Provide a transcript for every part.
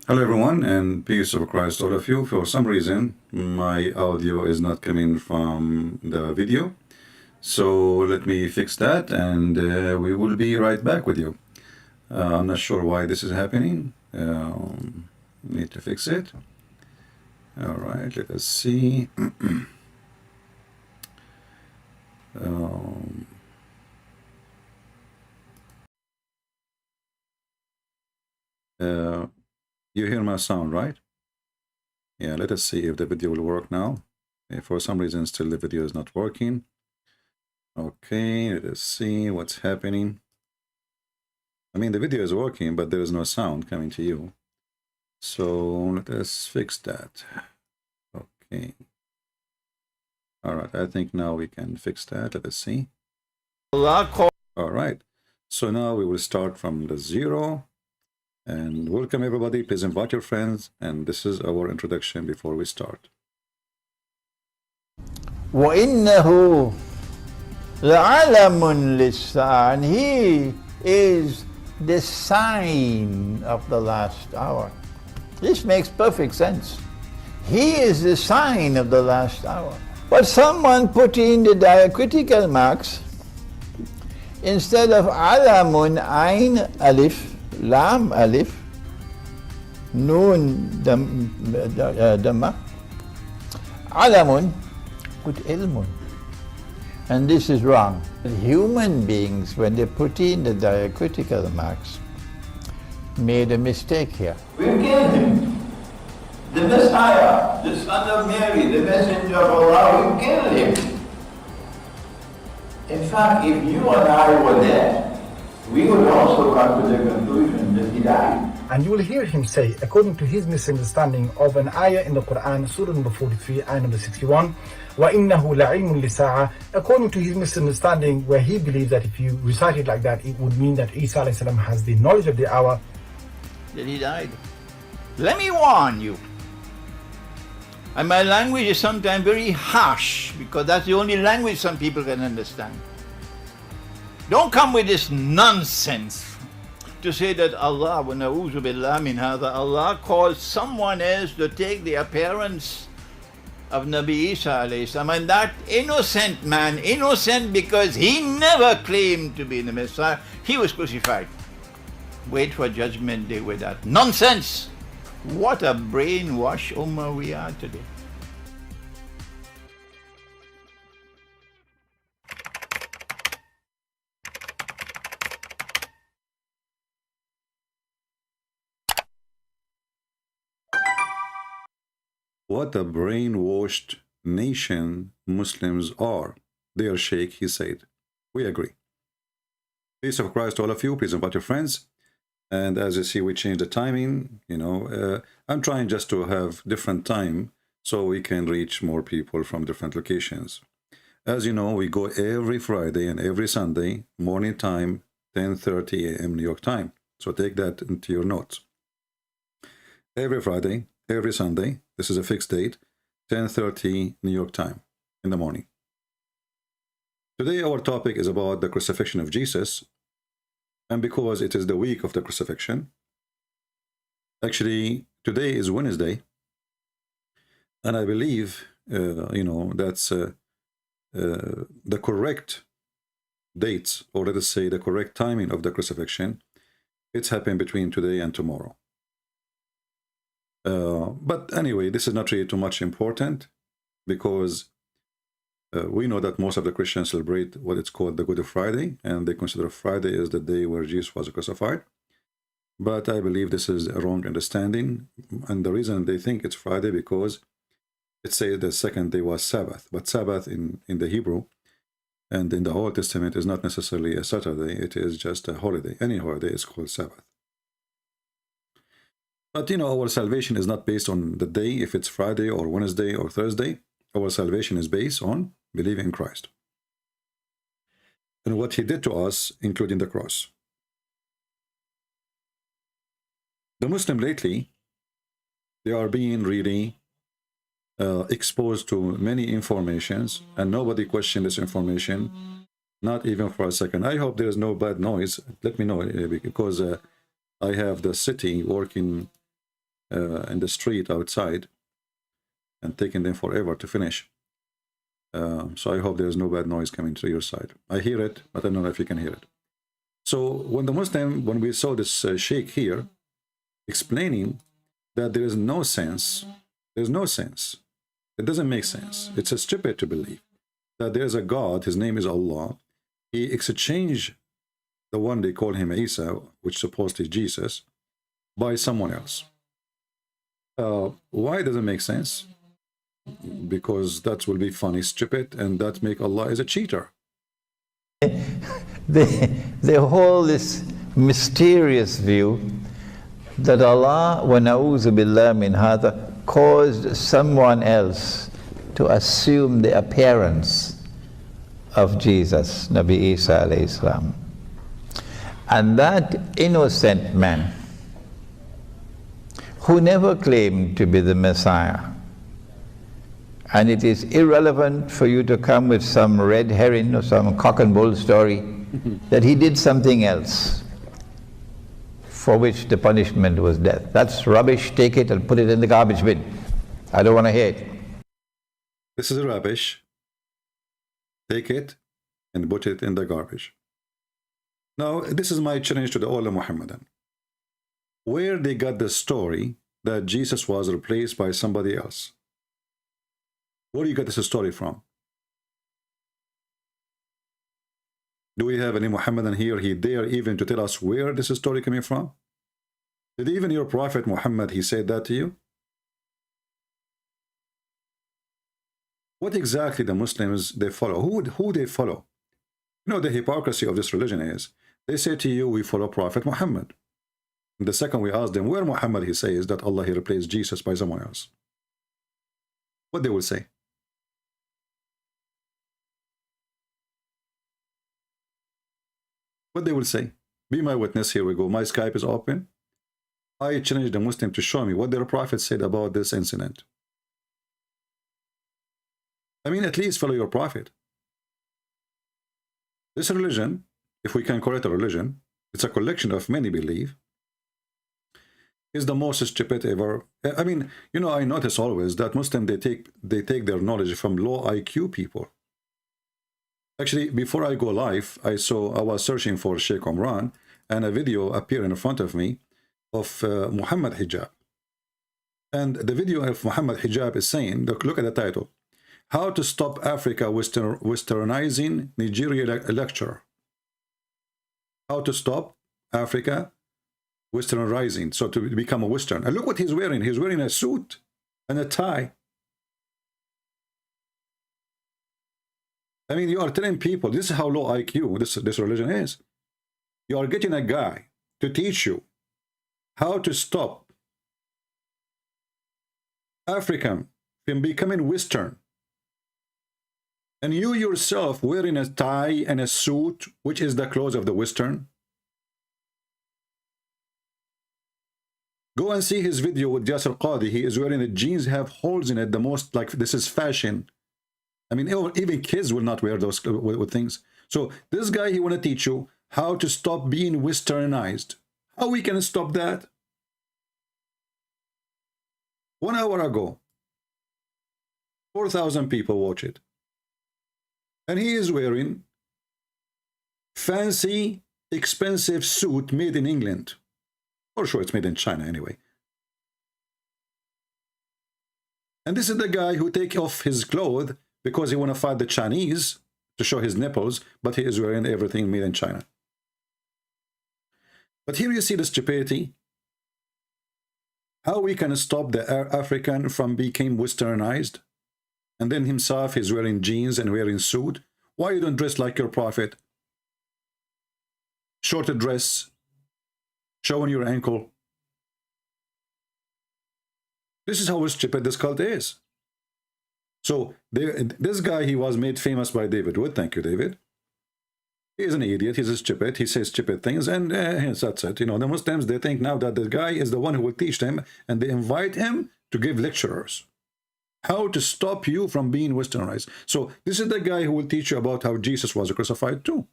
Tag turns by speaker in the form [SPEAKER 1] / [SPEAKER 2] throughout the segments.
[SPEAKER 1] Hello everyone, and peace of Christ all of you. For some reason my audio is not coming from the video, so let me fix that and we will be right back with you. I'm not sure why this is happening. Need to fix it. All right, let us see. You hear my sound, right? Yeah, let us see if the video will work now. For some reason still the video is not working. Okay, let us see what's happening. I mean, the video is working, but there is no sound coming to you. So let us fix that. Okay. All right, I think now we can fix that. Let us see. All right. So now we will start from the zero. And welcome everybody. Please invite your friends. And this is our introduction before we start.
[SPEAKER 2] وَإِنَّهُ لَعَلَمٌ لِلسَّاعَةِ, and he is the sign of the last hour. This makes perfect sense. He is the sign of the last hour. But someone put in the diacritical marks instead of alamun, ain, alif, lam, alif, nun, dhamma, alamun, put ilmun. And this is wrong. Human beings, when they put in the diacritical marks, made a mistake here. We killed him. The Messiah, the son of Mary, the messenger of Allah, we killed him. In fact, if you and I were there, we would also come to the conclusion that he died.
[SPEAKER 3] And you will hear him say, according to his misunderstanding of an ayah in the Quran, Surah number 43, ayah number 61, وَإِنَّهُ لَعِلْمٌ لِسَاعَةِ, according to his misunderstanding, where he believes that if you recite it like that, it would mean that Isa alayhi salam has the knowledge of the hour.
[SPEAKER 2] That he died. Let me warn you. And my language is sometimes very harsh, because that's the only language some people can understand. Don't come with this nonsense to say that Allah, wa na'udhu billah min hadha, Allah calls someone else to take the appearance of Nabi Isa alayhi salam, and that innocent man, innocent because he never claimed to be the Messiah, he was crucified. Wait for judgment day with that nonsense. What a brainwash ummah we are today.
[SPEAKER 1] What a brainwashed nation Muslims are. Dear Sheikh, he said. We agree. Peace of Christ to all of you. Please invite your friends. And as you see, we changed the timing. I'm trying just to have different time so we can reach more people from different locations. As you know, we go every Friday and every Sunday, morning time, 10:30 a.m. New York time. So take that into your notes. Every Friday, every Sunday, this is a fixed date, 10:30 New York time in the morning. Today our topic is about the crucifixion of Jesus, and because it is the week of the crucifixion, actually today is Wednesday, and I believe that's the correct dates, or let us say the correct timing of the crucifixion. It's happened between today and tomorrow. But anyway, this is not really too much important, because we know that most of the Christians celebrate what it's called the Good Friday, and they consider Friday as the day where Jesus was crucified. But I believe this is a wrong understanding, and the reason they think it's Friday because it says the second day was Sabbath, but Sabbath in the Hebrew and in the Old Testament is not necessarily a Saturday, it is just a holiday. Any holiday is called Sabbath. But our salvation is not based on the day, if it's Friday or Wednesday or Thursday. Our salvation is based on believing in Christ and what he did to us, including the cross. The Muslim lately, they are being really exposed to many informations, and nobody questioned this information, not even for a second. I hope there is no bad noise. Let me know, because I have the city working in the street outside and taking them forever to finish. So I hope there's no bad noise coming to your side. I hear it, but I don't know if you can hear it. So when we saw this sheikh here explaining that there is no sense, there's no sense. It doesn't make sense. It's a stupid to believe that there's a God, his name is Allah. He exchanged the one they call him Isa, which supposedly is Jesus, by someone else. Why does it make sense? Because that will be funny, stupid, and that make Allah as a cheater.
[SPEAKER 2] They hold this mysterious view that Allah, wa na'udhu billah min hadha, caused someone else to assume the appearance of Jesus, Nabi Isa alayhi salam. And that innocent man, who never claimed to be the Messiah, and it is irrelevant for you to come with some red herring or some cock and bull story that he did something else for which the punishment was death. That's rubbish. Take it and put it in the garbage bin. I don't want to hear it.
[SPEAKER 1] This is rubbish. Take it and put it in the garbage. Now, this is my challenge to the all Muhammadan. Where they got the story that Jesus was replaced by somebody else? Where do you get this story from? Do we have any Muhammadan here? He dare even to tell us where this story coming from? Did even your Prophet Muhammad, he said that to you? What exactly the Muslims, they follow? Who they follow? You know, the hypocrisy of this religion is, they say to you, we follow Prophet Muhammad. And the second we ask them, where Muhammad, he says that Allah, he replaced Jesus by someone else. What they will say? What they will say? Be my witness. Here we go. My Skype is open. I challenge the Muslim to show me what their prophet said about this incident. I mean, at least follow your prophet. This religion, if we can call it a religion, it's a collection of many beliefs, is the most stupid ever. I mean, you know, I notice always that Muslims, they take their knowledge from low IQ people. Actually, before I go live, I was searching for Sheikh Imran, and a video appeared in front of me of Muhammad Hijab. And the video of Muhammad Hijab is saying, look at the title, How to Stop Africa Westernizing Nigeria Lecture. How to Stop Africa Westernizing, so to become a Western. And look what he's wearing. He's wearing a suit and a tie. I mean, you are telling people, this is how low IQ this religion is. You are getting a guy to teach you how to stop African from becoming Western. And you yourself wearing a tie and a suit, which is the clothes of the Western. Go and see his video with Yasser Qadi. He is wearing the jeans, have holes in it, the most, like, this is fashion. I mean, even kids will not wear those with things. So this guy, he want to teach you how to stop being Westernized. How we can stop that? 1 hour ago, 4,000 people watch it. And he is wearing fancy, expensive suit made in England. For sure, it's made in China anyway. And this is the guy who take off his clothes because he want to fight the Chinese to show his nipples, but he is wearing everything made in China. But here you see the stupidity. How we can stop the African from becoming Westernized? And then himself is wearing jeans and wearing suit. Why you don't dress like your prophet? Shorter dress, showing your ankle. This is how stupid this cult is. So this guy, he was made famous by David Wood. Thank you, David. He is an idiot. He's a stupid. He says stupid things, and that's it. You know, the Muslims, they think now that the guy is the one who will teach them, and they invite him to give lectures. How to stop you from being Westernized. So this is the guy who will teach you about how Jesus was crucified too.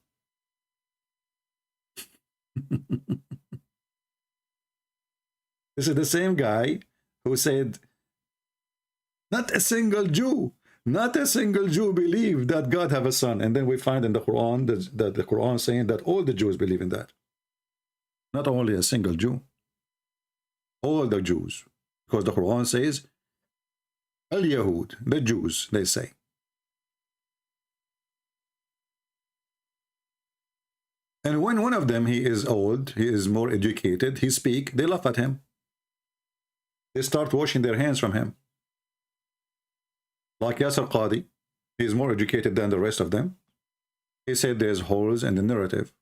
[SPEAKER 1] This is the same guy who said, not a single Jew believed that God have a son. And then we find in the Quran that the Quran saying that all the Jews believe in that. Not only a single Jew, all the Jews. Because the Quran says, Al-Yahud, the Jews, they say. And when one of them, he is old, he is more educated, he speak, they laugh at him. They start washing their hands from him. Like Yasser Qadi, he is more educated than the rest of them. He said there's holes in the narrative.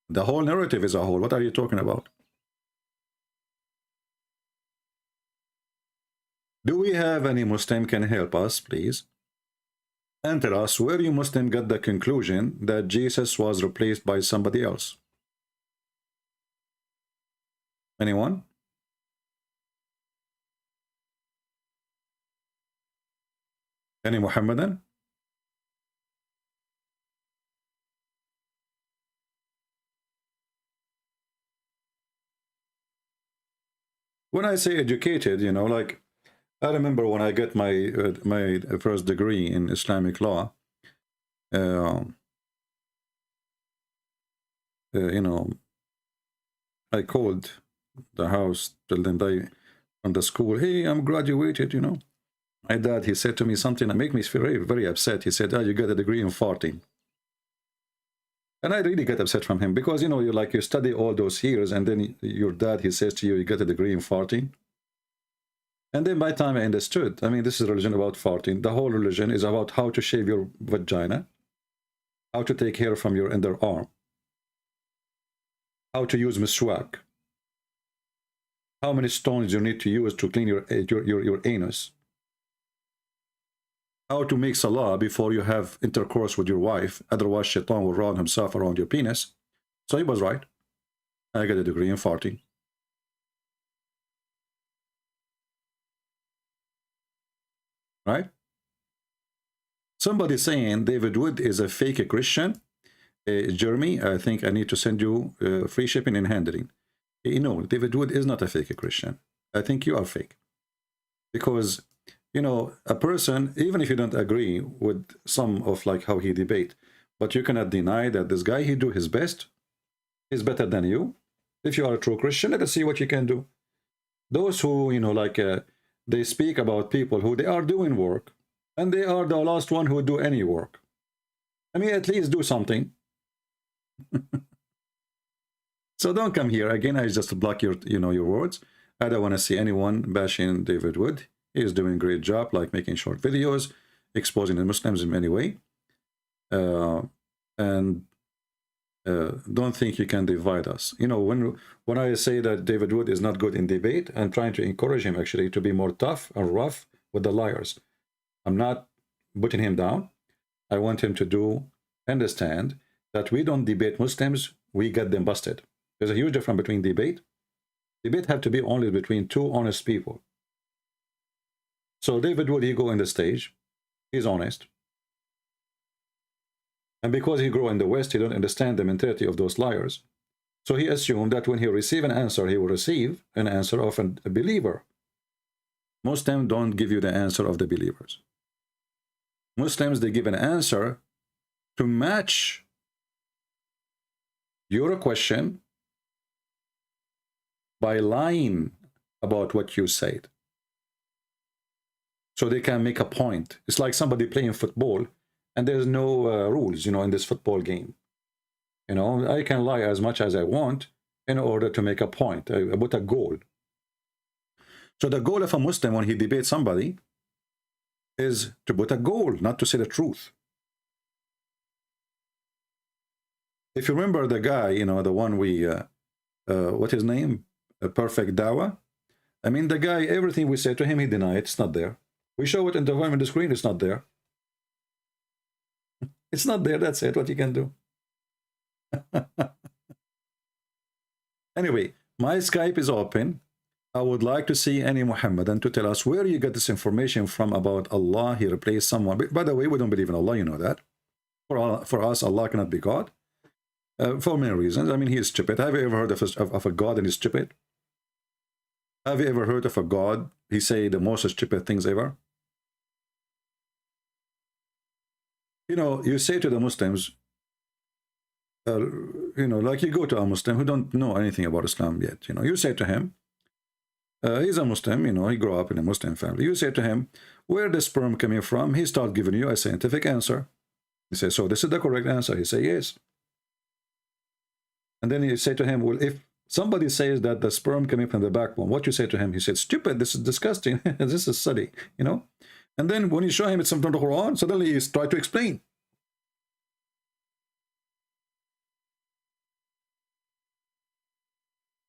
[SPEAKER 1] The whole narrative is a hole. What are you talking about? Do we have any Muslim can help us, please? And tell us where you Muslim got the conclusion that Jesus was replaced by somebody else. Anyone? Any Muhammadan? When I say educated, you know, like, I remember when I got my my first degree in Islamic law, you know, I called the house, told them from the school, hey, I'm graduated, you know. My dad, he said to me something that made me feel very, very upset. He said, oh, you got a degree in farting. And I really got upset from him because, you know, you study all those years and then your dad, he says to you, you got a degree in farting. And then by the time I understood, I mean, this is a religion about farting. The whole religion is about how to shave your vagina, how to take hair from your underarm, how to use miswak, how many stones you need to use to clean your anus, how to make salah before you have intercourse with your wife, otherwise shaitan will round himself around your penis. So he was right. I got a degree in farting. Right? Somebody saying David Wood is a fake Christian. Jeremy, I think I need to send you free shipping and handling. No, David Wood is not a fake Christian. I think you are fake. Because, you know, a person, even if you don't agree with some of like how he debate, but you cannot deny that this guy, he do his best, is better than you. If you are a true Christian, let us see what you can do. Those who, you know, like, they speak about people who they are doing work, and they are the last one who do any work. I mean, at least do something. So don't come here. Again, I just block your, you know, your words. I don't want to see anyone bashing David Wood. He is doing a great job, like making short videos, exposing the Muslims in any way. And don't think you can divide us. You know, when I say that David Wood is not good in debate, I'm trying to encourage him actually to be more tough and rough with the liars. I'm not putting him down. I want him to understand that we don't debate Muslims, we get them busted. There's a huge difference between debate. Debate have to be only between two honest people. So David Wood, he go on the stage, he's honest. And because he grew in the West, he don't understand the mentality of those liars. So he assumed that when he receive an answer, he will receive an answer of a believer. Muslims don't give you the answer of the believers. Muslims, they give an answer to match your question by lying about what you said. So they can make a point. It's like somebody playing football and there's no rules, you know, in this football game. You know, I can lie as much as I want in order to make a point, about a goal. So the goal of a Muslim when he debates somebody is to put a goal, not to say the truth. If you remember the guy, you know, the one we, what his name? Perfect Dawa. I mean, the guy, everything we say to him, he denied. It's not there. We show it in the screen, it's not there. It's not there, that's it, what you can do. Anyway, my Skype is open. I would like to see any Muhammadan to tell us where you get this information from about Allah. He replaced someone. By the way, we don't believe in Allah, you know that. For us, Allah cannot be God. For many reasons. I mean, he is stupid. Have you ever heard of a God and he's stupid? Have you ever heard of a God? He say the most stupid things ever. You know, you say to the Muslims, you know, like you go to a Muslim who don't know anything about Islam yet, you know, you say to him, he's a Muslim, you know, he grew up in a Muslim family. You say to him, where the sperm coming from? He start giving you a scientific answer. He says, so this is the correct answer. He say, yes. And then you say to him, well, if somebody says that the sperm coming from the backbone, what you say to him? He said, stupid, this is disgusting. This is silly, you know. And then when you show him it's from the Quran, suddenly he's trying to explain.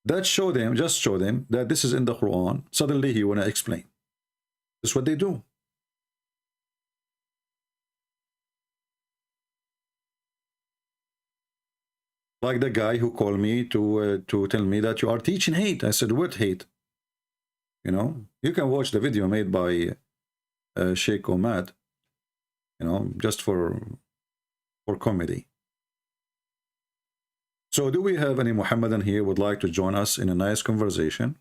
[SPEAKER 1] That show them, just show them that this is in the Quran. Suddenly he want to explain. This is what they do. Like the guy who called me to tell me that you are teaching hate. I said, what hate? You know, you can watch the video made by Sheikh Omad, you know, just for comedy. So do we have any Muhammadan here would like to join us in a nice conversation?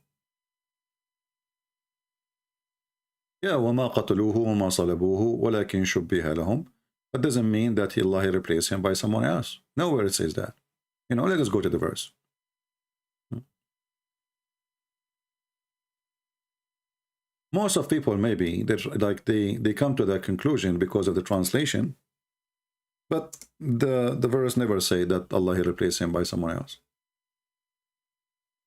[SPEAKER 1] Yeah, وَمَا قَتَلُوهُ وَمَا صَلَبُوهُ وَلَكِنْ شُبِّهَ لَهُم. That doesn't mean that Allah replaced him by someone else. Nowhere it says that. You know, let us go to the verse. Most of people maybe like they come to that conclusion because of the translation, but the verse never say that Allah replaced him by someone else.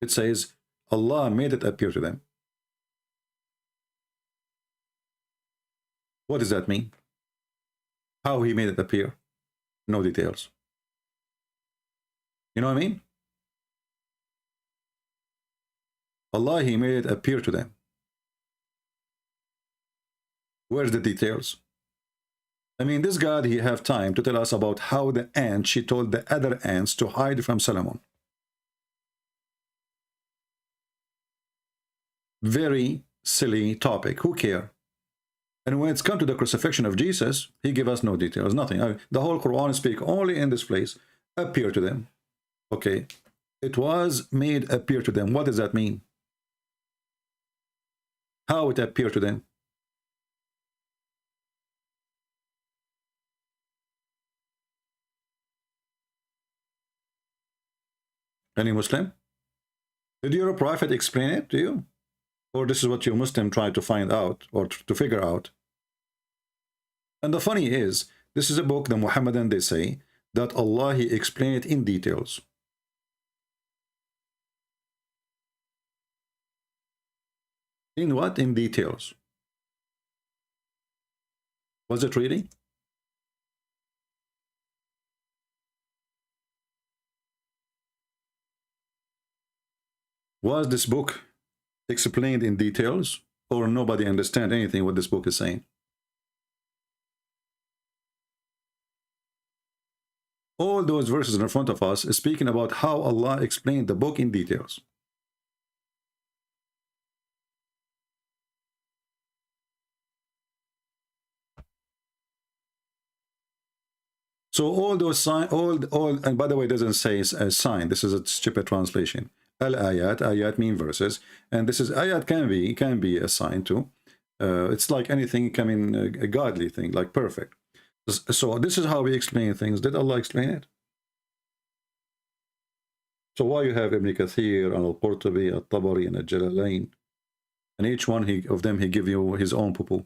[SPEAKER 1] It says Allah made it appear to them. What does that mean? How he made it appear? No details. You know what I mean? Allah, he made it appear to them. Where's the details? I mean, this God, he have time to tell us about how the ant, she told the other ants to hide from Solomon. Very silly topic. Who care? And when it's come to the crucifixion of Jesus, he give us no details, nothing. I mean, the whole Quran speak only in this place, appear to them. Okay, it was made appear to them. What does that mean? How it appeared to them? Any Muslim? Did your prophet explain it to you? Or this is what your Muslim tried to find out or to figure out? And the funny is, this is a book, the Muhammadan, they say, that Allah, he explained it in details. In what? In details. Was it really? Was this book explained in details, or nobody understand anything what this book is saying? All those verses in front of us is speaking about how Allah explained the book in details. So all those sign, and by the way, it doesn't say a sign. This is a stupid translation. Al-ayat, ayat mean verses, and this is ayat can be a sign too. It's like anything coming a godly thing, like perfect. So this is how we explain things. Did Allah explain it? So why you have Ibn Kathir and Al-Qurtubi, Al-Tabari, and Al-Jalalain, and each one of them he give you his own poo-poo.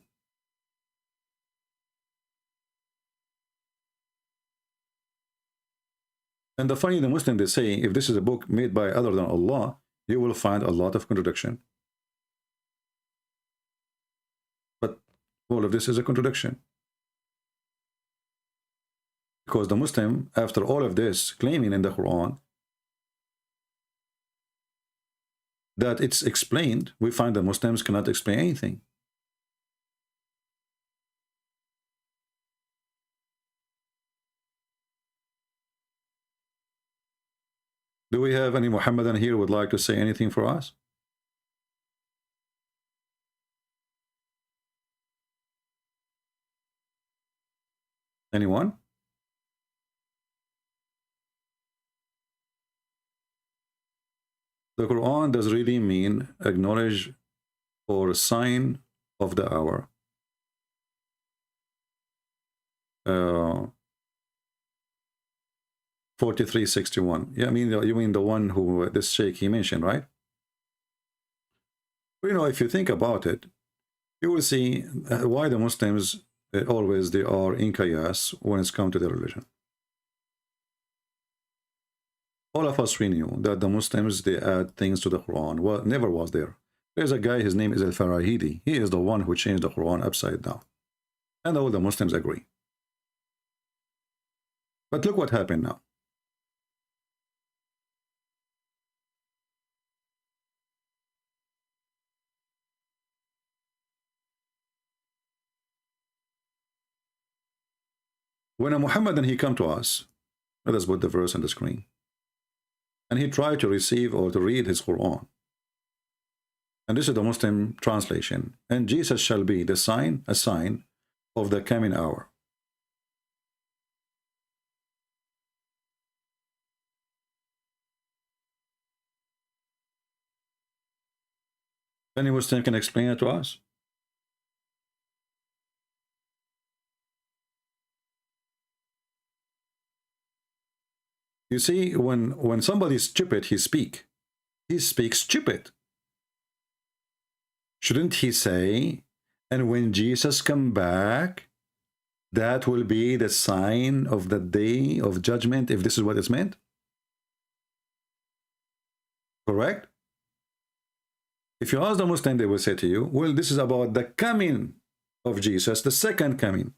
[SPEAKER 1] And the funny, the Muslim, they say, if this is a book made by other than Allah, you will find a lot of contradiction. But all of this is a contradiction. Because the Muslim, after all of this, claiming in the Quran that it's explained, we find that Muslims cannot explain anything. Do we have any Muhammadan here who would like to say anything for us? Anyone? The Quran does really mean acknowledge or sign of the hour. 4361. Yeah, I mean, you mean the one who this Sheikh he mentioned, right? You know, if you think about it, you will see why the Muslims always they are in chaos when it's come to their religion. All of us, we knew that the Muslims, they add things to the Quran. Well, never was there. There's a guy, his name is Al-Farahidi. He is the one who changed the Quran upside down. And all the Muslims agree. But look what happened now. When a Muhammadan, he come to us, let us put the verse on the screen, and he tried to receive or to read his Quran. And this is the Muslim translation. And Jesus shall be the sign, a sign of the coming hour. Any Muslim can explain it to us? You see, when somebody is stupid, he speaks stupid. Shouldn't he say, and when Jesus come back, that will be the sign of the day of judgment, if this is what it's meant? Correct? If you ask the Muslim, they will say to you, well, this is about the coming of Jesus, the second coming.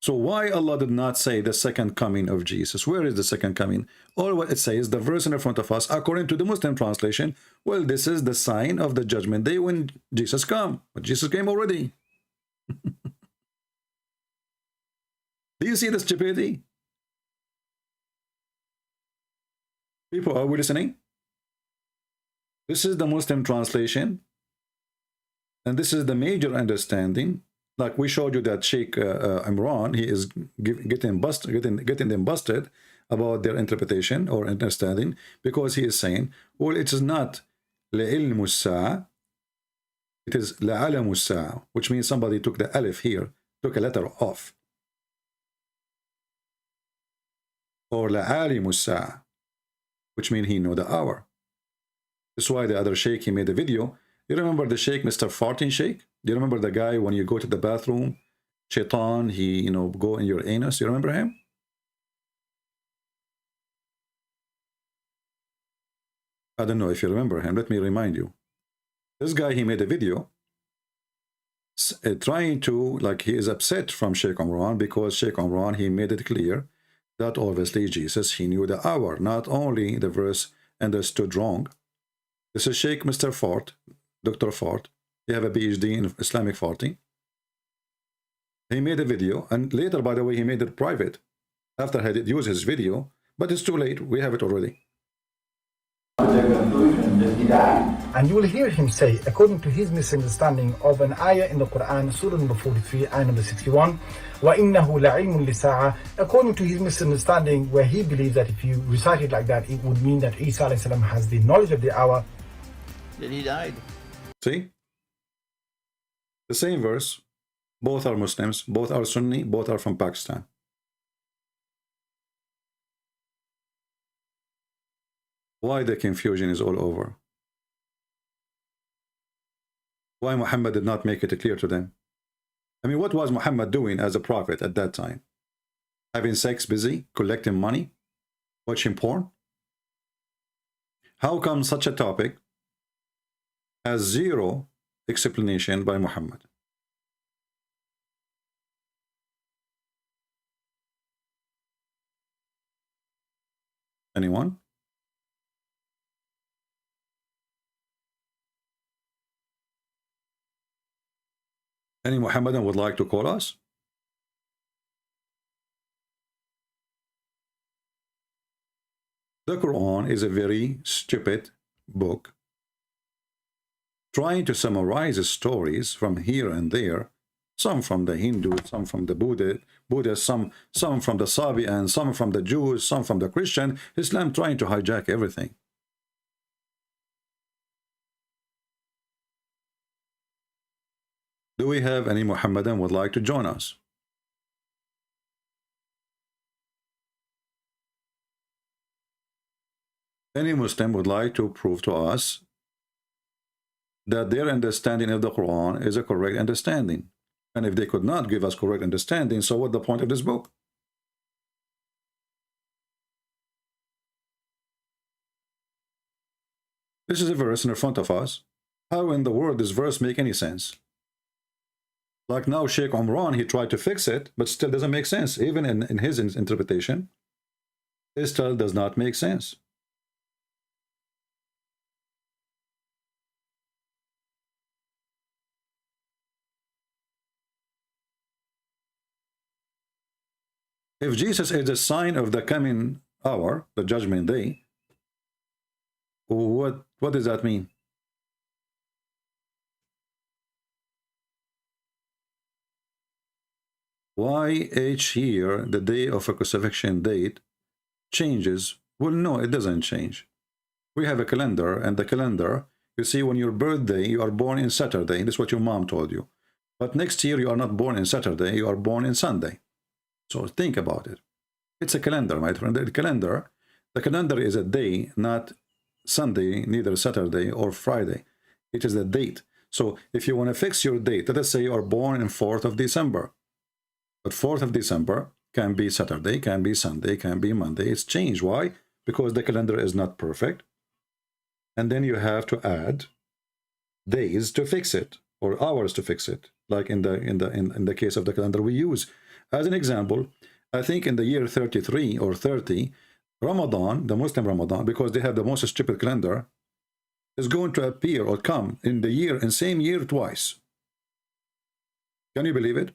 [SPEAKER 1] So why Allah did not say the second coming of Jesus? Where is the second coming? All what it says, the verse in front of us, according to the Muslim translation, well, this is the sign of the judgment day when Jesus come. But Jesus came already. Do you see the stupidity? People, are we listening? This is the Muslim translation. And this is the major understanding. Like we showed you that Sheikh Imran, he is getting them busted about their interpretation or understanding, because he is saying, well, it is not لعلم الساعة, it is لعلم الساعة, which means somebody took the alif here, took a letter off. Or لعالم الساعة, which means he know the hour. That's why the other Sheikh, he made a video. You remember the Sheikh, Mr. Farting Sheikh? Do you remember the guy when you go to the bathroom, Shaitan, he, you know, go in your anus? You remember him? I don't know if you remember him. Let me remind you. This guy, he made a video trying to, like, he is upset from Sheikh Imran because Sheikh Imran, he made it clear that obviously Jesus, he knew the hour. Not only the verse understood wrong. This is Sheikh Mr. Fart, Dr. Fart. He have a PhD in Islamic farting. He made a video, and later, by the way, he made it private after he did use his video, but it's too late. We have it already.
[SPEAKER 3] And you will hear him say, according to his misunderstanding of an ayah in the Quran, Surah number 43, ayah number 61, وَإِنَّهُ لَعِلْمٌ لِسَاعَةٍ, according to his misunderstanding, where he believes that if you recite it like that, it would mean that Isa alayhi salam has the knowledge of the hour.
[SPEAKER 2] That he died.
[SPEAKER 1] See? The same verse. Both are Muslims, both are Sunni, both are from Pakistan. Why the confusion is all over? Why Muhammad did not make it clear to them? I mean, what was Muhammad doing as a prophet at that time? Having sex, busy, collecting money, watching porn? How come such a topic has zero explanation by Muhammad? Anyone? Any Muhammadan would like to call us? The Quran is a very stupid book, trying to summarize stories from here and there, some from the Hindu, some from the Buddha, some from the Sabian, some from the Jews, some from the Christian. Islam trying to hijack everything. Do we have any Muhammadan would like to join us? Any Muslim would like to prove to us that their understanding of the Quran is a correct understanding? And if they could not give us correct understanding, so what's the point of this book? This is a verse in front of us. How in the world does verse make any sense? Like now Sheikh Imran, he tried to fix it, but still doesn't make sense. Even in his interpretation, it still does not make sense. If Jesus is a sign of the coming hour, the judgment day, what does that mean? Why each year the day of a crucifixion date changes? Well, no, it doesn't change. We have a calendar, and the calendar, you see, when your birthday, you are born in Saturday. This is what your mom told you. But next year, you are not born in Saturday, you are born in Sunday. So think about it. It's a calendar, my friend. The calendar is a day, not Sunday, neither Saturday or Friday. It is a date. So if you want to fix your date, let us say you are born on 4th of December. But 4th of December can be Saturday, can be Sunday, can be Monday. It's changed. Why? Because the calendar is not perfect. And then you have to add days to fix it, or hours to fix it. Like in the case of the calendar we use. As an example, I think in the year 33 or 30, Ramadan, the Muslim Ramadan, because they have the most stupid calendar, is going to appear or come in the year, in same year twice. Can you believe it?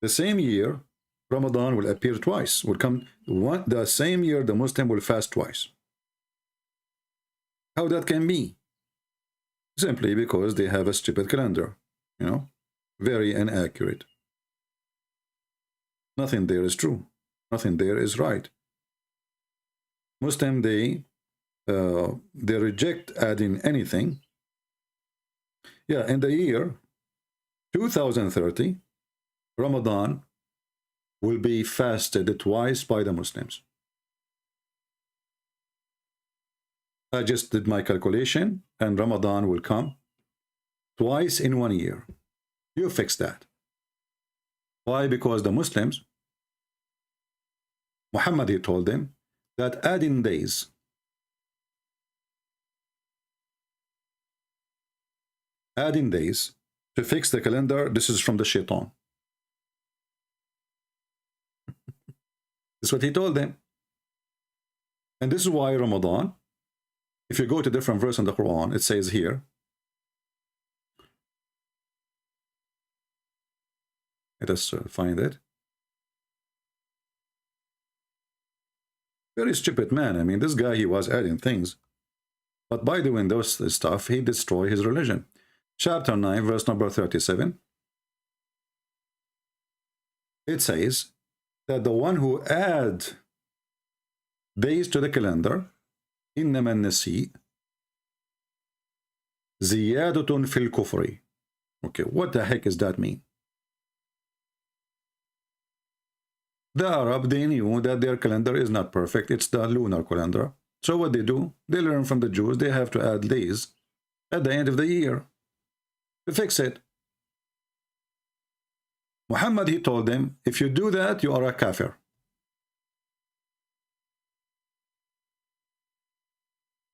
[SPEAKER 1] The same year, Ramadan will appear twice. Will come the same year the Muslim will fast twice. How that can be? Simply because they have a stupid calendar, you know, very inaccurate. Nothing there is true. Nothing there is right. Muslim, they reject adding anything. Yeah, in the year 2030, Ramadan will be fasted twice by the Muslims. I just did my calculation, and Ramadan will come twice in 1 year. You fix that. Why? Because the Muslims, Muhammad, he told them that adding days, to fix the calendar, this is from the shaitan. This is what he told them. And this is why Ramadan, if you go to different verse in the Quran, it says here, let us find it. Very stupid man. I mean, this guy, he was adding things. But by doing those stuff, he destroyed his religion. Chapter 9, verse number 37. It says that the one who add days to the calendar, إنما النسيء زيادة في الكفر. Okay, what the heck does that mean? The Arab, they knew that their calendar is not perfect. It's the lunar calendar. So what they do, they learn from the Jews, they have to add days at the end of the year to fix it. Muhammad, he told them, if you do that, you are a kafir.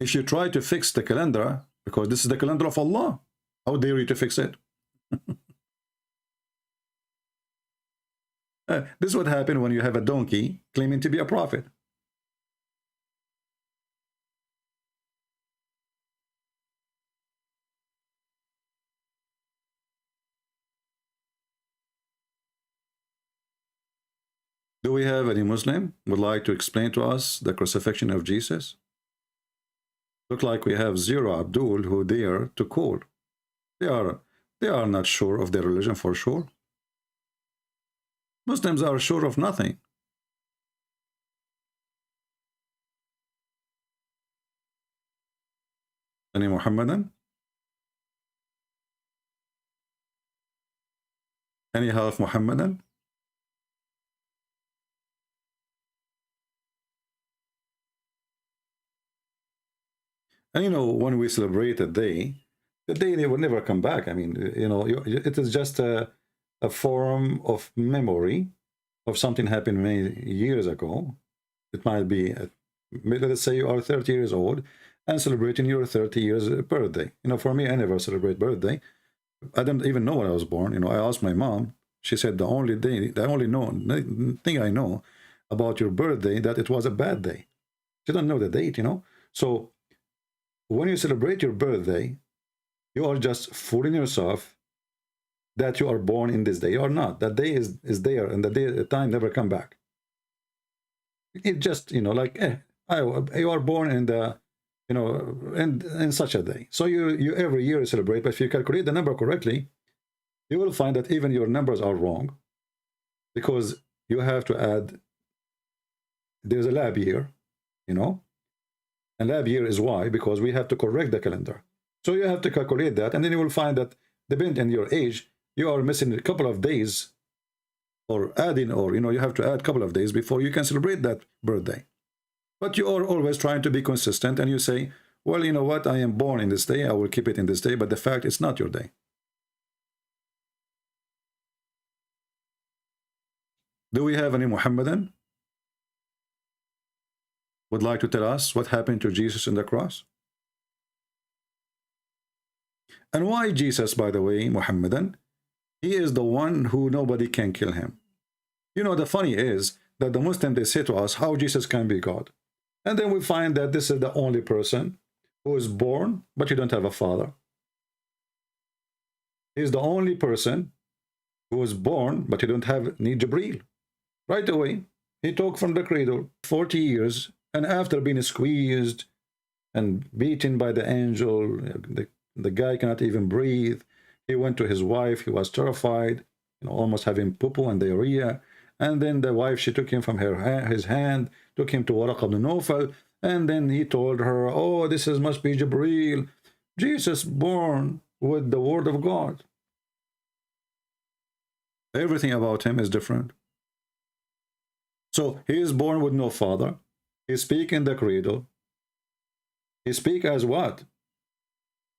[SPEAKER 1] If you try to fix the calendar, because this is the calendar of Allah, how dare you to fix it? This is what happened when you have a donkey claiming to be a prophet. Do we have any Muslim would like to explain to us the crucifixion of Jesus? Look like we have zero Abdul who dare to call. They are not sure of their religion for sure. Muslims are sure of nothing. Any Muhammadan? Any half Muhammadan? And you know, when we celebrate a day, the day they will never come back. I mean, you know, it is just a form of memory of something happened many years ago. It might be, let's say you are 30 years old and celebrating your 30 years birthday. You know, for me, I never celebrate birthday. I don't even know when I was born. You know, I asked my mom. She said the only thing I know about your birthday that it was a bad day. She don't know the date. You know, so when you celebrate your birthday, you are just fooling yourself that you are born in this day or not. That day is there, and the time never come back. It just, you know, like you are born in the, you know, in such a day. So you every year celebrate, but if you calculate the number correctly, you will find that even your numbers are wrong, because you have to add. There's a lab year, you know, and lab year is why, because we have to correct the calendar. So you have to calculate that, and then you will find that depending on your age, you are missing a couple of days, or adding, or you know, you have to add a couple of days before you can celebrate that birthday. But you are always trying to be consistent, and you say, well, you know what, I am born in this day, I will keep it in this day, but the fact it's not your day. Do we have any Muhammadan would like to tell us what happened to Jesus on the cross? And why Jesus, by the way, Muhammadan? He is the one who nobody can kill him. You know, the funny is that the Muslims, they say to us how Jesus can be God. And then we find that this is the only person who is born, but you don't have a father. He's the only person who was born, but you don't have need Jibreel. Right away, he took from the cradle 40 years, and after being squeezed and beaten by the angel, the guy cannot even breathe. He went to his wife. He was terrified, you know, almost having poo-poo and diarrhea. And then the wife, she took him from his hand, took him to Waraq ibn Nawfal, and then he told her, oh, must be Jibreel. Jesus born with the word of God. Everything about him is different. So he is born with no father. He speaks in the cradle. He speaks as what?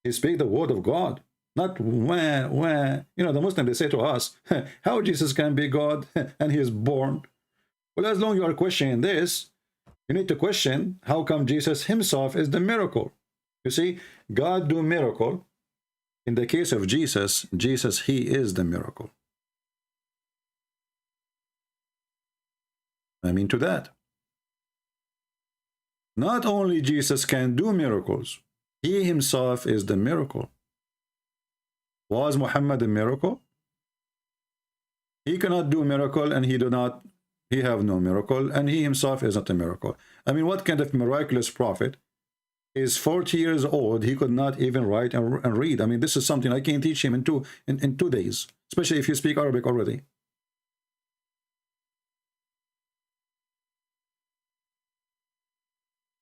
[SPEAKER 1] He speaks the word of God. Not when. You know, the Muslims, they say to us, how Jesus can be God and he is born. Well, as long as you are questioning this, you need to question how come Jesus himself is the miracle. You see, God do miracle. In the case of Jesus, he is the miracle. I mean to that. Not only Jesus can do miracles, he himself is the miracle. Was Muhammad a miracle? He cannot do miracle, and he have no miracle, and he himself is not a miracle. I mean, what kind of miraculous prophet is 40 years old? He could not even write and read. I mean, this is something I can teach him in 2 days, especially if you speak Arabic already.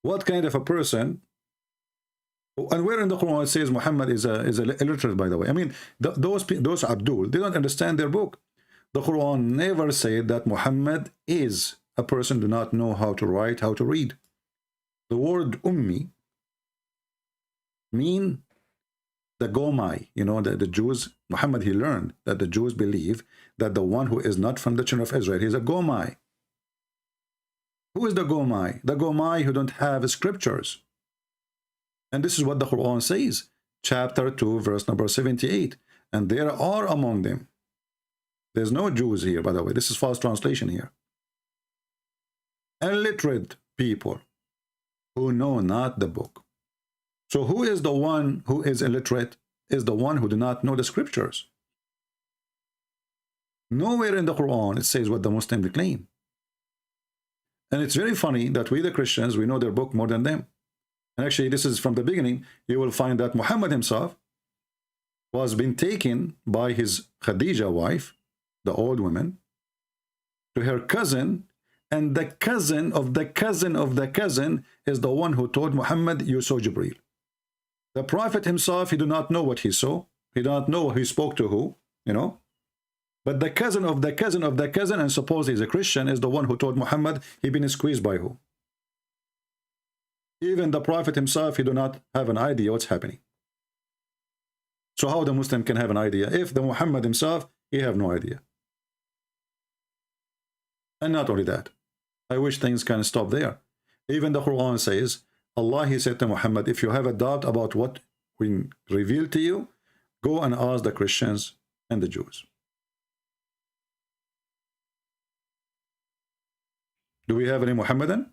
[SPEAKER 1] What kind of a person? And where in the Quran it says Muhammad is illiterate, by the way? I mean, those Abdul, they don't understand their book. The Quran never said that Muhammad is a person do not know how to write, how to read. The word ummi mean the gomai. You know, the Jews, Muhammad, he learned that the Jews believe that the one who is not from the children of Israel, he's a gomai. Who is the gomai? The gomai who don't have scriptures. And this is what the Quran says, chapter 2, verse number 78. And there are among them. There's no Jews here, by the way. This is false translation here. Illiterate people who know not the book. So who is the one who is illiterate? Is the one who do not know the scriptures. Nowhere in the Quran it says what the Muslims claim. And it's very funny that we, the Christians, we know their book more than them. And actually, this is from the beginning. You will find that Muhammad himself was being taken by his Khadija wife, the old woman, to her cousin, and the cousin of the cousin of the cousin is the one who told Muhammad, you saw Jibreel. The prophet himself, he did not know what he saw. He did not know he spoke to who, you know. But the cousin of the cousin of the cousin, and suppose he's a Christian, is the one who told Muhammad he been squeezed by who? Even the Prophet himself, he do not have an idea what's happening. So how the Muslim can have an idea if the Muhammad himself, he have no idea? And not only that, I wish things can stop there. Even the Quran says, Allah, he said to Muhammad, if you have a doubt about what we revealed to you, go and ask the Christians and the Jews. Do we have any Muhammadan?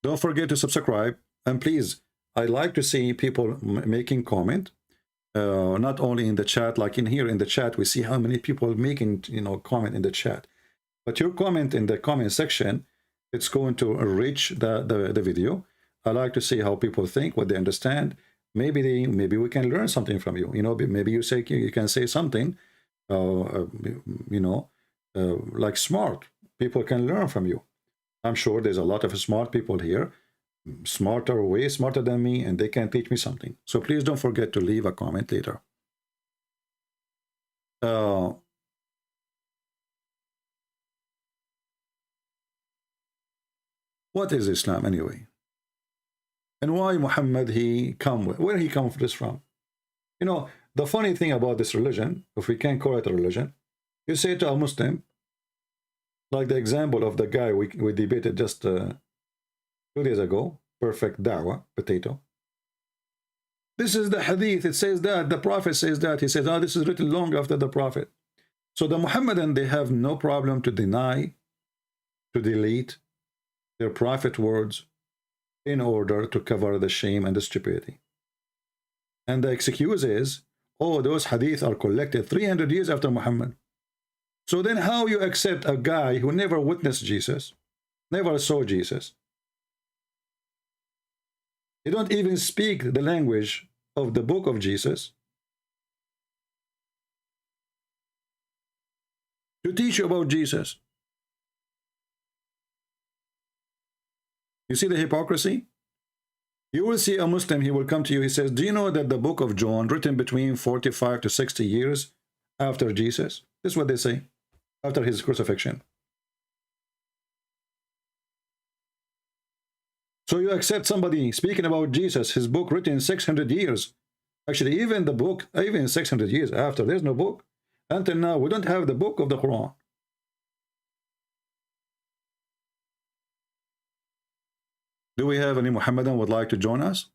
[SPEAKER 1] Don't forget to subscribe, and please, I like to see people making comment, not only in the chat, like in here in the chat, we see how many people making, comment in the chat. But your comment in the comment section, it's going to reach the video. I like to see how people think, what they understand. Maybe we can learn something from you. Maybe you can say something, like smart. People can learn from you. I'm sure there's a lot of smart people here, way smarter than me, and they can teach me something. So please don't forget to leave a comment later. What is Islam anyway? And why Muhammad where he come this from? The funny thing about this religion, if we can call it a religion, you say to a Muslim, like the example of the guy we debated just 2 days ago, perfect da'wah, potato. This is the hadith, it says that, the Prophet says that, he says, this is written long after the Prophet. So the Muhammadan, they have no problem to deny, to delete their Prophet words in order to cover the shame and the stupidity. And the excuse is, oh, those hadith are collected 300 years after Muhammad. So then how you accept a guy who never witnessed Jesus, never saw Jesus? He don't even speak the language of the book of Jesus to teach you about Jesus. You see the hypocrisy? You will see a Muslim, he will come to you, he says, do you know that the book of John, written between 45 to 60 years after Jesus? This is what they say, after his crucifixion. So you accept somebody speaking about Jesus, his book written 600 years. Actually, even the book, even 600 years after, there's no book. Until now, we don't have the book of the Quran. Do we have any Muhammadan would like to join us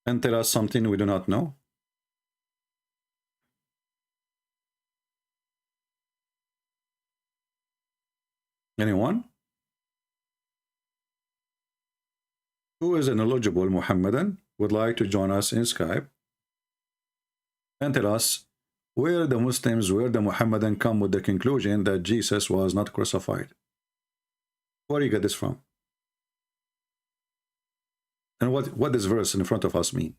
[SPEAKER 1] and tell us something we do not know? Anyone? Who is an eligible Muhammadan would like to join us in Skype and tell us where the Muslims, where the Muhammadan come with the conclusion that Jesus was not crucified? Where do you get this from? And what this verse in front of us mean?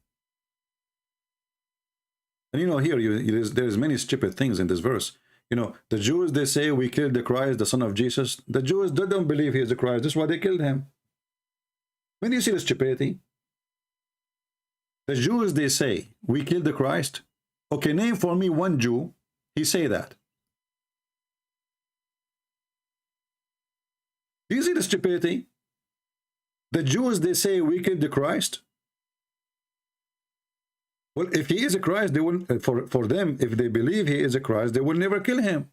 [SPEAKER 1] And here there's many stupid things in this verse. The Jews, they say we killed the Christ, the son of Jesus. The Jews, they don't believe he is the Christ. That's why they killed him. When you see the stupidity, the Jews, they say we killed the Christ. Okay, name for me one Jew, he say that. Do you see the stupidity? The Jews, they say we killed the Christ. Well, if he is a Christ, they will, for them, if they believe he is a Christ, they will never kill him.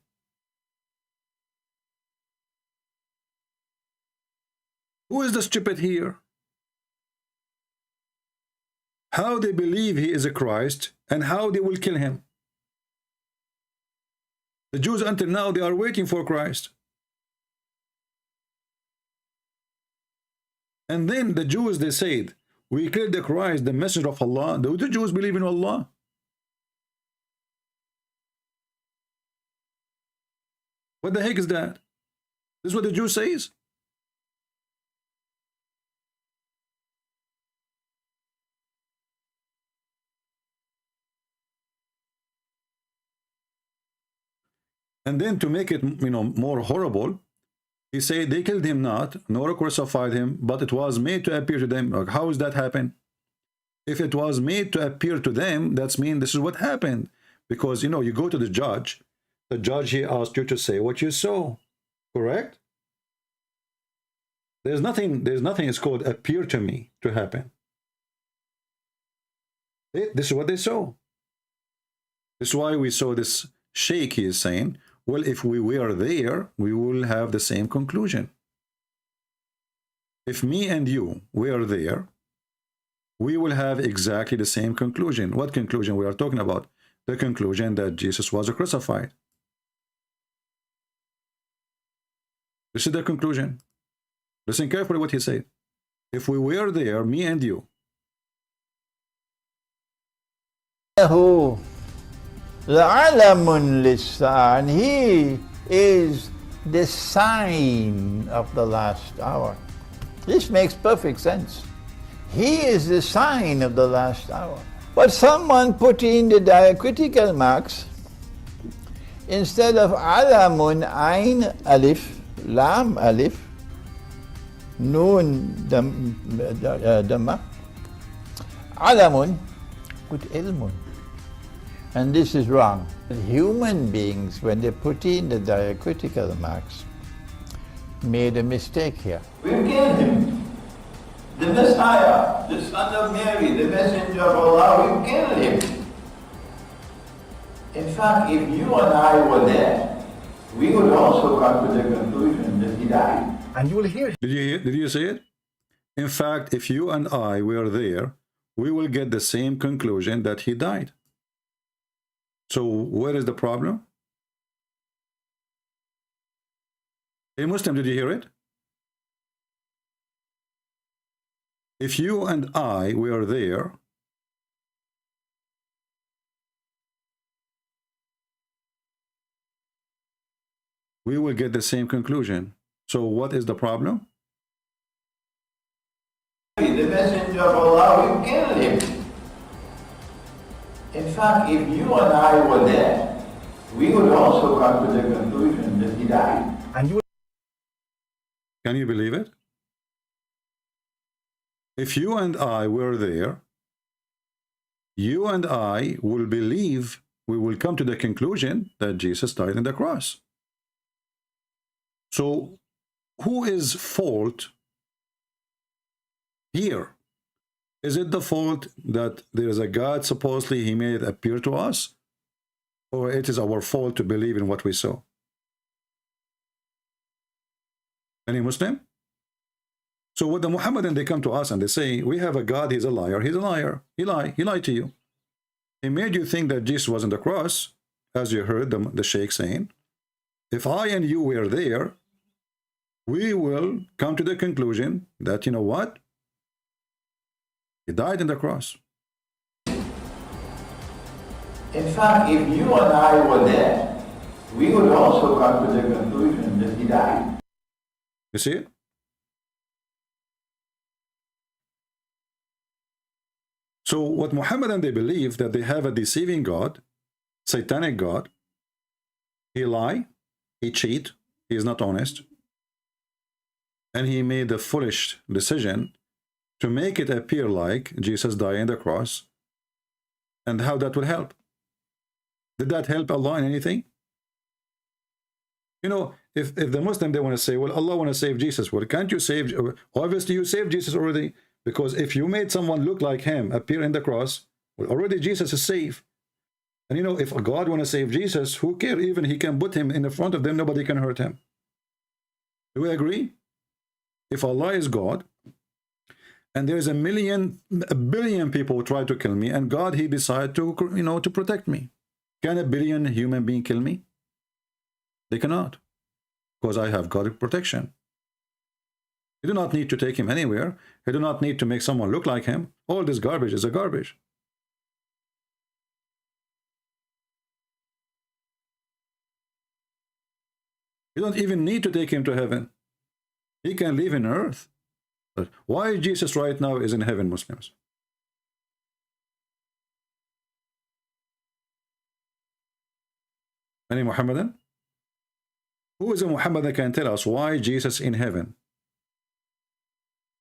[SPEAKER 1] Who is the stupid here? How they believe he is a Christ and how they will kill him. The Jews until now, they are waiting for Christ. And then the Jews, they said, we killed the Christ, the messenger of Allah. Do the Jews believe in Allah? What the heck is that? This is what the Jew says. And then to make it, more horrible, he said they killed him not, nor crucified him, but it was made to appear to them. Like, how does that happen? If it was made to appear to them, that's mean this is what happened. Because, you know, you go to the judge he asked you to say what you saw, correct? There's nothing it's called appear to me to happen. This is what they saw. This is why we saw this Sheikh, he is saying, well, if we were there, we will have the same conclusion. If me and you were there, we will have exactly the same conclusion. What conclusion we are talking about? The conclusion that Jesus was crucified. This is the conclusion. Listen carefully what he said. If we were there, me and you.
[SPEAKER 2] And he is the sign of the last hour. This makes perfect sense. He is the sign of the last hour. But someone put in the diacritical marks instead of alamun, ain, alif, lam, alif, nun, dhamma, alamun, put ilmun. And this is wrong. Human beings, when they put in the diacritical marks, made a mistake here. We killed him. The Messiah, the son of Mary, the messenger of Allah, we killed him. In fact, if you and I were there, we would also come to the conclusion that he died.
[SPEAKER 3] And you will hear.
[SPEAKER 1] Did you see it? In fact, if you and I were there, we will get the same conclusion that he died. So where is the problem? Hey Muslim, did you hear it? If you and I were there, we will get the same conclusion. So what is the problem?
[SPEAKER 2] The messenger of Allah, we killed him. In fact, if you and I were there, we would also come to the conclusion that he died.
[SPEAKER 3] And you.
[SPEAKER 1] Can you believe it? If you and I were there, you and I will believe, we will come to the conclusion that Jesus died on the cross. So who is fault here? Is it the fault that there is a God, supposedly he made it appear to us? Or it is our fault to believe in what we saw? Any Muslim? So what the Muhammadan, they come to us and they say, we have a God, he's a liar, he lied to you. He made you think that Jesus was on the cross, as you heard the Sheikh saying. If I and you were there, we will come to the conclusion that, you know what? He died on the cross.
[SPEAKER 2] In fact, if you and I were there, we would also come to the conclusion that he died.
[SPEAKER 1] You see it? So what Muhammadan, they believe that they have a deceiving God, satanic God. He lie, he cheat, he is not honest. And he made a foolish decision to make it appear like Jesus died on the cross. And how that would help? Did that help Allah in anything? You know, if the Muslim, they want to say, well, Allah want to save Jesus. Well, can't you save? Obviously, you saved Jesus already. Because if you made someone look like him appear in the cross, well, already Jesus is safe. And you know, if God want to save Jesus, who cares? Even he can put him in the front of them, nobody can hurt him. Do we agree? If Allah is God, and there's a billion people who try to kill me, and God, he decided to, you know, to protect me. Can a billion human being kill me? They cannot, because I have God's protection. You do not need to take him anywhere. You do not need to make someone look like him. All this garbage is a garbage. You don't even need to take him to heaven. He can live in earth. But why Jesus right now is in heaven, Muslims? Any Muhammadan? Who is a Muhammadan that can tell us why Jesus in heaven?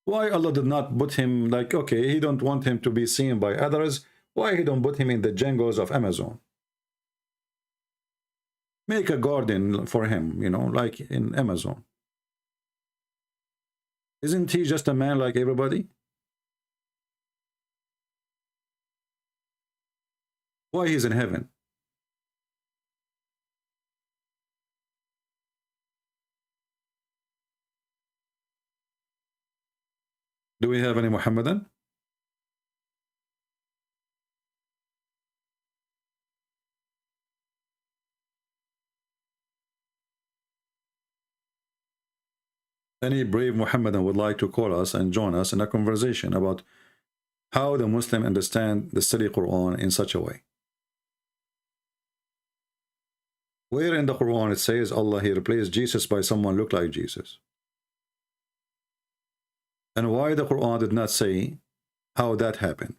[SPEAKER 1] Why Allah did not put him like, okay, he don't want him to be seen by others. Why he don't put him in the jungles of Amazon? Make a garden for him, you know, like in Amazon. Isn't he just a man like everybody? Why he's in heaven? Do we have any Muhammadan? Any brave Muhammadan would like to call us and join us in a conversation about how the Muslim understand the silly Quran in such a way. Where in the Quran it says Allah he replaced Jesus by someone look like Jesus? And why the Quran did not say how that happened?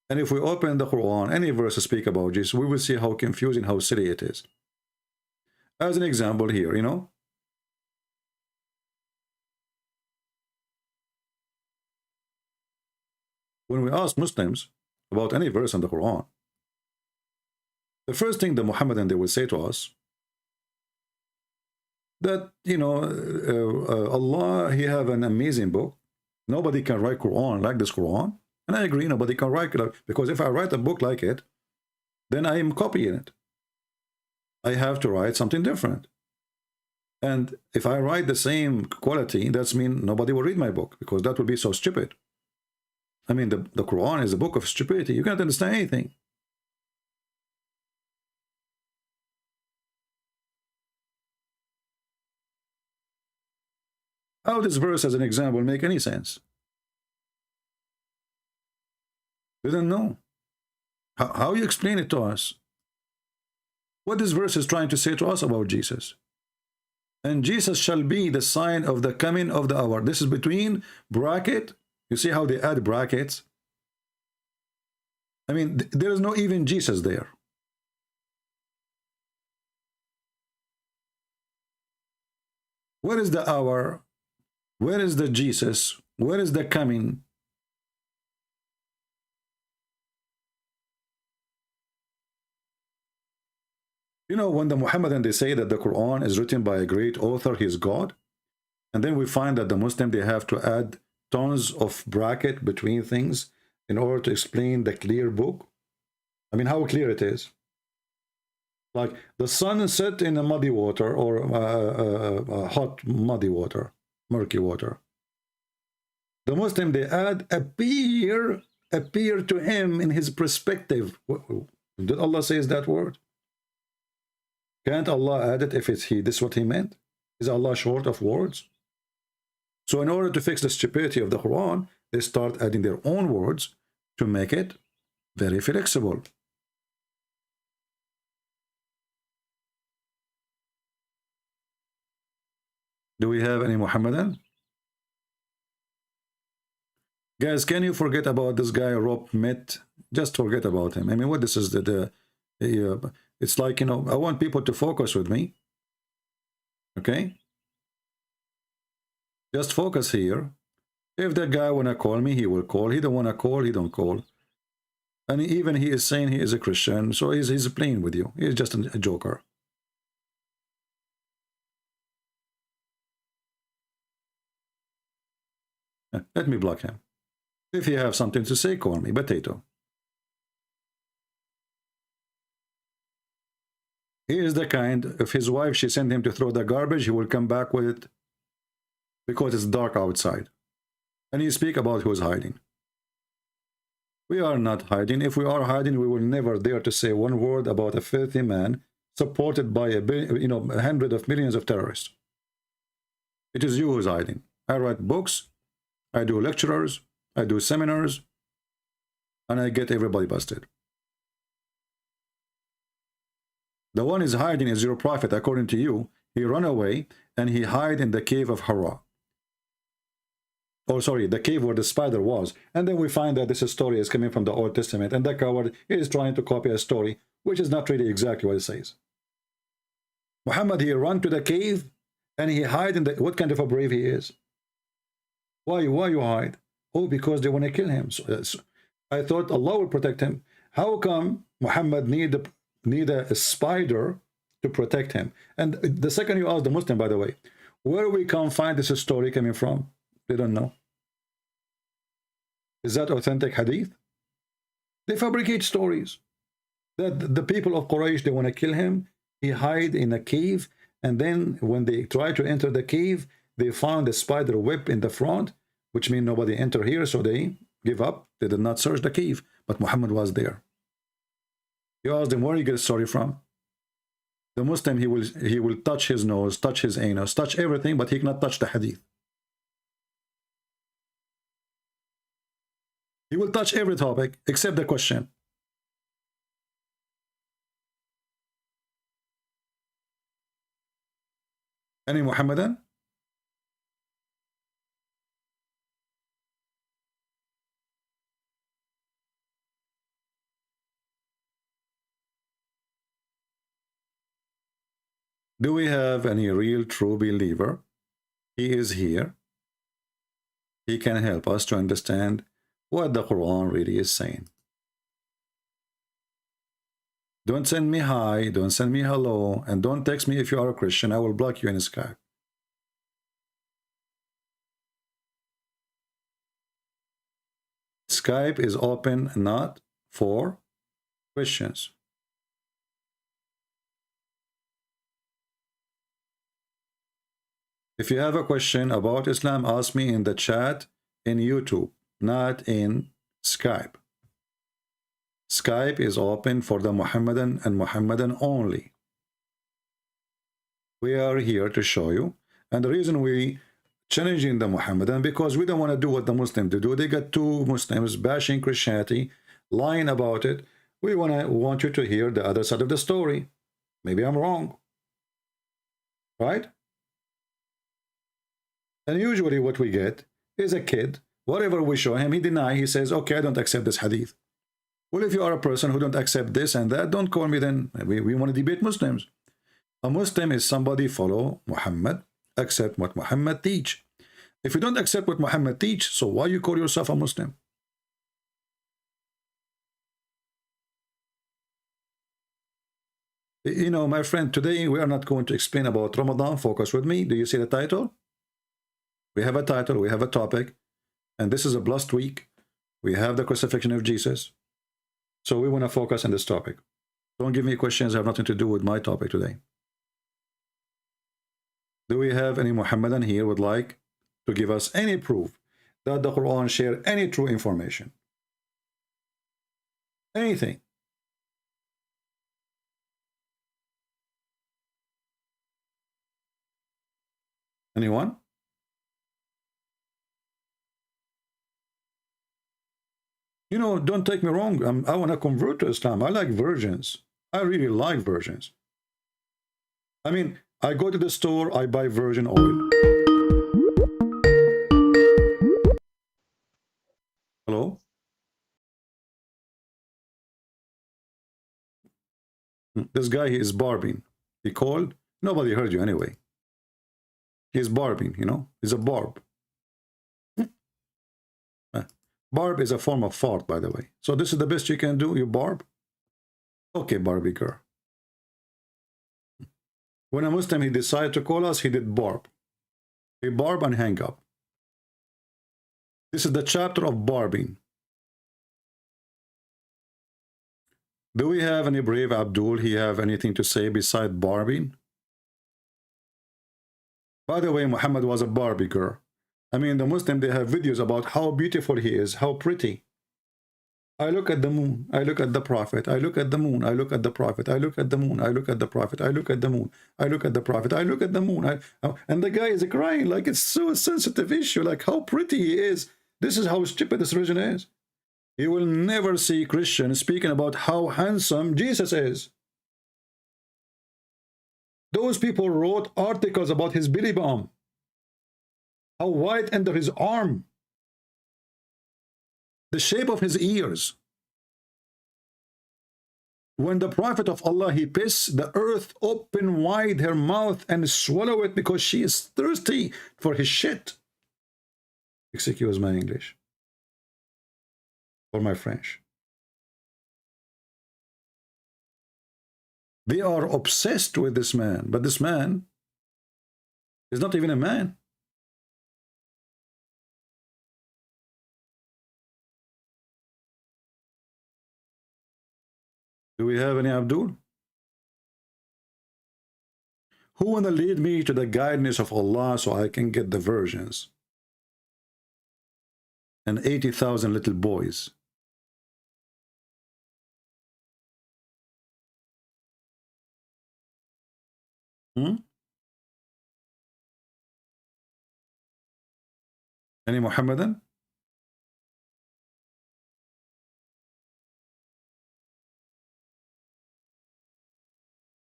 [SPEAKER 1] And if we open the Quran, any verse to speak about Jesus, we will see how confusing, how silly it is. As an example here, you know, when we ask Muslims about any verse in the Quran, the first thing the Muhammadan they will say to us that, you know, Allah, he have an amazing book. Nobody can write Quran like this Quran. And I agree, nobody can write it, because if I write a book like it, then I am copying it. I have to write something different. And if I write the same quality, that's mean nobody will read my book, because that would be so stupid. I mean, the Quran is a book of stupidity. You can't understand anything. How this verse as an example make any sense? Didn't know. How you explain it to us? What this verse is trying to say to us about Jesus? And Jesus shall be the sign of the coming of the hour. This is between bracket. You see how they add brackets? I mean, there is no even Jesus there. Where is the hour? Where is the Jesus? Where is the coming? You know, when the Muhammadan, they say that the Quran is written by a great author, he is God. And then we find that the Muslim, they have to add tons of bracket between things in order to explain the clear book. I mean, how clear it is. Like the sun set in a muddy water, or hot muddy water, murky water. The Muslim, they add appear to him in his perspective. Did Allah says that word? Can't Allah add it if it's this is what he meant? Is Allah short of words? So in order to fix the stupidity of the Quran, they start adding their own words to make it very flexible. Do we have any Muhammadan? Guys, can you forget about this guy, Rob Mitt? Just forget about him. I mean, what this is, it's like, you know, I want people to focus with me. Okay? Just focus here. If that guy want to call me, he will call. He don't want to call, he don't call. And even he is saying he is a Christian, so he's playing with you. He's just a joker. Let me block him. If you have something to say, call me. Potato. He is the kind, if his wife, she sent him to throw the garbage, he will come back with it because it's dark outside. And you speak about who's hiding. We are not hiding. If we are hiding, we will never dare to say one word about a filthy man supported by hundreds of millions of terrorists. It is you who's hiding. I write books, I do lectures, I do seminars, and I get everybody busted. The one is hiding is your prophet, according to you. He ran away and he hid in the cave of Hira. Oh, sorry, the cave where the spider was. And then we find that this story is coming from the Old Testament, and the coward is trying to copy a story which is not really exactly what it says. Muhammad, he ran to the cave and he hid in the... What kind of a brave he is? Why you hide? Oh, because they want to kill him. So I thought Allah will protect him. How come Muhammad need a spider to protect him? And the second you ask the Muslim, by the way, where we can find this story coming from? They don't know. Is that authentic hadith? They fabricate stories that the people of Quraysh, they want to kill him. He hide in a cave, and then when they try to enter the cave, they found a spider web in the front, which means nobody enter here, so they give up. They did not search the cave, but Muhammad was there. You ask them, where you get a story from? The Muslim, he will touch his nose, touch his anus, touch everything, but he cannot touch the hadith. He will touch every topic except the question. Any Muhammadan? Do we have any real true believer? He is here. He can help us to understand what the Quran really is saying. Don't send me hi, don't send me hello, and don't text me if you are a Christian. I will block you in Skype. Skype is open not for Christians. If you have a question about Islam, ask me in the chat in YouTube, not in Skype. Skype is open for the Muhammadan and Muhammadan only. We are here to show you, and the reason we challenging the Muhammadan, because we don't want to do what the Muslims do. They got two Muslims bashing Christianity, lying about it. We want you to hear the other side of the story. Maybe I'm wrong, right? And usually what we get is a kid, whatever we show him, he denies. He says, okay, I don't accept this hadith. Well, if you are a person who don't accept this and that, don't call me then. We want to debate Muslims. A Muslim is somebody follow Muhammad, accept what Muhammad teach. If you don't accept what Muhammad teach, so why you call yourself a Muslim? You know, my friend, today we are not going to explain about Ramadan. Focus with me. Do you see the title? We have a title, we have a topic, and this is a blessed week. We have the crucifixion of Jesus. So we want to focus on this topic. Don't give me questions that have nothing to do with my topic today. Do we have any Muhammadan here would like to give us any proof that the Quran share any true information? Anything? Anyone? You know, don't take me wrong. I want to convert to Islam. I like virgins. I really like virgins. I mean, I go to the store, I buy virgin oil. Hello? This guy, he is barbing. He called. Nobody heard you anyway. He is barbing, you know. He's a barb. Barb is a form of fart, by the way. So this is the best you can do, you barb? Okay, Barbie girl. When a Muslim, he decided to call us, he did barb. He barb and hang up. This is the chapter of barbing. Do we have any brave Abdul? He have anything to say beside barbing? By the way, Muhammad was a Barbie girl. I mean, the Muslim, they have videos about how beautiful he is, how pretty. I look at the moon, I look at the Prophet, I look at the moon, I look at the Prophet, I look at the moon, I look at the Prophet, I look at the moon, I look at the Prophet, I look at the moon. And the guy is crying like it's so a sensitive issue, like how pretty he is. This is how stupid this religion is. You will never see Christians speaking about how handsome Jesus is. Those people wrote articles about his belly bump, how wide under his arm, the shape of his ears. When the Prophet of Allah, he piss, the earth open wide her mouth and swallow it because she is thirsty for his shit. Excuse my English or my French. They are obsessed with this man, but this man is not even a man. Do we have any Abdul? Who wanna lead me to the guidance of Allah so I can get the virgins? And 80,000 little boys. Any Muhammadan?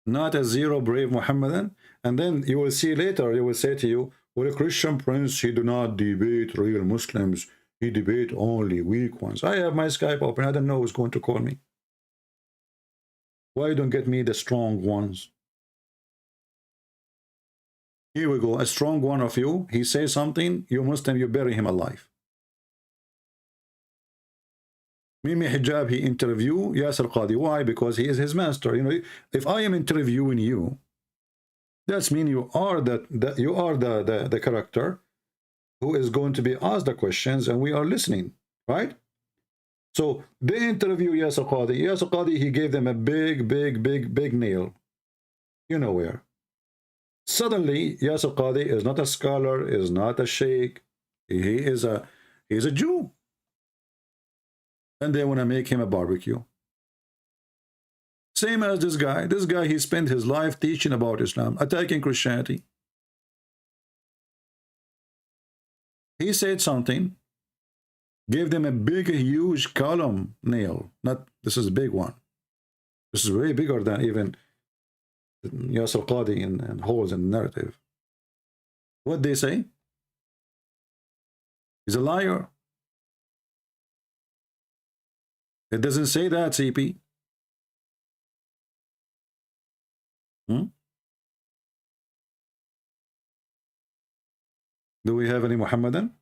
[SPEAKER 1] Not a zero brave Muhammadan. And then you will see later, he will say to you, well, a Christian prince, he do not debate real Muslims. He debate only weak ones. I have my Skype open. I don't know who's going to call me. Why don't get me the strong ones? Here we go. A strong one of you. He says something. You Muslim, you bury him alive. Mimi Hijab, he interview Yasir Qadi. Why? Because he is his master. You know, if I am interviewing you, that's mean you are the character who is going to be asked the questions, and we are listening, right? So they interview Yasir Qadi. Yasir Qadi, he gave them a big nail. You know where. Suddenly, Yasir Qadi is not a scholar, is not a sheikh. He is a Jew. And they want to make him a barbecue. Same as this guy. This guy, he spent his life teaching about Islam, attacking Christianity. He said something, gave them a big, huge column nail. Not, this is a big one. This is way bigger than even Yasir Qadi and holes in the narrative. What they say? He's a liar. It doesn't say that, CP. Do we have any Muhammadan?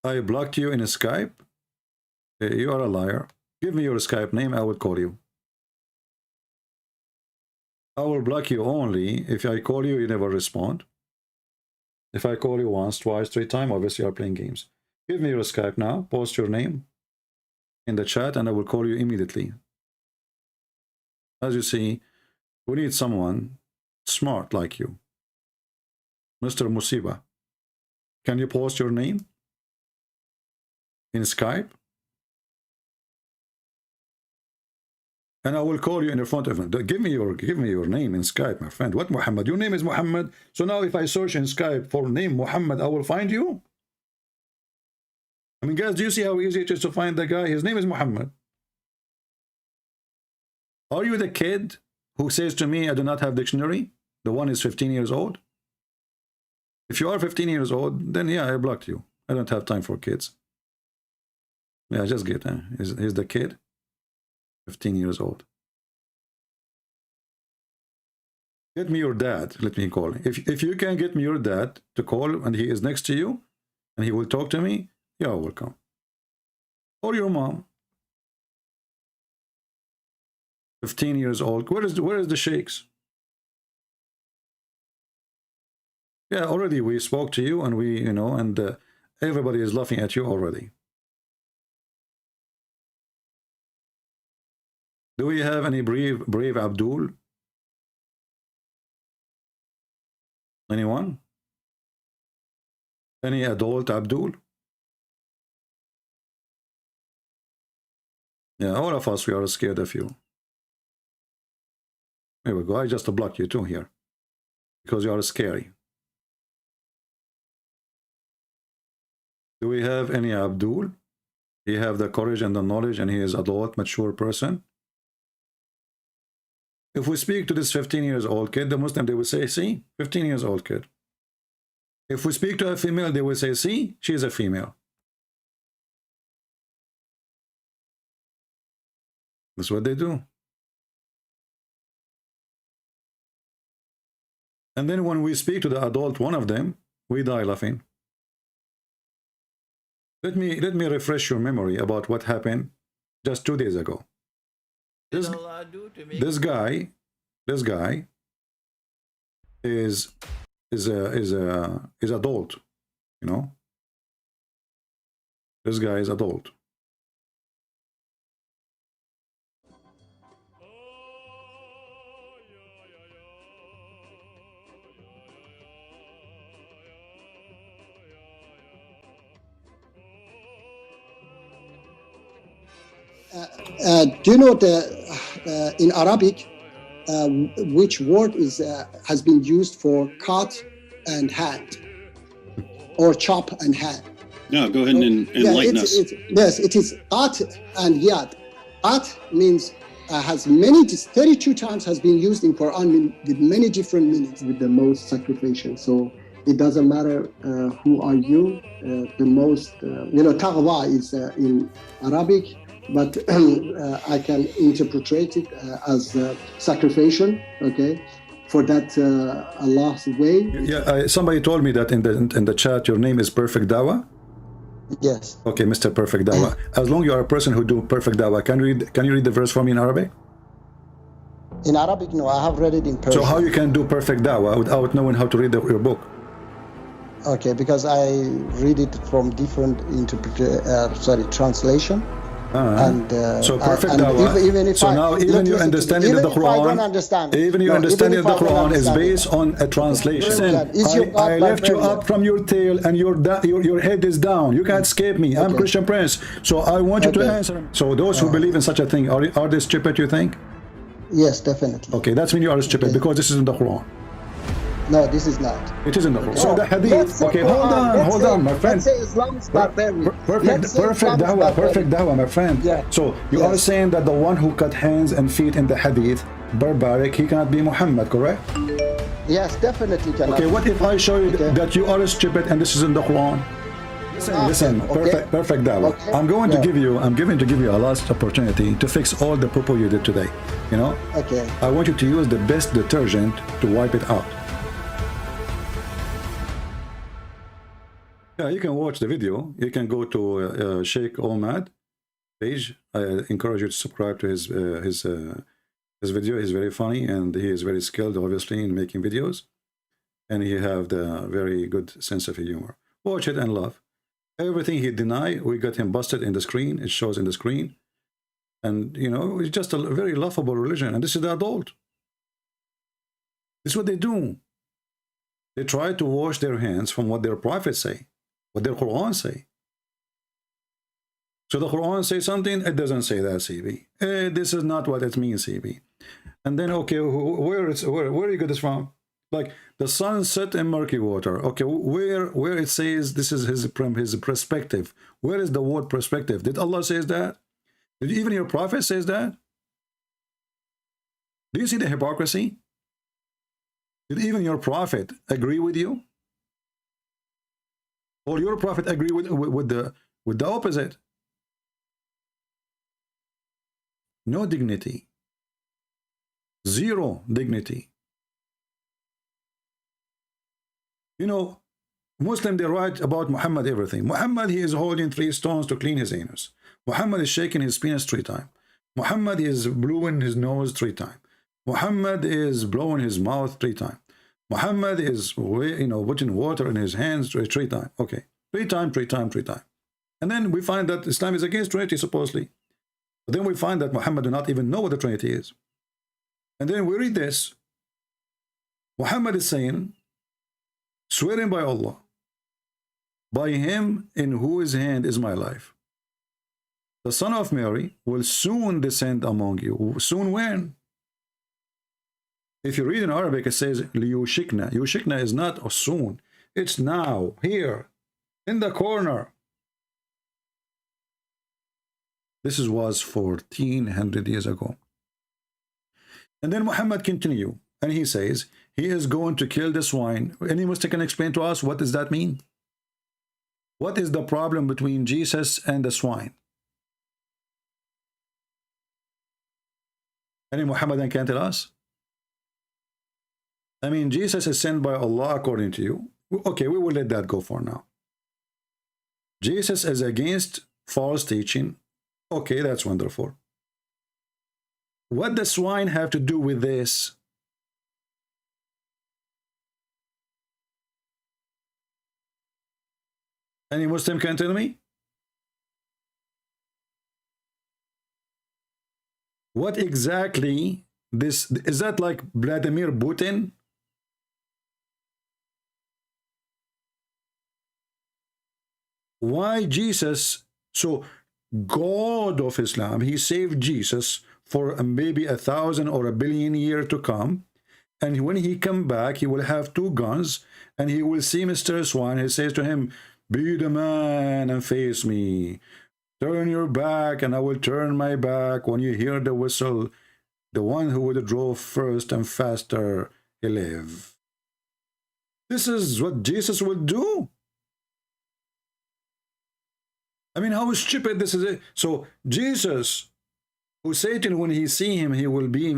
[SPEAKER 1] I blocked you in a Skype. You are a liar. Give me your Skype name, I will call you. I will block you only if I call you, you never respond. If I call you once, twice, 3 times, obviously you are playing games. Give me your Skype now. Post your name in the chat and I will call you immediately. As you see, we need someone smart like you. Mr. Musiba. Can you post your name in Skype? And I will call you in the front of him. Give me your name in Skype, my friend. What Muhammad? Your name is Muhammad. So now if I search in Skype for name Muhammad, I will find you. I mean, guys, do you see how easy it is to find the guy? His name is Muhammad. Are you the kid who says to me, I do not have dictionary? The one is 15 years old. If you are 15 years old, then yeah, I blocked you. I don't have time for kids. Yeah, just get he's the kid. 15 years old. Get me your dad. Let me call. If you can get me your dad to call and he is next to you and he will talk to me, you're welcome. Or your mom. 15 years old. Where is the Sheikhs? Yeah, already we spoke to you and we, you know, and everybody is laughing at you already. Do we have any brave Abdul? Anyone? Any adult Abdul? Yeah, all of us, we are scared of you. There we go. I just blocked you too here. Because you are scary. Do we have any Abdul? He have the courage and the knowledge and he is adult, mature person. If we speak to this 15 years old kid, the Muslim, they will say, see, 15 years old kid. If we speak to a female, they will say, see, she is a female. That's what they do. And then when we speak to the adult, one of them, we die laughing. Let me refresh your memory about what happened just 2 days ago. This guy is adult, you know. This guy is adult.
[SPEAKER 4] Do you know in Arabic which word has been used for cut and hand or chop and hand?
[SPEAKER 5] No, go ahead and enlighten us.
[SPEAKER 4] Yes, it is at and yad. At means has 32 times has been used in Quran with many different meanings. With the most sacrificial. So it doesn't matter who are you. The most, taqwa is in Arabic, but I can interpret it as sacrificial. Okay. For that Allah's way.
[SPEAKER 1] Yeah, somebody told me that in the chat your name is Perfect Dawa.
[SPEAKER 4] Yes.
[SPEAKER 1] Okay, Mr. Perfect Dawa. As long as you are a person who do perfect Dawa, can you read the verse for me in Arabic?
[SPEAKER 4] In Arabic, no, I have read it in Persian.
[SPEAKER 1] So how you can do perfect Dawa without knowing how to read your book?
[SPEAKER 4] Okay, because I read it from different translation.
[SPEAKER 1] So perfect Dawa. Even if you understanding the Quran, even you understanding the Quran is based on a translation. I left you up from your tail and your head is down. You can't escape me. I'm Christian Prince. So I want you to answer. So those who believe in such a thing, are they stupid, you think?
[SPEAKER 4] Yes, definitely.
[SPEAKER 1] Okay, that's when you are stupid because this is in the Quran.
[SPEAKER 4] No, this is not.
[SPEAKER 1] It is in the Quran. So the hadith. Okay, hold on, my friend.
[SPEAKER 4] Let's say Islam is barbarian.
[SPEAKER 1] Perfect Dawa, my friend.
[SPEAKER 4] Yeah.
[SPEAKER 1] So you are saying that the one who cut hands and feet in the hadith, barbaric, he cannot be Muhammad, correct?
[SPEAKER 4] Yes, definitely cannot.
[SPEAKER 1] Okay, what if I show you that you are stupid and this is in the Quran? Listen, perfect Dawa.
[SPEAKER 4] Okay.
[SPEAKER 1] I'm going to give you a last opportunity to fix all the poo-poo you did today. You know?
[SPEAKER 4] Okay.
[SPEAKER 1] I want you to use the best detergent to wipe it out. Yeah, you can watch the video. You can go to Sheikh Omad page. I encourage you to subscribe to his video. He's very funny and he is very skilled, obviously, in making videos. And he have the very good sense of humor. Watch it and laugh. Everything he denied, we got him busted in the screen. It shows in the screen. And, you know, it's just a very laughable religion. And this is the adult. This is what they do. They try to wash their hands from what their prophets say, what their Quran say. So the Quran says something, it doesn't say that, CB. This is not what it means, CB. And then, okay, where you get this from? Like the sun set in murky water. Okay, where it says this is his perspective. Where is the word perspective? Did Allah says that? Did even your prophet says that? Do you see the hypocrisy? Did even your prophet agree with you? Or your prophet agree with the opposite? No dignity. Zero dignity. You know, Muslim, they write about Muhammad everything. Muhammad, he is holding 3 stones to clean his anus. Muhammad is shaking his penis 3 times. Muhammad is blowing his nose 3 times. Muhammad is blowing his mouth 3 times. Muhammad is, putting water in his hands 3 times. Okay, 3 times. And then we find that Islam is against Trinity, supposedly. But then we find that Muhammad do not even know what the Trinity is. And then we read this. Muhammad is saying, swearing by Allah, by him in whose hand is my life, the son of Mary will soon descend among you. Soon when? If you read in Arabic, it says liyushikna. Yushikna is not a soon. It's now, here, in the corner. This was 1400 years ago. And then Muhammad continue, and he says, he is going to kill the swine. Any Muslim can explain to us what does that mean? What is the problem between Jesus and the swine? Any Muhammadan can tell us? I mean, Jesus is sent by Allah according to you. Okay, we will let that go for now. Jesus is against false teaching. Okay, that's wonderful. What does swine have to do with this? Any Muslim can tell me? What exactly this is? That like Vladimir Putin? Why Jesus? So God of Islam, he saved Jesus for maybe 1,000 or 1,000,000,000 years to come, and when he come back, he will have 2 guns, and he will see Mr. Swan. He says to him, "Be the man and face me. Turn your back, and I will turn my back. When you hear the whistle, the one who would drove first and faster, he live." This is what Jesus will do. I mean, how stupid this is. So Jesus, who Satan, when he see him, he will be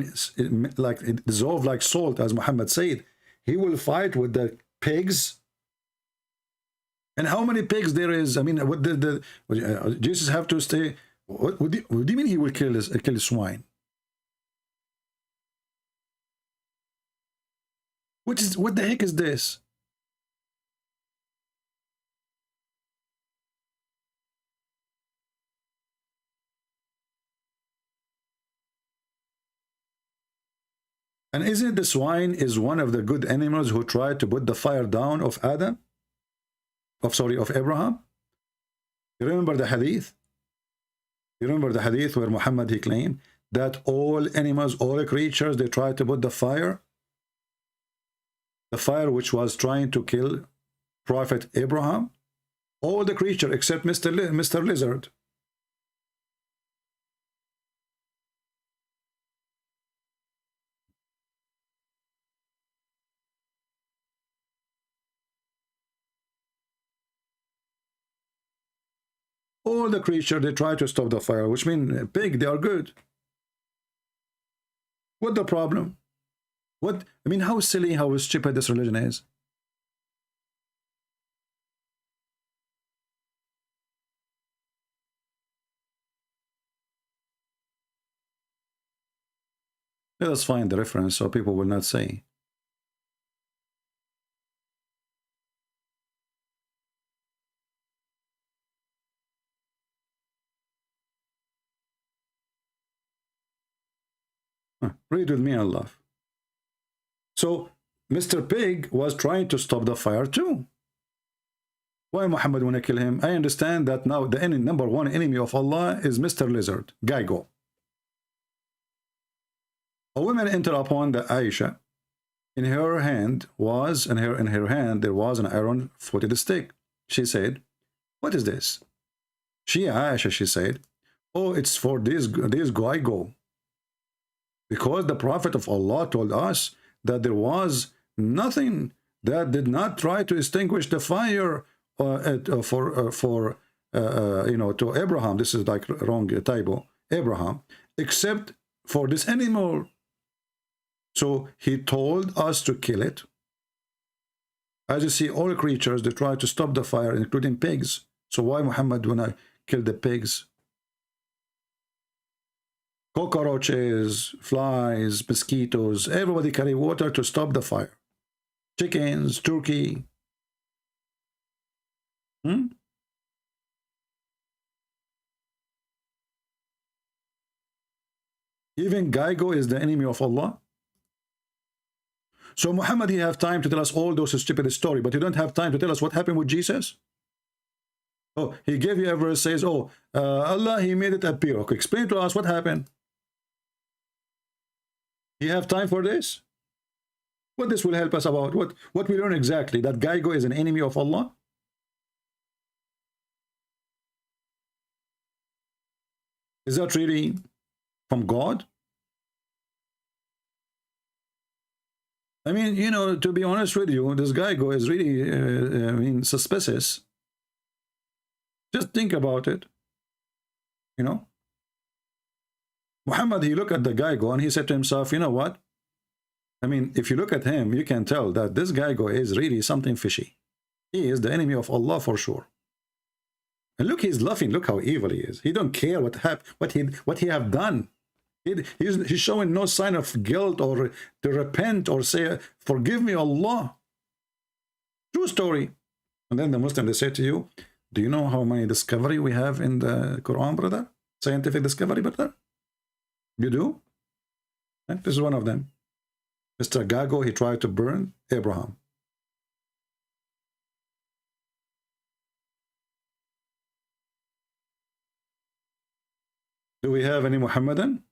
[SPEAKER 1] like dissolved like salt, as Muhammad said. He will fight with the pigs. And how many pigs there is? I mean, what Jesus have to stay? What do you mean he will kill swine? What the heck is this? And isn't it the swine is one of the good animals who tried to put the fire down of Adam? Of Abraham? You remember the hadith? You remember the hadith where Muhammad, he claimed that all animals, all creatures, they tried to put the fire which was trying to kill Prophet Abraham? All the creatures except Mr. Lizard. All the creatures, they try to stop the fire, which means pig, they are good. What the problem? What, I mean, how silly, how stupid this religion is. Let us find the reference so people will not say. Read with me and laugh. So Mr. Pig was trying to stop the fire too. Why Muhammad want to kill him? I understand that now the number one enemy of Allah is Mr. Lizard, Geigo. A woman entered upon the Aisha. In her hand was, in her hand there was an iron-footed stick. She said, "What is this?" Aisha, she said, "Oh, it's for this Geigo. Because the Prophet of Allah told us that there was nothing that did not try to extinguish the fire to Abraham." This is like wrong typo, Abraham, except for this animal. So he told us to kill it. As you see, all creatures, they try to stop the fire, including pigs. So why Muhammad wanna kill the pigs? Cockroaches, flies, mosquitoes, everybody carry water to stop the fire. Chickens, turkey. Even Geigo is the enemy of Allah. So Muhammad, he have time to tell us all those stupid stories, but you don't have time to tell us what happened with Jesus? Oh, he gave you a verse, says, oh, Allah, he made it appear. Okay, explain to us what happened. You have time for this? What this will help us about? What we learn exactly? That Geigo is an enemy of Allah? Is that really from God? I mean, you know, to be honest with you, this Geigo is really, suspicious. Just think about it. You know? Muhammad, he looked at the Geigo and he said to himself, you know what? I mean, if you look at him, you can tell that this guy is really something fishy. He is the enemy of Allah for sure. And look, he's laughing. Look how evil he is. He don't care what he have done. He's showing no sign of guilt or to repent or say, forgive me, Allah. True story. And then the Muslim, they say to you, do you know how many discovery we have in the Quran, brother? Scientific discovery, brother? You do? And this is one of them. Mr. Gago, he tried to burn Abraham. Do we have any Muhammadan?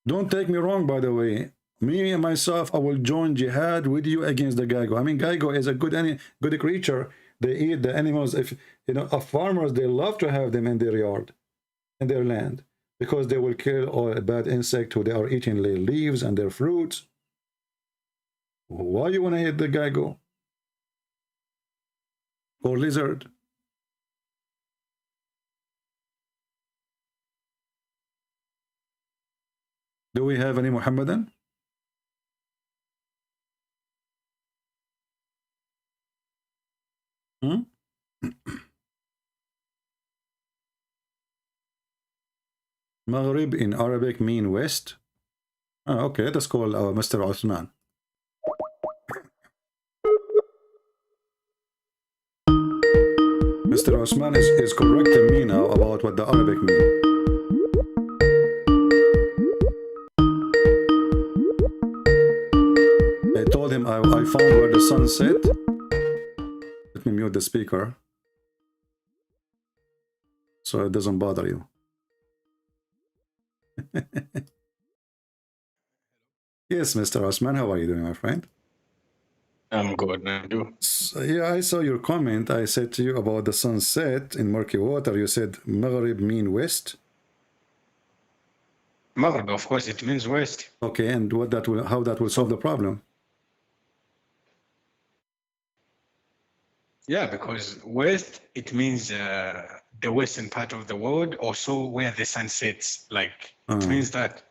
[SPEAKER 1] Don't take me wrong, by the way. Me and myself, I will join jihad with you against the Gago. I mean, Gago is a good creature. They eat the animals. If you know, farmers, they love to have them in their yard, in their land, because they will kill all bad insect who they are eating their leaves and their fruits. Why you want to eat the Gago or lizard? Do we have any Muhammadan? Maghrib in Arabic mean west. Oh, okay, let's call Mr. Osman. Mr. Osman is correcting me now about what the Arabic mean. I told him I found where the sun set. Let me mute the speaker so it doesn't bother you. Yes, Mr. Osman, how are you doing, my friend?
[SPEAKER 6] I'm good, man. You?
[SPEAKER 1] So, yeah, I saw your comment. I said to you about the sunset in murky water. You said Maghrib mean west.
[SPEAKER 6] Maghrib, of course, it means west.
[SPEAKER 1] Okay, and how that will solve the problem?
[SPEAKER 6] Yeah, because west, it means the western part of the world, also where the sun sets. Like, it means that.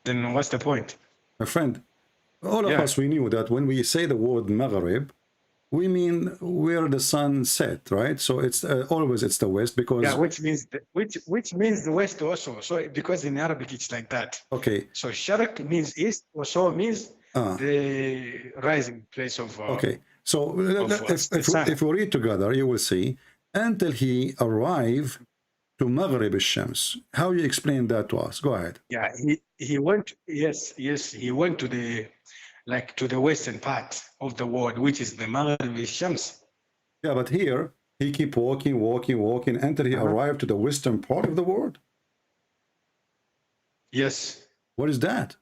[SPEAKER 6] Then what's the point?
[SPEAKER 1] My friend, all of us, we knew that when we say the word Maghrib, we mean where the sun set, right? So it's always it's the west, because
[SPEAKER 6] which means the west also. So because in Arabic it's like that.
[SPEAKER 1] Okay.
[SPEAKER 6] So Sharq means east, also means the rising place of.
[SPEAKER 1] Okay. So if we read together, you will see until he arrived to Maghrib al-Shams. How you explain that to us? Go ahead.
[SPEAKER 6] Yeah, he went. Yes, he went to the western part of the world, which is the Maghrib al-Shams.
[SPEAKER 1] Yeah, but here he keep walking until he arrived to the western part of the world.
[SPEAKER 6] Yes.
[SPEAKER 1] What is that?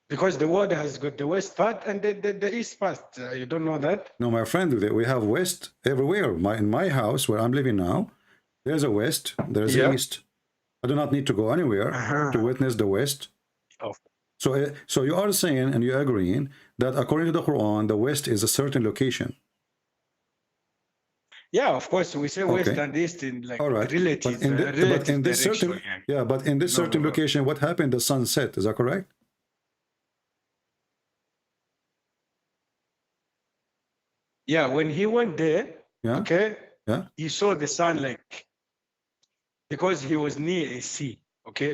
[SPEAKER 6] Because the world has got the west part and the east part. You don't know that?
[SPEAKER 1] No, my friend, we have west everywhere. In my house where I'm living now, there's a west, there's an east. I do not need to go anywhere to witness the west.
[SPEAKER 6] Oh.
[SPEAKER 1] So you are saying and you're agreeing that according to the Quran, the west is a certain location.
[SPEAKER 6] Yeah, of course, we say west and east in like relative.
[SPEAKER 1] But in this certain, but in this certain location, what happened? The sun set. Is that correct?
[SPEAKER 6] Yeah, when he went there, he saw the sun like, because he was near a sea,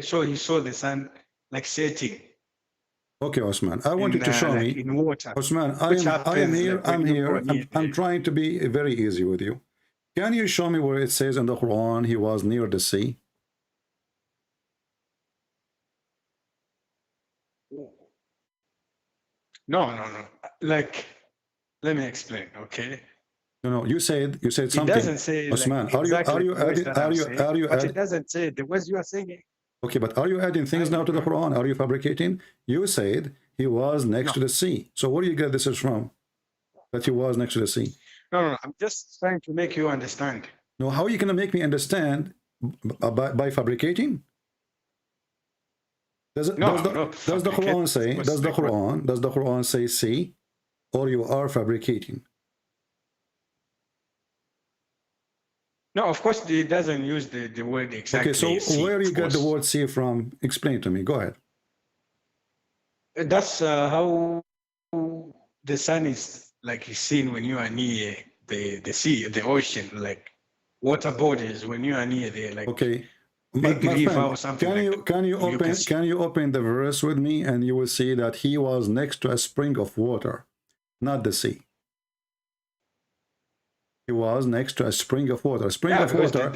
[SPEAKER 6] so he saw the sun like setting.
[SPEAKER 1] Okay, Osman, I want you to show me.
[SPEAKER 6] In water.
[SPEAKER 1] Osman, I'm here. I'm trying to be very easy with you. Can you show me where it says in the Quran he was near the sea?
[SPEAKER 6] No. Like, let me explain,
[SPEAKER 1] No, you said something.
[SPEAKER 6] It doesn't say
[SPEAKER 1] Osman,
[SPEAKER 6] like
[SPEAKER 1] are you
[SPEAKER 6] adding? It doesn't say the words you are saying.
[SPEAKER 1] Okay, but are you adding things now to the Quran? Are you fabricating? You said he was next to the sea. So where do you get this from? That he was next to the sea?
[SPEAKER 6] No. I'm just trying to make you understand.
[SPEAKER 1] No, how are you going to make me understand by fabricating? Does the Quran say? Does the Quran say sea, or you are fabricating?
[SPEAKER 6] No, of course it doesn't use the word exactly.
[SPEAKER 1] Okay, so where you got the word sea from? Explain to me. Go ahead.
[SPEAKER 6] That's how the sun is like is seen when you are near the sea, the ocean, like water bodies when you are near there, like
[SPEAKER 1] okay.
[SPEAKER 6] big
[SPEAKER 1] My
[SPEAKER 6] river
[SPEAKER 1] friend,
[SPEAKER 6] or something like that.
[SPEAKER 1] can you open the verse with me, and you will see that he was next to a spring of water, not the sea. He was next to a spring of water. A spring of water.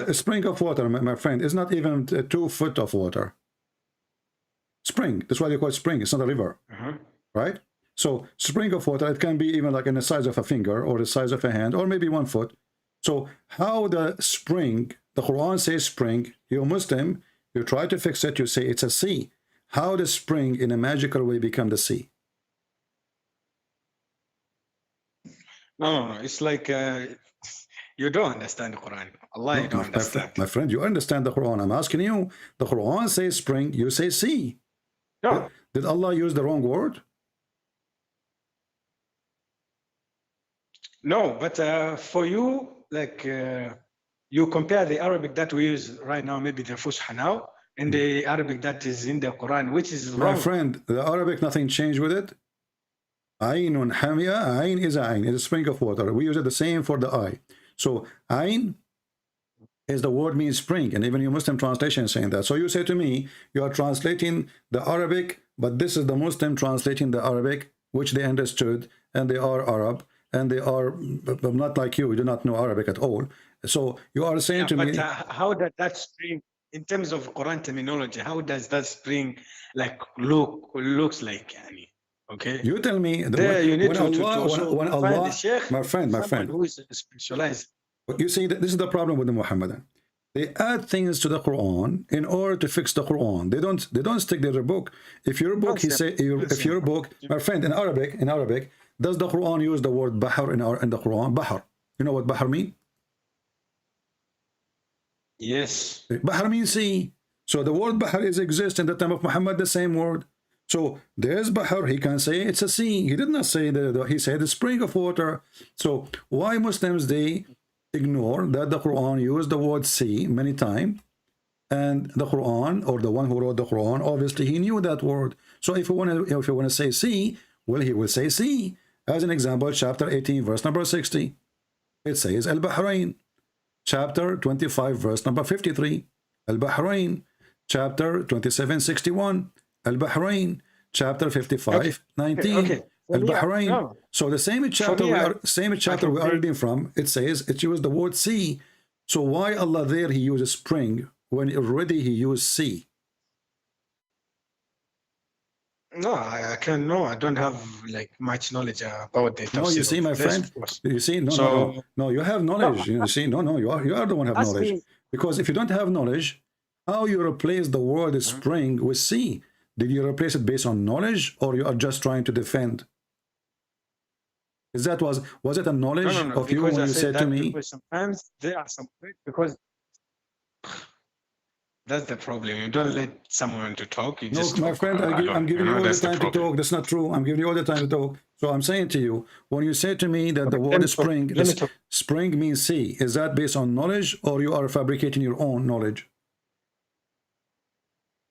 [SPEAKER 1] A spring of water, my friend, is not even 2 foot of water. Spring. That's why they call it spring. It's not a river, right? So spring of water, it can be even like in the size of a finger or the size of a hand or maybe 1 foot. So how the spring, the Quran says spring, you're Muslim, you try to fix it, you say it's a sea. How the spring in a magical way become the sea?
[SPEAKER 6] No, it's like you don't understand the Quran. Allah, you don't understand.
[SPEAKER 1] My friend, you understand the Quran. I'm asking you, the Quran says spring, you say sea.
[SPEAKER 6] No.
[SPEAKER 1] Did Allah use the wrong word?
[SPEAKER 6] No, but for you, like you compare the Arabic that we use right now, maybe the Fusha now, and the Arabic that is in the Quran, which is wrong.
[SPEAKER 1] My friend, the Arabic, nothing changed with it. Aynun hamia, ayn is ayn, is a spring of water. We use it the same for the eye. So ayn is the word means spring, and even your Muslim translation is saying that. So you say to me, you are translating the Arabic, but this is the Muslim translating the Arabic, which they understood, and they are Arab, and they are not like you do not know Arabic at all. So you are saying to me,
[SPEAKER 6] how does that spring, in terms of Quran terminology, how does that spring like looks like? Okay.
[SPEAKER 1] You tell me.
[SPEAKER 6] You need
[SPEAKER 1] when Allah,
[SPEAKER 6] Sheikh,
[SPEAKER 1] my friend,
[SPEAKER 6] who is specialized.
[SPEAKER 1] You see, this is the problem with the Muhammadan. They add things to the Quran in order to fix the Quran. They don't stick to their book. If your book, if your book, my friend, in Arabic, does the Quran use the word bahar in the Quran? Bahar. You know what bahar mean?
[SPEAKER 6] Yes.
[SPEAKER 1] Bahar means sea. So the word bahar exists in the time of Muhammad, the same word. So there's bahar, he can say it's a sea. He did not say that, he said a spring of water. So why Muslims, they ignore that the Quran used the word sea many times, and the Quran, or the one who wrote the Quran, obviously he knew that word. So if you want to say sea, well, he will say sea. As an example, chapter 18, verse number 60. It says Al-Bahrain. Chapter 25, verse number 53. Al-Bahrain. Chapter 27, 61. Al-Bahrain. Chapter 55, 19.
[SPEAKER 6] Okay.
[SPEAKER 1] Al-Bahrain.
[SPEAKER 6] No.
[SPEAKER 1] So the same chapter we are reading from, it says it used the word sea. So why Allah there he uses spring when already he used sea?
[SPEAKER 6] No, I can. No, I don't have like much knowledge about the.
[SPEAKER 1] No, you see, my friend. You see, no. You have knowledge. You see, no. You are the one who have knowledge. Because if you don't have knowledge, how you replace the word spring with sea? Did you replace it based on knowledge, or you are just trying to defend? Is that was it a knowledge of you when you said to me?
[SPEAKER 6] Sometimes there are some, because that's the problem. You don't let someone to talk. You just
[SPEAKER 1] my
[SPEAKER 6] talk.
[SPEAKER 1] friend, I'm giving you all the time to talk. That's not true. I'm giving you all the time to talk. So I'm saying to you, when you say to me that the word spring, spring means sea, is that based on knowledge, or you are fabricating your own knowledge?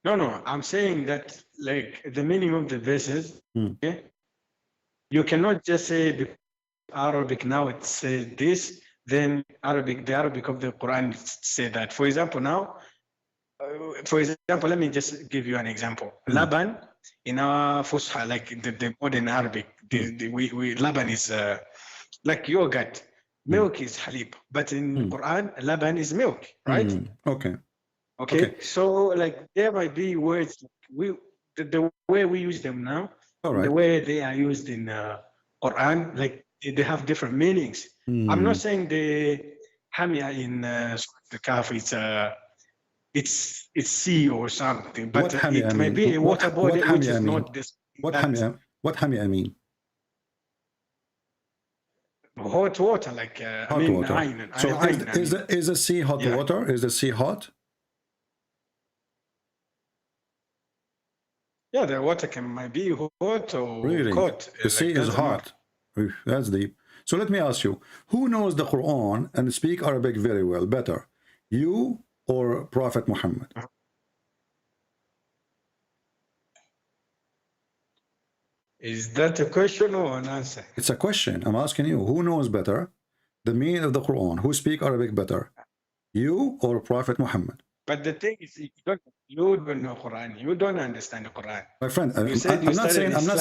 [SPEAKER 6] No. I'm saying that like the meaning of the verses. Okay? You cannot just say Arabic now it says this, then the Arabic of the Quran say that. For example, now, let me just give you an example. Laban in our Fusha, like the modern Arabic, Laban is like yogurt. Milk is halib, but in Quran, Laban is milk, right? Okay. So like there might be words the way we use them now. The way they are used in Quran, like they have different meanings. I'm not saying the hamia in the Kaf it's sea or something, but it may be a water body which is not this.
[SPEAKER 1] What hamia mean?
[SPEAKER 6] Hot water, like
[SPEAKER 1] hot water. So is the sea hot water? Is the sea hot?
[SPEAKER 6] Yeah, the water might be hot or
[SPEAKER 1] really?
[SPEAKER 6] Cold.
[SPEAKER 1] The sea is hot. That's deep. So let me ask you, who knows the Quran and speak Arabic very well, better, you or Prophet Muhammad?
[SPEAKER 6] Is that a question or an answer?
[SPEAKER 1] It's a question. I'm asking you, who knows better the meaning of the Quran? Who speak Arabic better? You or Prophet Muhammad?
[SPEAKER 6] But the thing is, you don't know Quran. You don't understand the Quran.
[SPEAKER 1] My friend,
[SPEAKER 6] You said you
[SPEAKER 1] I'm not
[SPEAKER 6] studied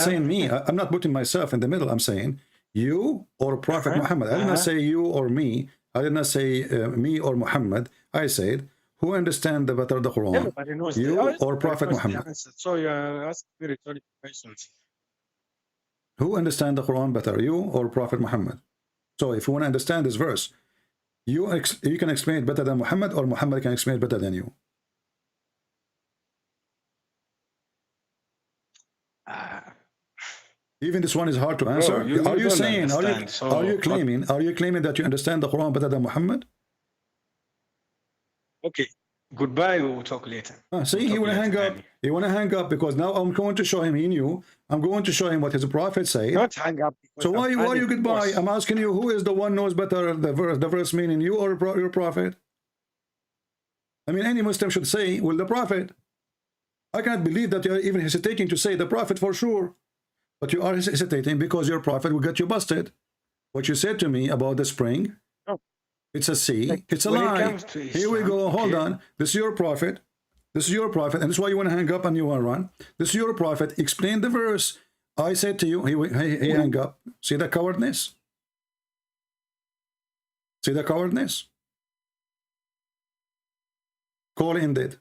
[SPEAKER 1] saying
[SPEAKER 6] Islam.
[SPEAKER 1] me. I'm not putting myself in the middle. I'm saying you or Prophet Muhammad. I did not say you or me. I did not say me or Muhammad. I said, who understand the better the Quran?
[SPEAKER 6] Everybody knows
[SPEAKER 1] You
[SPEAKER 6] the
[SPEAKER 1] or
[SPEAKER 6] everybody
[SPEAKER 1] Prophet
[SPEAKER 6] knows the
[SPEAKER 1] Muhammad?
[SPEAKER 6] answer. So you are asking very rhetorical questions.
[SPEAKER 1] Who understand the Quran better, you or Prophet Muhammad? So if you want to understand this verse, you can explain it better than Muhammad, or Muhammad can explain it better than you. Even this one is hard to answer.
[SPEAKER 6] you
[SPEAKER 1] are you
[SPEAKER 6] don't
[SPEAKER 1] saying?
[SPEAKER 6] understand, so
[SPEAKER 1] Are you claiming? Are you claiming that you understand the Quran better than Muhammad?
[SPEAKER 6] Okay. Goodbye. We will talk later.
[SPEAKER 1] See,
[SPEAKER 6] We'll
[SPEAKER 1] he
[SPEAKER 6] talk
[SPEAKER 1] want to hang
[SPEAKER 6] later,
[SPEAKER 1] up.
[SPEAKER 6] Annie.
[SPEAKER 1] He want to hang up because now I'm going to show him. He knew. I'm going to show him what his prophet said.
[SPEAKER 6] Not hang up.
[SPEAKER 1] So why
[SPEAKER 6] I'm
[SPEAKER 1] you goodbye?
[SPEAKER 6] forced.
[SPEAKER 1] I'm asking you, who is the one knows better the verse meaning, you or your prophet? I mean, any Muslim should say, well, the prophet. I cannot believe that you are even hesitating to say the prophet for sure. But you are hesitating because your prophet will get you busted. What you said to me about the spring,
[SPEAKER 6] No.
[SPEAKER 1] it's a sea,
[SPEAKER 6] Like,
[SPEAKER 1] it's a
[SPEAKER 6] when it
[SPEAKER 1] lie.
[SPEAKER 6] comes to
[SPEAKER 1] Here we
[SPEAKER 6] Islam,
[SPEAKER 1] go, hold
[SPEAKER 6] okay.
[SPEAKER 1] on. This is your prophet. This is your prophet, and this is why you want to hang up and you want to run. This is your prophet. Explain the verse. I said to you, he hang up. See the cowardness? See the cowardness? Call in dead.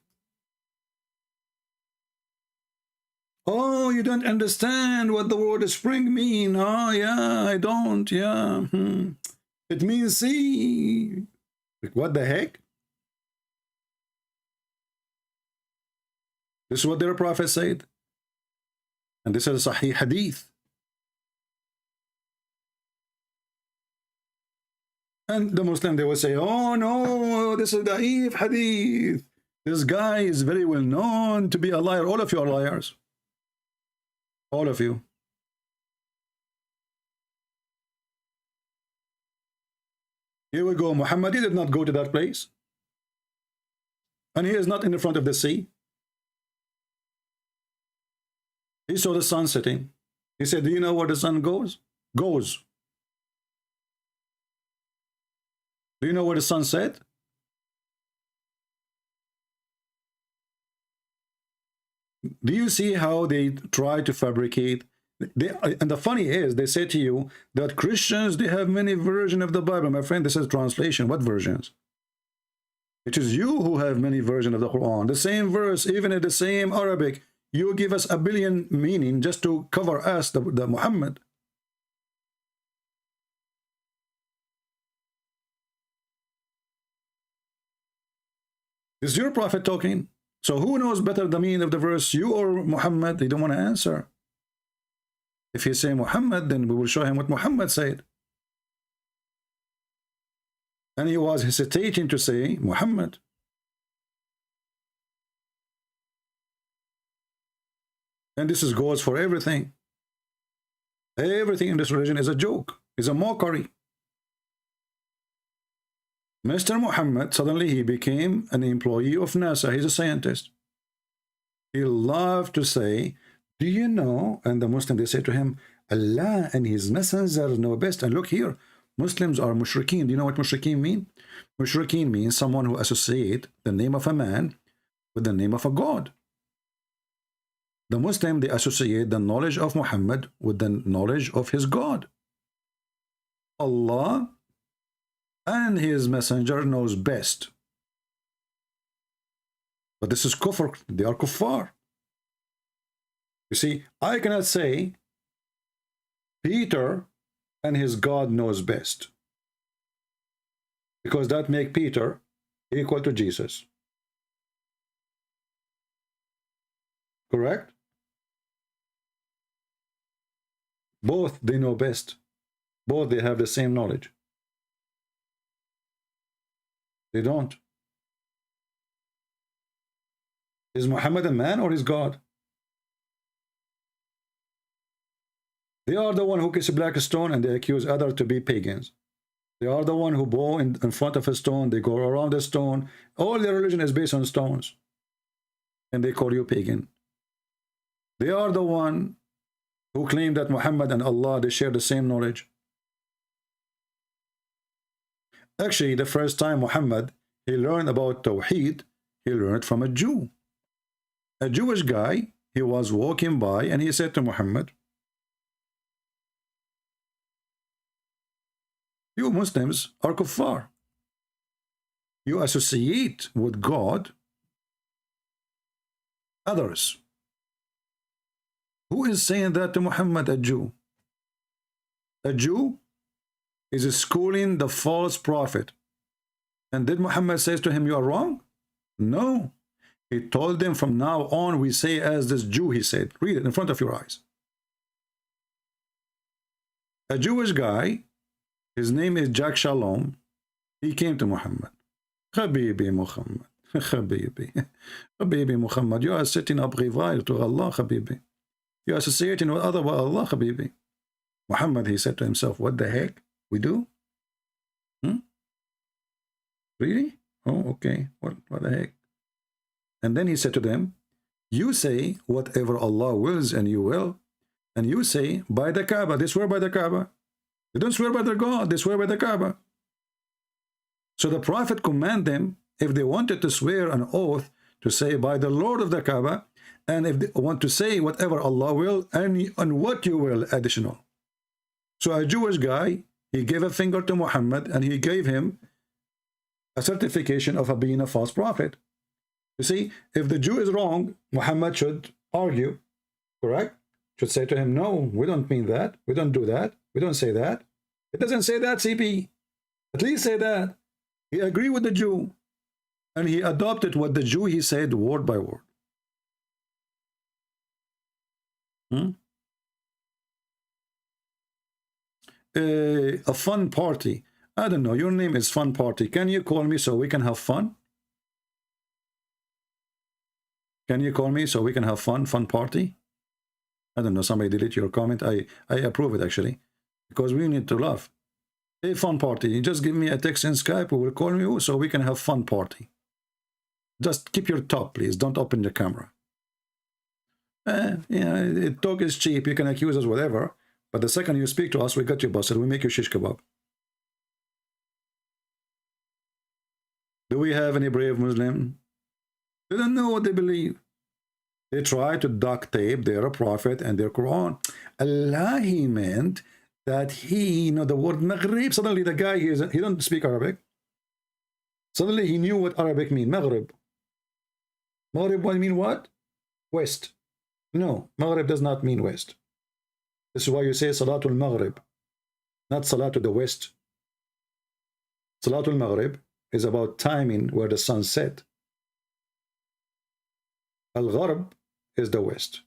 [SPEAKER 1] Oh, you don't understand what the word spring mean. Oh, yeah, I don't. Yeah. It means sea. What the heck? This is what their prophet said. And this is a Sahih Hadith. And the Muslim, they will say, oh no, this is Da'if Hadith. This guy is very well known to be a liar. All of you are liars. All of you. Here we go. Muhammad did not go to that place. And he is not in the front of the sea. He saw the sun setting. He said, do you know where the sun goes? Goes. Do you know where the sun set? Do you see how they try to fabricate? And the funny is, they say to you that Christians, they have many versions of the Bible. My friend, this is translation. What versions? It is you who have many versions of the Quran. The same verse, even in the same Arabic, you give us a billion meaning just to cover us, the Muhammad. Is your prophet talking? So who knows better the meaning of the verse, you or Muhammad? They don't want to answer. If he say Muhammad, then we will show him what Muhammad said. And he was hesitating to say Muhammad. And this goes for everything. Everything in this religion is a joke, is a mockery. Mr. Muhammad, suddenly he became an employee of NASA. He's a scientist. He loved to say, do you know? And the Muslim, they say to him, Allah and his messenger know best. And look here, Muslims are mushrikeen. Do you know what mushrikeen mean? Mushrikeen means someone who associate the name of a man with the name of a god. The Muslim, they associate the knowledge of Muhammad with the knowledge of his God. Allah and his messenger knows best. But this is kufr. They are kuffar. You see, I cannot say Peter and his God knows best, because that make Peter equal to Jesus. Correct? Both they know best. Both they have the same knowledge. They don't. Is Muhammad a man or is God? They are the one who kiss a black stone and they accuse others to be pagans. They are the one who bow in front of a stone. They go around the stone. All their religion is based on stones. And they call you pagan. They are the one who claim that Muhammad and Allah, they share the same knowledge. Actually, the first time Muhammad, he learned about Tawheed, he learned from a Jew. A Jewish guy, he was walking by and he said to Muhammad, you Muslims are kuffar. You associate with God others. Who is saying that to Muhammad? A Jew. A Jew is schooling the false prophet. And did Muhammad say to him, you are wrong? No. He told them, from now on we say as this Jew, he said. Read it in front of your eyes. A Jewish guy, his name is Jack Shalom, he came to Muhammad. Habibi Muhammad. Habibi. Habibi Muhammad. You are setting up rival to Allah, Habibi. You are associating with other with Allah, Habibi. Muhammad, he said to himself, what the heck? We do? Really? Oh, okay. What the heck? And then he said to them, you say whatever Allah wills and you will. And you say by the Kaaba. They swear by the Kaaba. They don't swear by their God. They swear by the Kaaba. So the Prophet commanded them, if they wanted to swear an oath, to say by the Lord of the Kaaba, and if they want to say whatever Allah will, and what you will, additional. So a Jewish guy, he gave a finger to Muhammad, and he gave him a certification of being a false prophet. You see, if the Jew is wrong, Muhammad should argue, correct? Should say to him, no, we don't mean that. We don't do that. We don't say that. It doesn't say that, CP. At least say that. He agreed with the Jew. And he adopted what the Jew, he said, word by word. A fun party. I don't know. Your name is Fun Party. Can you call me so we can have fun? Can you call me so we can have fun? Fun Party? I don't know. Somebody delete your comment. I approve it, actually. Because we need to laugh. Hey, Fun Party. You just give me a text in Skype. We will call you so we can have Fun Party. Just keep your top, please. Don't open the camera. Yeah, talk is cheap. You can accuse us whatever. But the second you speak to us, we got you busted. We make you shish kebab. Do we have any brave Muslim? They don't know what they believe. They try to duct tape their prophet and their Quran. Allah, he meant that he, the word Maghrib. Suddenly the guy, he don't speak Arabic. Suddenly he knew what Arabic mean. Maghrib. Maghrib mean what? West. No, Maghrib does not mean west. This is why you say Salatul Maghrib, not Salatul the west. Salatul Maghrib is about timing where the sun set. Al-Gharb is the west.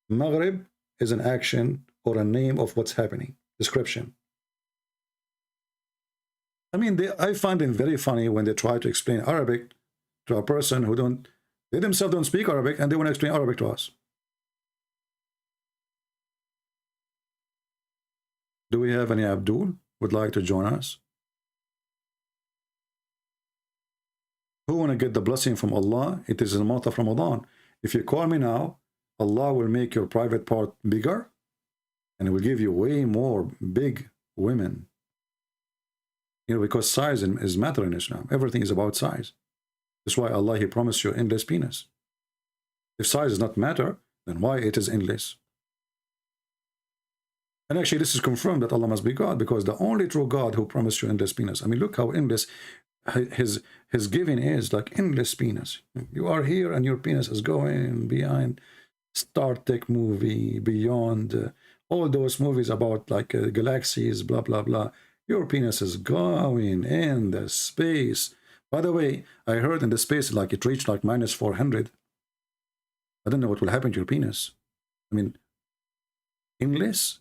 [SPEAKER 1] Maghrib is an action or a name of what's happening. Description. I mean, I find it very funny when they try to explain Arabic to a person who they themselves don't speak Arabic and they want to explain Arabic to us. Do we have any Abdul would like to join us? Who want to get the blessing from Allah? It is in the month of Ramadan. If you call me now, Allah will make your private part bigger and it will give you way more big women. Because size is matter in Islam. Everything is about size. That's why Allah, he promised you endless penis. If size does not matter, then why it is endless? And actually, this is confirmed that Allah must be God, because the only true God who promised you endless penis. I mean, look how endless his giving is, like endless penis. You are here and your penis is going behind Star Trek movie, beyond all those movies about like galaxies, blah, blah, blah. Your penis is going in the space. By the way, I heard in the space, like it reached like -400. I don't know what will happen to your penis. I mean, endless?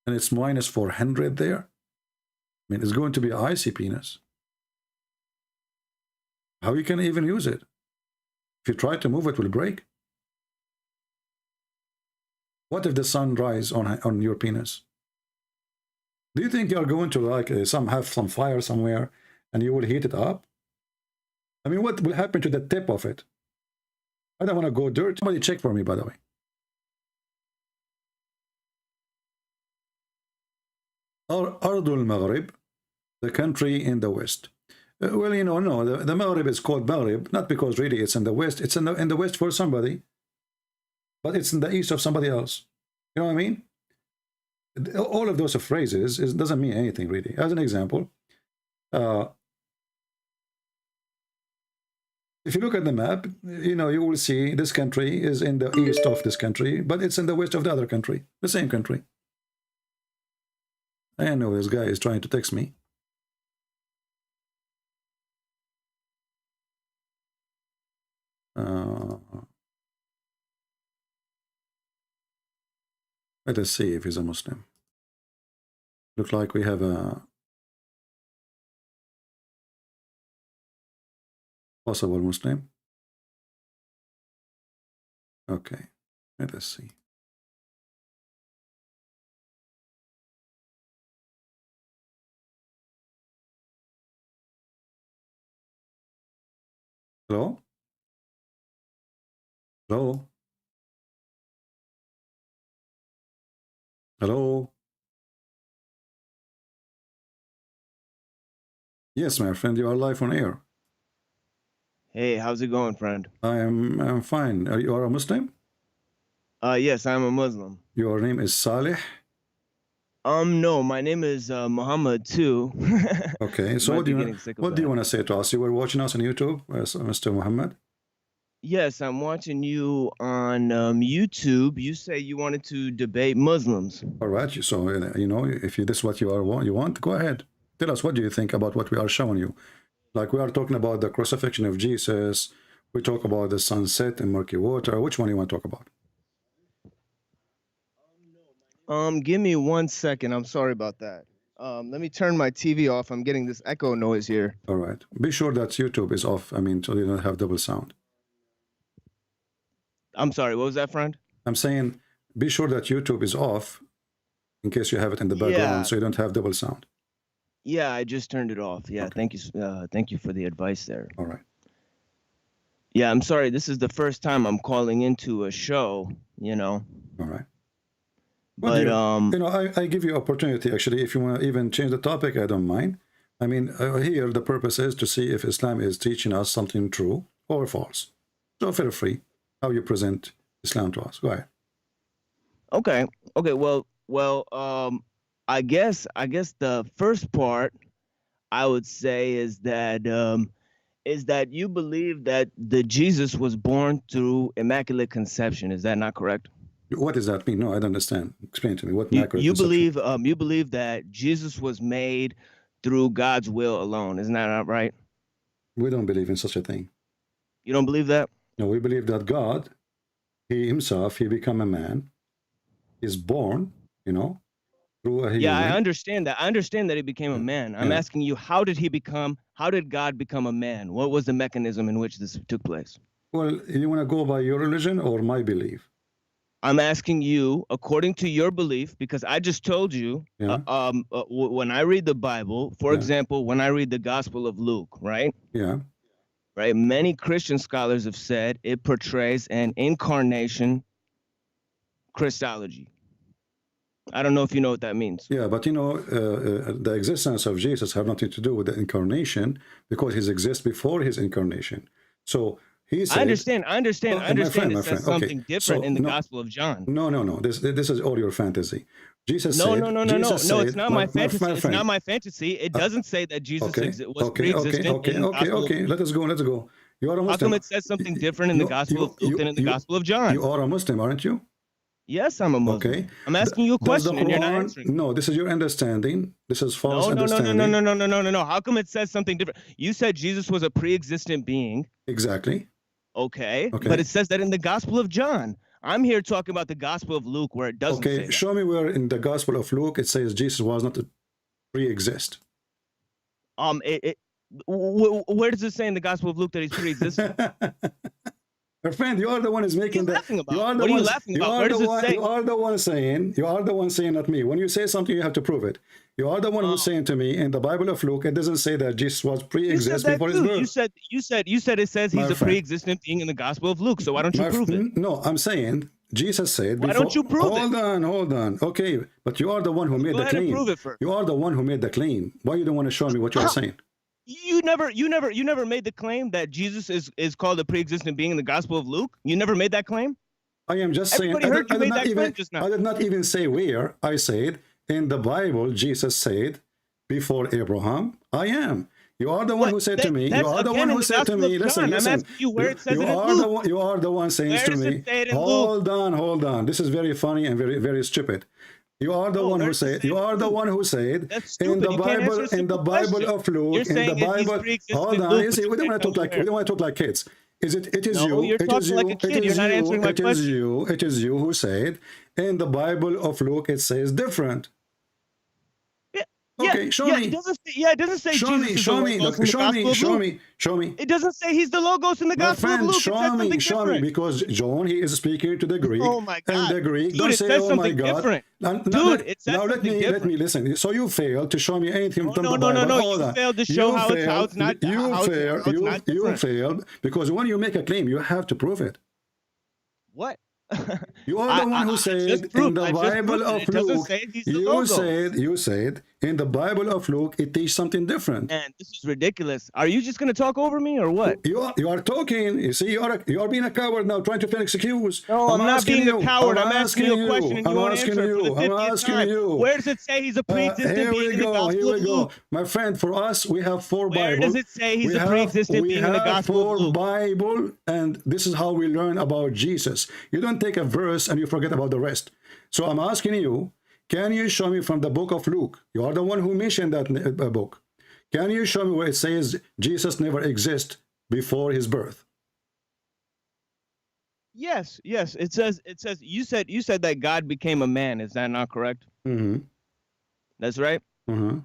[SPEAKER 1] And it's -400 there. I mean, it's going to be an icy penis. How you can even use it? If you try to move it, will break. What if the sun rises on your penis? Do you think you're going to like have some fire somewhere and you will heat it up? I mean, what will happen to the tip of it? I don't want to go dirty. Somebody check for me, by the way. Ardul Maghrib, the country in the west. Well, no, the Maghrib is called Maghrib, not because really it's in the west. It's in the west for somebody, but it's in the east of somebody else. You know what I mean? All of those phrases doesn't mean anything really. As an example, if you look at the map, you will see this country is in the east of this country, but it's in the west of the other country, the same country. I know this guy is trying to text me. Let us see if he's a Muslim. Looks like we have a possible Muslim. Okay, let us see. Hello? Hello? Hello? Yes, my friend, you are live on air.
[SPEAKER 7] Hey, how's it going, friend?
[SPEAKER 1] I'm fine. You are a Muslim?
[SPEAKER 7] Yes, I'm a Muslim.
[SPEAKER 1] Your name is Saleh?
[SPEAKER 7] No, my name is Muhammad too.
[SPEAKER 1] Okay, so what do you want to say to us? You were watching us on YouTube, Mr. Muhammad?
[SPEAKER 7] Yes, I'm watching you on YouTube. You say you wanted to debate Muslims.
[SPEAKER 1] All right, so if this is what you want, go ahead. Tell us, what do you think about what we are showing you? Like, we are talking about the crucifixion of Jesus. We talk about the sunset and murky water. Which one do you want to talk about?
[SPEAKER 7] Give me 1 second. I'm sorry about that. Let me turn my TV off. I'm getting this echo noise here.
[SPEAKER 1] All right. Be sure that YouTube is off. I mean, so you don't have double sound.
[SPEAKER 7] I'm sorry. What was that, friend?
[SPEAKER 1] I'm saying be sure that YouTube is off in case you have it in the background, so you don't have double sound.
[SPEAKER 7] Yeah, I just turned it off. Yeah,
[SPEAKER 1] Okay.
[SPEAKER 7] thank you for the advice there.
[SPEAKER 1] All right.
[SPEAKER 7] Yeah, I'm sorry. This is the first time I'm calling into a show,
[SPEAKER 1] All right.
[SPEAKER 7] But
[SPEAKER 1] I give you opportunity, actually. If you want to even change the topic, I don't mind. I mean, here the purpose is to see if Islam is teaching us something true or false. So feel free how you present Islam to us. Go ahead.
[SPEAKER 7] Okay. Well, I guess the first part I would say is that you believe that the Jesus was born through immaculate conception. Is that not correct?
[SPEAKER 1] What does that mean? No, I don't understand. Explain to me. What
[SPEAKER 7] You believe that Jesus was made through God's will alone. Isn't that not right?
[SPEAKER 1] We don't believe in such a thing.
[SPEAKER 7] You don't believe that?
[SPEAKER 1] No, we believe that God, he himself, he become a man, is born, through a human.
[SPEAKER 7] Yeah, I understand that. I understand that he became a man. I'm asking you, how did God become a man? What was the mechanism in which this took place?
[SPEAKER 1] Well, you want to go by your religion or my belief?
[SPEAKER 7] I'm asking you, according to your belief, because I just told you, when I read the Bible, for example, when I read the Gospel of Luke, right?
[SPEAKER 1] Yeah.
[SPEAKER 7] Right. Many Christian scholars have said it portrays an incarnation Christology. I don't know if you know what that means.
[SPEAKER 1] Yeah, but the existence of Jesus have nothing to do with the incarnation, because he exists before his incarnation. So he said,
[SPEAKER 7] I understand. It says something different in the Gospel of John.
[SPEAKER 1] No. This is all your fantasy. Jesus
[SPEAKER 7] No,
[SPEAKER 1] said,
[SPEAKER 7] no, it's not my fantasy. It's not my fantasy. It doesn't say that Jesus was pre-existent.
[SPEAKER 1] Okay. Let's go. You are a Muslim.
[SPEAKER 7] How come it says something different in the Gospel of Luke than in the Gospel of John?
[SPEAKER 1] You are a Muslim, aren't you?
[SPEAKER 7] Yes, I'm a Muslim.
[SPEAKER 1] Okay.
[SPEAKER 7] I'm asking you a question and you're not answering.
[SPEAKER 1] No, this is your understanding. This is false understanding.
[SPEAKER 7] No. How come it says something different? You said Jesus was a pre-existent being.
[SPEAKER 1] Exactly.
[SPEAKER 7] Okay. But it says that in the Gospel of John. I'm here talking about the Gospel of Luke where it doesn't say that.
[SPEAKER 1] Show me where in the Gospel of Luke it says Jesus was not a pre-exist.
[SPEAKER 7] Where does it say in the Gospel of Luke that he's pre-existent?
[SPEAKER 1] My friend, you are the one who's making that.
[SPEAKER 7] What are you laughing about? Where does it say?
[SPEAKER 1] You are the one saying, not me. When you say something, you have to prove it. You are the one who's saying to me in the Bible of Luke, it doesn't say that Jesus was pre-exist before his birth.
[SPEAKER 7] You said it says he's a pre-existent being in the Gospel of Luke. So why don't you prove it?
[SPEAKER 1] No, I'm saying Jesus said,
[SPEAKER 7] why don't you prove
[SPEAKER 1] hold
[SPEAKER 7] it?
[SPEAKER 1] Hold on. Okay, but you are the one who made the claim.
[SPEAKER 7] Prove it first.
[SPEAKER 1] You are the one who made the claim. Why you don't want to show me what you're saying?
[SPEAKER 7] You never made the claim that Jesus is called a pre-existent being in the Gospel of Luke. You never made that claim.
[SPEAKER 1] I am just saying.
[SPEAKER 7] Everybody heard you made that claim just now.
[SPEAKER 1] I did not even say where. I said in the Bible, Jesus said, before Abraham, I am. You are the one who said to me. You are the one who said to me. Listen.
[SPEAKER 7] I'm asking you where it says it in Luke.
[SPEAKER 1] You are the one saying to me. Hold on. This is very funny and very, very stupid. You are the one who said. You are the one who said in the Bible. In the Bible of Luke. In the Bible. Hold on. You see, we don't want to talk like kids. It is you. It is you. It is you who said in the Bible of Luke. It says different. Okay, show me.
[SPEAKER 7] It doesn't say
[SPEAKER 1] show me.
[SPEAKER 7] It doesn't say he's the Logos in the Gospel of Luke.
[SPEAKER 1] Show me, because John, he is speaking to the Greek.
[SPEAKER 7] Oh my God.
[SPEAKER 1] And the Greek,
[SPEAKER 7] Dude,
[SPEAKER 1] don't
[SPEAKER 7] it
[SPEAKER 1] say,
[SPEAKER 7] says
[SPEAKER 1] oh my
[SPEAKER 7] something
[SPEAKER 1] God.
[SPEAKER 7] Different.
[SPEAKER 1] It says now let me listen. So you failed to show me anything from the Bible.
[SPEAKER 7] No. You failed to show how it's not.
[SPEAKER 1] You failed because when you make a claim, you have to prove it.
[SPEAKER 7] What?
[SPEAKER 1] You are the one who said in the Bible of Luke. You said in the Bible of Luke it teaches something different.
[SPEAKER 7] Man, this is ridiculous. Are you just going to talk over me or what?
[SPEAKER 1] You are talking. You see, you are being a coward now, trying to find excuse.
[SPEAKER 7] No, I'm not being a coward. I'm asking you a question and you won't answer for the 50th time. Where does it say he's a pre-existent being in the Gospel of Luke?
[SPEAKER 1] My friend, for us, we have 4 Bibles.
[SPEAKER 7] Where does it say he's a pre-existent being in the Gospel of Luke?
[SPEAKER 1] We have 4 Bible, and this is how we learn about Jesus. You don't take a verse and you forget about the rest. So I'm asking you, can you show me from the book of Luke? You are the one who mentioned that book. Can you show me where it says Jesus never existed before his birth?
[SPEAKER 7] Yes. It says you said that God became a man. Is that not correct?
[SPEAKER 1] Mm-hmm.
[SPEAKER 7] That's right.
[SPEAKER 1] Mm-hmm.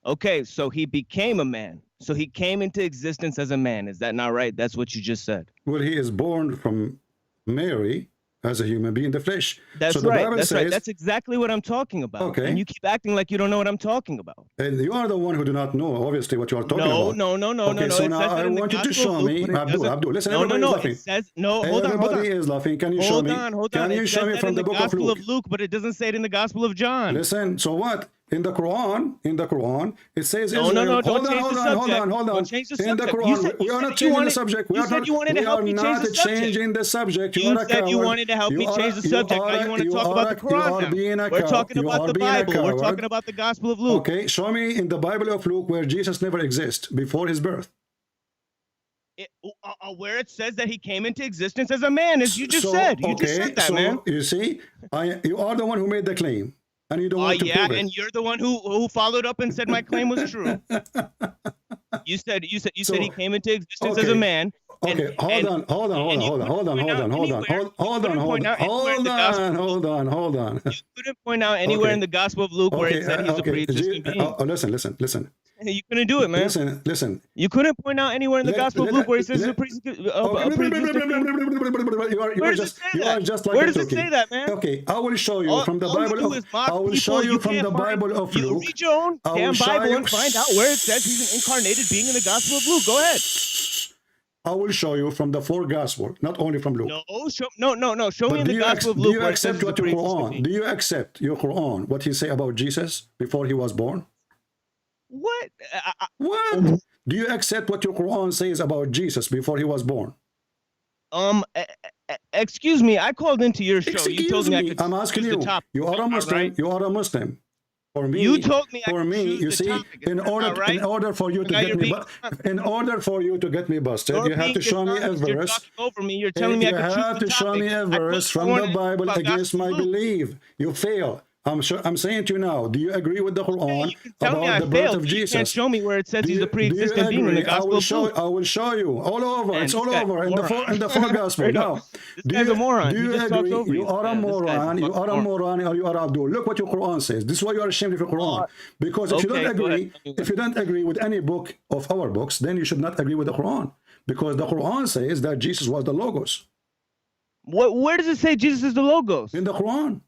[SPEAKER 7] Okay, so he became a man. So he came into existence as a man. Is that not right? That's what you just said.
[SPEAKER 1] Well, he is born from Mary as a human being in the flesh.
[SPEAKER 7] That's
[SPEAKER 1] so
[SPEAKER 7] right. That's right. That's exactly what I'm talking about.
[SPEAKER 1] Okay.
[SPEAKER 7] And you keep acting like you don't know what I'm talking about.
[SPEAKER 1] And you are the one who do not know, obviously, what you are talking about.
[SPEAKER 7] No.
[SPEAKER 1] Okay, so now I want you to show me. Abdul, listen, everybody is laughing.
[SPEAKER 7] It says, hold on.
[SPEAKER 1] Everybody is laughing. Can you show me? Can you show me from the book of
[SPEAKER 7] Luke? But it doesn't say it in the Gospel of John.
[SPEAKER 1] Listen, so what? In the Quran, it says
[SPEAKER 7] no, don't change the subject.
[SPEAKER 1] Hold on.
[SPEAKER 7] Don't change the subject.
[SPEAKER 1] In the Quran, we are not changing the subject. We are not changing the subject.
[SPEAKER 7] You said you wanted to help me change the subject. Now you want to talk about the Quran now. We're talking about the Bible. We're talking about the Gospel of Luke.
[SPEAKER 1] Okay, show me in the Bible of Luke where Jesus never exists before his birth.
[SPEAKER 7] Where it says that he came into existence as a man, as you just said. You just said that, man.
[SPEAKER 1] You see, you are the one who made the claim. And you don't want to prove it.
[SPEAKER 7] And you're the one who followed up and said my claim was true. You said he came into existence as a man.
[SPEAKER 1] Okay, hold on.
[SPEAKER 7] You couldn't point out anywhere in the Gospel of Luke where it said he's a pre-existing being.
[SPEAKER 1] Listen.
[SPEAKER 7] You couldn't do it, man.
[SPEAKER 1] Listen.
[SPEAKER 7] You couldn't point out anywhere in the Gospel of Luke where he says he's a pre-existing being.
[SPEAKER 1] You are just like
[SPEAKER 7] where does it say that, man?
[SPEAKER 1] Okay, I will show you from the Bible. I will show you from the Bible of Luke.
[SPEAKER 7] You read your own damn Bible and find out where it says he's an incarnated being in the Gospel of Luke. Go ahead.
[SPEAKER 1] I will show you from the 4 Gospels, not only from Luke.
[SPEAKER 7] No. Show me in the Gospel of Luke where it says he's a pre-existing being.
[SPEAKER 1] Do you accept your Quran, what he say about Jesus before he was born?
[SPEAKER 7] What?
[SPEAKER 1] What? Do you accept what your Quran says about Jesus before he was born?
[SPEAKER 7] Excuse me. I called into your show. You told me I could.
[SPEAKER 1] I'm asking you. You are a Muslim. Right? You are a Muslim. For me,
[SPEAKER 7] you told me.
[SPEAKER 1] You see, in order for you to get me, in order for you to get me busted, you have to show me a verse.
[SPEAKER 7] You're talking over me. You're telling me I
[SPEAKER 1] have to show me a verse from the Bible against my belief. You fail. I'm saying to you now, do you agree with the Quran about the birth of Jesus?
[SPEAKER 7] You can't show me where it says he's a pre-existing being in the Gospel of Luke.
[SPEAKER 1] I will show you all over. It's all over in the 4 Gospels. Now,
[SPEAKER 7] this guy's a moron.
[SPEAKER 1] Do you agree? You are a moron. You are a moron, or you are Abdul. Look what your Quran says. This is why you are ashamed of your Quran. Because if you don't agree with any book of our books, then you should not agree with the Quran. Because the Quran says that Jesus was the Logos.
[SPEAKER 7] Where does it say Jesus is the Logos?
[SPEAKER 1] In the Quran.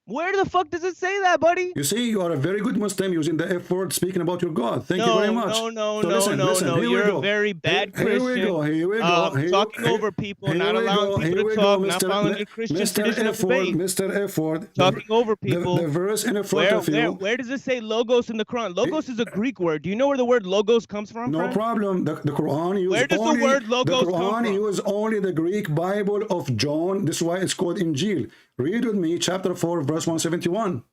[SPEAKER 7] Where the fuck does it say that, buddy?
[SPEAKER 1] You see, you are a very good Muslim using the F word, speaking about your God. Thank you very much.
[SPEAKER 7] No,
[SPEAKER 1] Listen, here
[SPEAKER 7] You're
[SPEAKER 1] we go.
[SPEAKER 7] a very bad
[SPEAKER 1] Here we
[SPEAKER 7] Christian.
[SPEAKER 1] go. Here we go.
[SPEAKER 7] Talking over people, not allowing people to talk, not following your Christian tradition of debate.
[SPEAKER 1] Mr. F word.
[SPEAKER 7] Talking over people.
[SPEAKER 1] The verse in front of you.
[SPEAKER 7] Where does it say logos in the Quran? Logos is a Greek word. Do you know where the word logos comes from?
[SPEAKER 1] No problem. The Quran uses
[SPEAKER 7] where does
[SPEAKER 1] only,
[SPEAKER 7] the word logos
[SPEAKER 1] the Quran
[SPEAKER 7] come from?
[SPEAKER 1] uses only the Greek Bible of John. This is why it's called Injil. Read with me, chapter 4, verse 171.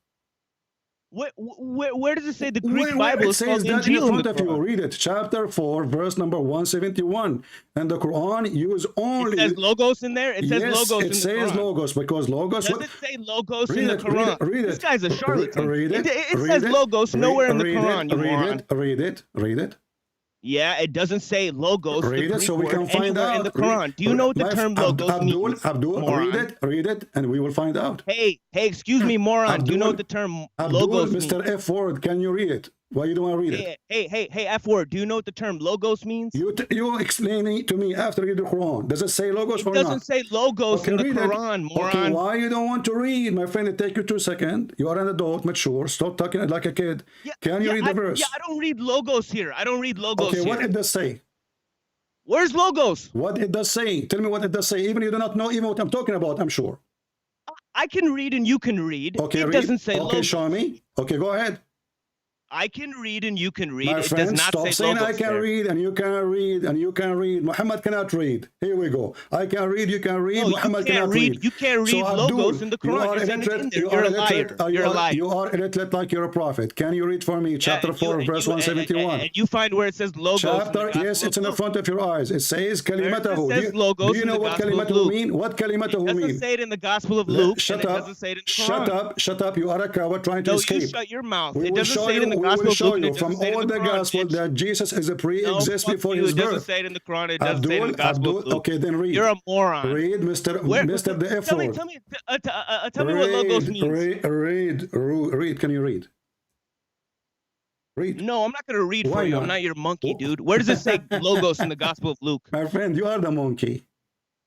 [SPEAKER 7] Where does it say the Greek Bible is called
[SPEAKER 1] that
[SPEAKER 7] Injil
[SPEAKER 1] in front of you? Read it. Chapter 4, verse number 171. And the Quran use only...
[SPEAKER 7] It says logos in there? It says logos in the Quran.
[SPEAKER 1] It says logos because logos...
[SPEAKER 7] Does it say logos in the Quran?
[SPEAKER 1] Read it.
[SPEAKER 7] This guy's a charlatan.
[SPEAKER 1] Read it.
[SPEAKER 7] It says logos nowhere in the Quran, you moron.
[SPEAKER 1] Read it.
[SPEAKER 7] Yeah, it doesn't say logos.
[SPEAKER 1] Read it so we can find out.
[SPEAKER 7] In the Quran. Do you know what the term logos means?
[SPEAKER 1] Abdul, read it, and we will find out.
[SPEAKER 7] Hey, excuse me, moron. Do you know what the term logos means?
[SPEAKER 1] Mr. F word, can you read it? Why you don't want to read it?
[SPEAKER 7] Hey, F word. Do you know what the term logos means?
[SPEAKER 1] You explain it to me after you read the Quran. Does it say logos or not?
[SPEAKER 7] It doesn't say logos in the Quran, moron.
[SPEAKER 1] Okay, why you don't want to read? My friend, it take you 2 seconds. You are an adult, mature. Stop talking like a kid. Can you read the verse?
[SPEAKER 7] Yeah, I don't read logos here. I don't read logos here.
[SPEAKER 1] Okay, what it does say?
[SPEAKER 7] Where's logos?
[SPEAKER 1] What it does say? Tell me what it does say. Even you do not know even what I'm talking about, I'm sure.
[SPEAKER 7] I can read and you can read.
[SPEAKER 1] Okay,
[SPEAKER 7] it doesn't say logos.
[SPEAKER 1] Okay, show me. Okay, go ahead.
[SPEAKER 7] I can read and you can read.
[SPEAKER 1] My friend,
[SPEAKER 7] it does not
[SPEAKER 1] stop
[SPEAKER 7] say
[SPEAKER 1] saying
[SPEAKER 7] logos
[SPEAKER 1] I can read and you can read and you can read. Muhammad cannot read. Here we go. I can read, you can read.
[SPEAKER 7] No,
[SPEAKER 1] Muhammad cannot read.
[SPEAKER 7] You can't read logos in the Quran. You're a liar. You're a liar.
[SPEAKER 1] You are illiterate like you're a prophet. Can you read for me chapter 4, verse 171?
[SPEAKER 7] And you find where it says logos.
[SPEAKER 1] Chapter, yes, it's in the front of your eyes. It says kalimatahu. Do you know what kalimatahu mean? What kalimatahu mean?
[SPEAKER 7] It doesn't say it in the Gospel of Luke.
[SPEAKER 1] Shut up. Shut up. You are a coward trying to escape.
[SPEAKER 7] You shut your mouth. It doesn't say it in the Gospel of Luke.
[SPEAKER 1] From all the gospel that Jesus is a pre-exist before his birth.
[SPEAKER 7] It doesn't say it in the Quran. It doesn't say it in the Gospel of Luke.
[SPEAKER 1] Okay, then read.
[SPEAKER 7] You're a moron.
[SPEAKER 1] Read, Mr. the F word.
[SPEAKER 7] Tell me what logos means.
[SPEAKER 1] Read. Can you read? Read.
[SPEAKER 7] No, I'm not going to read for you. I'm not your monkey, dude. Where does it say logos in the Gospel of Luke?
[SPEAKER 1] My friend, you are the monkey.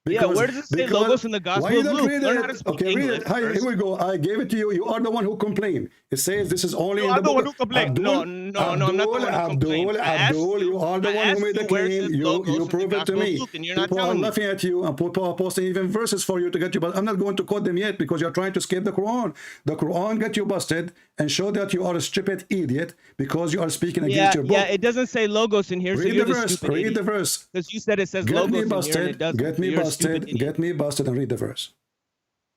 [SPEAKER 7] Where does it say logos in the Gospel of Luke? Learn how to speak English.
[SPEAKER 1] Read it. Here we go. I gave it to you. You are the one who complained. It says this is only in the book.
[SPEAKER 7] I'm the one who complained. No, I'm not the one who complained.
[SPEAKER 1] Abdul, you are the one who made the claim. You prove it to me. People are laughing at you and people are posting even verses for you to get you, but I'm not going to quote them yet because you're trying to escape the Quran. The Quran get you busted and show that you are a stupid idiot because you are speaking against your book.
[SPEAKER 7] Yeah, it doesn't say logos in here, so you're the stupid idiot.
[SPEAKER 1] Read the verse.
[SPEAKER 7] Because you said it says logos in here and it doesn't.
[SPEAKER 1] Get me busted and read the verse.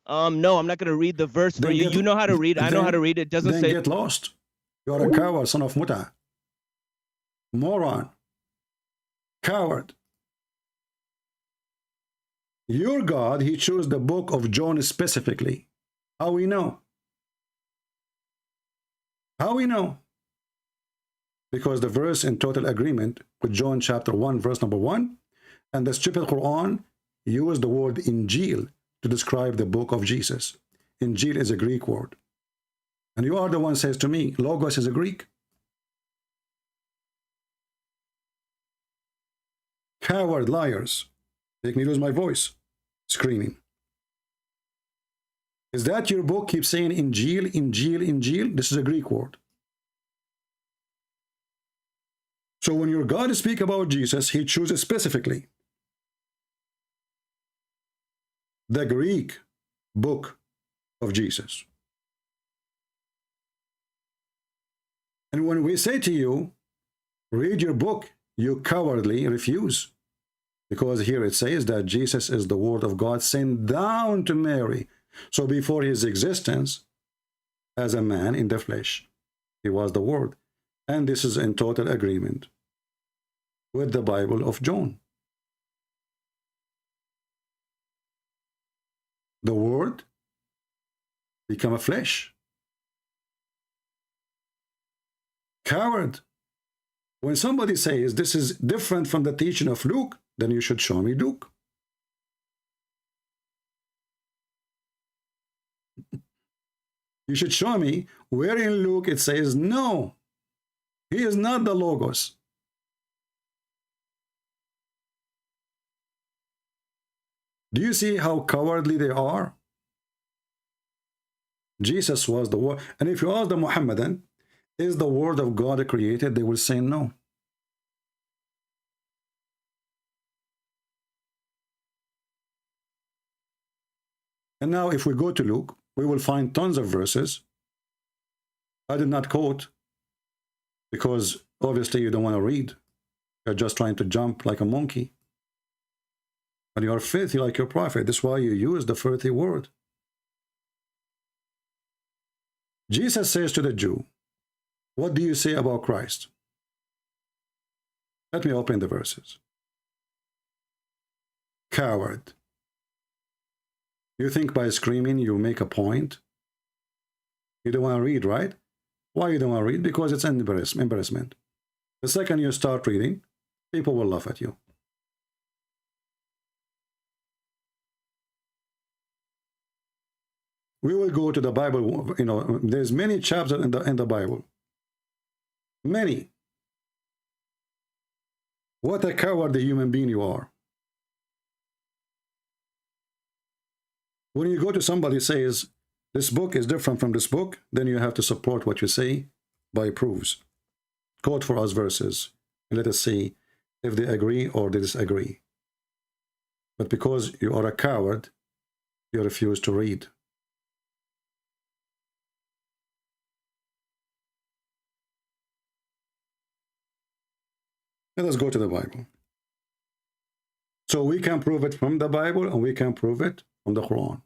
[SPEAKER 7] No, I'm not going to read the verse for you. You know how to read. I know how to read. It doesn't say.
[SPEAKER 1] Then get lost. You are a coward, son of Muta. Moron. Coward. Your God, he chose the book of John specifically. How we know? How we know? Because the verse in total agreement with John chapter 1, verse number 1, and the stupid Quran use the word Injil to describe the book of Jesus. Injil is a Greek word. And you are the one says to me, Logos is a Greek. Coward liars. Make me lose my voice. Screaming. Is that your book? Keep saying Injil, Injil, Injil. This is a Greek word. So when your God speaks about Jesus, he chooses specifically the Greek book of Jesus. And when we say to you, read your book, you cowardly refuse. Because here it says that Jesus is the word of God sent down to Mary. So before his existence as a man in the flesh, he was the word. And this is in total agreement with the Bible of John. The word become a flesh. Coward. When somebody says this is different from the teaching of Luke, then you should show me Luke. You should show me where in Luke it says, no, he is not the Logos. Do you see how cowardly they are? Jesus was the word. And if you ask the Muhammadan, is the word of God created? They will say no. And now if we go to Luke, we will find tons of verses. I did not quote because obviously you don't want to read. You're just trying to jump like a monkey. And you are filthy like your prophet. That's why you use the filthy word. Jesus says to the Jew, what do you say about Christ? Let me open the verses. Coward. You think by screaming you make a point? You don't want to read, right? Why you don't want to read? Because it's an embarrassment. The second you start reading, people will laugh at you. We will go to the Bible. You know, there's many chapters in the Bible. Many. What a cowardly human being you are. When you go to somebody says, this book is different from this book, then you have to support what you say by proofs. Quote for us verses. And let us see if they agree or they disagree. But because you are a coward, you refuse to read. Let us go to the Bible. So we can prove it from the Bible and we can prove it from the Quran.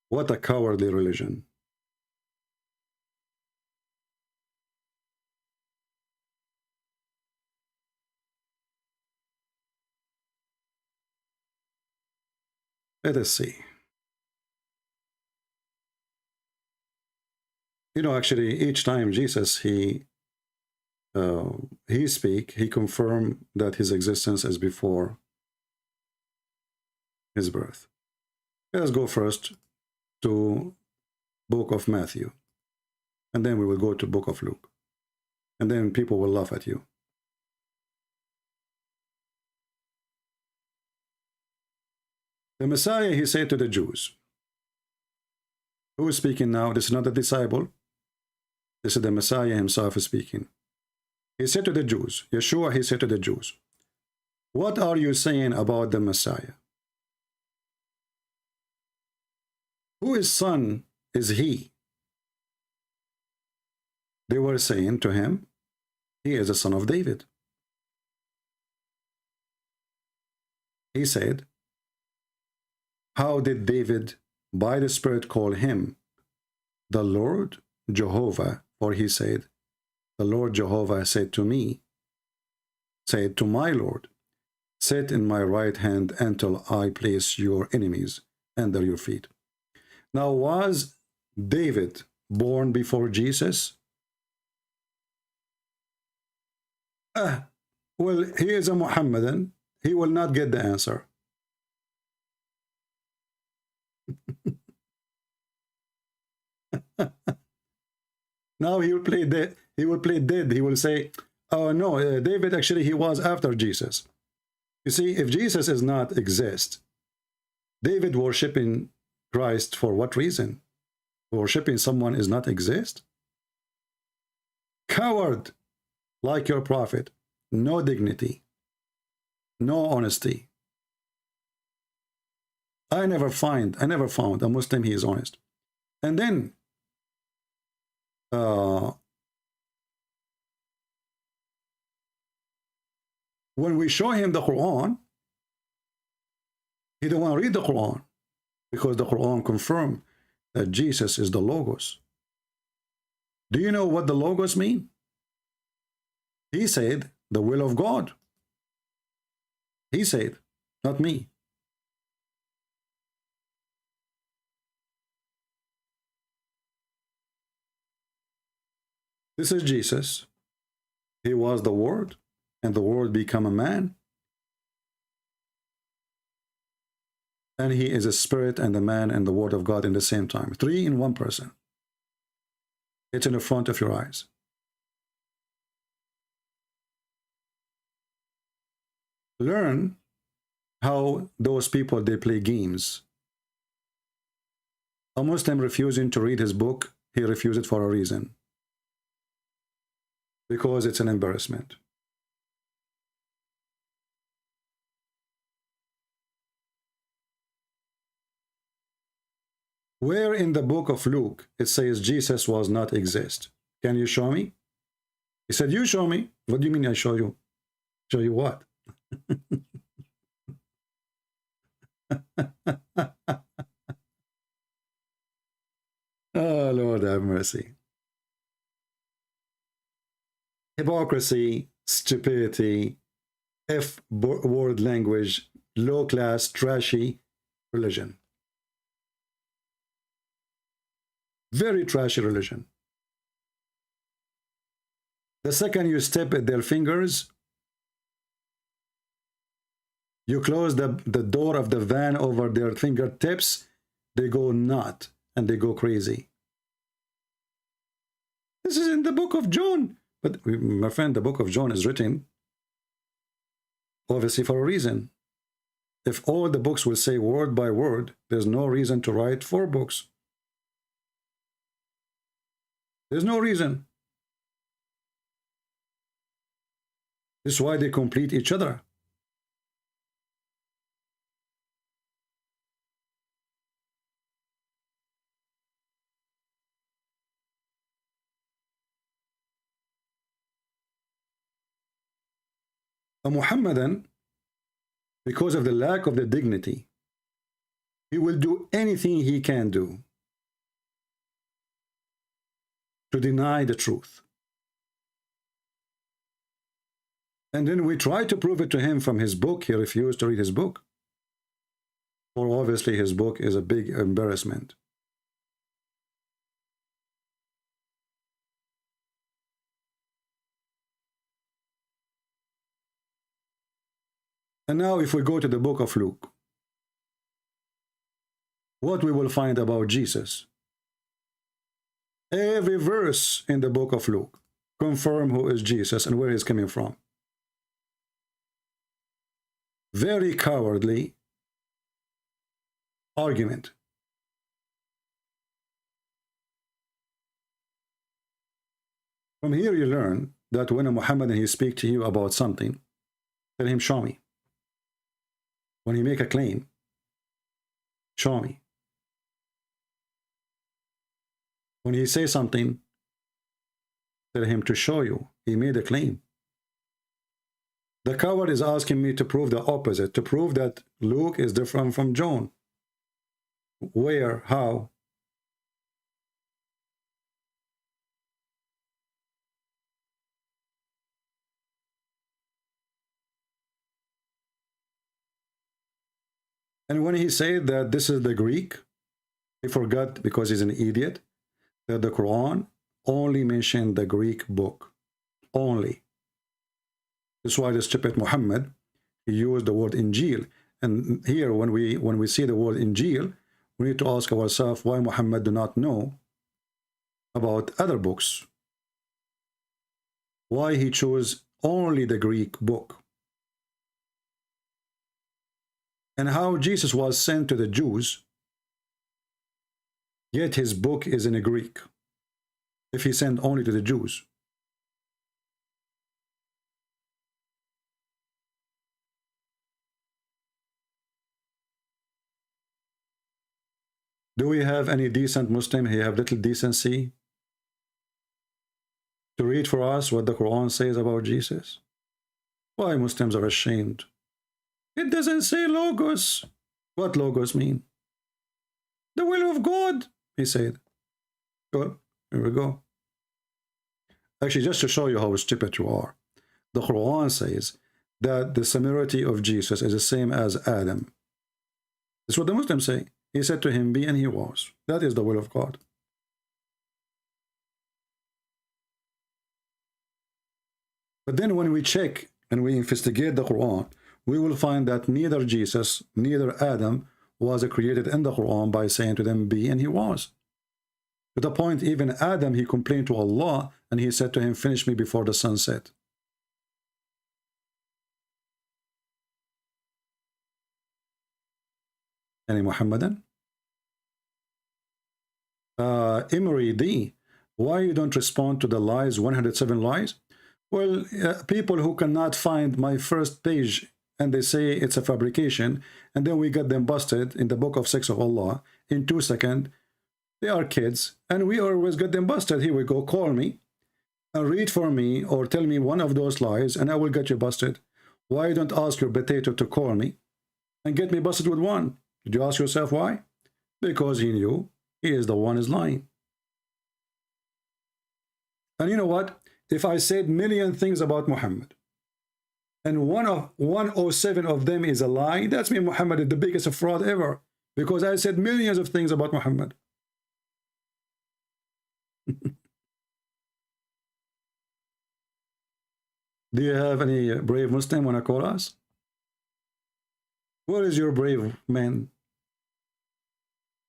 [SPEAKER 1] What a cowardly religion. Let us see. You know, actually, each time Jesus, he speak, he confirmed that his existence is before his birth. Let us go first to book of Matthew, and then we will go to book of Luke, and then people will laugh at you. The Messiah, he said to the Jews, who is speaking now? This is not a disciple. This is the Messiah himself speaking. He said to the Jews, Yeshua, he said to the Jews, what are you saying about the Messiah? Whose son is he? They were saying to him, he is a son of David. He said, how did David by the Spirit call him the Lord Jehovah? For he said, the Lord Jehovah said to me, said to my Lord, sit in my right hand until I place your enemies under your feet. Now, was David born before Jesus? Well, he is a Muhammadan. He will not get the answer. Now he will play dead. He will play dead. He will say, oh no, David actually he was after Jesus. You see, if Jesus does not exist, David worshiping Christ for what reason? Worshipping someone is not exist? Coward, like your prophet, no dignity, no honesty. I never found a Muslim he is honest. And then when we show him the Quran, he don't want to read the Quran because the Quran confirms that Jesus is the Logos. Do you know what the Logos mean? He said the will of God. He said, not me. This is Jesus. He was the Word, and the Word became a man. And he is a spirit and a man and the Word of God in the same time. 3 in 1 person. It's in the front of your eyes. Learn how those people, they play games A Muslim refusing to read his book, he refused it for a reason. Because it's an embarrassment. Where in the book of Luke it says Jesus was not exist? Can you show me? He said, you show me. What do you mean I show you? Show you what? Oh, Lord have mercy. Hypocrisy, stupidity, F-word language, low-class, trashy religion. Very trashy religion. The second you step at their fingers, you close the door of the van over their fingertips, they go nut and they go crazy. This is in the book of John. But my friend, the book of John is written obviously for a reason. If all the books will say word by word, there's no reason to write 4 books. There's no reason. This is why they complete each other. A Muhammadan, because of the lack of the dignity, he will do anything he can do to deny the truth. And then we try to prove it to him from his book. He refused to read his book. Or obviously his book is a big embarrassment. And now if we go to the book of Luke, what we will find about Jesus? Every verse in the book of Luke confirm who is Jesus and where he's coming from. Very cowardly argument. From here you learn that when a Muhammadan he speak to you about something, tell him, show me. When he make a claim, show me. When he say something, tell him to show you. He made a claim. The coward is asking me to prove the opposite, to prove that Luke is different from John. Where? How? And when he said that this is the Greek, he forgot, because he's an idiot, that the Quran only mentioned the Greek book. Only. That's why the stupid Muhammad, he used the word Injil. And here, when we see the word Injil, we need to ask ourselves why Muhammad do not know about other books. Why he chose only the Greek book. And how Jesus was sent to the Jews, yet his book is in Greek, if he sent only to the Jews. Do we have any decent Muslim? He have little decency to read for us what the Quran says about Jesus? Why Muslims are ashamed? It doesn't say logos. What logos mean? The will of God, he said. Good, here we go. Actually, just to show you how stupid you are, the Quran says that the similarity of Jesus is the same as Adam. That's what the Muslims say. He said to him, be, and he was. That is the will of God. But then when we check and we investigate the Quran, we will find that neither Jesus, neither Adam was created in the Quran by saying to them, be, and he was. To the point, even Adam, he complained to Allah, and he said to him, finish me before the sun set. Any Muhammadan? Emery D, why you don't respond to the lies, 107 lies? Well, people who cannot find my first page and they say it's a fabrication, and then we get them busted in the book of Sex of Allah in 2 seconds. They are kids, and we always get them busted. Here we go, call me and read for me or tell me one of those lies and I will get you busted. Why don't ask your potato to call me and get me busted with one? Did you ask yourself why? Because he knew he is the one is lying. And you know what? If I said million things about Muhammad and 107 of them is a lie, that's mean Muhammad is the biggest fraud ever, because I said millions of things about Muhammad. Do you have any brave Muslim want to call us? Where is your brave man?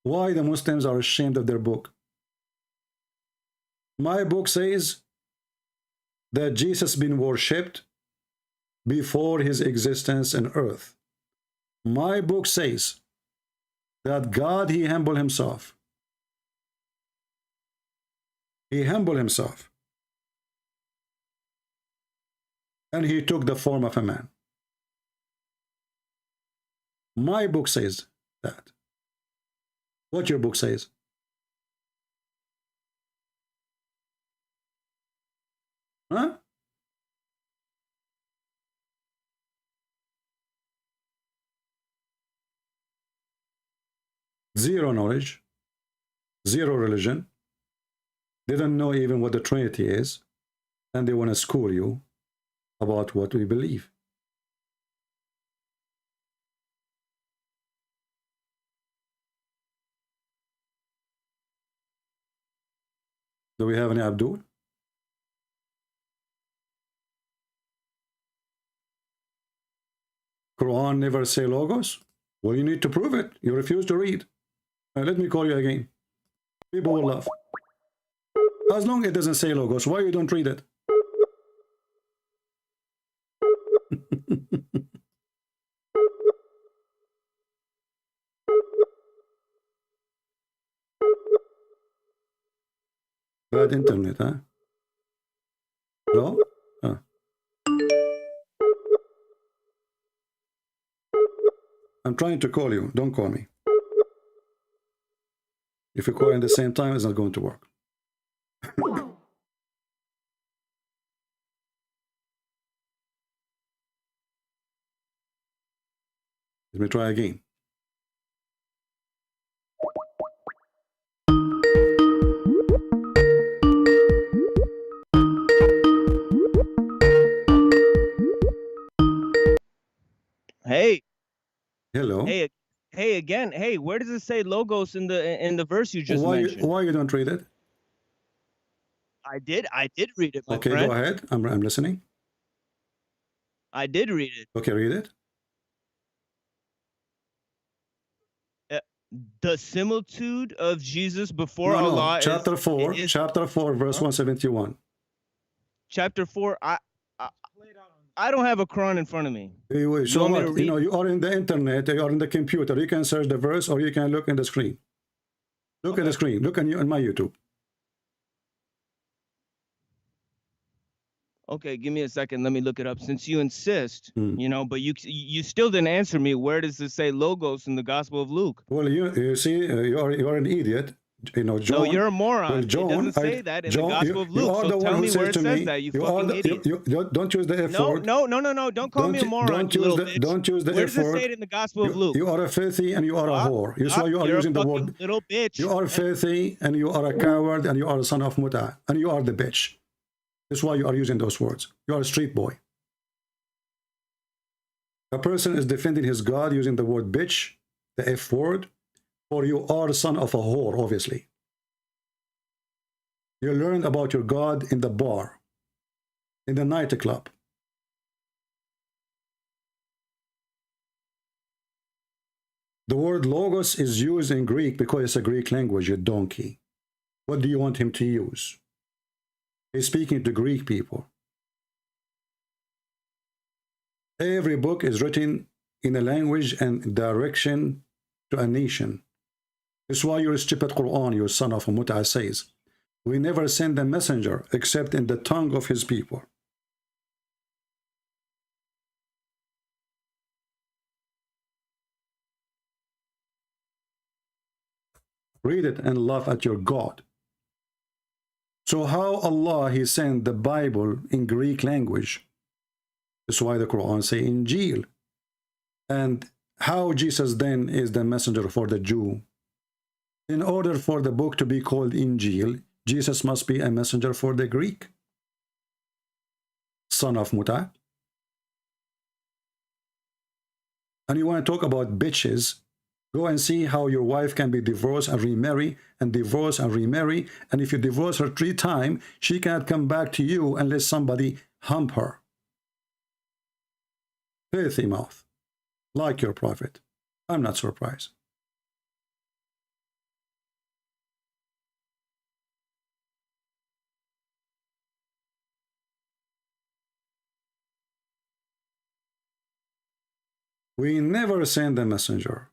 [SPEAKER 1] Why the Muslims are ashamed of their book? My book says that Jesus been worshipped before his existence on earth. My book says that God, he humbled himself. He humbled himself. And he took the form of a man. My book says that. What your book says? Huh? Zero knowledge, zero religion. They don't know even what the Trinity is, and they want to school you about what we believe. Do we have any Abdul? Quran never say logos? Well, you need to prove it. You refuse to read. Let me call you again. People will laugh. As long as it doesn't say logos, why you don't read it? Bad internet, huh? Hello? Huh. I'm trying to call you. Don't call me. If you call at the same time, it's not going to work. Let me try again.
[SPEAKER 7] Hey.
[SPEAKER 1] Hello.
[SPEAKER 7] Hey again. Hey, where does it say logos in the verse you just mentioned?
[SPEAKER 1] Why you don't read it?
[SPEAKER 7] I did read it, my
[SPEAKER 1] okay,
[SPEAKER 7] friend.
[SPEAKER 1] Go ahead. I'm listening.
[SPEAKER 7] I did read it.
[SPEAKER 1] Okay, read it.
[SPEAKER 7] The similitude of Jesus before Allah.
[SPEAKER 1] Chapter 4, chapter 4, verse 171.
[SPEAKER 7] Chapter 4. I don't have a Quran in front of me.
[SPEAKER 1] So what? You know, you are in the internet, you are in the computer. You can search the verse, or you can look in the screen. Look at the screen. Look on my YouTube.
[SPEAKER 7] Okay, give me a second. Let me look it up. Since you insist, you know, but you still didn't answer me. Where does it say logos in the Gospel of Luke?
[SPEAKER 1] Well, you see, you are an idiot. You know, John.
[SPEAKER 7] No, you're a moron.
[SPEAKER 1] Well, John,
[SPEAKER 7] it doesn't say that in
[SPEAKER 1] John,
[SPEAKER 7] the Gospel of Luke.
[SPEAKER 1] You are
[SPEAKER 7] so
[SPEAKER 1] the
[SPEAKER 7] tell
[SPEAKER 1] one
[SPEAKER 7] me
[SPEAKER 1] who
[SPEAKER 7] where it
[SPEAKER 1] says
[SPEAKER 7] says
[SPEAKER 1] me,
[SPEAKER 7] that. You fucking idiot.
[SPEAKER 1] Don't use the F word.
[SPEAKER 7] No. Don't call me a moron.
[SPEAKER 1] Don't use the F word.
[SPEAKER 7] Where does it say it in the Gospel of Luke?
[SPEAKER 1] You are a filthy and you are a whore. That's why you are using the word.
[SPEAKER 7] Little bitch.
[SPEAKER 1] You are filthy and you are a coward and you are a son of muta and you are the bitch. That's why you are using those words. You are a street boy. A person is defending his God using the word bitch, the F word, or you are the son of a whore, obviously. You learned about your God in the bar, in the nightclub. The word logos is used in Greek because it's a Greek language, you donkey. What do you want him to use? He's speaking to Greek people. Every book is written in a language and direction to a nation. It's why your stupid Quran, your son of a mut'a, says, we never send a messenger except in the tongue of his people. Read it and laugh at your God. So how Allah, he sent the Bible in Greek language? That's why the Quran say Injil. And how Jesus then is the messenger for the Jew? In order for the book to be called Injil, Jesus must be a messenger for the Greek. Son of Muta. And you want to talk about bitches? Go and see how your wife can be divorced and remarry, and divorce and remarry. And if you divorce her 3 times, she cannot come back to you unless somebody hump her. Filthy mouth. Like your prophet. I'm not surprised. We never send a messenger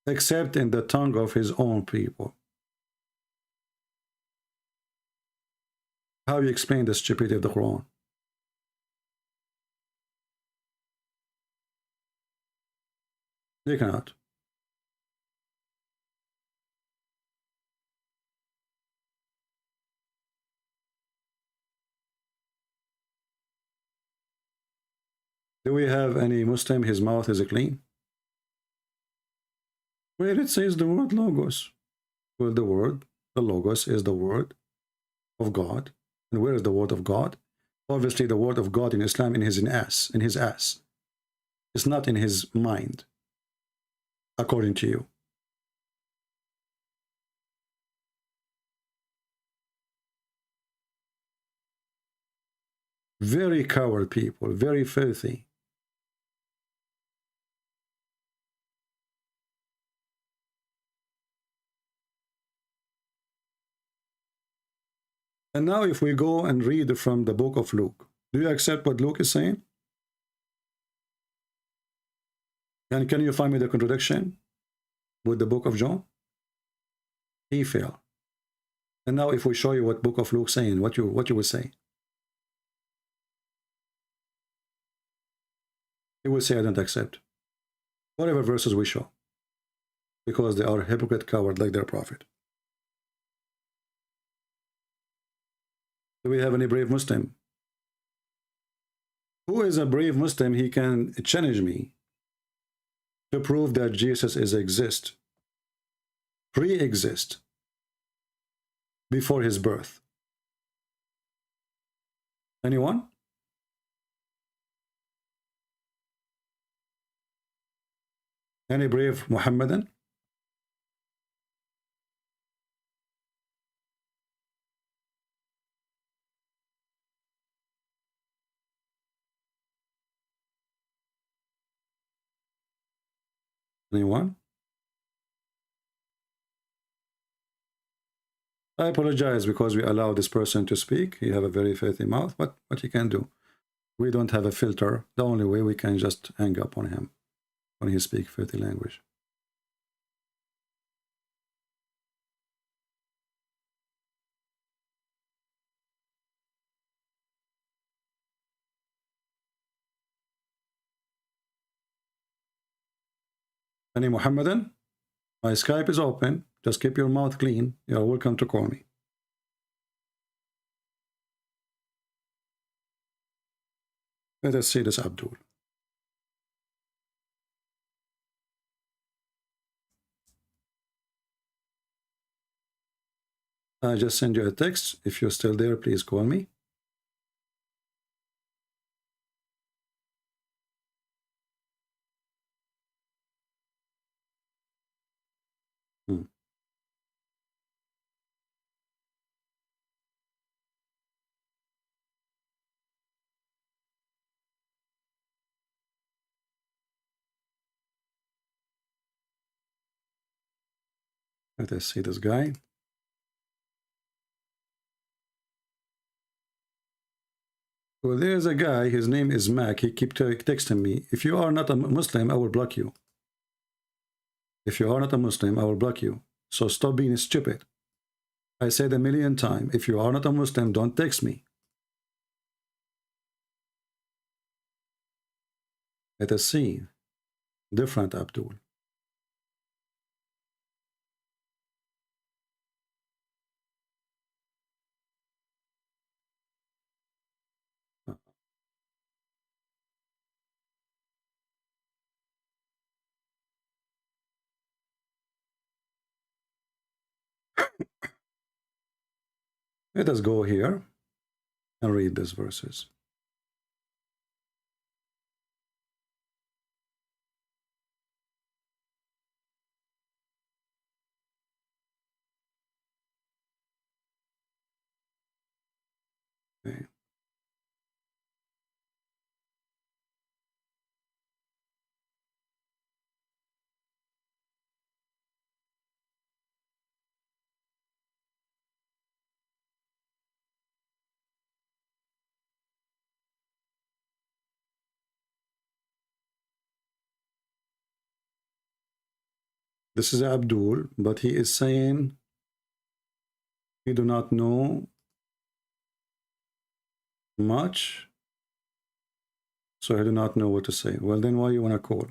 [SPEAKER 1] except in the tongue of his own people. How you explain the stupidity of the Quran? You cannot. Do we have any Muslim, his mouth is clean? Where it says the word logos. Well, the logos is the word of God. And where is the word of God? Obviously, the word of God in Islam in his ass. It's not in his mind, according to you. Very coward people, very filthy. And now if we go and read from the book of Luke, do you accept what Luke is saying? And can you find me the contradiction with the book of John? He failed. And now if we show you what book of Luke is saying, what you will say? He will say, I don't accept. Whatever verses we show. Because they are hypocrite coward like their prophet. Do we have any brave Muslim? Who is a brave Muslim? He can challenge me to prove that Jesus exists, pre-exist, before his birth. Anyone? Any brave Muhammadan? Anyone? I apologize because we allow this person to speak. He have a very filthy mouth, but what you can do? We don't have a filter. The only way we can just hang up on him when he speaks filthy language. Any Muhammadan? My Skype is open. Just keep your mouth clean. You are welcome to call me. Let us see this Abdul. I just send you a text. If you're still there, please call me. Let us see this guy. Well, there's a guy, his name is Mac. He keeps texting me. If you are not a Muslim, I will block you. If you are not a Muslim, I will block you. So stop being stupid. I said a million times, if you are not a Muslim, don't text me. Let us see. Different Abdul. Let us go here and read these verses. Okay. This is Abdul, but he is saying he do not know much, so I do not know what to say. Well, then why you want to call?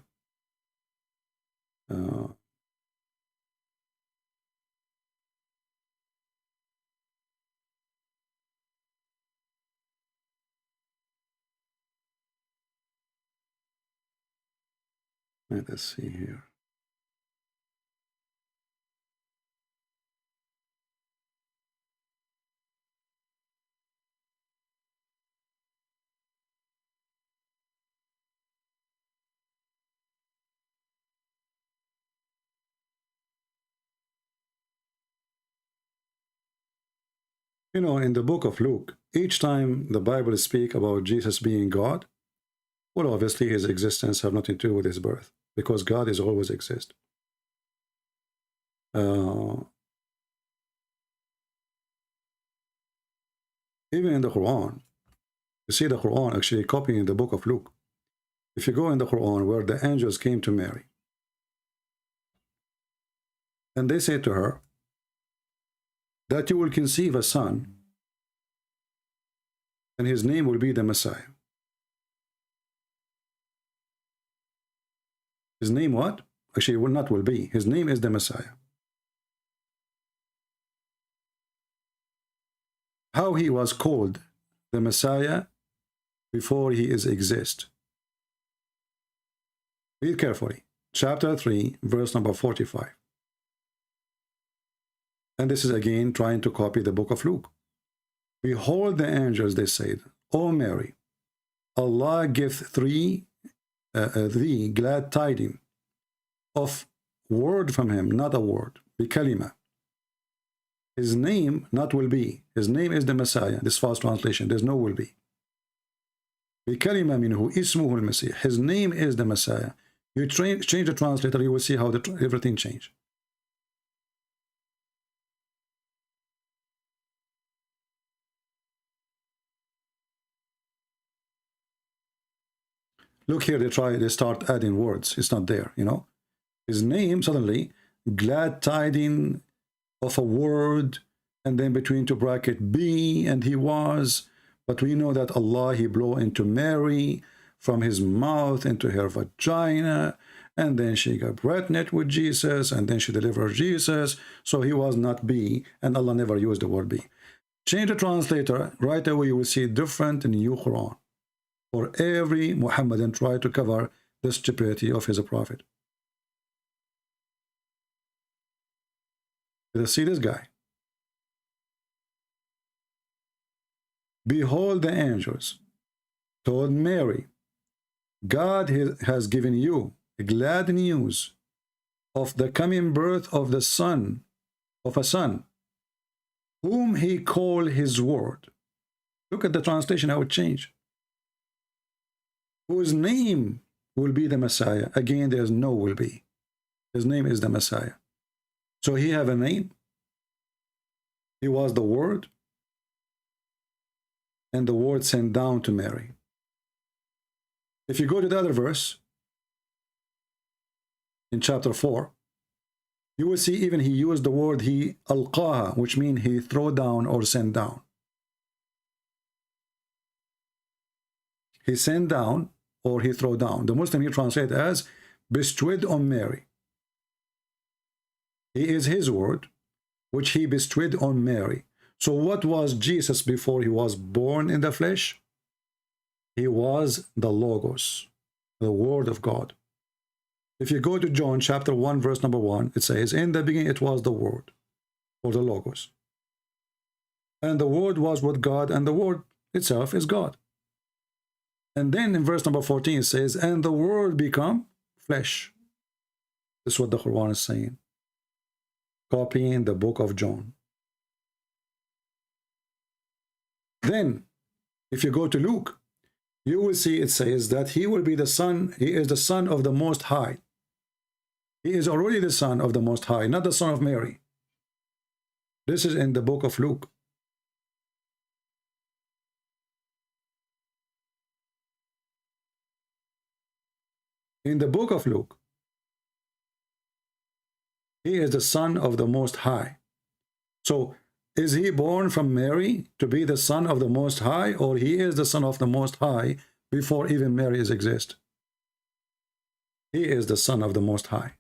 [SPEAKER 1] Let us see here. You know, in the book of Luke, each time the Bible speaks about Jesus being God, well, obviously his existence have nothing to do with his birth, because God is always exist. Even in the Quran, you see the Quran actually copying the book of Luke. If you go in the Quran where the angels came to Mary, and they say to her that you will conceive a son, and his name will be the Messiah. His name what? Actually, will not will be. His name is the Messiah. How he was called the Messiah before he is exist. Read carefully. Chapter 3, verse number 45. And this is again trying to copy the book of Luke. Behold the angels, they said, O Mary, Allah giveth thee glad tidings of word from him, not a word, bikalima. His name not will be. His name is the Messiah. This false translation. There's no will be. Bikalima minhu ismuhu al-Masih. His name is the Messiah. You change the translator, you will see how everything changed. Look here, they start adding words. It's not there, you know. His name, suddenly, glad tidings of a word, and then between two bracket, be, and he was. But we know that Allah, he blew into Mary from his mouth into her vagina, and then she got pregnant with Jesus, and then she delivered Jesus. So he was not be, and Allah never used the word be. Change the translator, right away you will see different in the new Quran. For every Muhammadan try to cover the stupidity of his prophet. Let us see this guy. Behold the angels told Mary, God has given you glad news of the coming birth of the son, of a son, whom he called his word. Look at the translation, how it changed. Whose name will be the Messiah. Again, there's no will be. His name is the Messiah. So he have a name. He was the word. And the word sent down to Mary. If you go to the other verse, in chapter 4, You will see even he used the word he alqaha, which means he throw down or sent down. He sent down or he throw down. The Muslim here translate as bestowed on Mary. He is his word, which he bestowed on Mary. So what was Jesus before he was born in the flesh? He was the Logos, the Word of God. If you go to John chapter 1, verse number 1, it says, in the beginning it was the Word, or the Logos. And the Word was with God, and the Word itself is God. And then in verse number 14 it says, and the Word become flesh. This is what the Quran is saying, copying the book of John. Then, if you go to Luke, you will see it says that he will be the Son, he is the Son of the Most High. He is already the Son of the Most High, not the Son of Mary. This is in the book of Luke. In the book of Luke, he is the Son of the Most High. So, is he born from Mary to be the Son of the Most High, or he is the Son of the Most High before even Mary exists? He is the Son of the Most High.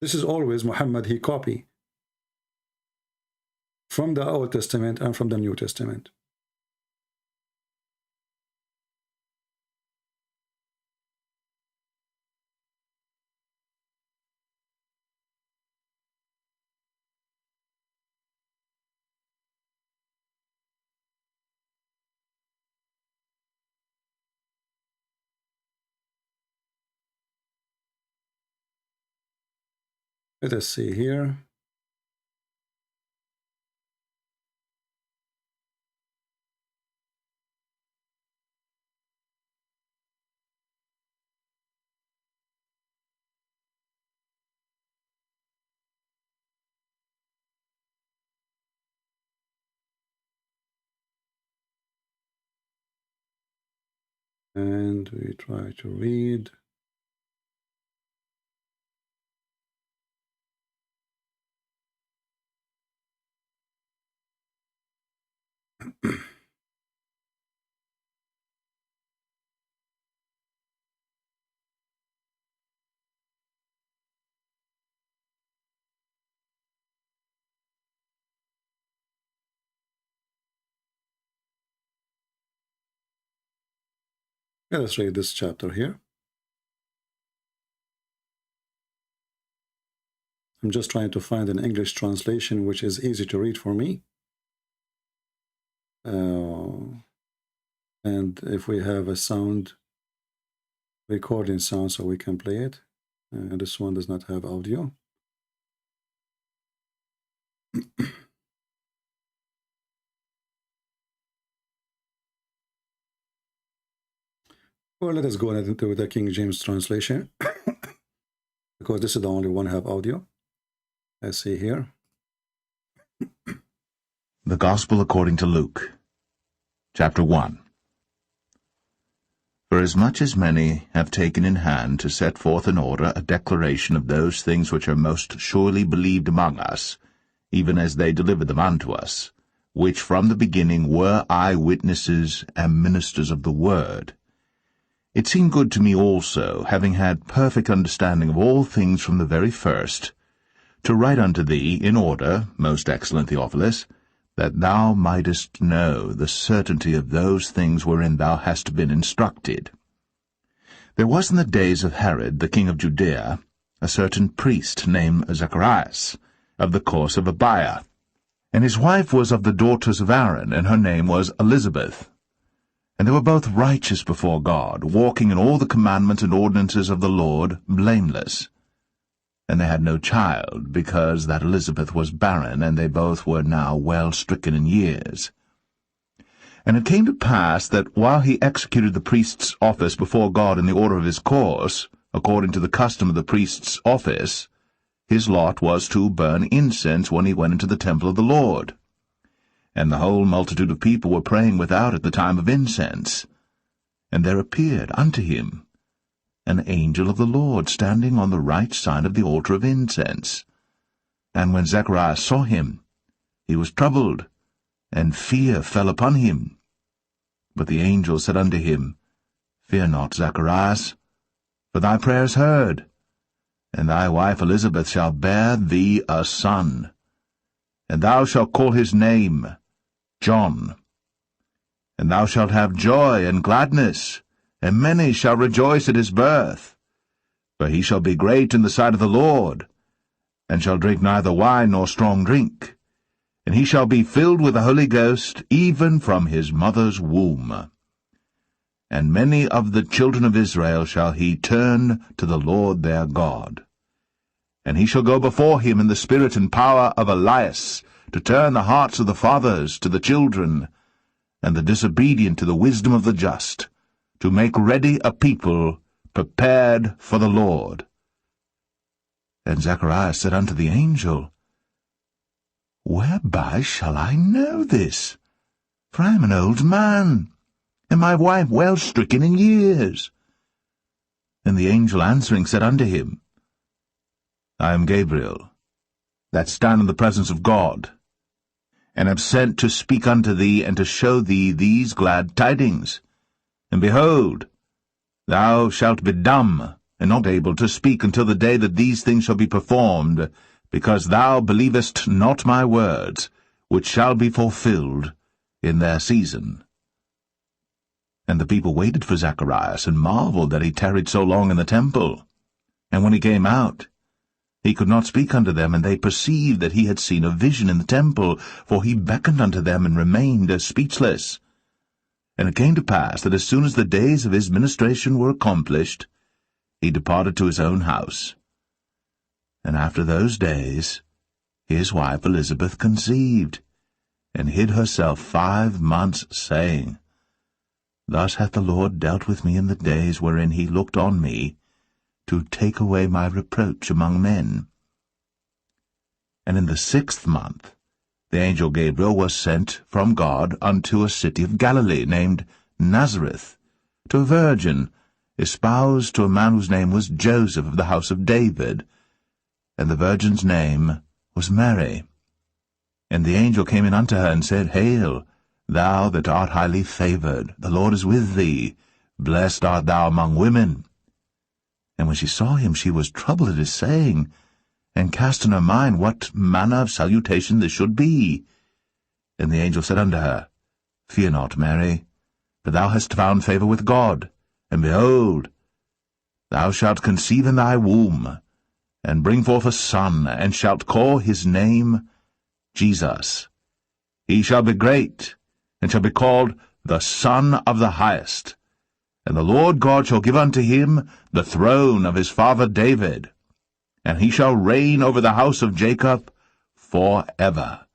[SPEAKER 1] This is always Muhammad, he copy from the Old Testament and from the New Testament. Let us see here. And we try to read. Let us read this chapter here. I'm just trying to find an English translation which is easy to read for me. And if we have a sound, recording sound, so we can play it. This one does not have audio. Well, let us go into the King James translation, because this is the only one have audio. Let's see here.
[SPEAKER 8] The Gospel according to Luke, chapter 1. For as much as many have taken in hand to set forth in order a declaration of those things which are most surely believed among us, even as they delivered them unto us, which from the beginning were eyewitnesses and ministers of the word, it seemed good to me also, having had perfect understanding of all things from the very first, to write unto thee in order, most excellent Theophilus, that thou mightest know the certainty of those things wherein thou hast been instructed. There was in the days of Herod, the king of Judea, a certain priest named Zacharias, of the course of Abiah, and his wife was of the daughters of Aaron, and her name was Elizabeth. And they were both righteous before God, walking in all the commandments and ordinances of the Lord, blameless. And they had no child, because that Elizabeth was barren, and they both were now well stricken in years. And it came to pass that while he executed the priest's office before God in the order of his course, according to the custom of the priest's office, his lot was to burn incense when he went into the temple of the Lord. And the whole multitude of people were praying without at the time of incense. And there appeared unto him an angel of the Lord standing on the right side of the altar of incense. And when Zacharias saw him, he was troubled, and fear fell upon him. But the angel said unto him, Fear not, Zacharias, for thy prayer is heard, and thy wife Elizabeth shall bear thee a son, and thou shalt call his name John. And thou shalt have joy and gladness, and many shall rejoice at his birth. For he shall be great in the sight of the Lord, and shall drink neither wine nor strong drink. And he shall be filled with the Holy Ghost, even from his mother's womb. And many of the children of Israel shall he turn to the Lord their God. And he shall go before him in the spirit and power of Elias, to turn the hearts of the fathers to the children, and the disobedient to the wisdom of the just, to make ready a people prepared for the Lord. And Zacharias said unto the angel, Whereby shall I know this? For I am an old man, and my wife well stricken in years. And the angel answering said unto him, I am Gabriel, that stand in the presence of God, and am sent to speak unto thee, and to show thee these glad tidings. And behold, thou shalt be dumb, and not able to speak until the day that these things shall be performed, because thou believest not my words, which shall be fulfilled in their season. And the people waited for Zacharias, and marveled that he tarried so long in the temple. And when he came out, he could not speak unto them, and they perceived that he had seen a vision in the temple, for he beckoned unto them, and remained speechless. And it came to pass that as soon as the days of his ministration were accomplished, he departed to his own house. And after those days his wife Elizabeth conceived, and hid herself 5 months, saying, Thus hath the Lord dealt with me in the days wherein he looked on me, to take away my reproach among men. And in the 6th month the angel Gabriel was sent from God unto a city of Galilee, named Nazareth, to a virgin, espoused to a man whose name was Joseph, of the house of David, and the virgin's name was Mary. And the angel came in unto her, and said, Hail, thou that art highly favoured, the Lord is with thee, blessed art thou among women. And when she saw him, she was troubled at his saying, and cast in her mind what manner of salutation this should be. And the angel said unto her, Fear not, Mary, for thou hast found favour with God, and behold, thou shalt conceive in thy womb, and bring forth a son, and shalt call his name Jesus. He shall be great, and shall be called the Son of the Highest. And the Lord God shall give unto him the throne of his father David, and he shall reign over the house of Jacob for ever,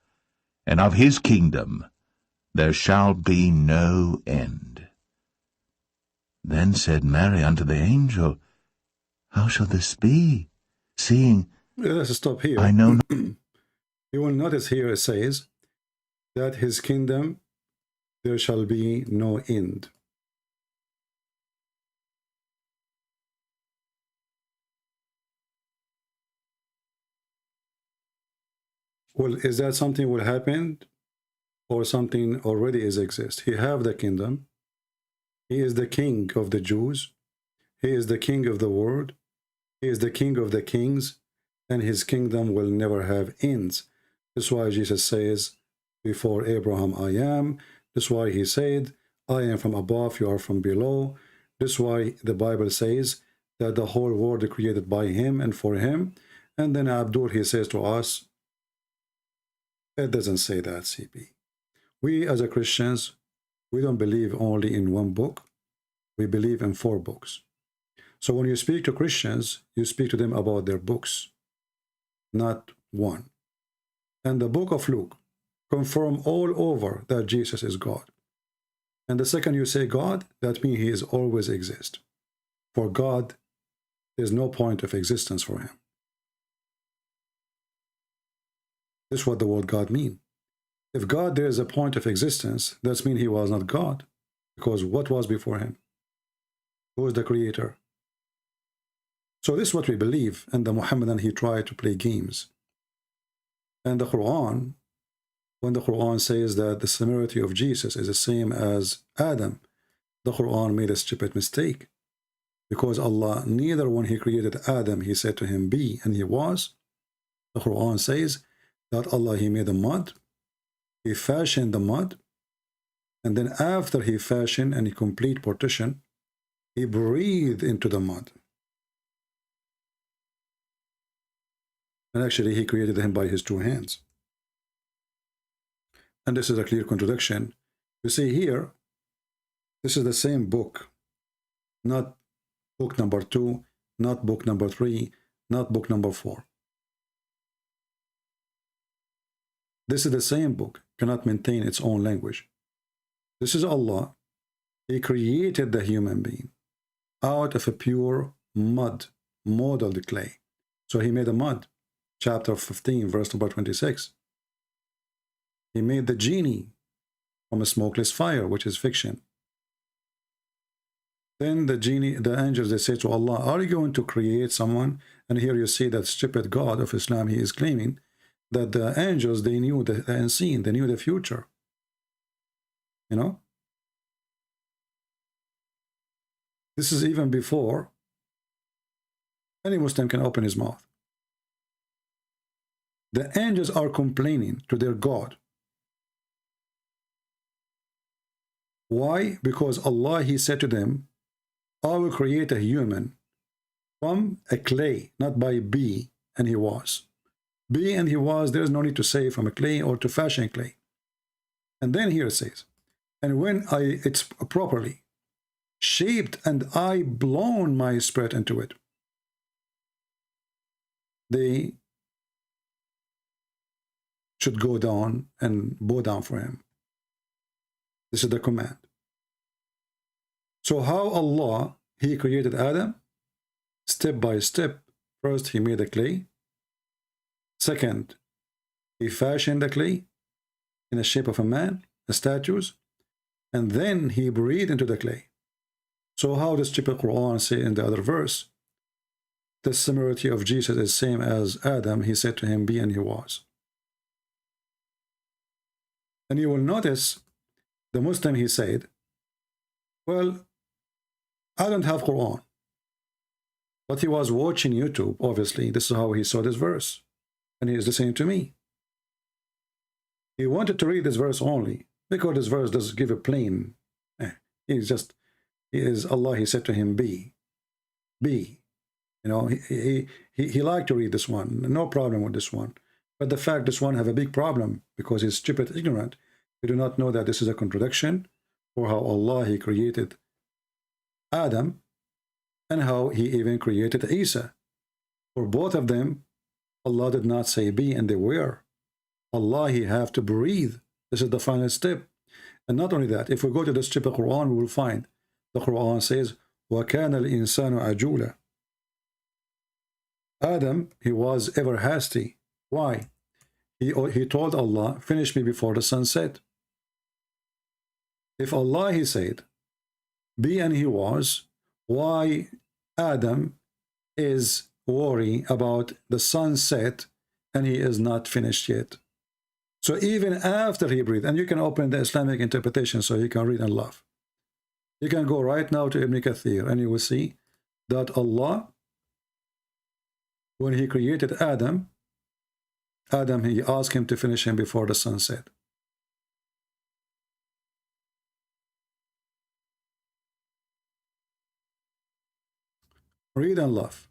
[SPEAKER 8] and of his kingdom there shall be no end. Then said Mary unto the angel, How shall this be, seeing
[SPEAKER 1] Let's stop here.
[SPEAKER 8] I know not?
[SPEAKER 1] You will notice here it says that his kingdom there shall be no end. Well, is that something will happen, or something already is exist? He have the kingdom. He is the king of the Jews. He is the king of the world. He is the king of the kings, and his kingdom will never have ends. That's why Jesus says, before Abraham I am. That's why he said, I am from above, you are from below. That's why the Bible says that the whole world is created by him and for him. And then Abdul, he says to us, it doesn't say that, CP. We as a Christians, we don't believe only in one book. We believe in 4 books. So when you speak to Christians, you speak to them about their books, not one. And the book of Luke confirm all over that Jesus is God. And the second you say God, that means he is always exist. For God, there's no point of existence for him. This is what the word God mean. If God, there is a point of existence, that means he was not God. Because what was before him? Who was the creator? So this is what we believe. And the Muhammadan, he tried to play games. And the Quran, when the Quran says that the similarity of Jesus is the same as Adam, the Quran made a stupid mistake. Because Allah, neither when he created Adam, he said to him, be, and he was. The Quran says that Allah, he made the mud, he fashioned the mud, and then after he fashioned and he complete partition, he breathed into the mud. And actually, he created him by his two hands. And this is a clear contradiction. You see here, this is the same book, not book number 2, not book number 3, not book number 4. This is the same book, cannot maintain its own language. This is Allah. He created the human being out of a pure mud, molded clay. So he made a mud, chapter 15, verse number 26. He made the genie from a smokeless fire, which is fiction. Then the angels, they say to Allah, are you going to create someone? And here you see that stupid God of Islam, he is claiming that the angels, they knew the unseen, they knew the future. You know? This is even before any Muslim can open his mouth. The angels are complaining to their God. Why? Because Allah, he said to them, I will create a human from a clay, not by be and he was. Be and he was, there is no need to say from a clay or to fashion clay. And then here it says, and when it's properly shaped and I blown my spirit into it, they should go down and bow down for him. This is the command. So how Allah, he created Adam? Step by step. First, he made the clay. Second, he fashioned the clay in the shape of a man, the statues. And then he breathed into the clay. So how does stupid Quran say in the other verse? The similarity of Jesus is same as Adam. He said to him, be, and he was. And you will notice the Muslim, he said, well, I don't have Quran. But he was watching YouTube, obviously. This is how he saw this verse. And he is listening to me. He wanted to read this verse only, because this verse does give a plain. He is Allah, he said to him, be. Be. You know, he liked to read this one. No problem with this one. But the fact this one have a big problem, because he's stupid, ignorant. He do not know that this is a contradiction for how Allah, he created Adam, and how he even created Isa. For both of them, Allah did not say be, and they were. Allah, he have to breathe. This is the final step. And not only that, if we go to the stupid Quran, we will find the Quran says, وَكَانَ الْإِنسَانُ عَجُولًا. Adam, he was ever hasty. Why? He told Allah, finish me before the sun set. If Allah, he said, be, and he was, why Adam is worry about the sunset and he is not finished yet? So even after he breathed, and you can open the Islamic interpretation so you can read and laugh. You can go right now to Ibn Kathir and you will see that Allah, when he created Adam, he asked him to finish him before the sunset. Read and laugh.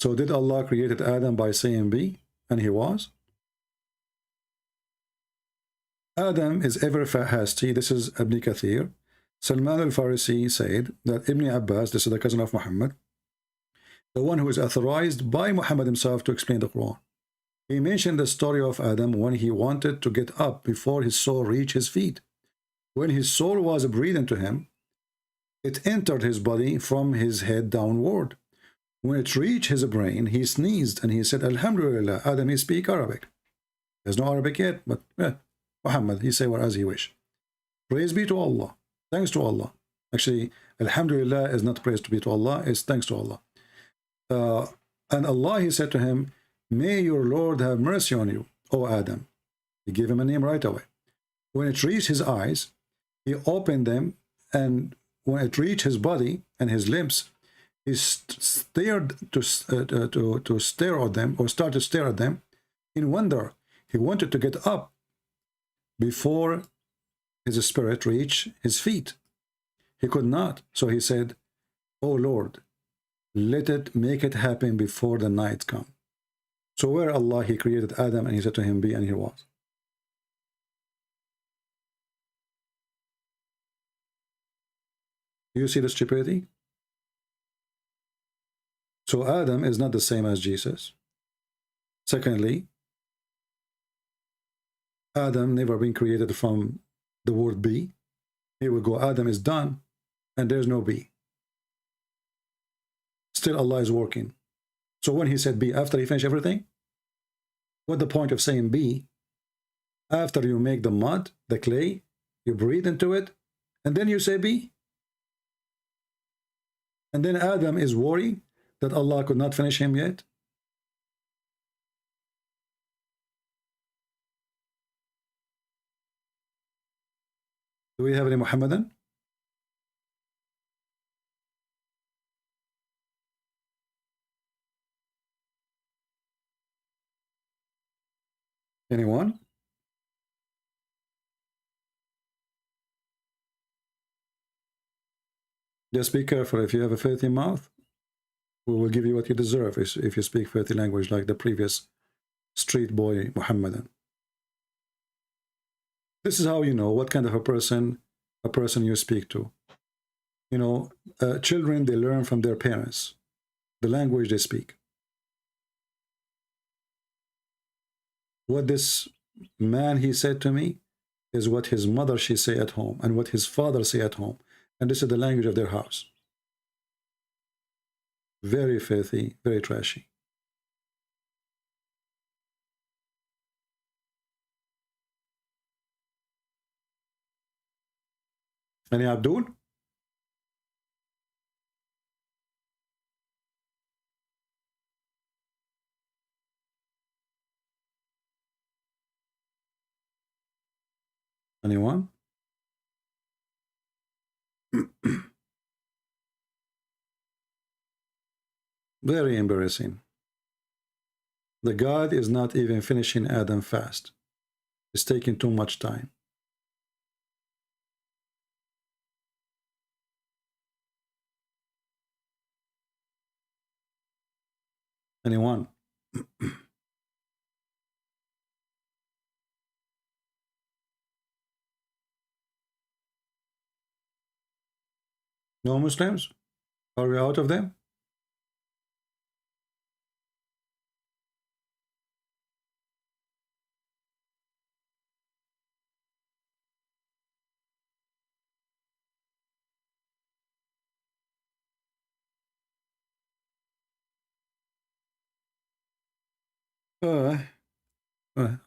[SPEAKER 1] So did Allah created Adam by saying be, and he was? Adam is ever hasty. This is Ibn Kathir. Salman al-Farisi said that Ibn Abbas, this is the cousin of Muhammad, the one who is authorized by Muhammad himself to explain the Quran. He mentioned the story of Adam when he wanted to get up before his soul reached his feet. When his soul was breathed into him, it entered his body from his head downward. When it reached his brain, he sneezed and he said, Alhamdulillah. Adam, he speak Arabic. There's no Arabic yet, but Muhammad, he say what as he wish. Praise be to Allah. Thanks to Allah. Actually, Alhamdulillah is not praise to be to Allah, it's thanks to Allah. And Allah, he said to him, may your Lord have mercy on you, O Adam. He gave him a name right away. When it reached his eyes, he opened them, and when it reached his body and his limbs, he stared to stare at them, or started to stare at them in wonder. He wanted to get up before his spirit reached his feet. He could not. So he said, "Oh Lord, make it happen before the night come." So where Allah, he created Adam and he said to him, be, and he was. Do you see the stupidity? So Adam is not the same as Jesus. Secondly, Adam never been created from the word be. Here we go, Adam is done, and there's no be. Still Allah is working. So when he said be, after he finished everything, what the point of saying be? After you make the mud, the clay, you breathe into it, and then you say be? And then Adam is worried that Allah could not finish him yet? Do we have any Muhammadan? Anyone? Just be careful. If you have a filthy mouth, we will give you what you deserve if you speak filthy language like the previous street boy Muhammadan. This is how you know what kind of a person you speak to. You know, children, they learn from their parents, the language they speak. What this man, he said to me, is what his mother, she say at home, and what his father say at home. And this is the language of their house. Very filthy, very trashy. Any Abdul? Anyone? Very embarrassing. The God is not even finishing Adam fast. It's taking too much time. Anyone? No Muslims? Are we out of them?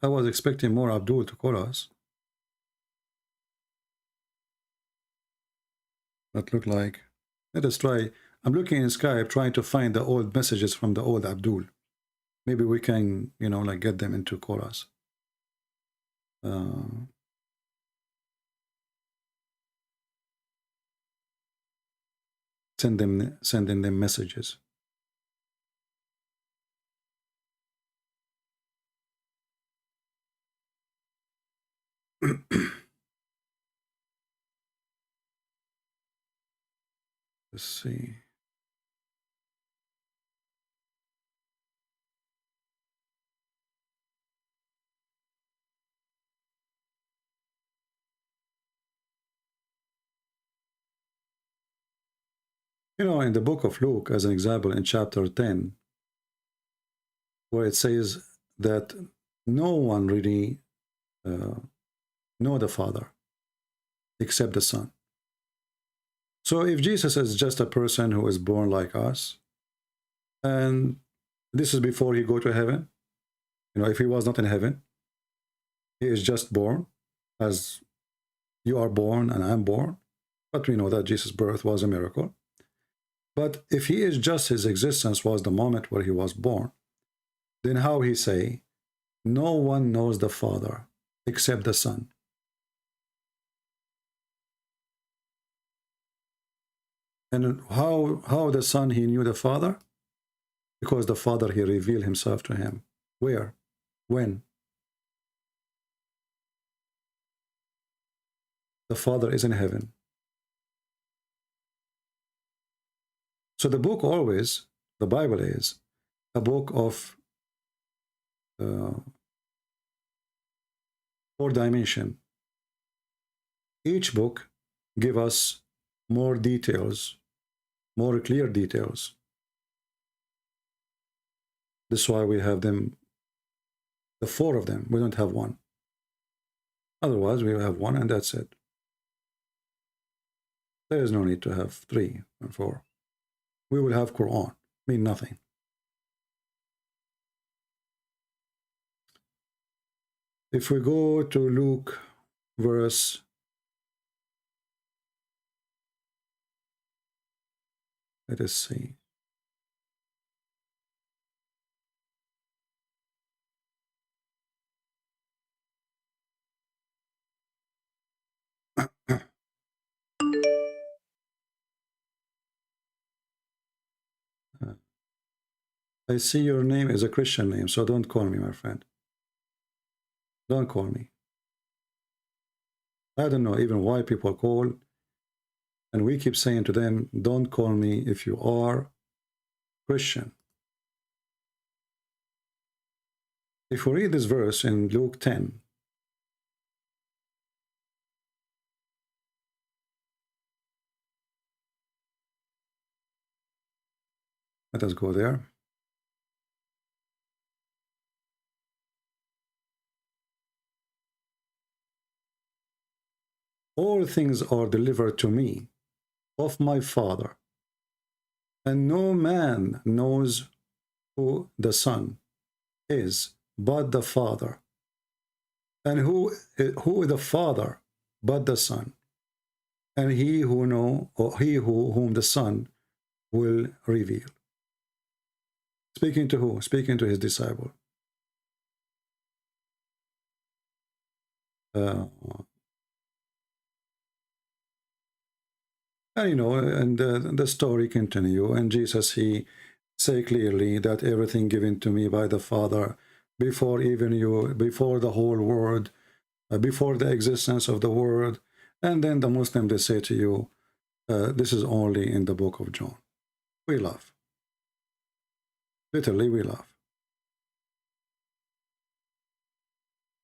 [SPEAKER 1] I was expecting more Abdul to call us. That look like. Let us try. I'm looking in Skype trying to find the old messages from the old Abdul. Maybe we can, you know, like get them into chorus. Sending them messages. Let's see. You know, in the book of Luke, as an example, in chapter 10, where it says that no one really know the Father except the Son. So if Jesus is just a person who is born like us, And this is before he go to heaven. You know, if he was not in heaven, he is just born, as you are born and I'm born. But we know that Jesus' birth was a miracle. But if he is just, his existence was the moment where he was born, then how he say, no one knows the Father except the Son? And how the Son, he knew the Father? Because the Father, he revealed himself to him. Where? When? The Father is in heaven. So the book always, the Bible is a book of 4 dimensions. Each book give us more details, more clear details. That's why we have them, the 4 of them. We don't have one. Otherwise, we have one and that's it. There is no need to have 3 and 4. We will have Quran, mean nothing. If we go to Luke verse let us see. I see your name is a Christian name, so don't call me, my friend. Don't call me. I don't know even why people call, and we keep saying to them, don't call me if you are Christian. If we read this verse in Luke 10, let us go there. All things are delivered to me of my Father, and no man knows who the Son is but the Father, and who the Father but the Son, and he who know, or he whom the Son will reveal. Speaking to who? Speaking to his disciple. And you know, and the story continue, and Jesus, he say clearly that everything given to me by the Father, before even you, before the whole world, before the existence of the world. And then the Muslim, they say to you, this is only in the book of John. We laugh. Literally, we laugh.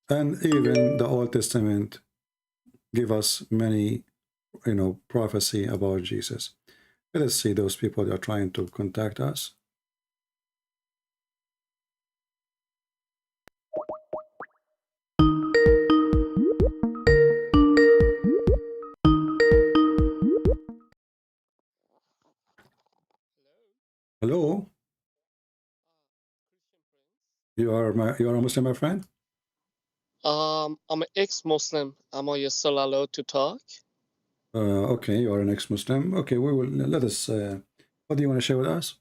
[SPEAKER 1] And even the Old Testament give us many, you know, prophecy about Jesus. Let us see those people that are trying to contact us. Hello. You are a Muslim, my friend?
[SPEAKER 9] I'm an ex-Muslim. Am I still allowed to talk?
[SPEAKER 1] Okay, you are an ex-Muslim. Okay, we will, let us, what do you want to share with us?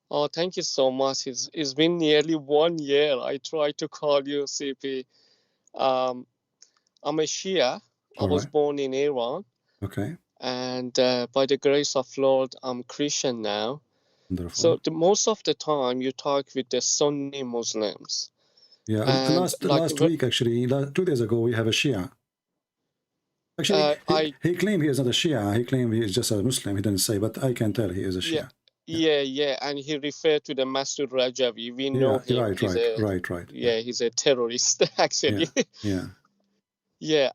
[SPEAKER 9] Oh, thank you so much. It's been nearly 1 year. I tried to call you, CP. I'm a Shia. I was born in Iran.
[SPEAKER 1] Okay.
[SPEAKER 9] And by the grace of Lord, I'm Christian now.
[SPEAKER 1] Wonderful.
[SPEAKER 9] So most of the time you talk with the Sunni Muslims.
[SPEAKER 1] Yeah,
[SPEAKER 9] and
[SPEAKER 1] last week, actually, 2 days ago, we have a Shia. Actually, he claimed he is not a Shia. He claimed he is just a Muslim. He didn't say, but I can tell he is a Shia.
[SPEAKER 9] Yeah. And he referred to the Masjid Rajavi. We know him.
[SPEAKER 1] Right.
[SPEAKER 9] Yeah, he's a terrorist, actually.
[SPEAKER 1] Yeah.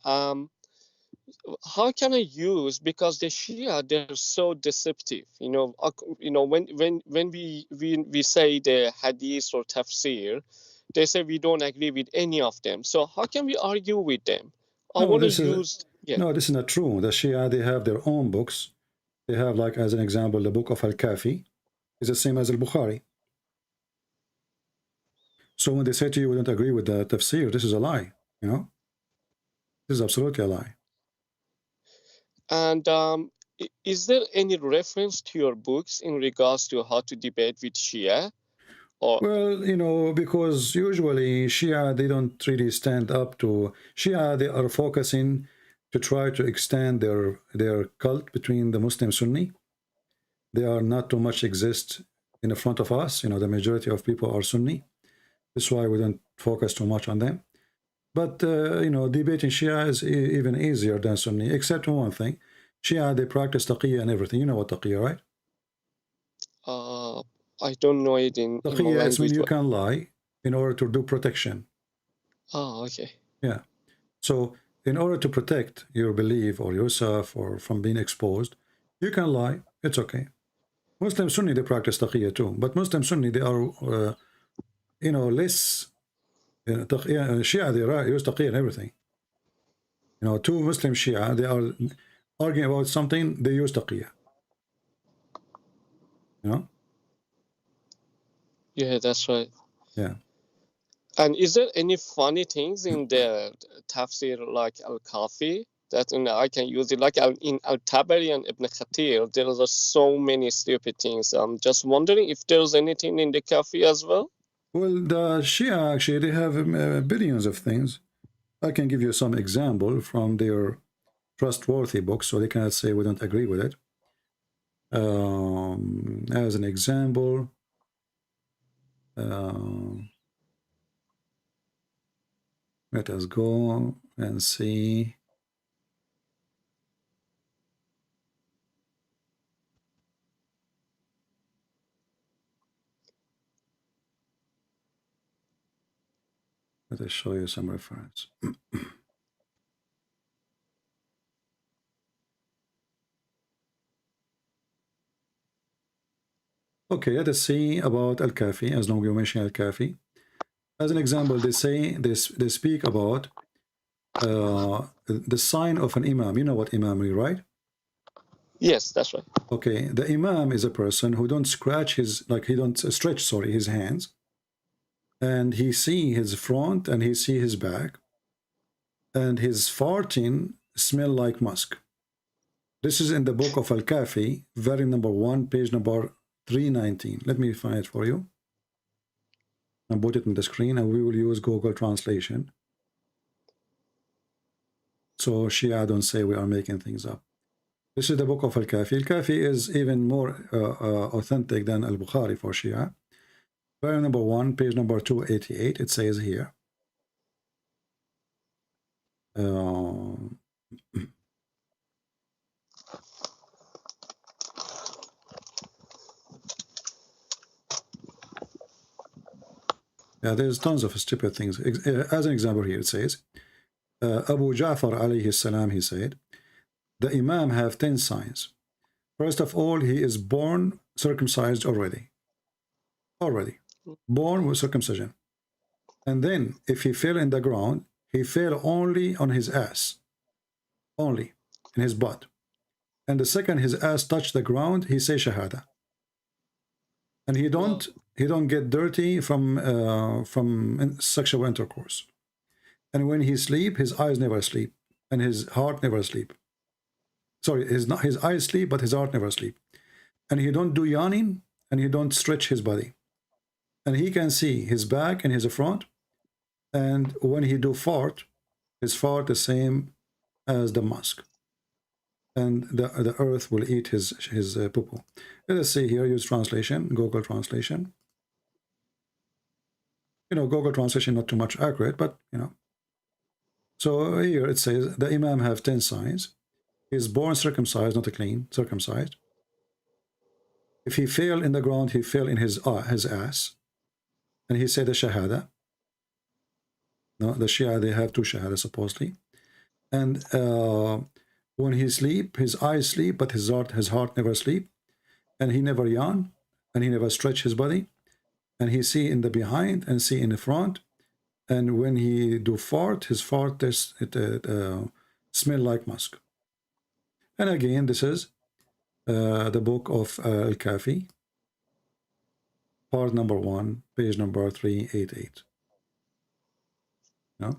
[SPEAKER 9] How can I use, because the Shia, they're so deceptive. You know, when we say the hadith or tafsir, they say we don't agree with any of them. So how can we argue with them?
[SPEAKER 1] No, this is not true. The Shia, they have their own books. They have, like, as an example, the book of Al-Kafi. is the same as al-Bukhari. So when they say to you, we don't agree with the tafsir, this is a lie, you know? This is absolutely a lie.
[SPEAKER 9] And is there any reference to your books in regards to how to debate with Shia? Or
[SPEAKER 1] well, you know, because usually Shia, they don't really stand up to Shia. They are focusing to try to extend their cult between the Muslim Sunni. They are not too much exist in the front of us. You know, the majority of people are Sunni. That's why we don't focus too much on them. But, you know, debating Shia is even easier than Sunni, except one thing. Shia, they practice taqiyya and everything. You know what taqiyya, right?
[SPEAKER 9] I don't know it in my
[SPEAKER 1] Taqiyya is when
[SPEAKER 9] language.
[SPEAKER 1] you can lie in order to do protection.
[SPEAKER 9] Oh, okay.
[SPEAKER 1] Yeah. So in order to protect your belief or yourself or from being exposed, you can lie. It's okay. Muslim Sunni, they practice taqiyya too. But Muslim Sunni, they are, you know, less... Shia, they use taqiyya and everything. You know, two Muslim Shia, they are arguing about something, they use taqiyya. You know?
[SPEAKER 9] Yeah, that's right.
[SPEAKER 1] Yeah.
[SPEAKER 9] And is there any funny things in the tafsir like Al-Kafi that I can use it? Like in Al-Tabari and Ibn Khatir, there are so many stupid things. I'm just wondering if there's anything in the Kafi as well?
[SPEAKER 1] Well, the Shia, actually, they have billions of things. I can give you some example from their trustworthy books, so they cannot say we don't agree with it. As an example, let us go and see. Let us show you some reference. Okay, let us see about Al-Kafi, as long as you mention Al-Kafi. As an example, they say, they speak about the sign of an imam. You know what imam is, right?
[SPEAKER 9] Yes, that's right.
[SPEAKER 1] Okay, the imam is a person who don't scratch his, like he don't stretch, sorry, his hands. And he see his front and he see his back. And his farting smell like musk. This is in the book of Al-Kafi, volume number 1, page number 319. Let me find it for you. I'll put it on the screen and we will use Google Translation. So Shia don't say we are making things up. This is the book of Al-Kafi. Al-Kafi is even more authentic than Al-Bukhari for Shia. Volume number 1, page number 288, it says here. Yeah, there's tons of stupid things. As an example here, it says, Abu Ja'far alayhi salam, he said, the Imam have 10 signs. First of all, he is born circumcised already. Born with circumcision. And then, if he fell in the ground, he fell only on his ass. Only, in his butt. And the second his ass touched the ground, he say Shahada. And he don't get dirty from sexual intercourse. And when he sleep, his eyes never sleep, and his heart never sleep. Sorry, his eyes sleep, but his heart never sleep. And he don't do yawning, and he don't stretch his body. And he can see his back and his front. And when he do fart, his fart the same as the musk. And the earth will eat his poo-poo. Let us see here, use translation, Google Translation. You know, Google Translation not too much accurate, but, you know. So here it says, the Imam have 10 signs. He is born circumcised, not a clean, circumcised. If he fell in the ground, he fell in his ass. And he said the Shahada. No, the Shia, they have 2 Shahada, supposedly. And when he sleep, his eyes sleep, but his heart never sleep. And he never yawn, and he never stretch his body. And he see in the behind and see in the front. And when he do fart, his fart smell like musk. And again, this is the book of Al-Kafi. part number 1, page number 388. No?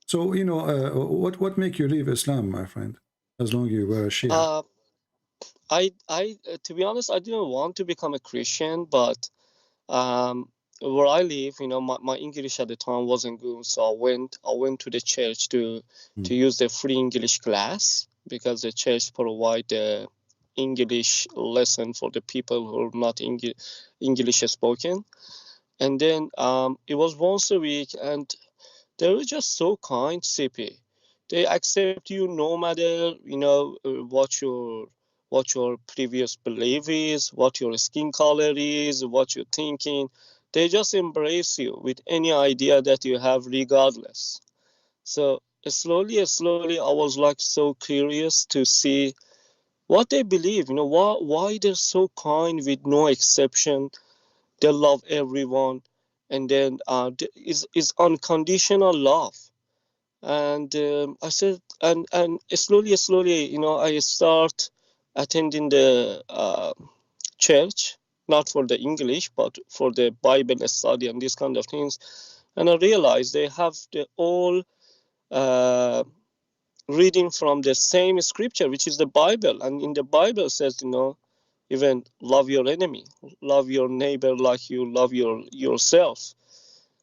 [SPEAKER 1] So, you know, what make you leave Islam, my friend, as long as you were a Shia?
[SPEAKER 9] To be honest, I didn't want to become a Christian, but where I live, you know, my English at the time wasn't good, so I went to the church to use the free English class, because the church provide the English lesson for the people who are not English spoken. And then it was once a week, and they were just so kind, CP. They accept you no matter, you know, what your previous belief is, what your skin color is, what you're thinking. They just embrace you with any idea that you have, regardless. So slowly, I was like so curious to see what they believe. You know, why they're so kind with no exception. They love everyone, and then is unconditional love. And I said, and slowly, you know, I start attending the church, not for the English, but for the Bible study and these kind of things. And I realized they have the all reading from the same scripture, which is the Bible. And in the Bible says, you know, even love your enemy, love your neighbor like you love yourself.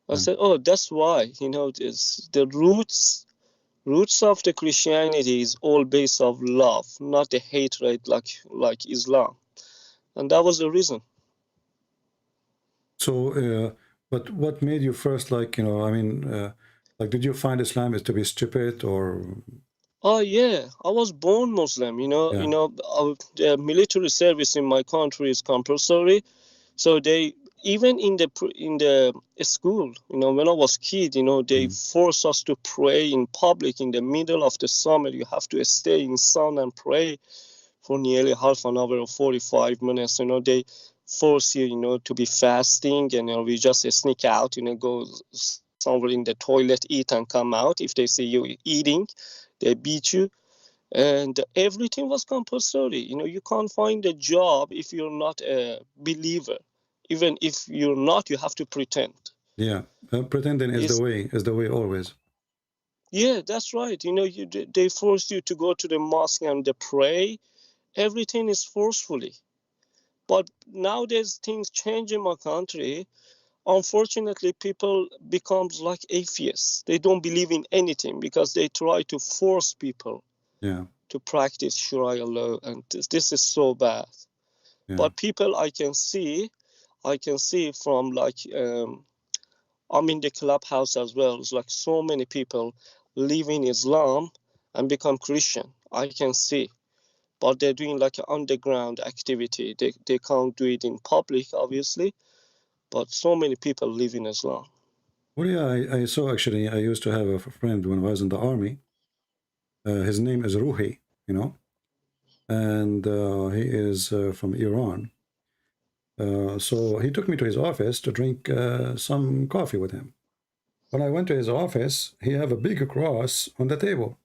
[SPEAKER 9] I said, oh, that's why, you know, the roots of the Christianity is all based of love, not the hatred like Islam. And that was the reason.
[SPEAKER 1] So, but what made you first, like, you know, I mean, like, did you find Islam is to be stupid, or?
[SPEAKER 9] Oh yeah, I was born Muslim. You know, the military service in my country is compulsory, so they even in the school, you know, when I was kid, you know, they force us to pray in public in the middle of the summer. You have to stay in sun and pray for nearly half an hour or 45 minutes. You know, they force you, you know, to be fasting, and you know, we just sneak out, you know, go somewhere in the toilet, eat, and come out. If they see you eating, they beat you. And everything was compulsory. You know, you can't find a job if you're not a believer. Even if you're not, you have to pretend.
[SPEAKER 1] Yeah, pretending is the way always.
[SPEAKER 9] Yeah, that's right. You know, they force you to go to the mosque and they pray. Everything is forcefully. But nowadays things change in my country. Unfortunately, people becomes like atheists. They don't believe in anything because they try to force people to practice Sharia law, and this is so bad. But people, I can see from like I'm in the clubhouse as well. It's like so many people live in Islam and become Christian. I can see, but they're doing like an underground activity. They can't do it in public, obviously, but so many people live in Islam.
[SPEAKER 1] Well, yeah, I saw, actually, I used to have a friend when I was in the army. His name is Ruhi, you know, and he is from Iran. So he took me to his office to drink some coffee with him. When I went to his office, he had a big cross on the table.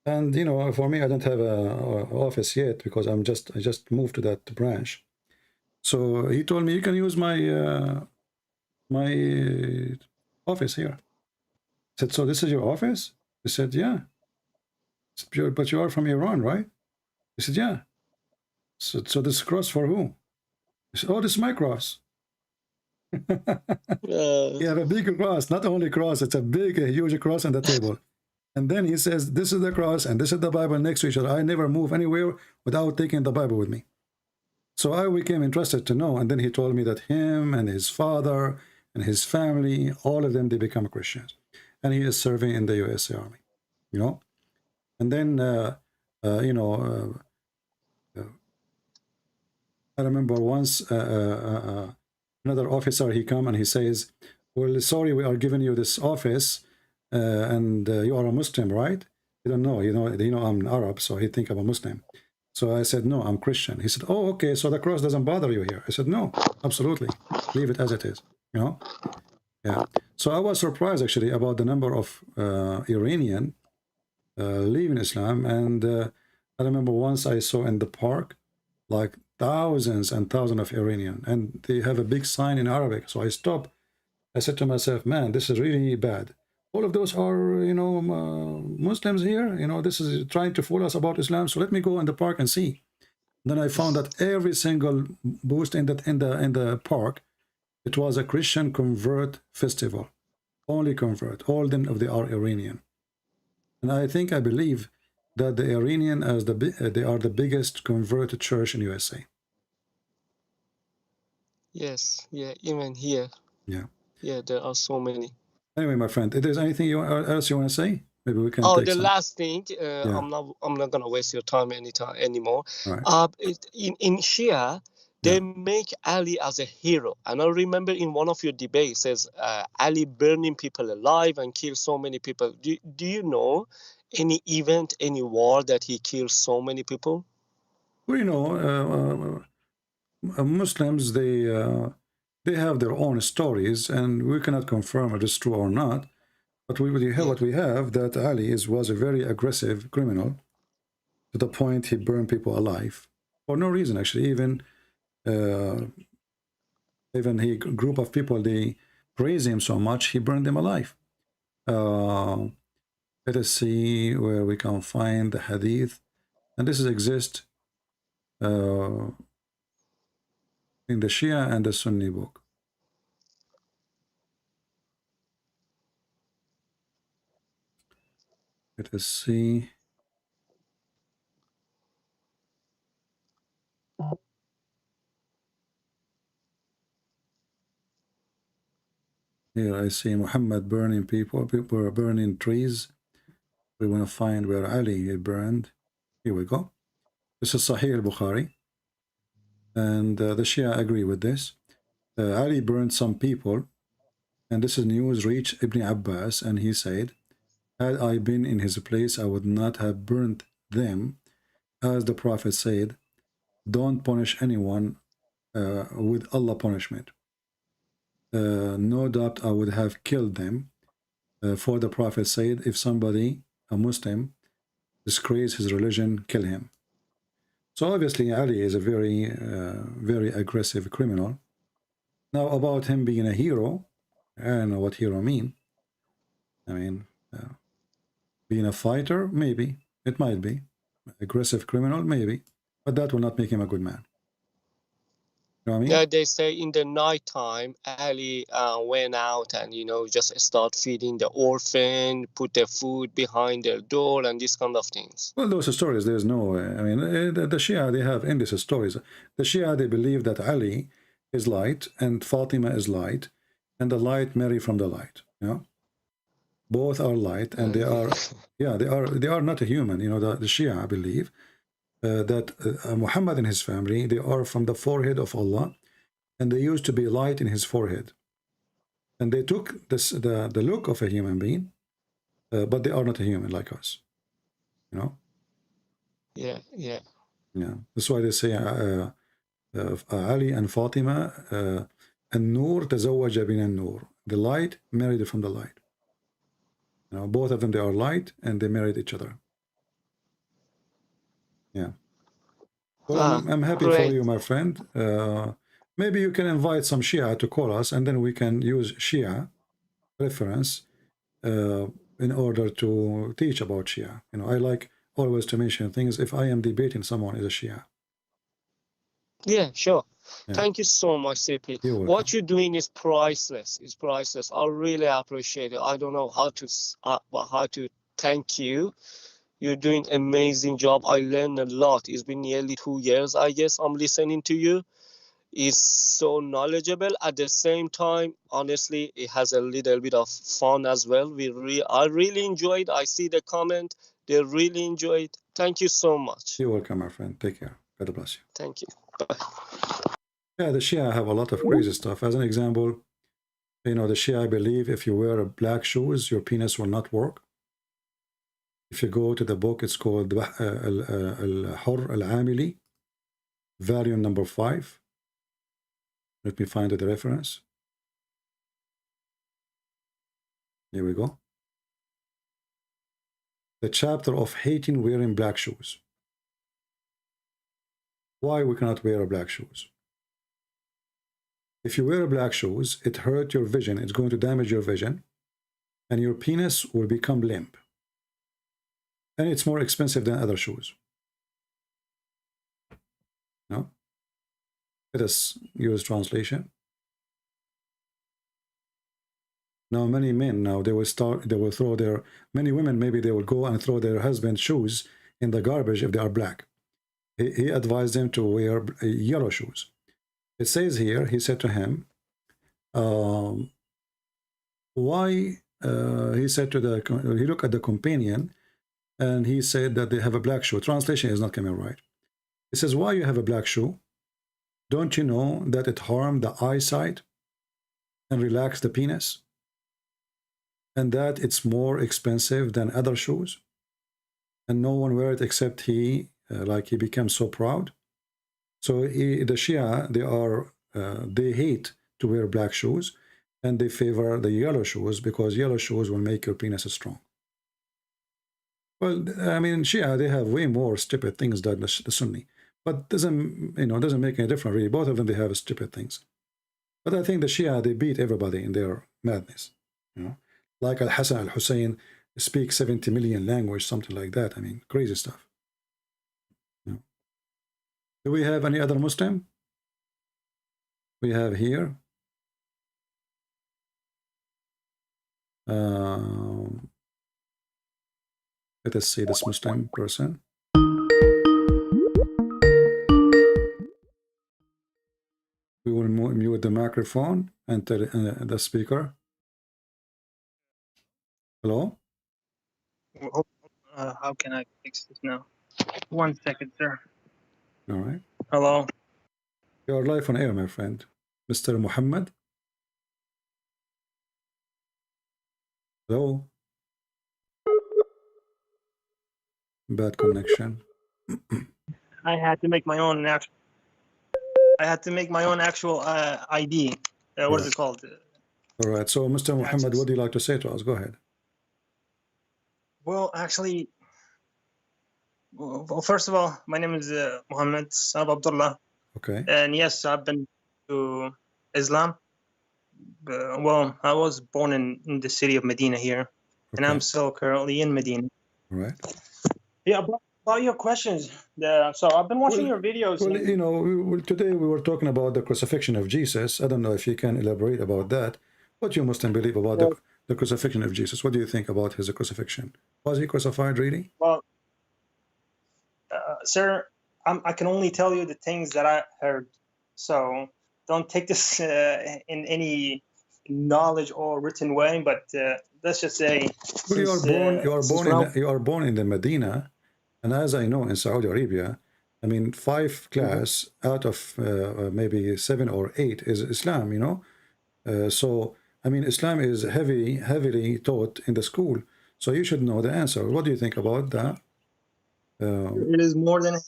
[SPEAKER 1] And, you know, for me, I don't have an office yet because I just moved to that branch. So he told me, you can use my my office here. I said, so this is your office? He said, yeah. I said, but you are from Iran, right? He said, yeah. So this cross for who? He said, oh, this is my cross. You have a big cross, not only cross, it's a big, huge cross on the table. And then he says, this is the cross and this is the Bible next to each other. I never move anywhere without taking the Bible with me. So I became interested to know. And then he told me that him and his father and his family, all of them, they become Christians. And he is serving in the USA Army, you know. And then, you know, I remember once another officer, he come and he says, well, sorry, we are giving you this office and you are a Muslim, right? He don't know, you know, I'm Arab, so he think I'm a Muslim. So I said, no, I'm Christian. He said, oh, okay, so the cross doesn't bother you here. I said, no, absolutely. Leave it as it is, you know? Yeah. So I was surprised, actually, about the number of Iranian leaving Islam. And I remember once I saw in the park, like thousands and thousands of Iranian, and they have a big sign in Arabic. So I stopped. I said to myself, man, this is really bad. All of those are, you know, Muslims here. You know, this is trying to fool us about Islam. So let me go in the park and see. Then I found that every single booth in the park, it was a Christian convert festival. Only convert. All of them are Iranian. And I believe that the Iranian they are the biggest converted church in USA.
[SPEAKER 9] Yes, yeah, even here.
[SPEAKER 1] Yeah.
[SPEAKER 9] Yeah, there are so many.
[SPEAKER 1] Anyway, my friend, if there's anything else you want to say, maybe we can.
[SPEAKER 9] Oh, the last thing, I'm not gonna waste your time anymore.
[SPEAKER 1] Right.
[SPEAKER 9] In Shia, they make Ali as a hero, and I remember in one of your debates says Ali burning people alive and kill so many people. Do you know any event, any war that he killed so many people?
[SPEAKER 1] Well, you know, Muslims they have their own stories, and we cannot confirm if it's true or not. But what we have that Ali was a very aggressive criminal to the point he burned people alive for no reason. Actually, even he group of people, they praise him so much he burned them alive. Let us see where we can find the hadith, and this exists in the Shia and the Sunni book. Let us see. Here I see Muhammad burning people are burning trees. We want to find where Ali burned. Here we go. This is Sahih al-Bukhari. And the Shia agree with this. Ali burned some people. And this is news reached Ibn Abbas. And he said, had I been in his place, I would not have burnt them. As the Prophet said, don't punish anyone with Allah punishment. No doubt I would have killed them. For the Prophet said, if somebody, a Muslim, disgraces his religion, kill him. So obviously Ali is a very, very aggressive criminal. Now about him being a hero, I don't know what hero mean. I mean, being a fighter, maybe. It might be. Aggressive criminal, maybe. But that will not make him a good man. You know what I mean?
[SPEAKER 9] Yeah, they say in the night time, Ali went out and, you know, just start feeding the orphan, put their food behind their door and these kind of things.
[SPEAKER 1] Well, those stories, there's no, I mean, the Shia, they have endless stories. The Shia, they believe that Ali is light and Fatima is light, and the light marry from the light, you know? Both are light, and they are, yeah, they are not a human, you know, the Shia believe that Muhammad and his family, they are from the forehead of Allah, and they used to be light in his forehead. And they took the look of a human being, but they are not a human like us, you know?
[SPEAKER 9] Yeah.
[SPEAKER 1] Yeah, that's why they say Ali and Fatima, النور تزوج من النور. The light married from the light. You know, both of them, they are light, and they married each other. Yeah. Well, I'm happy
[SPEAKER 9] great.
[SPEAKER 1] for you, my friend. Maybe you can invite some Shia to call us, and then we can use Shia reference in order to teach about Shia. You know, I like always to mention things if I am debating someone is a Shia.
[SPEAKER 9] Yeah, sure.
[SPEAKER 1] Yeah.
[SPEAKER 9] Thank you so much, CP. What you're doing is priceless. It's priceless. I really appreciate it. I don't know how to thank you. You're doing amazing job. I learned a lot. It's been nearly 2 years, I guess, I'm listening to you. It's so knowledgeable. At the same time, honestly, it has a little bit of fun as well. I really enjoyed. I see the comment. They really enjoyed. Thank you so much.
[SPEAKER 1] You're welcome, my friend. Take care. God bless you.
[SPEAKER 9] Thank you. Bye.
[SPEAKER 1] Yeah, the Shia have a lot of crazy stuff. As an example, you know, the Shia believe if you wear black shoes, your penis will not work. If you go to the book, it's called Al-Hur Al-Amili, volume number 5. Let me find the reference. Here we go. The chapter of hating wearing black shoes. why we cannot wear black shoes? If you wear black shoes, it hurts your vision. It's going to damage your vision, and your penis will become limp. And it's more expensive than other shoes. No? Let us use translation. Now, many men now they will throw their, many women maybe they will go and throw their husband's shoes in the garbage if they are black. He advised them to wear yellow shoes. It says here, he said to him, why, he said to the, he looked at the companion and he said that they have a black shoe. Translation is not coming right. He says, why you have a black shoe? Don't you know that it harmed the eyesight and relax the penis? And that it's more expensive than other shoes? And no one wear it except he, like he becomes so proud. So the Shia, they hate to wear black shoes, and they favor the yellow shoes because yellow shoes will make your penis strong. Well, I mean, Shia, they have way more stupid things than the Sunni, but doesn't make any difference really. Both of them, they have stupid things. But I think the Shia, they beat everybody in their madness. Like Al-Hassan al-Hussein speaks 70 million language, something like that. I mean, crazy stuff. Do we have any other Muslim? We have here. Let us see this Muslim person. We will mute the microphone and the speaker. Hello?
[SPEAKER 10] How can I fix this now? 1 second, sir.
[SPEAKER 1] All right.
[SPEAKER 10] Hello?
[SPEAKER 1] You are live on air, my friend. Mr. Muhammad? Hello? Bad connection.
[SPEAKER 10] I had to make my own actual. I had to make my own actual ID. What is it called?
[SPEAKER 1] All right. So, Mr. Muhammad, what do you like to say to us? Go ahead.
[SPEAKER 10] Well, actually, well, first of all, my name is Muhammad, son of Abdullah.
[SPEAKER 1] Okay.
[SPEAKER 10] And yes, I've been to Islam. Well, I was born in the city of Medina here, and I'm still currently in Medina.
[SPEAKER 1] All right.
[SPEAKER 10] Yeah, about your questions. So I've been watching your videos.
[SPEAKER 1] Well, you know, today we were talking about the crucifixion of Jesus. I don't know if you can elaborate about that. What you Muslim believe about the crucifixion of Jesus? What do you think about his crucifixion? Was he crucified really?
[SPEAKER 10] Well, sir, I can only tell you the things that I heard. So don't take this in any knowledge or written way. But let's just say,
[SPEAKER 1] well, you are born in the Medina, and as I know in Saudi Arabia, I mean, 5 class out of maybe 7 or 8 is Islam. You know, so I mean, Islam is heavily taught in the school. So you should know the answer. What do you think about that?
[SPEAKER 10] It is more than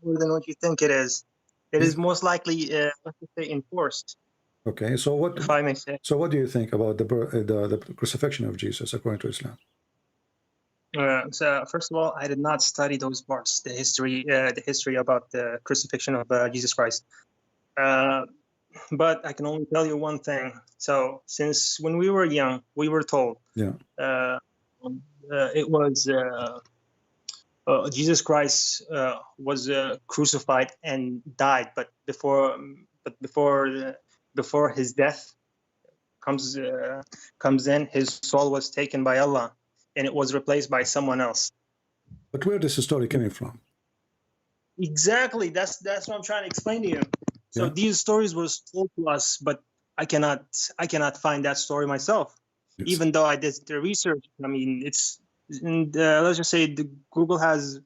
[SPEAKER 10] what you think it is. It is most likely, let's say, enforced.
[SPEAKER 1] Okay, so what?
[SPEAKER 10] If I may say.
[SPEAKER 1] So what do you think about the crucifixion of Jesus according to Islam?
[SPEAKER 10] So first of all, I did not study those parts, the history about the crucifixion of Jesus Christ. But I can only tell you one thing. So since when we were young, we were told, it was Jesus Christ was crucified and died, but before his death comes in, his soul was taken by Allah, and it was replaced by someone else.
[SPEAKER 1] But where is this story coming from?
[SPEAKER 10] Exactly, that's what I'm trying to explain to you. So these stories were told to us, but I cannot find that story myself, even though I did the research. I mean, it's let's just say the Google has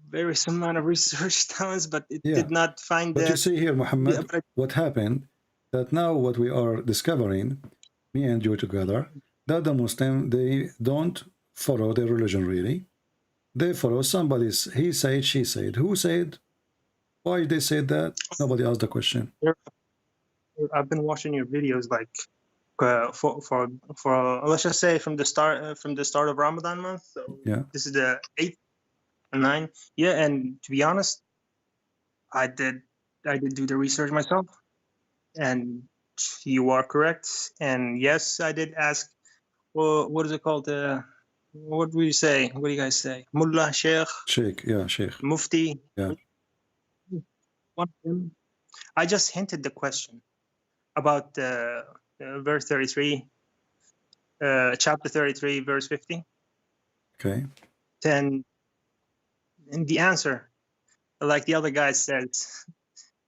[SPEAKER 10] very some amount of research talents, but it did not find that.
[SPEAKER 1] But you see here, Muhammad, what happened, that now what we are discovering, me and you together, that the Muslim, they don't follow their religion really. They follow somebody's, he said, she said. Who said? Why they said that? Nobody asked the question.
[SPEAKER 10] I've been watching your videos like for let's just say from the start of Ramadan month. So this is the 8th and 9th. Yeah, and to be honest, I did do the research myself, and you are correct. And yes, I did ask. Well, what is it called? What do you say? What do you guys say? Mullah, Sheikh,
[SPEAKER 1] Sheikh, yeah, Sheikh.
[SPEAKER 10] Mufti.
[SPEAKER 1] Yeah.
[SPEAKER 10] One of them. I just hinted the question about verse 33, chapter 33, verse 50.
[SPEAKER 1] Okay.
[SPEAKER 10] Then, in the answer, like the other guy said,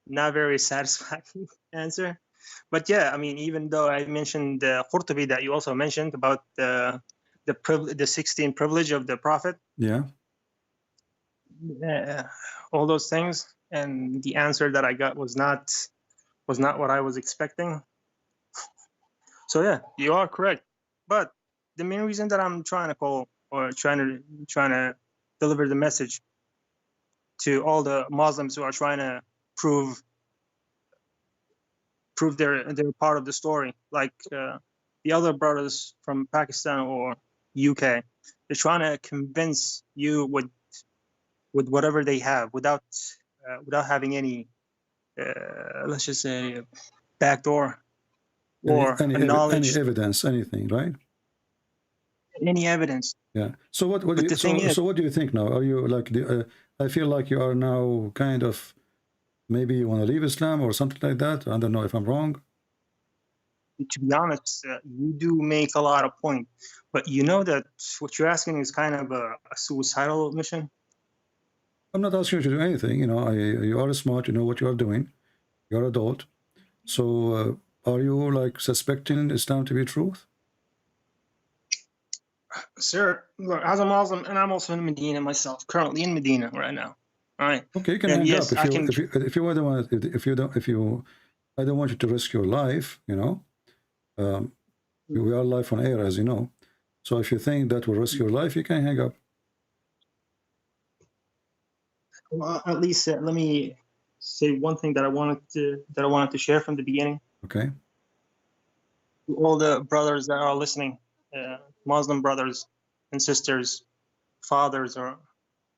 [SPEAKER 10] not very satisfying answer. But yeah, I mean, even though I mentioned the Qurtubi that you also mentioned about the 16 privilege of the Prophet.
[SPEAKER 1] Yeah.
[SPEAKER 10] All those things, and the answer that I got was not what I was expecting. So yeah, you are correct. But the main reason that I'm trying to call or trying to deliver the message to all the Muslims who are trying to prove they're part of the story, like the other brothers from Pakistan or UK, they're trying to convince you with whatever they have without having any let's just say backdoor or knowledge,
[SPEAKER 1] any evidence, anything, right?
[SPEAKER 10] Any evidence.
[SPEAKER 1] Yeah. So what do you, so what do you think now? Are you like I feel like you are now kind of, maybe you want to leave Islam or something like that. I don't know if I'm wrong.
[SPEAKER 10] To be honest, you do make a lot of points, but you know that what you're asking is kind of a suicidal mission.
[SPEAKER 1] I'm not asking you to do anything. You know, you are smart. You know what you are doing. You're adult. So are you like suspecting Islam to be truth?
[SPEAKER 10] Sir, look, as a Muslim, and I'm also in Medina myself, currently in Medina right now. All right.
[SPEAKER 1] Okay, you can hang up if you don't want, I don't want you to risk your life. You know, we are live on air, as you know. So if you think that will risk your life, you can hang up.
[SPEAKER 10] Well, at least let me say one thing that I wanted to share from the beginning.
[SPEAKER 1] Okay.
[SPEAKER 10] To all the brothers that are listening, Muslim brothers and sisters, fathers or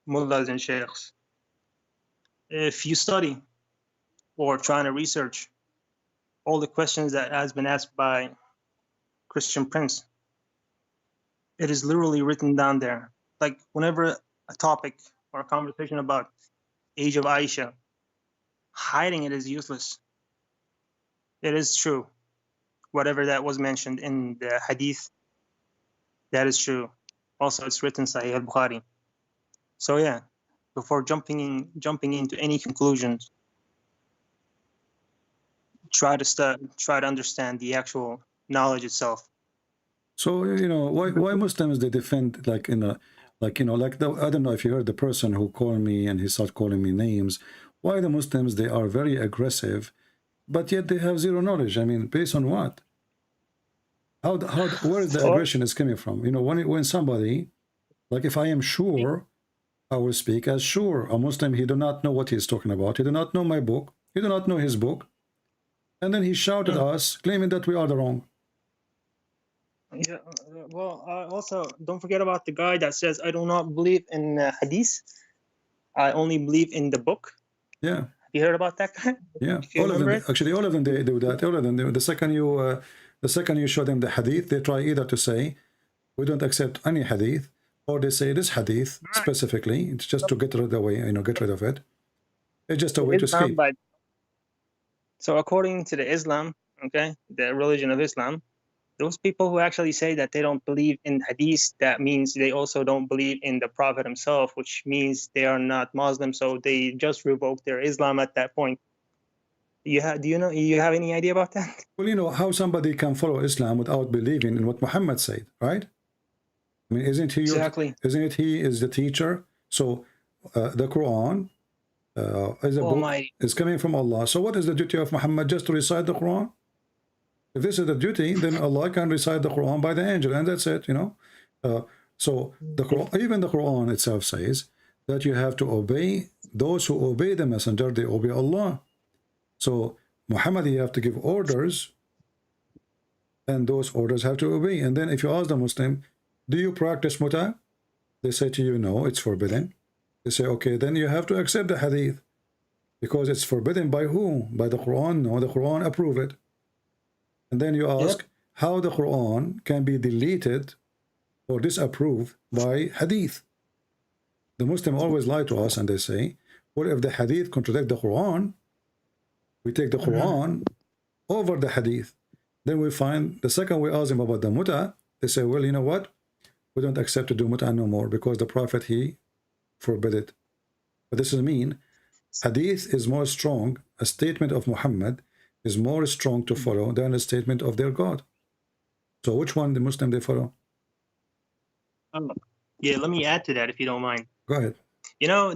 [SPEAKER 10] mullahs and sheikhs, if you study or trying to research all the questions that has been asked by Christian Prince, it is literally written down there. Like whenever a topic or a conversation about age of Aisha, hiding it is useless. It is true. Whatever that was mentioned in the hadith, that is true. Also, it's written Sahih al-Bukhari. So yeah, before jumping into any conclusions, try to understand the actual knowledge itself.
[SPEAKER 1] So you know why Muslims, they defend like in a I don't know if you heard the person who called me and he started calling me names. Why the Muslims, they are very aggressive, but yet they have zero knowledge. I mean, based on what? Where is the aggression is coming from? You know, when somebody, like if I am sure, I will speak as sure. A Muslim, he do not know what he's talking about. He do not know my book. He do not know his book. And then he shouted at us, claiming that we are the wrong.
[SPEAKER 10] Yeah, well, also, don't forget about the guy that says, I do not believe in hadith. I only believe in the book.
[SPEAKER 1] Yeah.
[SPEAKER 10] You heard about that guy?
[SPEAKER 1] Yeah, all of them, actually, all of them, they do that. All of them, the second you show them the hadith, they try either to say, we don't accept any hadith, or they say this hadith specifically. It's just to get rid of it. It's just a way to escape.
[SPEAKER 10] So according to the Islam, okay, the religion of Islam, those people who actually say that they don't believe in hadith, that means they also don't believe in the Prophet himself, which means they are not Muslim. So they just revoke their Islam at that point. Do you have any idea about that?
[SPEAKER 1] Well, you know how somebody can follow Islam without believing in what Muhammad said, right? I mean, isn't he
[SPEAKER 10] exactly?
[SPEAKER 1] Isn't it he is the teacher? So the Quran is a book. It's coming from Allah. So what is the duty of Muhammad? Just to recite the Quran? If this is the duty, then Allah can recite the Quran by the angel, and that's it, you know. So the Quran, even the Quran itself says that you have to obey those who obey the messenger. They obey Allah. So Muhammad, you have to give orders, and those orders have to obey. And then if you ask the Muslim, do you practice muta? They say to you, no, it's forbidden. They say, okay, then you have to accept the hadith. Because it's forbidden by who? By the Quran? No, the Quran approve it. And then you ask how the Quran can be deleted or disapproved by hadith. The Muslims always lie to us and they say, well, if the hadith contradict the Quran, we take the Quran over the hadith. Then we find the second we ask them about the muta, they say, well, you know what? We don't accept to do muta no more because the Prophet, he forbid it. But this doesn't mean hadith is more strong, a statement of Muhammad is more strong to follow than a statement of their God. So which one the Muslim they follow?
[SPEAKER 10] Yeah, let me add to that if you don't mind.
[SPEAKER 1] Go ahead.
[SPEAKER 10] You know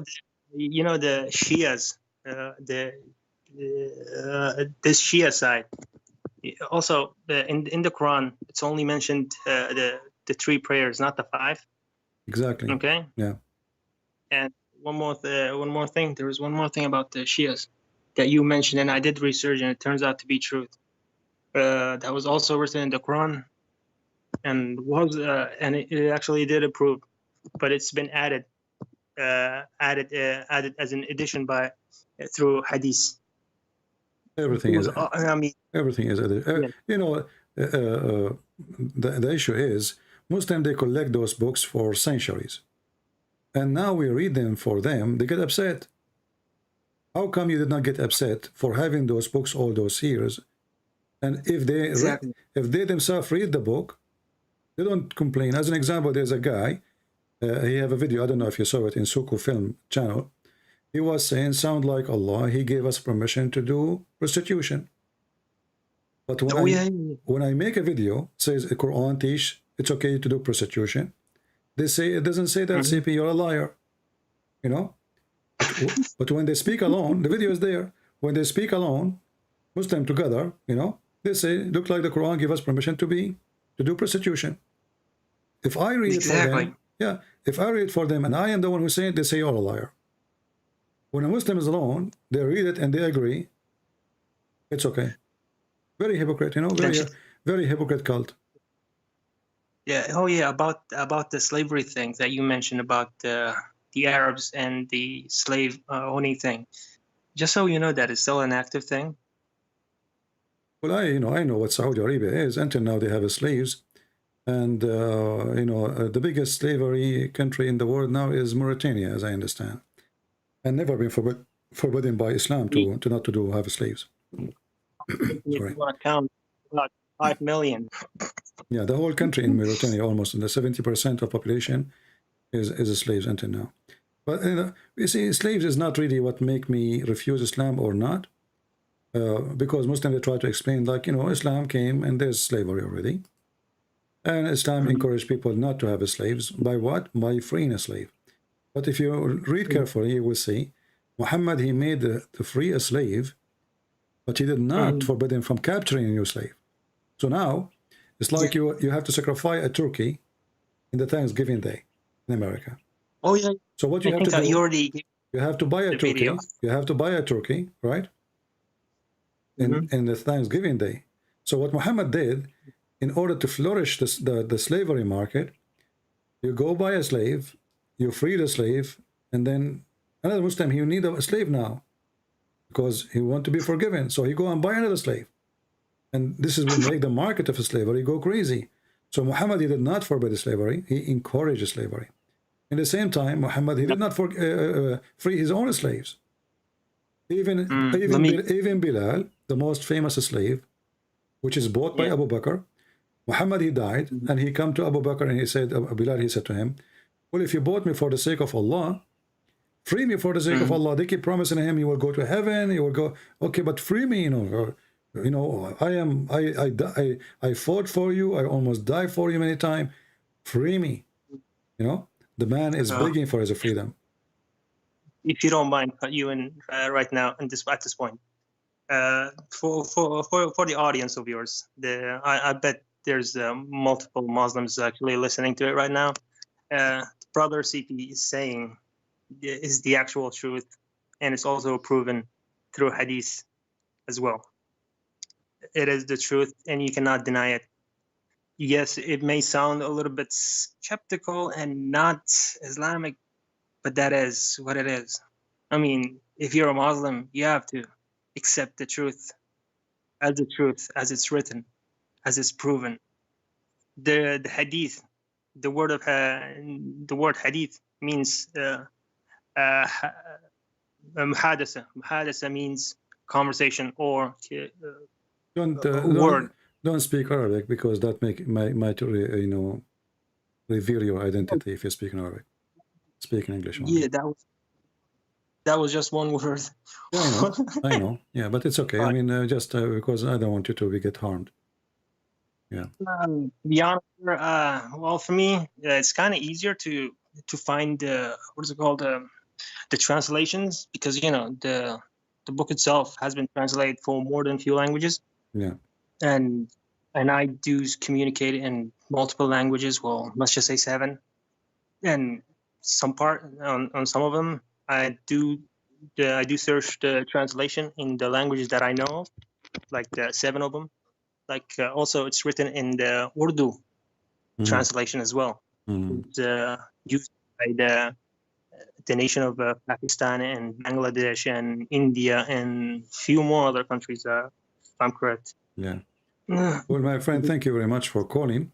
[SPEAKER 10] the Shias, this Shia side. Also, in the Quran, it's only mentioned the 3 prayers, not the 5.
[SPEAKER 1] Exactly.
[SPEAKER 10] Okay.
[SPEAKER 1] Yeah.
[SPEAKER 10] And one more thing. There was one more thing about the Shias that you mentioned, and I did research, and it turns out to be truth. That was also written in the Quran, and it actually did approve, but it's been added as an addition through hadith.
[SPEAKER 1] Everything is.
[SPEAKER 10] I mean,
[SPEAKER 1] everything is. You know, the issue is Muslims, they collect those books for centuries, and now we read them for them. They get upset. How come you did not get upset for having those books all those years? And if they themselves read the book, they don't complain. As an example, there's a guy. He have a video. I don't know if you saw it in Suku Film channel. He was saying, "Sound like Allah. He gave us permission to do prostitution." But when I make a video says the Quran teach it's okay to do prostitution, they say it doesn't say that. CP, you're a liar. You know. But when they speak alone, the video is there. When they speak alone, Muslim together, you know, they say, look like the Quran give us permission to do prostitution. If I read it for them, if I read it for them and I am the one who say it, they say you're a liar. When a Muslim is alone, they read it and they agree, it's okay. Very hypocrite, you know, very hypocrite cult.
[SPEAKER 10] Yeah. Oh yeah. About the slavery thing that you mentioned about the Arabs and the slave owning thing. Just so you know, that is still an active thing.
[SPEAKER 1] Well, I know what Saudi Arabia is. Until now, they have slaves, and the biggest slavery country in the world now is Mauritania, as I understand, and never been forbidden by Islam to not to have slaves.
[SPEAKER 10] You want to count about 5 million.
[SPEAKER 1] Yeah, the whole country in Mauritania, almost in the 70% of population is slaves until now. But you see, slaves is not really what make me refuse Islam or not, because Muslims, they try to explain like, Islam came and there's slavery already, and Islam encouraged people not to have slaves. By what? By freeing a slave. But if you read carefully, you will see Muhammad, he made to free a slave, but he did not forbid him from capturing a new slave. So now it's like you have to sacrifice a turkey in the Thanksgiving Day in America.
[SPEAKER 10] Oh yeah.
[SPEAKER 1] So what you have to do? You have to buy a turkey. Video. You have to buy a turkey, right? In the Thanksgiving Day. So what Muhammad did, in order to flourish the slavery market, you go buy a slave, you free the slave, and then another Muslim, he need a slave now because he want to be forgiven. So he go and buy another slave, and this is what make the market of slavery go crazy. So Muhammad, he did not forbid slavery; he encouraged slavery. In the same time, Muhammad, he did not free his own slaves. Even Bilal, the most famous slave, which is bought by Abu Bakr, Muhammad, he died, and he come to Abu Bakr and he said, Bilal, he said to him, well, if you bought me for the sake of Allah, free me for the sake of Allah. They keep promising him, you will go to heaven, you will go, okay, but free me, I fought for you, I almost died for you many times, free me, The man is begging for his freedom.
[SPEAKER 10] If you don't mind, cut you in right now at this point. For the audience of yours, I bet there's multiple Muslims actually listening to it right now. Brother CP is saying is the actual truth, and it's also proven through hadith as well. It is the truth, and you cannot deny it. Yes, it may sound a little bit skeptical and not Islamic, but that is what it is. I mean, if you're a Muslim, you have to accept the truth, as it's written, as it's proven. The hadith, the word hadith means muhadasa. Muhadasa means conversation or word.
[SPEAKER 1] Don't speak Arabic, because that might reveal your identity if you speak in Arabic. Speak in English only.
[SPEAKER 10] Yeah, that was just one word.
[SPEAKER 1] Yeah, I know. Yeah, but it's okay. I mean, just because I don't want you to get harmed. Yeah.
[SPEAKER 10] To be honest, well, for me, it's kind of easier to find what is it called, the translations, because the book itself has been translated for more than a few languages.
[SPEAKER 1] Yeah.
[SPEAKER 10] And I do communicate in multiple languages. Well, let's just say 7. And on some of them, I do search the translation in the languages that I know, like the 7 of them. Like also, it's written in the Urdu translation as well. It's used by the nation of Pakistan and Bangladesh and India and few more other countries, if I'm correct.
[SPEAKER 1] Yeah. Well, my friend, thank you very much for calling.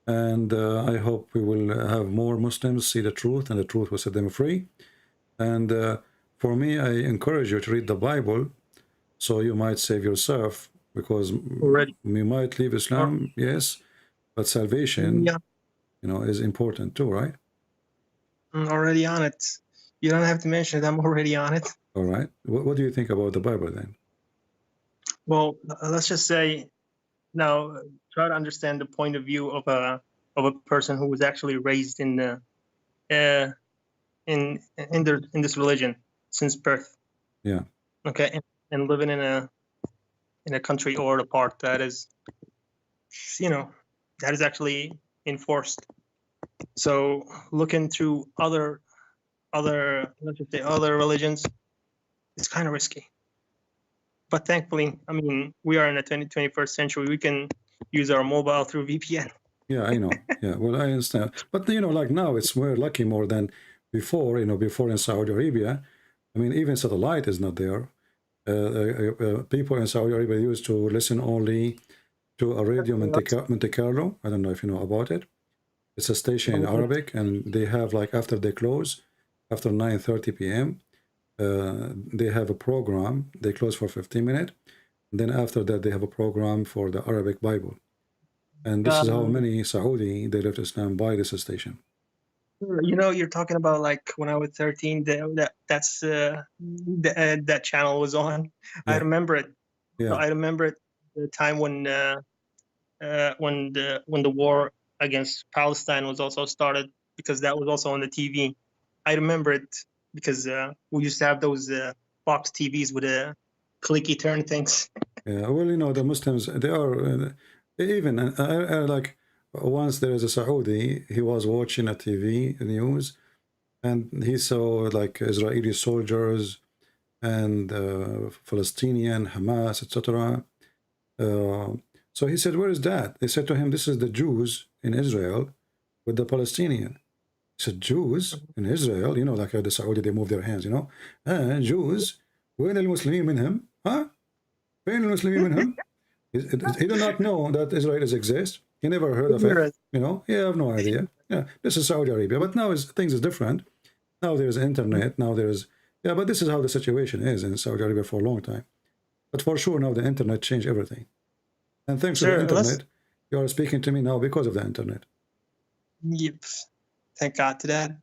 [SPEAKER 1] And I hope we will have more Muslims see the truth, and the truth will set them free. And for me, I encourage you to read the Bible, so you might save yourself, because you might leave Islam, yes, but salvation, is important too, right?
[SPEAKER 10] I'm already on it. You don't have to mention it. I'm already on it.
[SPEAKER 1] All right. What do you think about the Bible then?
[SPEAKER 10] Well, let's just say, now try to understand the point of view of a person who was actually raised in this religion since birth.
[SPEAKER 1] Yeah.
[SPEAKER 10] Okay, and living in a country or a part that is, that is actually enforced. So looking through other let's just say other religions, it's kind of risky. But thankfully, I mean, we are in the 21st century. We can use our mobile through VPN.
[SPEAKER 1] Yeah, I know. Yeah, well, I understand. But, like now, we're lucky more than before, before in Saudi Arabia. I mean, even satellite is not there. People in Saudi Arabia used to listen only to a radio Monte Carlo. I don't know if you know about it. It's a station in Arabic, and they have, like, after they close, after 9:30 p.m., they have a program. They close for 15 minutes. Then after that, they have a program for the Arabic Bible. And this is how many Saudi, they left Islam by this station.
[SPEAKER 10] You're talking about, like, when I was 13, that channel was on. Yeah. I remember it.
[SPEAKER 1] Yeah.
[SPEAKER 10] I remember it, the time when the war against Palestine was also started, because that was also on the TV. I remember it because we used to have those box TVs with clicky turn things.
[SPEAKER 1] Yeah, well, the Muslims, they are even like, once there is a Saudi, he was watching a TV news, and he saw, like, Israeli soldiers and Palestinian, Hamas, etc. So he said, where is that? They said to him, this is the Jews in Israel with the Palestinian. He said, Jews in Israel, like the Saudi, they move their hands, Jews, وين المسلمين منهم? Huh? وين المسلمين منهم? He did not know that Israelis exist. He never heard of it. He have no idea. Yeah, this is Saudi Arabia. But now things is different. Now there's internet. Now there's, but this is how the situation is in Saudi Arabia for a long time. But for sure now the internet changed everything. And thanks to the internet, you are speaking to me now because of the internet.
[SPEAKER 10] Yep. Thank God to that.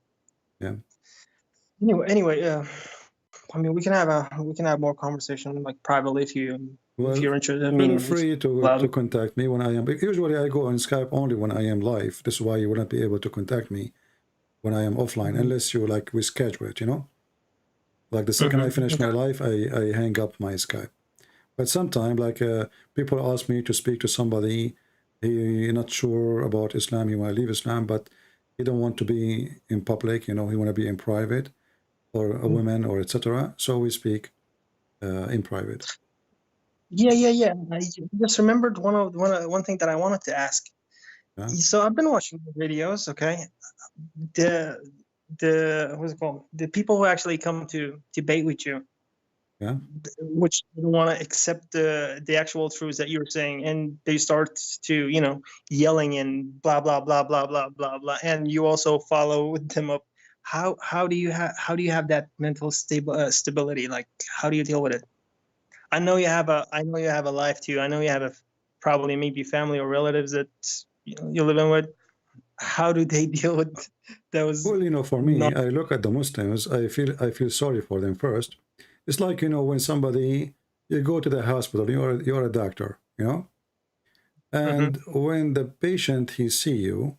[SPEAKER 1] Yeah.
[SPEAKER 10] Anyway, I mean, we can have more conversation, like, privately if you're interested. I mean,
[SPEAKER 1] feel free to contact me when I am. Usually I go on Skype only when I am live. This is why you will not be able to contact me when I am offline, unless you, like, we schedule it, Like the second I finish my live, I hang up my Skype. But sometimes, like, people ask me to speak to somebody, he not sure about Islam, he want to leave Islam, but he don't want to be in public, he want to be in private, or a woman, or etc. So we speak in private.
[SPEAKER 10] Yeah. I just remembered one thing that I wanted to ask. Yeah. So I've been watching the videos, okay? what's it called? The people who actually come to debate with you,
[SPEAKER 1] yeah,
[SPEAKER 10] which don't want to accept the actual truths that you're saying, and they start to, you know, yelling and blah blah blah blah blah blah blah, and you also follow them up. How do you have that mental stability? Like, how do you deal with it? I know you have a life too. I know you have probably maybe family or relatives that you're living with. How do they deal with those?
[SPEAKER 1] Well, you know, for me, I look at the Muslims, I feel sorry for them first. It's like, you know, when somebody, you go to the hospital, you're a doctor, you know, and when the patient, he see you,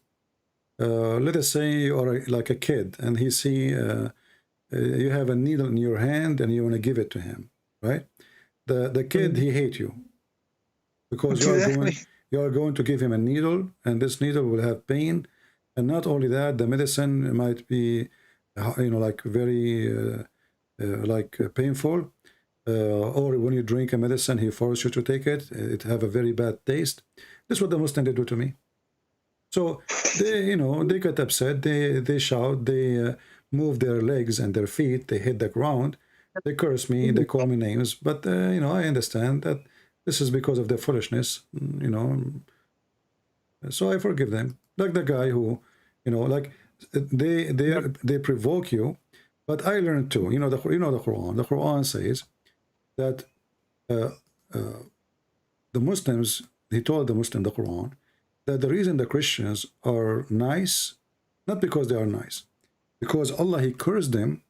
[SPEAKER 1] let us say you're like a kid, and he see you have a needle in your hand and you want to give it to him, right? The kid, he hate you because you are going to give him a needle, and this needle will have pain, and not only that, the medicine might be, you know, like very painful, or when you drink a medicine, he forces you to take it. It have a very bad taste. This is what the Muslims, they do to me. So they, you know, they get upset. They shout. They move their legs and their feet. They hit the ground. They curse me. They call me names. But you know, I understand that this is because of their foolishness. You know, so I forgive them. Like the guy who, you know, like they provoke you. But I learned too. You know, the Quran. The Quran says that the Muslims. He told the Muslim, the Quran, that the reason the Christians are nice, not because they are nice, because Allah, he cursed them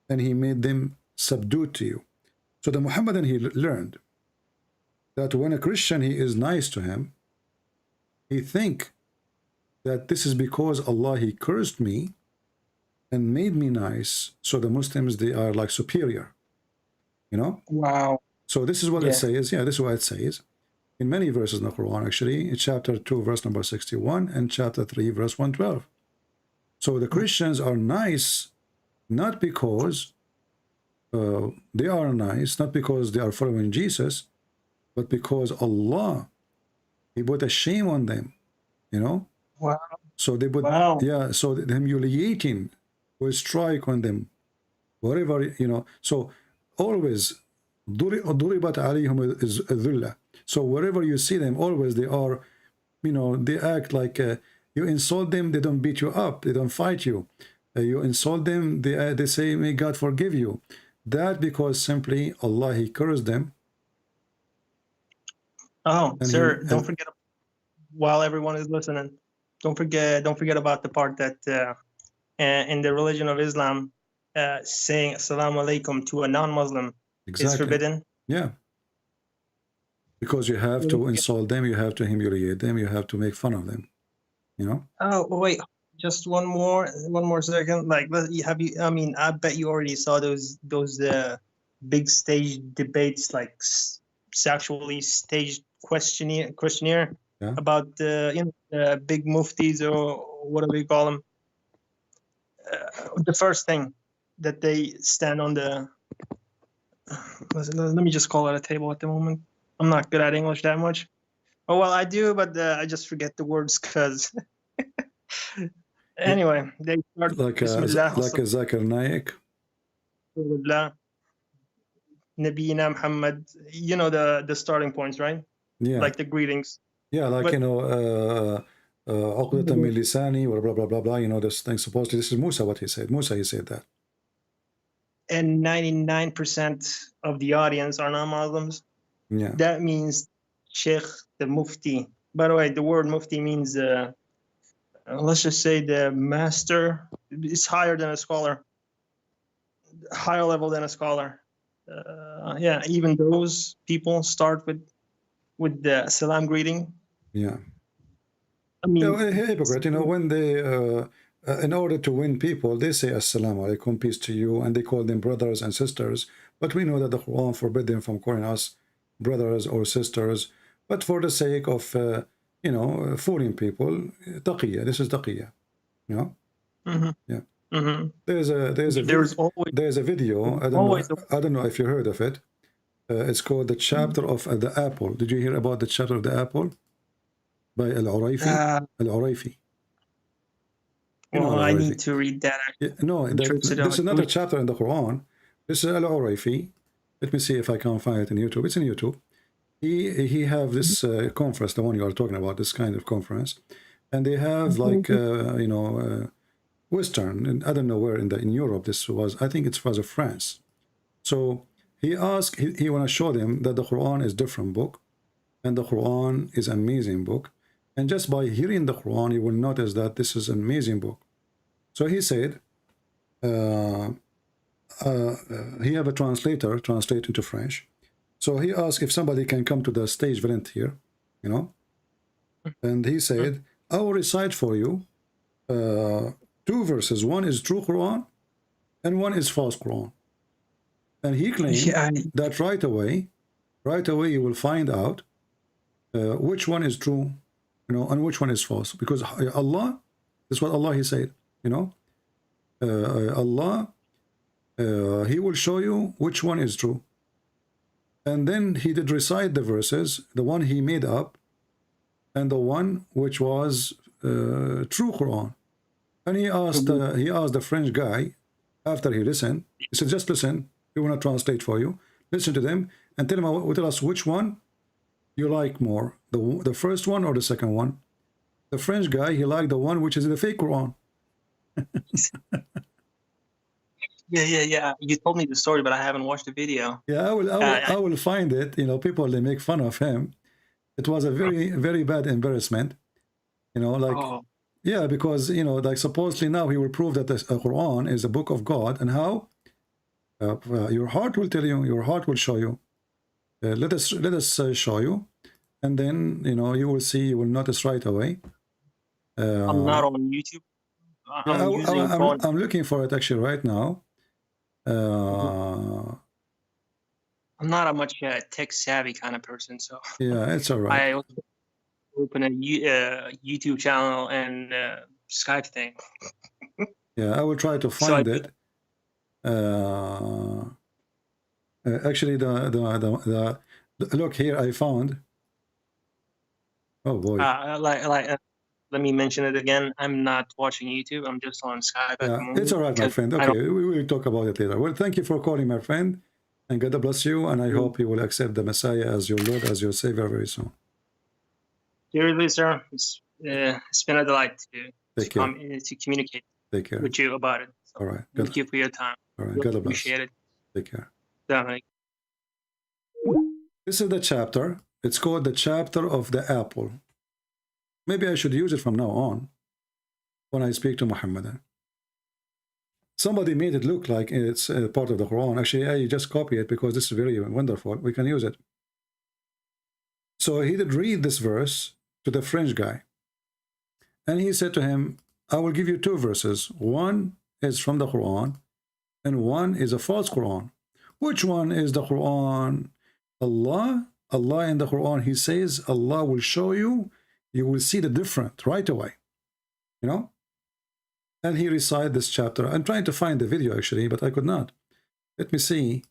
[SPEAKER 1] and he made them subdued to you. So the Muhammadan, he learned that when a Christian, he is nice to him, he think that this is because Allah, he cursed me and made me nice. So the Muslims, they are like superior, you know?
[SPEAKER 10] Wow.
[SPEAKER 1] So this is what it says. Yeah, this is what it says. In many verses in the Quran, actually, in chapter 2, verse number 61, and chapter 3, verse 112. So the Christians are nice, not because they are nice, not because they are following Jesus, but because Allah, he put a shame on them, you know?
[SPEAKER 10] Wow.
[SPEAKER 1] So they put, yeah, so the humiliating will strike on them, whatever, you know. So always, ضُرِبَتْ عَلَيْهِمُ الذُّلَّةِ. So wherever you see them, always they are, you know, they act like you insult them, they don't beat you up, they don't fight you. You insult them, they say, may God forgive you. That because simply Allah, he cursed them.
[SPEAKER 10] Oh, sir, don't forget, while everyone is listening, don't forget about the part that in the religion of Islam, saying assalamu alaikum to a non-Muslim is forbidden.
[SPEAKER 1] Yeah. Because you have to insult them, you have to humiliate them, you have to make fun of them, you know?
[SPEAKER 10] Oh, wait, just one more second. Like, have you, I mean, I bet you already saw those big stage debates, like sexually staged questionnaire about the, you know, the big muftis, or whatever you call them. The first thing that they stand on the, let me just call it a table at the moment. I'm not good at English that much. Oh, well, I do, but I just forget the words because... Anyway, they start...
[SPEAKER 1] Like a Zakir Naik.
[SPEAKER 10] Nabiyina Muhammad. You know the starting points, right?
[SPEAKER 1] Yeah.
[SPEAKER 10] Like the greetings.
[SPEAKER 1] Yeah, like, you know, Uqdatan min lisani, blah, blah, blah, blah, you know, this thing. Supposedly, this is Musa, what he said. Musa, he said that.
[SPEAKER 10] And 99% of the audience are non-Muslims.
[SPEAKER 1] Yeah.
[SPEAKER 10] That means Sheikh, the Mufti. By the way, the word Mufti means, let's just say, the master. It's higher than a scholar, higher level than a scholar. Yeah, even those people start with the salam greeting.
[SPEAKER 1] Yeah.
[SPEAKER 10] I mean,
[SPEAKER 1] hypocrite, you know, when they, in order to win people, they say assalamu alaikum, peace to you, and they call them brothers and sisters. But we know that the Quran forbid them from calling us brothers or sisters, but for the sake of, you know, fooling people, taqiyya, this is taqiyya, you know? Yeah. There's a video, I don't know if you heard of it. It's called the chapter of the apple. Did you hear about the chapter of the apple? By Al-Urayfi? Al-Urayfi.
[SPEAKER 10] Well, I need to read that.
[SPEAKER 1] Yeah, no, this is not a chapter in the Quran. This is Al-Urayfi. Let me see if I can find it in YouTube. It's in YouTube. He have this conference, the one you are talking about, this kind of conference, and they have like Western, and I don't know where in Europe this was. I think it was France. So he asked, he want to show them that the Quran is different book, and the Quran is an amazing book, and just by hearing the Quran, you will notice that this is an amazing book. So he said, he have a translator translate into French. So he asked if somebody can come to the stage volunteer, you know, and he said, I will recite for you 2 verses. One is true Quran and one is false Quran. And he claimed that right away you will find out which one is true, you know, and which one is false. Because Allah, this is what Allah, he said, you know, Allah, he will show you which one is true. And then he did recite the verses, the one he made up, and the one which was true Quran. And he asked the French guy, after he listened, he said, just listen, we want to translate for you. Listen to them and tell us which one you like more, the first one or the second one. The French guy, he liked the one which is the fake Quran.
[SPEAKER 10] Yeah. You told me the story, but I haven't watched the video.
[SPEAKER 1] Yeah, I will find it. You know, people, they make fun of him. It was a very, very bad embarrassment. You know, like, yeah, because, you know, like supposedly now he will prove that the Quran is a book of God, and how your heart will tell you, your heart will show you. Let us show you, and then, you know, you will see, you will notice right away.
[SPEAKER 10] I'm not on YouTube.
[SPEAKER 1] I'm looking for it actually right now.
[SPEAKER 10] I'm not a much tech savvy kind of person, so
[SPEAKER 1] yeah, it's all right.
[SPEAKER 10] I also open a YouTube channel and Skype thing.
[SPEAKER 1] Yeah, I will try to find it. Actually, the look here, I found. Oh boy.
[SPEAKER 10] Let me mention it again. I'm not watching YouTube. I'm just on Skype at the moment.
[SPEAKER 1] It's all right, my friend. Okay, we will talk about it later. Well, thank you for calling, my friend, and God bless you. And I hope you will accept the Messiah as your Lord, as your Savior very soon.
[SPEAKER 10] Seriously, sir, it's been a delight to communicate with you about it. So
[SPEAKER 1] all right.
[SPEAKER 10] Thank you for your time.
[SPEAKER 1] All right. God bless.
[SPEAKER 10] Appreciate it.
[SPEAKER 1] Take care.
[SPEAKER 10] Definitely.
[SPEAKER 1] This is the chapter. It's called the chapter of the apple. Maybe I should use it from now on when I speak to Muhammadan. Somebody made it look like it's part of the Quran. Actually, I just copy it because this is very wonderful. We can use it. So he did read this verse to the French guy. And he said to him, I will give you 2 verses. One is from the Quran and one is a false Quran. Which one is the Quran? Allah in the Quran, he says, Allah will show you. You will see the difference right away, you know. And he recited this chapter. I'm trying to find the video actually, but I could not. Let me see.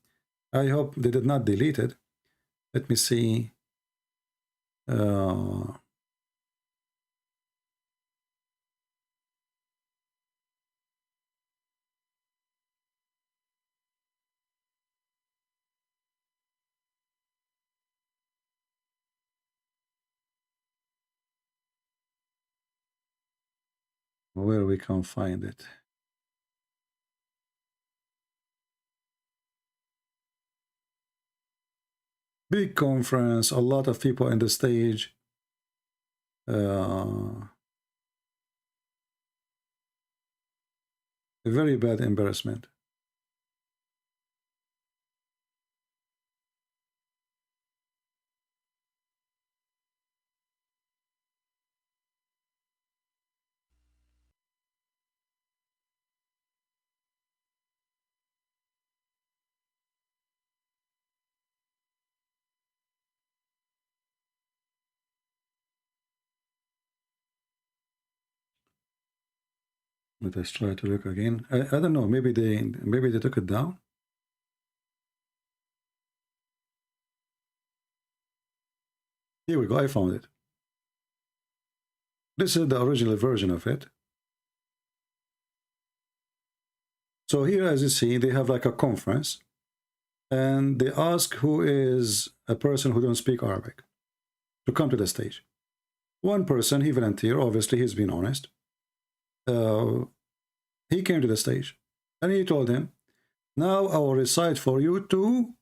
[SPEAKER 1] I hope they did not delete it. Let me see. Where we can find it. Big conference, a lot of people in the stage. A very bad embarrassment. Let us try to look again. I don't know. Maybe they took it down. Here we go. I found it. This is the original version of it. So here, as you see, they have like a conference, and they ask who is a person who don't speak Arabic to come to the stage. One person, he volunteered, obviously he's been honest. He came to the stage, and he told him, now I will recite for you two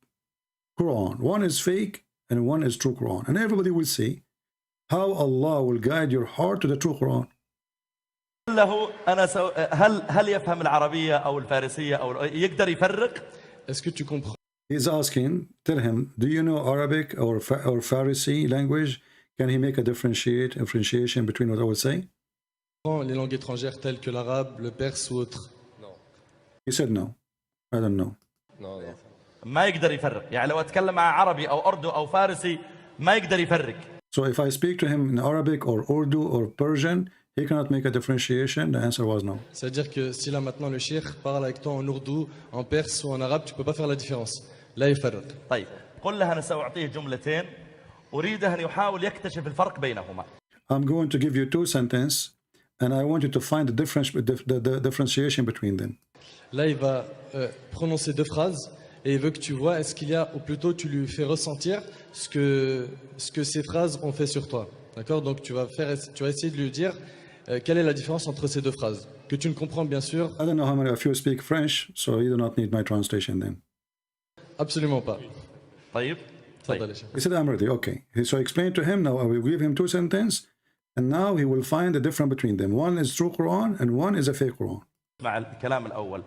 [SPEAKER 1] Quran. One is fake, and one is true Quran. And everybody will see how Allah will guide your heart to the true Quran.
[SPEAKER 11] له أنا هل يفهم العربية أو الفارسية أو يقدر يفرق؟ Est-ce que tu comprends?
[SPEAKER 1] He's asking, tell him, do you know Arabic or Farsi language? Can he make a differentiation between what I would say?
[SPEAKER 11] Les langues étrangères telles que l'arabe, le perse ou autre?
[SPEAKER 1] No. He said no. I don't know.
[SPEAKER 11] No. ما يقدر يفرق. يعني لو أتكلم مع عربي أو أردو أو فارسي ما يقدر يفرق.
[SPEAKER 1] So if I speak to him in Arabic or Urdu or Persian, he cannot make a differentiation. The answer was no.
[SPEAKER 11] C'est-à-dire que si là maintenant le Sheikh parle avec toi en ourdou, en perse ou en arabe, tu peux pas faire la différence. لا يفرق. طيب قل له أنا سأعطيه جملتين أريده أن يحاول يكتشف الفرق بينهما.
[SPEAKER 1] I'm going to give you two sentences, and I want you to find the difference, the differentiation between them.
[SPEAKER 11] Là, il va prononcer deux phrases et il veut que tu vois, est-ce qu'il y a, ou plutôt tu lui fais ressentir ce que ces phrases ont fait sur toi. D'accord? Donc tu vas essayer de lui dire quelle est la différence entre ces deux phrases que tu ne comprends bien sûr.
[SPEAKER 1] I don't know how many of you speak French, so you do not need my translation then.
[SPEAKER 11] Absolument pas. طيب.
[SPEAKER 1] He said, I'm ready. Okay. So I explained to him. Now I will give him two sentences, and now he will find the difference between them. One is true Quran, and one is a fake Quran.
[SPEAKER 11] مع الكلام الأول.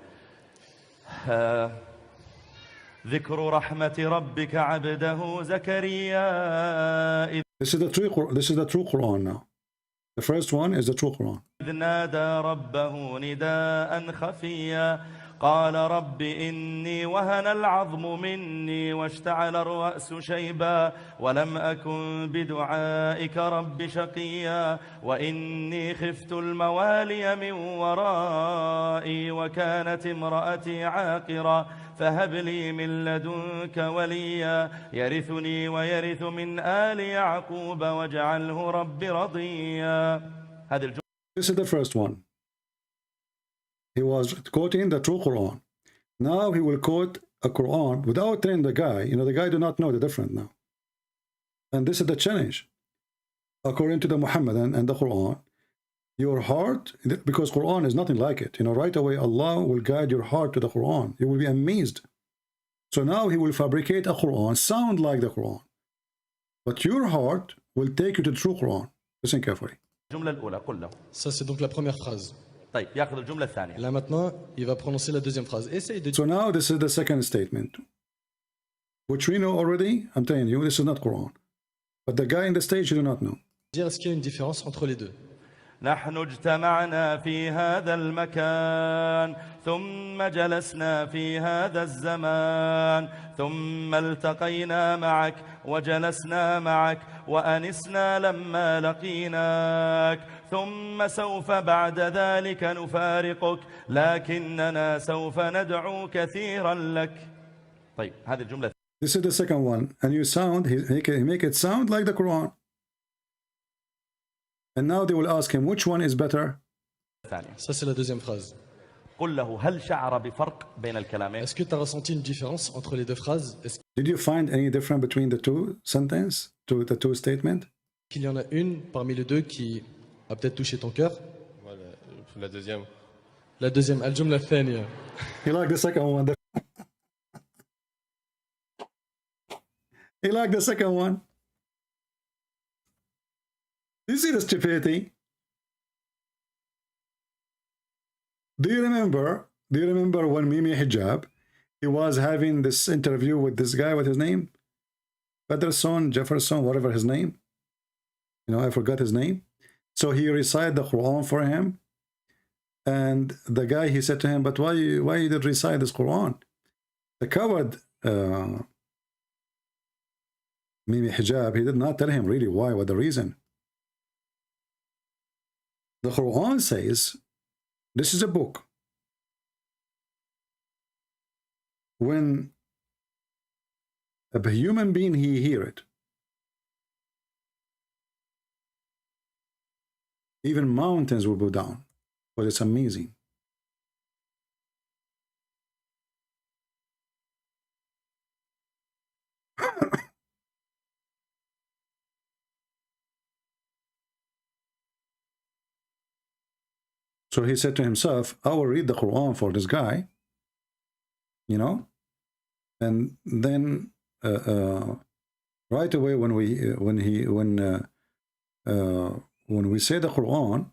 [SPEAKER 11] ذكر رحمة ربك عبده زكريا.
[SPEAKER 1] This is the true Quran now. The first one is the true Quran.
[SPEAKER 11] إذ نادى ربه نداء خفيا قال رب إني وهن العظم مني واشتعل الرأس شيبا ولم أكن بدعائك رب شقيا وإني خفت الموالي من ورائي وكانت امرأتي عاقرا فهب لي من لدنك وليا يرثني ويرث من آل يعقوب واجعله رب رضيا. هذه الجملة.
[SPEAKER 1] This is the first one. He was quoting the true Quran. Now he will quote a Quran without telling the guy. You know, the guy do not know the difference now. And this is the challenge. According to the Muhammadan and the Quran, your heart, because Quran is nothing like it. You know, right away Allah will guide your heart to the Quran. You will be amazed. So now he will fabricate a Quran, sound like the Quran. But your heart will take you to the true Quran. Listen carefully.
[SPEAKER 11] الجملة الأولى قل له. Ça c'est donc la première phrase. طيب يأخذ الجملة الثانية. Là maintenant, il va prononcer la deuxième phrase. Essaye de.
[SPEAKER 1] So now this is the second statement, which we know already. I'm telling you, this is not Quran. But the guy in the stage, you do not know.
[SPEAKER 11] Dire est-ce qu'il y a une différence entre les deux? نحن اجتمعنا في هذا المكان ثم جلسنا في هذا الزمان ثم التقينا معك وجلسنا معك وأنسنا لما لقيناك ثم سوف بعد ذلك نفارقك لكننا سوف ندعو كثيرا لك. طيب هذه الجملة.
[SPEAKER 1] This is the second one, and you sound he make it sound like the Quran. And now they will ask him which one is better.
[SPEAKER 11] Ça c'est la deuxième phrase. قل له هل شعر بفرق بين الكلامين؟ Est-ce que tu as ressenti une différence entre les deux phrases?
[SPEAKER 1] Did you find any difference between the two sentences, to the two statements?
[SPEAKER 11] Qu'il y en a une parmi les deux qui a peut-être touché ton cœur.
[SPEAKER 12] Voilà, la deuxième.
[SPEAKER 11] La deuxième, الجملة الثانية.
[SPEAKER 1] He liked the second one. He liked the second one. Do you see the stupidity? Do you remember when Mimi Hijab, he was having this interview with this guy, with his name? Pederson, Jefferson, whatever his name. You know, I forgot his name. So he recited the Quran for him. And the guy, he said to him, but why you did recite this Quran? The coward, Mimi Hijab, he did not tell him really why, what the reason. The Quran says, this is a book. When a human being, he hear it, even mountains will go down, but it's amazing. So he said to himself, I will read the Quran for this guy, you know, and then right away when we say the Quran,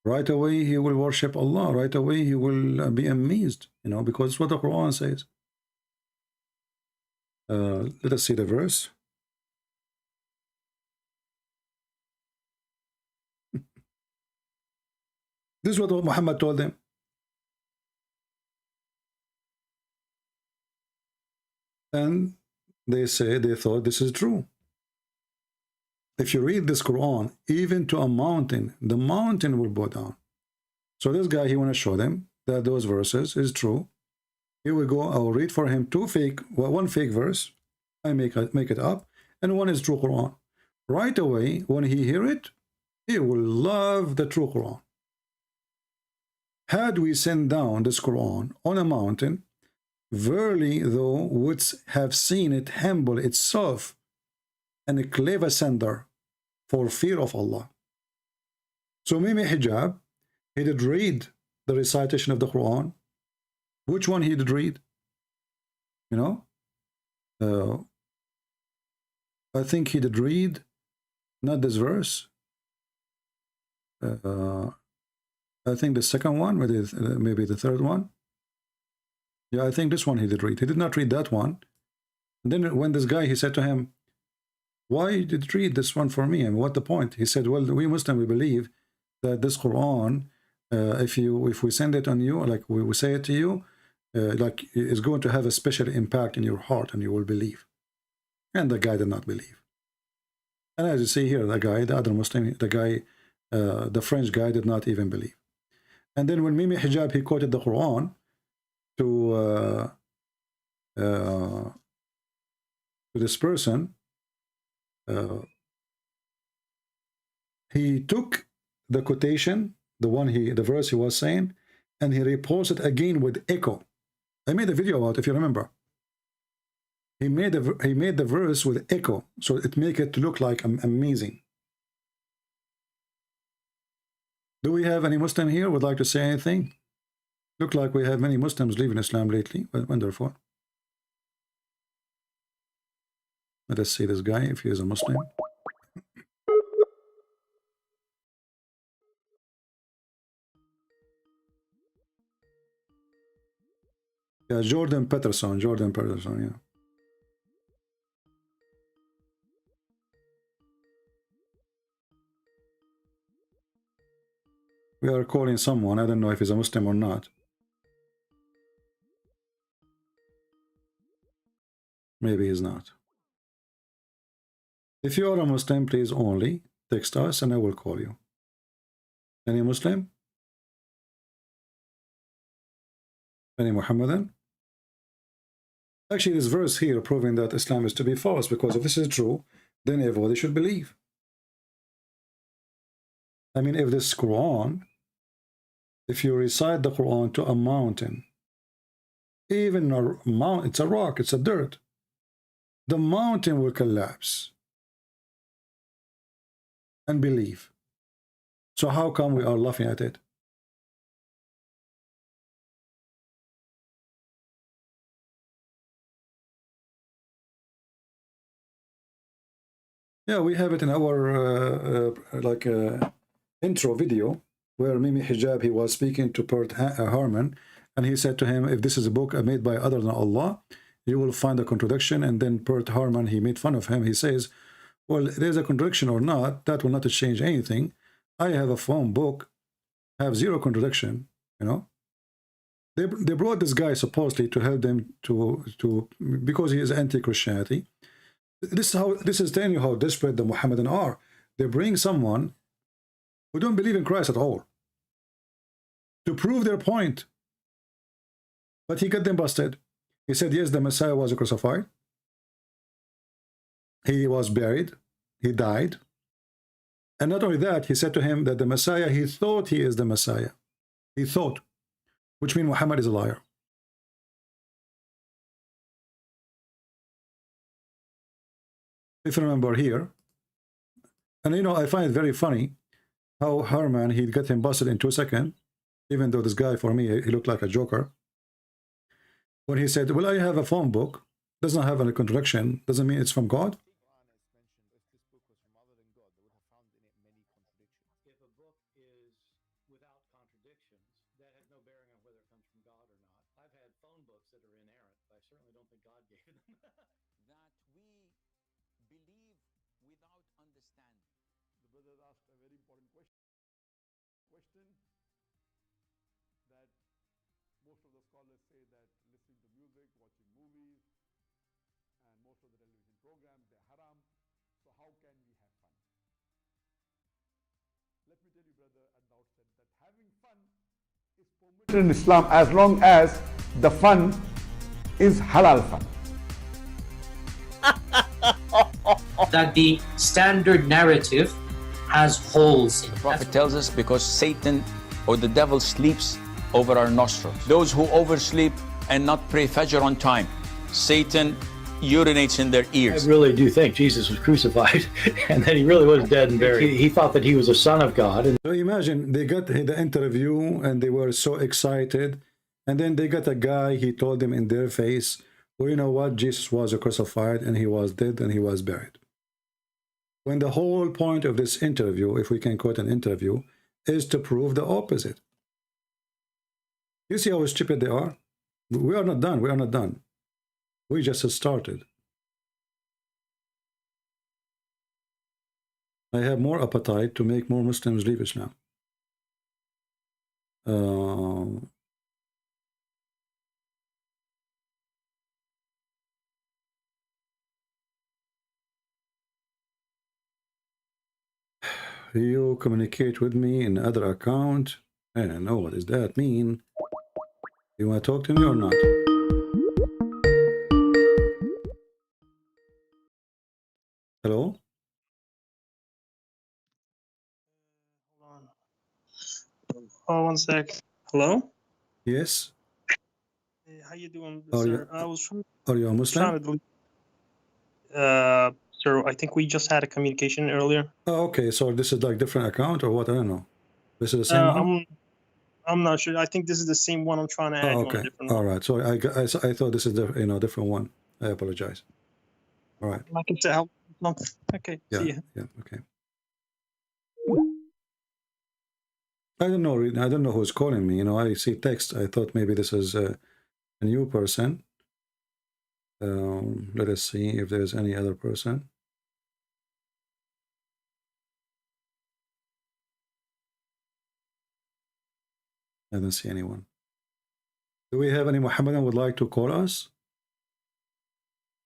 [SPEAKER 1] right away he will worship Allah. Right away he will be amazed, you know, because it's what the Quran says. Let us see the verse. This is what Muhammad told them. And they thought this is true. If you read this Quran, even to a mountain, the mountain will bow down. So this guy, he want to show them that those verses is true. Here we go. I will read for him one fake verse. I make it up, and one is true Quran. Right away, when he hear it, he will love the true Quran. Had we sent down this Quran on a mountain, verily thou wouldst have seen it humble itself and cleave asunder for fear of Allah. So Mimi Hijab, he did read the recitation of the Quran. Which one he did read? You know? I think he did read, not this verse. I think the second one, maybe the third one. Yeah, I think this one he did read. He did not read that one. And then when this guy, he said to him, why did you read this one for me? And what the point? He said, well, we Muslim, we believe that this Quran, if we send it on you, like we say it to you, like it's going to have a special impact in your heart and you will believe. And the guy did not believe. And as you see here, the guy, the other Muslim, the guy, the French guy did not even believe. And then when Mimi Hijab, he quoted the Quran to this person, he took the quotation, the verse he was saying, and he reposted again with echo. I made a video about it, if you remember. He made the verse with echo, so it make it look like amazing. Do we have any Muslim here would like to say anything? Look like we have many Muslims leaving Islam lately. Wonderful. Let us see this guy if he is a Muslim. Yeah, Jordan Peterson, yeah. We are calling someone. I don't know if he's a Muslim or not. Maybe he's not. If you are a Muslim, please only text us and I will call you. Any Muslim? Any Muhammadan? Actually, this verse here proving that Islam is to be false, because if this is true, then everybody should believe. I mean, if this Quran, if you recite the Quran to a mountain, even a mountain, it's a rock, it's a dirt, the mountain will collapse and believe. So how come we are laughing at it? Yeah, we have it in our intro video where Mimi Hijab, he was speaking to Bert Harman, and he said to him, if this is a book made by other than Allah, you will find a contradiction. And then Bert Harman, he made fun of him. He says, well, there's a contradiction or not, that will not change anything. I have a phone book, have zero contradiction, you know. They brought this guy supposedly to help them to because he is anti-Christianity. This is telling you how desperate the Mohammedan are. They bring someone who don't believe in Christ at all to prove their point. But he got them busted. He said, yes, the Messiah was crucified. He was buried. He died. And not only that, he said to him that the Messiah, he thought he is the Messiah. He thought, which means Muhammad is a liar. If you remember here, and you know, I find it very funny how Herman, he'd get him busted in 2 seconds, even though this guy, for me, he looked like a joker. When he said, well, I have a phone book, does not have any contradiction, doesn't mean it's from God.
[SPEAKER 13] In Islam, as long as the fun is halal fun.
[SPEAKER 14] That the standard narrative has holes in it.
[SPEAKER 15] The Prophet tells us because Satan or the devil sleeps over our nostrils. Those who oversleep and not pray Fajr on time, Satan urinates in their ears.
[SPEAKER 16] I really do think Jesus was crucified and that he really was dead and buried. He thought that he was a son of God. And
[SPEAKER 1] so imagine they got the interview and they were so excited, and then they got a guy, he told them in their face, well, you know what, Jesus was crucified and he was dead and he was buried. When the whole point of this interview, if we can quote an interview, is to prove the opposite. You see how stupid they are? We are not done. We are not done. We just started. I have more appetite to make more Muslims leave Islam. You communicate with me in other account. I don't know, what does that mean? You want to talk to me or not? Hello?
[SPEAKER 10] Hold on. Oh, 1 sec. Hello?
[SPEAKER 1] Yes?
[SPEAKER 10] Hey, how you doing,
[SPEAKER 1] Are
[SPEAKER 10] sir?
[SPEAKER 1] you,
[SPEAKER 10] I was trying,
[SPEAKER 1] are you a Muslim?
[SPEAKER 10] sir, I think we just had a communication earlier.
[SPEAKER 1] Oh, okay, so this is like different account or what? I don't know. This is the same one?
[SPEAKER 10] I'm not sure. I think this is the same one. I'm trying to add you on a
[SPEAKER 1] Okay.
[SPEAKER 10] different
[SPEAKER 1] All
[SPEAKER 10] one.
[SPEAKER 1] right. Sorry, I thought this is the different one. I apologize. All right.
[SPEAKER 10] Like I said, okay.
[SPEAKER 1] Yeah.
[SPEAKER 10] See ya.
[SPEAKER 1] Yeah. Okay. I don't know. I don't know who's calling me. You know, I see text. I thought maybe this is a new person. Let us see if there's any other person. I don't see anyone. Do we have any Muhammadan would like to call us?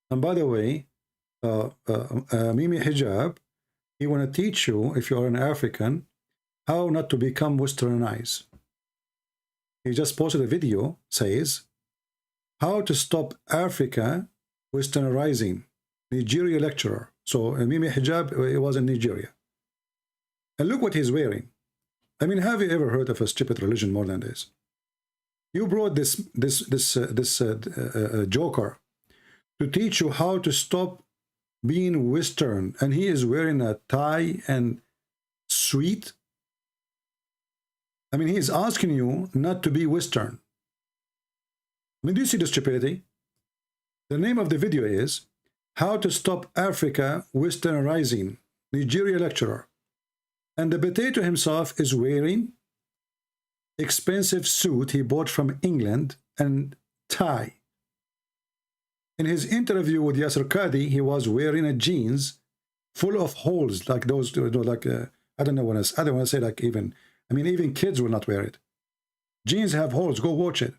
[SPEAKER 1] And by the way, Mimi Hijab, he want to teach you, if you are an African, how not to become westernized. He just posted a video, says, how to stop Africa westernizing. Nigeria lecturer. So Mimi Hijab, it was in Nigeria. And look what he's wearing. I mean, have you ever heard of a stupid religion more than this? You brought this joker to teach you how to stop being Western, and he is wearing a tie and suit. I mean, he is asking you not to be Western. I mean, do you see the stupidity? The name of the video is How to Stop Africa Westernizing, Nigeria lecturer. And the potato himself is wearing expensive suit he bought from England and tie. In his interview with Yasser Qadi, he was wearing a jeans full of holes, like those, you know, like I don't know what else. I don't want to say like even. I mean, even kids will not wear it. Jeans have holes. Go watch it.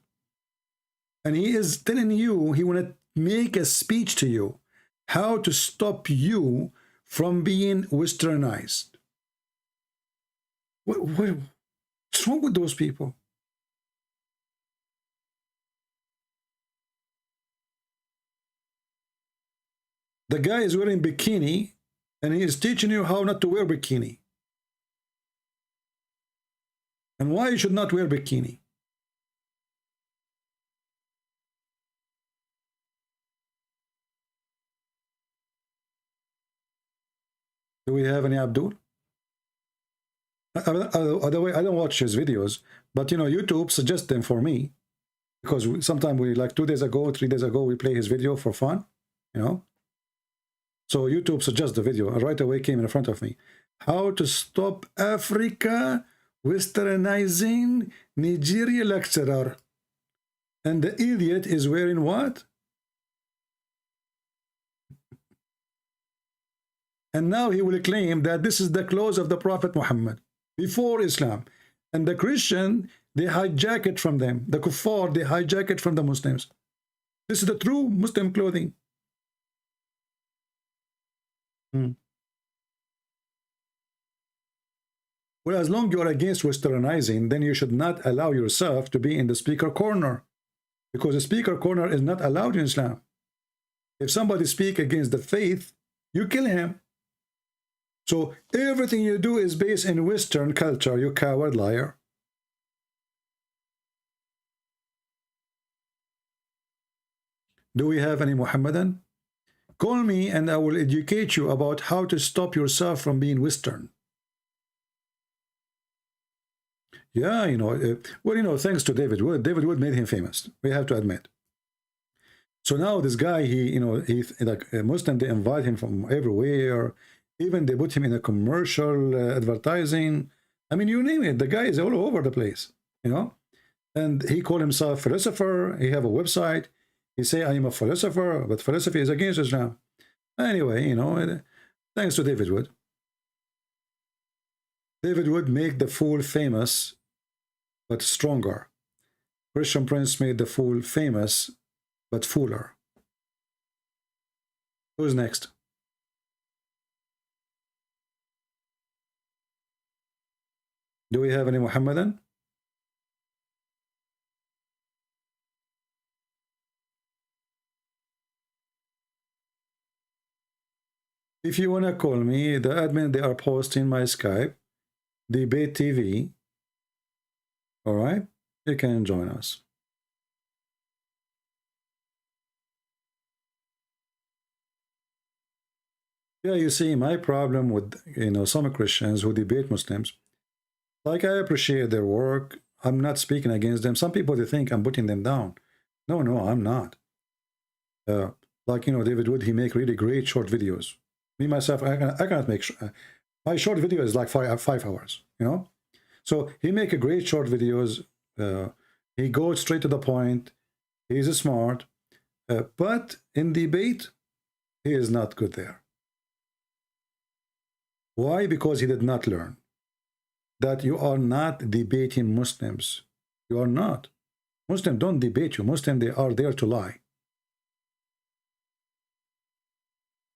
[SPEAKER 1] And he is telling you he want to make a speech to you, how to stop you from being westernized. What's wrong with those people? The guy is wearing bikini and he is teaching you how not to wear bikini. And why you should not wear bikini. Do we have any Abdul? By the way, I don't watch his videos, but you know, YouTube suggests them for me because sometimes we, like 2 days ago, 3 days ago, we play his video for fun, you know. So YouTube suggests the video, and right away came in front of me. How to stop Africa westernizing Nigeria lecturer. And the idiot is wearing what? And now he will claim that this is the clothes of the Prophet Muhammad before Islam. And the Christian, they hijack it from them. The kuffar, they hijack it from the Muslims. This is the true Muslim clothing. Well, as long as you are against westernizing, then you should not allow yourself to be in the speaker corner, because the speaker corner is not allowed in Islam. If somebody speaks against the faith, you kill him. So everything you do is based in Western culture, you coward liar. Do we have any Muhammadan? Call me and I will educate you about how to stop yourself from being Western. Yeah, you know, well, you know, thanks to David Wood made him famous. We have to admit. So now this guy, he like Muslim, they invite him from everywhere. Even they put him in a commercial advertising. I mean, you name it. The guy is all over the place, you know. And he called himself philosopher. He have a website. He say, I am a philosopher, but philosophy is against Islam. Anyway, you know, thanks to David Wood. David Wood make the fool famous, but stronger. Christian Prince made the fool famous, but fooler. Who's next? Do we have any Muhammadan? If you want to call me, the admin, they are posting my Skype, Debate TV. All right, you can join us. Yeah, you see, my problem with, you know, some Christians who debate Muslims, like, I appreciate their work. I'm not speaking against them. Some people, they think I'm putting them down. No, I'm not. Like, you know, David Wood, he make really great short videos. Me, myself, I cannot make... my short video is like 5 hours, you know? So he make a great short videos. He goes straight to the point. He's smart. But in debate, he is not good there. Why? Because he did not learn that you are not debating Muslims. You are not. Muslims don't debate you. Muslims, they are there to lie.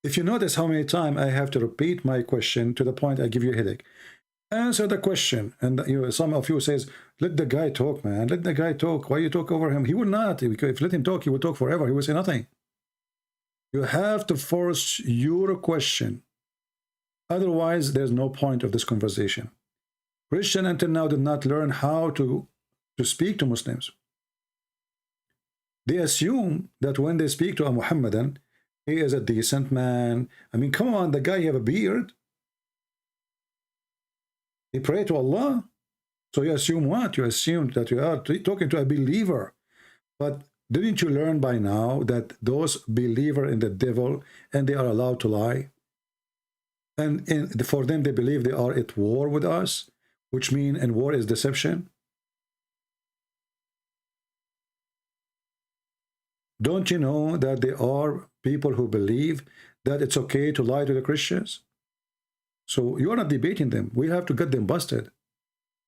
[SPEAKER 1] If you notice how many times I have to repeat my question to the point I give you a headache. Answer the question. And you know, some of you says, let the guy talk, man. Let the guy talk. Why you talk over him? He will not. If you let him talk, he will talk forever. He will say nothing. You have to force your question. Otherwise, there's no point of this conversation. Christian until now did not learn how to speak to Muslims. They assume that when they speak to a Muhammadan, he is a decent man. I mean, come on, the guy have a beard. He pray to Allah. So you assume what? You assume that you are talking to a believer. But didn't you learn by now that those believers in the devil and they are allowed to lie? And for them, they believe they are at war with us, which means, and war is deception. Don't you know that there are people who believe that it's okay to lie to the Christians? So you are not debating them. We have to get them busted.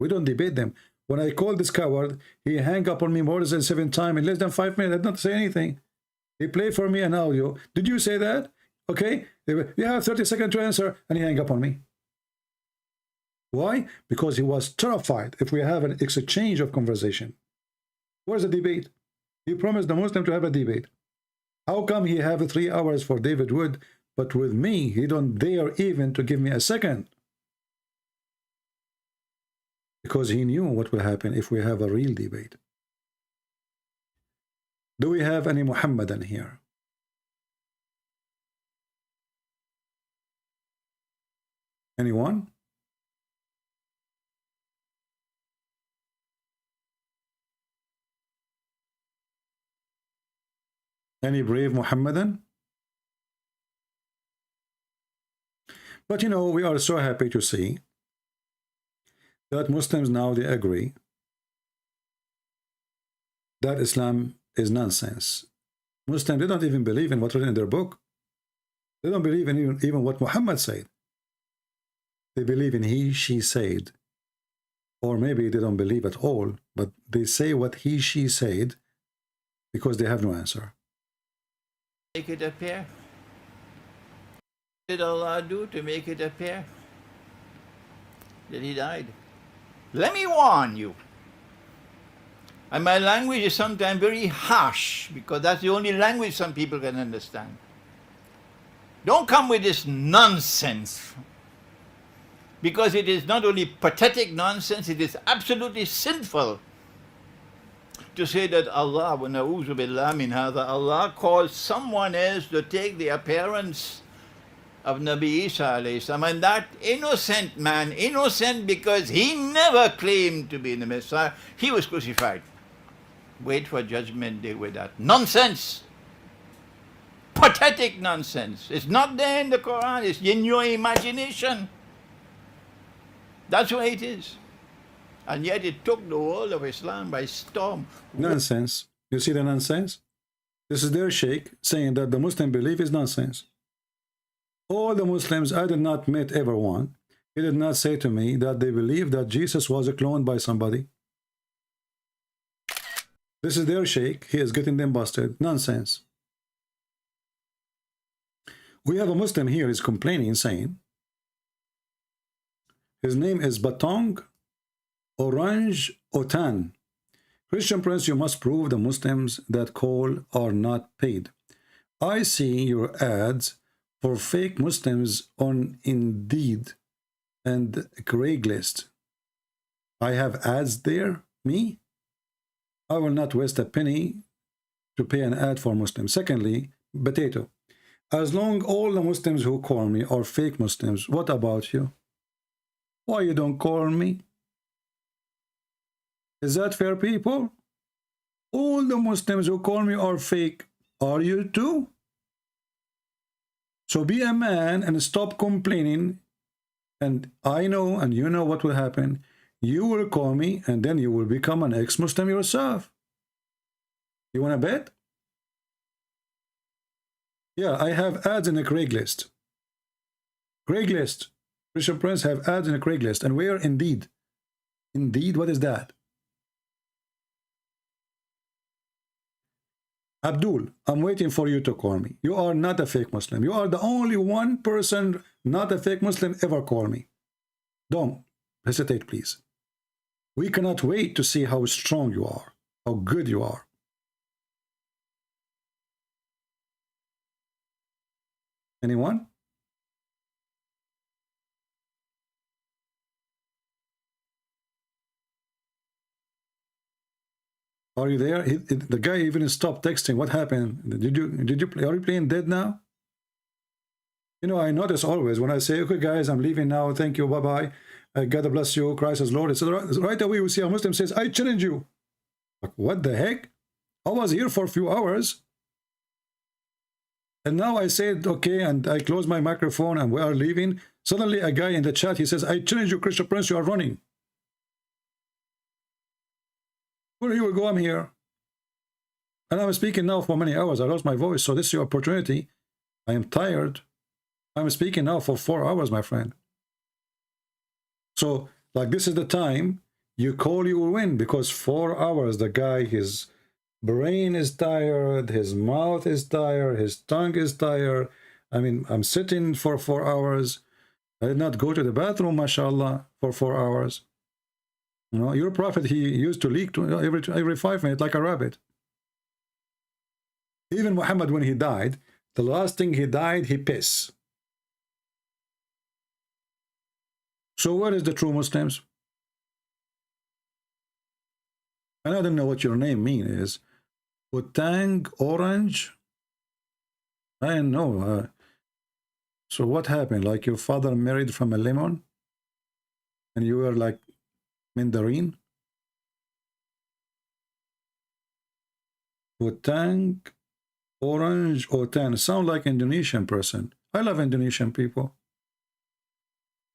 [SPEAKER 1] We don't debate them. When I call this coward, he hang up on me more than 7 times in less than 5 minutes. I did not say anything. He played for me an audio. Did you say that? Okay, you have 30 seconds to answer, and he hang up on me. Why? Because he was terrified if we have an exchange of conversation. Where's the debate? He promised the Muslim to have a debate. How come he have 3 hours for David Wood, but with me, he don't dare even to give me a second? Because he knew what will happen if we have a real debate. Do we have any Muhammadan here? Anyone? Any brave Muhammadan? But you know, we are so happy to see that Muslims now, they agree that Islam is nonsense. Muslims, they don't even believe in what's written in their book. They don't believe in even what Muhammad said. They believe in he, she said. Or maybe they don't believe at all, but they say what he, she said because they have no answer.
[SPEAKER 2] Make it appear? What did Allah do to make it appear that he died? Let me warn you. And my language is sometimes very harsh because that's the only language some people can understand. Don't come with this nonsense, because it is not only pathetic nonsense, it is absolutely sinful to say that Allah, wa na'udhu billah min hadha, Allah caused someone else to take the appearance of Nabi Isa alayhi salam, and that innocent man, innocent because he never claimed to be the Messiah, he was crucified. Wait for judgment day with that nonsense. Pathetic nonsense. It's not there in the Quran, it's in your imagination. That's the way it is. And yet it took the world of Islam by storm.
[SPEAKER 1] Nonsense. You see the nonsense? This is their Sheikh saying that the Muslim belief is nonsense. All the Muslims, I did not meet ever one. He did not say to me that they believe that Jesus was a clone by somebody. This is their Sheikh. He is getting them busted. Nonsense. We have a Muslim here is complaining, saying his name is Batong Orange Otan. Christian Prince, you must prove the Muslims that call are not paid. I see your ads for fake Muslims on Indeed and Craigslist. I have ads there, me? I will not waste a penny to pay an ad for Muslims. Secondly, potato. As long all the Muslims who call me are fake Muslims, what about you? Why you don't call me? Is that fair, people? All the Muslims who call me are fake. Are you too? So be a man and stop complaining. And I know and you know what will happen. You will call me and then you will become an ex-Muslim yourself. You want to bet? Yeah, I have ads in the Craigslist. Craigslist. Christian Prince have ads in the Craigslist. And where? Indeed. Indeed, what is that? Abdul, I'm waiting for you to call me. You are not a fake Muslim. You are the only one person not a fake Muslim ever call me. Don't hesitate, please. We cannot wait to see how strong you are, how good you are. Anyone? Are you there? The guy even stopped texting. What happened? Did you play? Are you playing dead now? You know, I notice always when I say, okay, guys, I'm leaving now. Thank you. Bye-bye. God bless you. Christ is Lord. Etc. Right away, we see a Muslim says, I challenge you. Like, what the heck? I was here for a few hours. And now I said, okay, and I close my microphone and we are leaving. Suddenly a guy in the chat, he says, I challenge you, Christian Prince, you are running. Well, here we go, I'm here. And I'm speaking now for many hours. I lost my voice, so this is your opportunity. I am tired. I'm speaking now for 4 hours, my friend. So, like, this is the time you call, you will win, because 4 hours, the guy, his brain is tired, his mouth is tired, his tongue is tired. I mean, I'm sitting for 4 hours. I did not go to the bathroom, mashallah, for 4 hours. You know, your prophet, he used to leak every 5 minutes like a rabbit. Even Muhammad, when he died, the last thing he died, he pissed. So where is the true Muslims? And I don't know what your name means. Utang, orange? I don't know. So what happened? Like your father married from a lemon? And you were like mandarin? Utang, Orange Otan. Sound like Indonesian person. I love Indonesian people.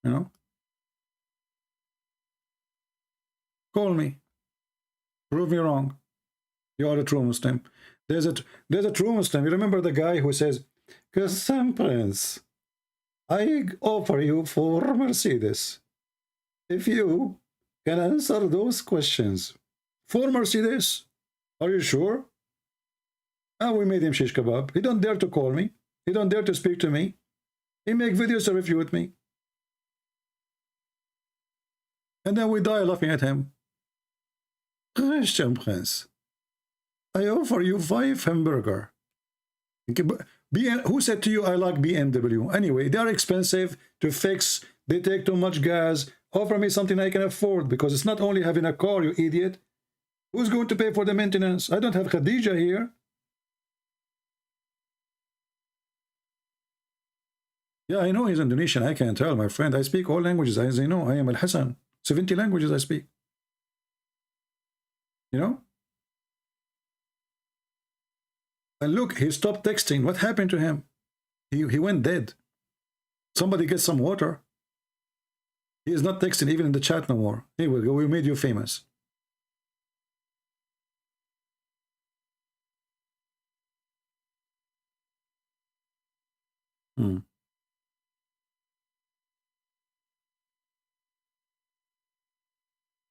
[SPEAKER 1] You know? Call me. Prove me wrong. You are a true Muslim. There's a true Muslim. You remember the guy who says, "Kasam Prince, I offer you for Mercedes. If you can answer those questions for Mercedes, are you sure?" And we made him shish kebab. He don't dare to call me. He don't dare to speak to me. He make videos to refute me. And then we die laughing at him. Christian Prince, I offer you 5 hamburger. Who said to you I like BMW? Anyway, they are expensive to fix. They take too much gas. Offer me something I can afford, because it's not only having a car, you idiot. Who's going to pay for the maintenance? I don't have Khadija here. Yeah, I know he's Indonesian. I can tell, my friend. I speak all languages, as you know. I am Al-Hassan. 70 languages I speak. You know? And look, he stopped texting. What happened to him? He went dead. Somebody get some water. He is not texting even in the chat no more. Here we go. We made you famous.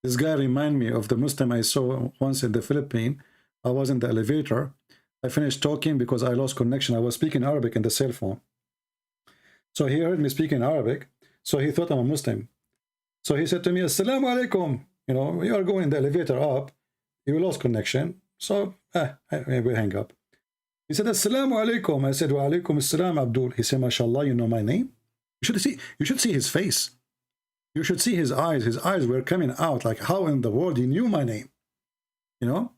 [SPEAKER 1] This guy remind me of the Muslim I saw once in the Philippines. I was in the elevator. I finished talking because I lost connection. I was speaking Arabic in the cell phone. So he heard me speaking Arabic. So he thought I'm a Muslim. So he said to me, "Assalamu alaikum." You know, you are going in the elevator up. You lost connection. So we hang up. He said, "Assalamu alaikum." I said, "Wa alaikum assalam, Abdul." He said, "MashaAllah, you know my name?" You should see his face. You should see his eyes. His eyes were coming out like, how in the world he knew my name? You know?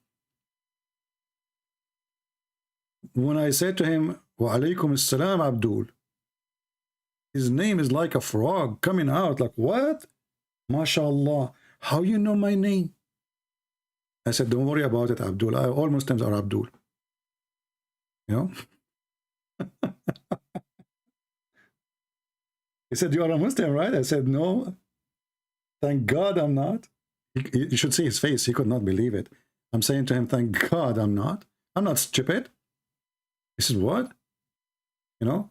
[SPEAKER 1] When I said to him, "Wa alaikum assalam, Abdul," his name is like a frog coming out. Like, what? MashaAllah, how you know my name? I said, "Don't worry about it, Abdul. All Muslims are Abdul." You know? He said, "You are a Muslim, right?" I said, "No. Thank God I'm not." You should see his face. He could not believe it. I'm saying to him, "Thank God I'm not. I'm not stupid." He said, "What?" You know?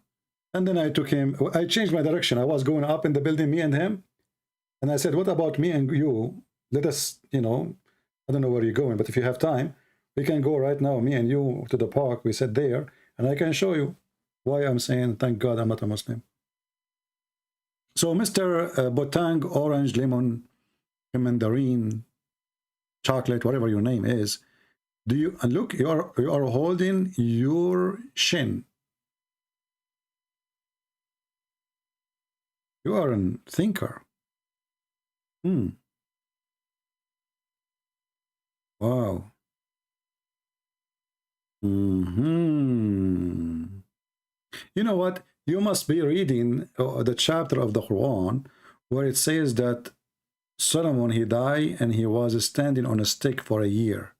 [SPEAKER 1] And then I took him. I changed my direction. I was going up in the building, me and him. And I said, "What about me and you? Let us, you know, I don't know where you're going, but if you have time, we can go right now, me and you, to the park." We sat there, and I can show you why I'm saying, thank God I'm not a Muslim. So, Mr. Botang, orange, lemon, mandarin, chocolate, whatever your name is, do you look? You are holding your shin. You are a thinker. Wow. You know what? You must be reading the chapter of the Quran where it says that Solomon, he died and he was standing on a stick for a year.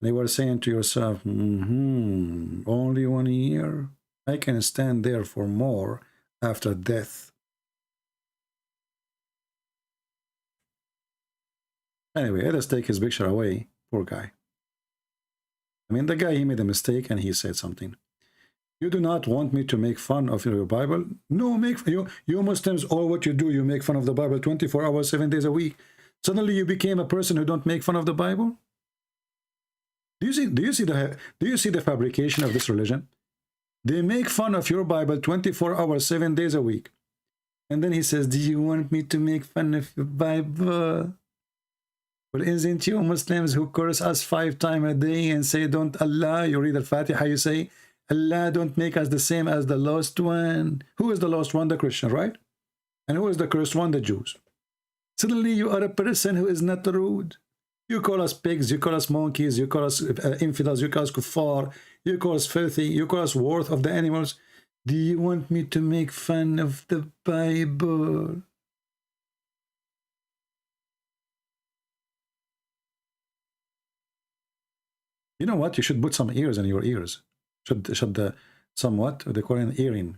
[SPEAKER 1] They were saying to yourself, only 1 year? I can stand there for more after death. Anyway, let's take his picture away. Poor guy. I mean, the guy, he made a mistake and he said something. You do not want me to make fun of your Bible? No, you Muslims, all what you do, you make fun of the Bible 24 hours, 7 days a week. Suddenly you became a person who don't make fun of the Bible? Do you see the fabrication of this religion? They make fun of your Bible 24 hours, 7 days a week. And then he says, "Do you want me to make fun of your Bible? Well, isn't you Muslims who curse us 5 times a day and say, don't Allah, you read Al-Fatiha, you say, Allah, don't make us the same as the lost one." Who is the lost one? The Christian, right? And who is the cursed one? The Jews. Suddenly you are a person who is not rude. You call us pigs, you call us monkeys, you call us infidels, you call us kuffar, you call us filthy, you call us worth of the animals. Do you want me to make fun of the Bible? You know what? You should put some ears in your ears. should somewhat they call it earring.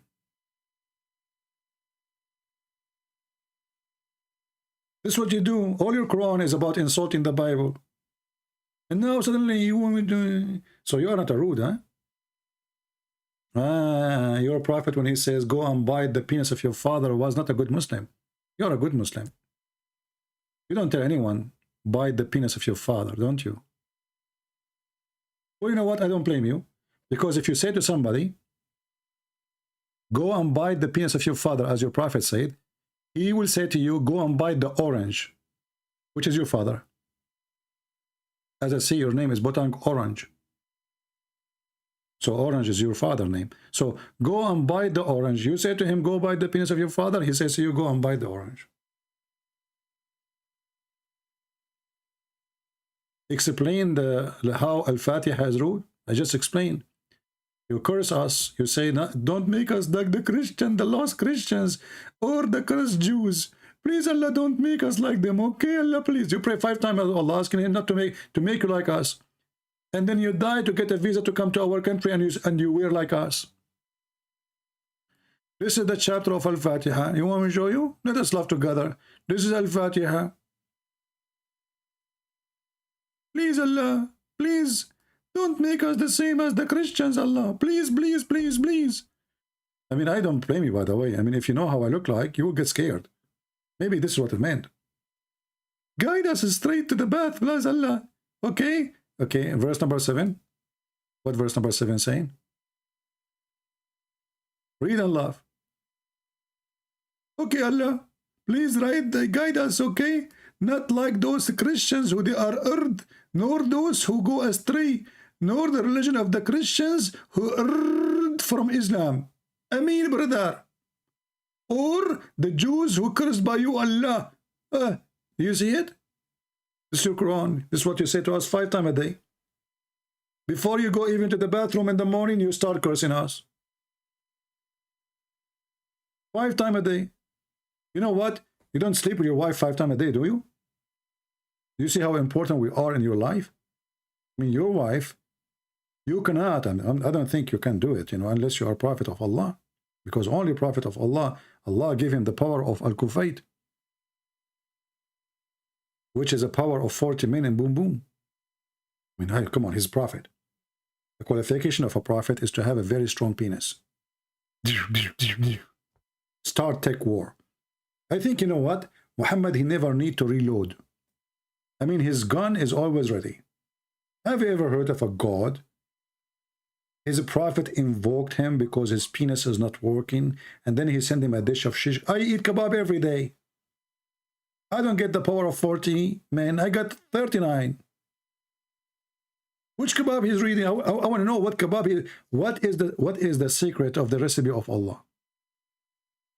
[SPEAKER 1] This is what you do. All your Quran is about insulting the Bible. And now suddenly you want me to... So you are not a rude, huh? Your prophet, when he says, go and bite the penis of your father, was not a good Muslim. You're a good Muslim. You don't tell anyone, bite the penis of your father, don't you? Well, you know what? I don't blame you. Because if you say to somebody, go and bite the penis of your father, as your prophet said, he will say to you, go and bite the orange, which is your father. As I see, your name is Botang Orange. So orange is your father name. So go and bite the orange. You say to him, go bite the penis of your father. He says to you, go and bite the orange. Explain how Al-Fatiha is rude. I just explained. You curse us. You say, don't make us like the Christian, the lost Christians, or the cursed Jews. Please, Allah, don't make us like them. Okay, Allah, please. You pray 5 times, Allah, asking him not to make you like us. And then you die to get a visa to come to our country, and you wear like us. This is the chapter of Al-Fatiha. You want me to show you? Let us laugh together. This is Al-Fatiha. Please, Allah, please, don't make us the same as the Christians, Allah. Please, please, please, please. I mean, I don't blame you, by the way. I mean, if you know how I look like, you will get scared. Maybe this is what it meant. Guide us straight to the path, please, Allah. Okay? Okay, verse number 7. What verse number 7 saying? Read and laugh. Okay, Allah, please guide us, okay? Not like those Christians who they are erred, nor those who go astray, nor the religion of the Christians who erred from Islam. I mean, brother. Or the Jews who cursed by you, Allah. You see it? This is your Quran. This is what you say to us 5 times a day. Before you go even to the bathroom in the morning, you start cursing us. 5 times a day. You know what? You don't sleep with your wife 5 times a day, do you? Do you see how important we are in your life? I mean, your wife, you cannot, and I don't think you can do it, you know, unless you are a prophet of Allah. Because only prophet of Allah, Allah gave him the power of Al-Kufayt, which is a power of 40 men and boom, boom. I mean, come on, he's a prophet. The qualification of a prophet is to have a very strong penis. Start tech war. I think, you know what? Muhammad, he never need to reload. I mean, his gun is always ready. Have you ever heard of a God? His prophet invoked him because his penis is not working, and then he sent him a dish of shish. I eat kebab every day. I don't get the power of 40 men. I got 39. Which kebab he's reading? I want to know what kebab he. What is the secret of the recipe of Allah?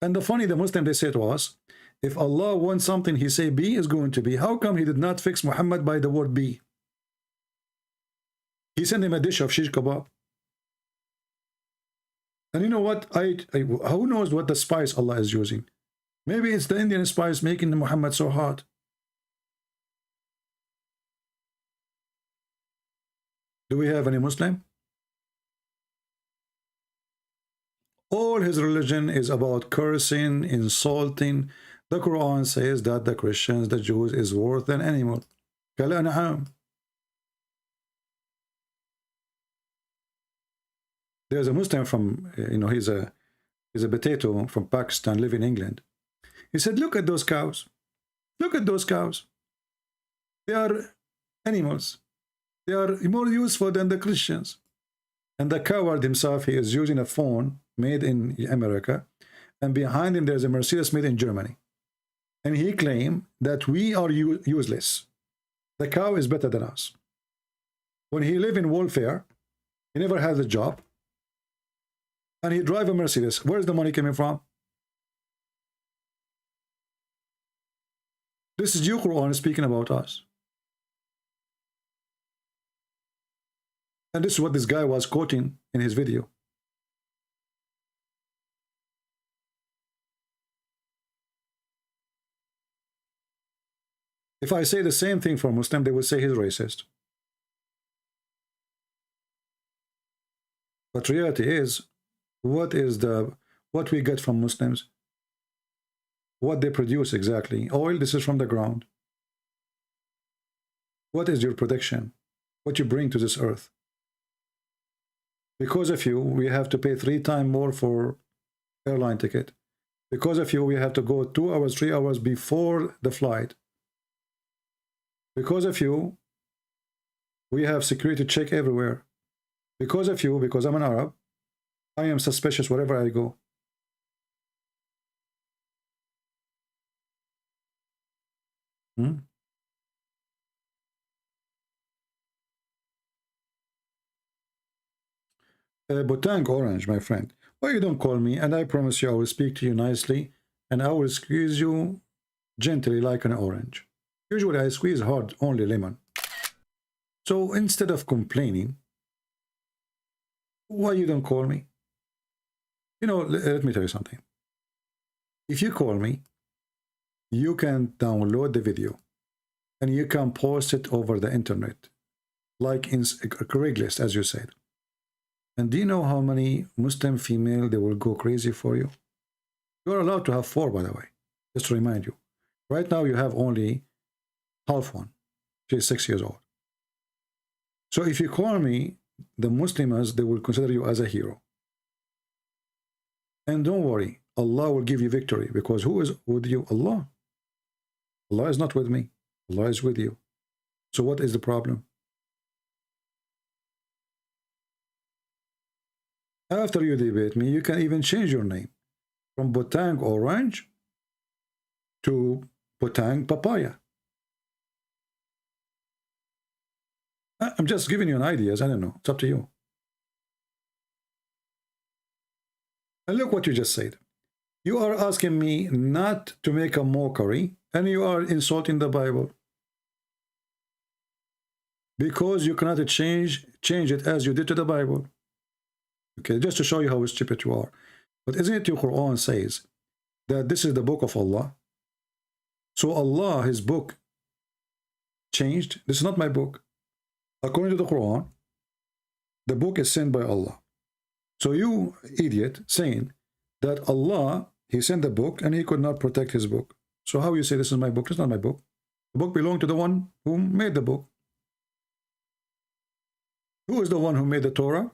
[SPEAKER 1] And the Muslim, they say to us, if Allah wants something, he say B is going to be. How come he did not fix Muhammad by the word B? He sent him a dish of shish kebab. And you know what? Who knows what the spice Allah is using? Maybe it's the Indian spice making Muhammad so hot. Do we have any Muslim? All his religion is about cursing, insulting. The Quran says that the Christians, the Jews, is worse than animal. There's a Muslim from, you know, he's a potato from Pakistan, live in England. He said, look at those cows. Look at those cows. They are animals. They are more useful than the Christians. And the coward himself, he is using a phone made in America. And behind him, there's a Mercedes made in Germany. And he claimed that we are useless. The cow is better than us. When he lived in welfare, he never had a job. And he drive a Mercedes. Where's the money coming from? This is your Quran speaking about us. And this is what this guy was quoting in his video. If I say the same thing for Muslim, they will say he's racist. But reality is, what we get from Muslims? What they produce exactly? Oil, this is from the ground. What is your protection? What you bring to this earth? Because of you, we have to pay 3 times more for airline ticket. Because of you, we have to go 2 hours, 3 hours before the flight. Because of you, we have security check everywhere. Because of you, because I'm an Arab, I am suspicious wherever I go. Botang orange, my friend. Why you don't call me? And I promise you I will speak to you nicely and I will squeeze you gently like an orange. Usually I squeeze hard, only lemon. So instead of complaining, why you don't call me? You know, let me tell you something. If you call me, you can download the video and you can post it over the internet, like in Craigslist, as you said. And do you know how many Muslim female they will go crazy for you? You're allowed to have 4, by the way, just to remind you. Right now you have only half one. She's 6 years old. So if you call me, the Muslims, they will consider you as a hero. And don't worry, Allah will give you victory, because who is with you? Allah. Allah is not with me. Allah is with you. So what is the problem? After you debate me, you can even change your name from Botang Orange to Botang Papaya. I'm just giving you an ideas. I don't know. It's up to you. And look what you just said. You are asking me not to make a mockery, and you are insulting the Bible. Because you cannot change it as you did to the Bible. Okay, just to show you how stupid you are. But isn't it your Quran says that this is the book of Allah? So Allah, his book, changed. This is not my book. According to the Quran, the book is sent by Allah. So you, idiot, saying that Allah, he sent the book and he could not protect his book. So how you say this is my book? It's not my book. The book belonged to the one who made the book. Who is the one who made the Torah?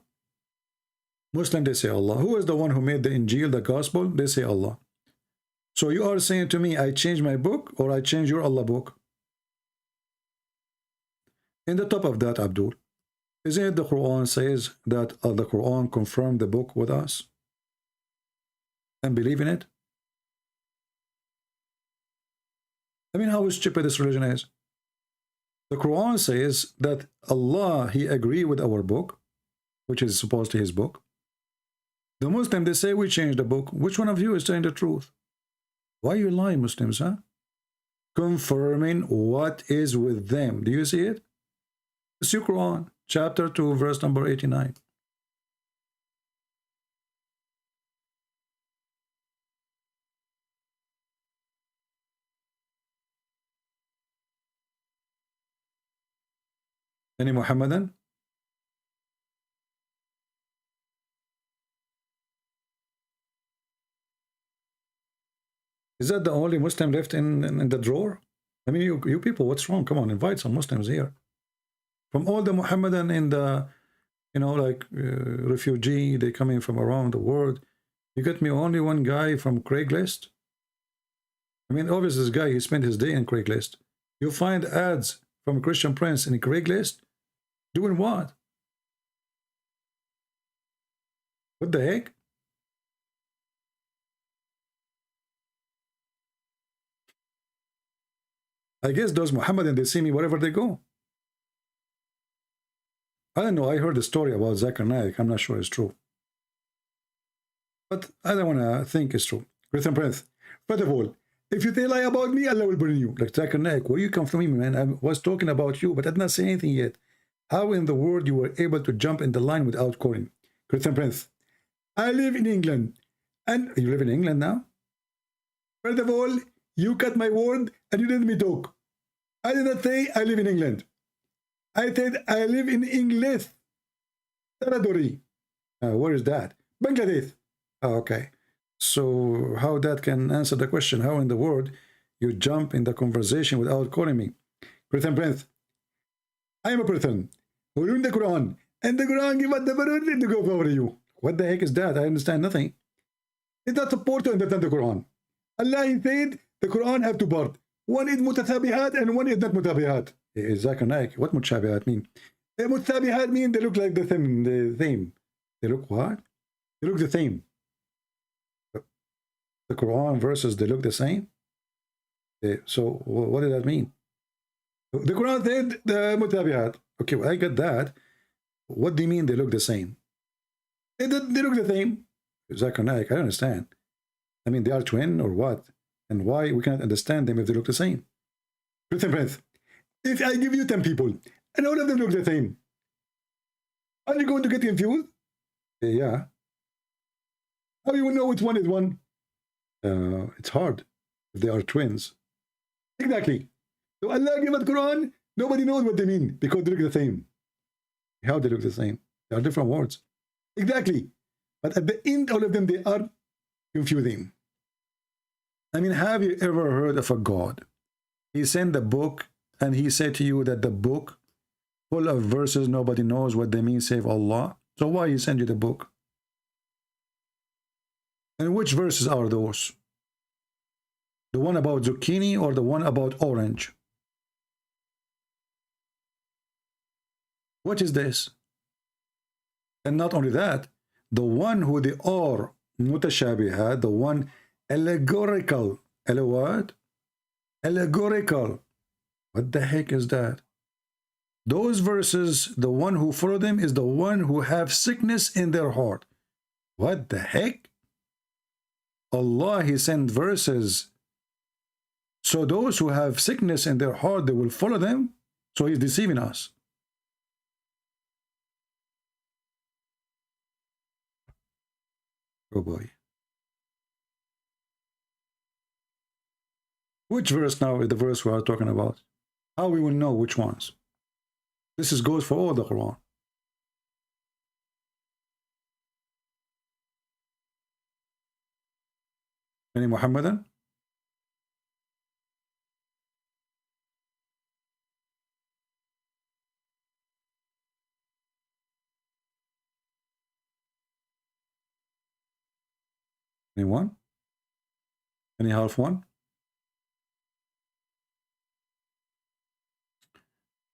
[SPEAKER 1] Muslim, they say Allah. Who is the one who made the Injil, the Gospel? They say Allah. So you are saying to me, I change my book or I change your Allah book? In the top of that, Abdul, isn't it the Quran says that the Quran confirmed the book with us? And believe in it? I mean, how stupid this religion is. The Quran says that Allah, he agreed with our book, which is supposed to be his book. The Muslim, they say we changed the book. Which one of you is saying the truth? Why you lie, Muslims, huh? Confirming what is with them. Do you see it? It's your Quran, chapter 2, verse number 89. Any Muhammadan? Is that the only Muslim left in the drawer? I mean, you people, what's wrong? Come on, invite some Muslims here. From all the Muhammadan in the, you know, like refugee, they coming from around the world. You get me only one guy from Craigslist? I mean, obviously this guy, he spent his day in Craigslist. You find ads from a Christian Prince in Craigslist? Doing what? What the heck? I guess those Muhammadan, they see me wherever they go. I don't know, I heard a story about Zakir Naik. I'm not sure it's true. But I don't want to think it's true. Christian Prince, first of all, if you lie about me, Allah will burn you. Like Zakir Naik, where you come from me, man? I was talking about you, but I did not say anything yet. How in the world you were able to jump in the line without calling? Christian Prince, I live in England. And you live in England now? First of all, you cut my word and you didn't let me talk. I did not say I live in England. I said I live in English territory. Where is that? Bangladesh. Okay. So how that can answer the question? How in the world you jump in the conversation without calling me? Britain Prince. I am a Briton. Who read the Quran. And the Quran give us the ability to go over you. What the heck is that? I understand nothing. It's not supposed to understand the Quran. Allah said the Quran have two parts. One is mutathabihat and one is not mutabihat. Exactly. What mutashabihat mean? Mutabihat mean they look like the same. They look what? They look the same. The Quran verses, they look the same? So what does that mean? The Quran said the mutabihat. Okay, well, I get that. What do you mean they look the same? They look the same. Exactly. I don't understand. I mean, they are twin or what? And why we cannot understand them if they look the same? Listen, friends, if I give you 10 people and all of them look the same, are you going to get confused? Yeah. How you will know which one is one? It's hard if they are twins. Exactly. So Allah gave us Quran, nobody knows what they mean because they look the same. How they look the same? They are different words. Exactly. But at the end, all of them, they are confusing. I mean, have you ever heard of a God? He sent the book and he said to you that the book full of verses, nobody knows what they mean save Allah. So why he sent you the book? And which verses are those? The one about zucchini or the one about orange? What is this? And not only that, the one who they are mutashabihat, the one allegorical. What? Allegorical. What the heck is that? Those verses, the one who follow them is the one who have sickness in their heart. What the heck? Allah, he sent verses. So those who have sickness in their heart, they will follow them. So he's deceiving us. Oh boy. Which verse now is the verse we are talking about? How we will know which ones? This goes for all the Quran. Any Muhammadan? Anyone? Any half one?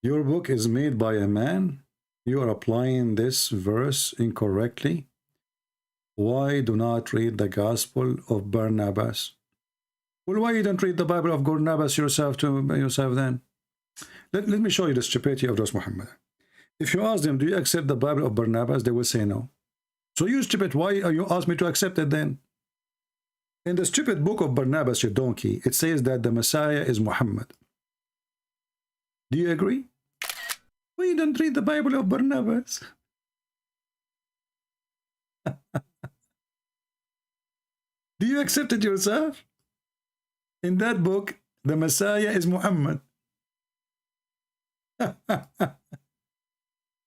[SPEAKER 1] Your book is made by a man. You are applying this verse incorrectly. Why do not read the Gospel of Barnabas? Well, why you don't read the Bible of Barnabas yourself then? Let me show you the stupidity of those Muhammad. If you ask them, do you accept the Bible of Barnabas? They will say no. So you stupid, why are you asking me to accept it then? In the stupid book of Barnabas, your donkey, it says that the Messiah is Muhammad. Do you agree? Well, you don't read the Bible of Barnabas. Do you accept it yourself? In that book, the Messiah is Muhammad.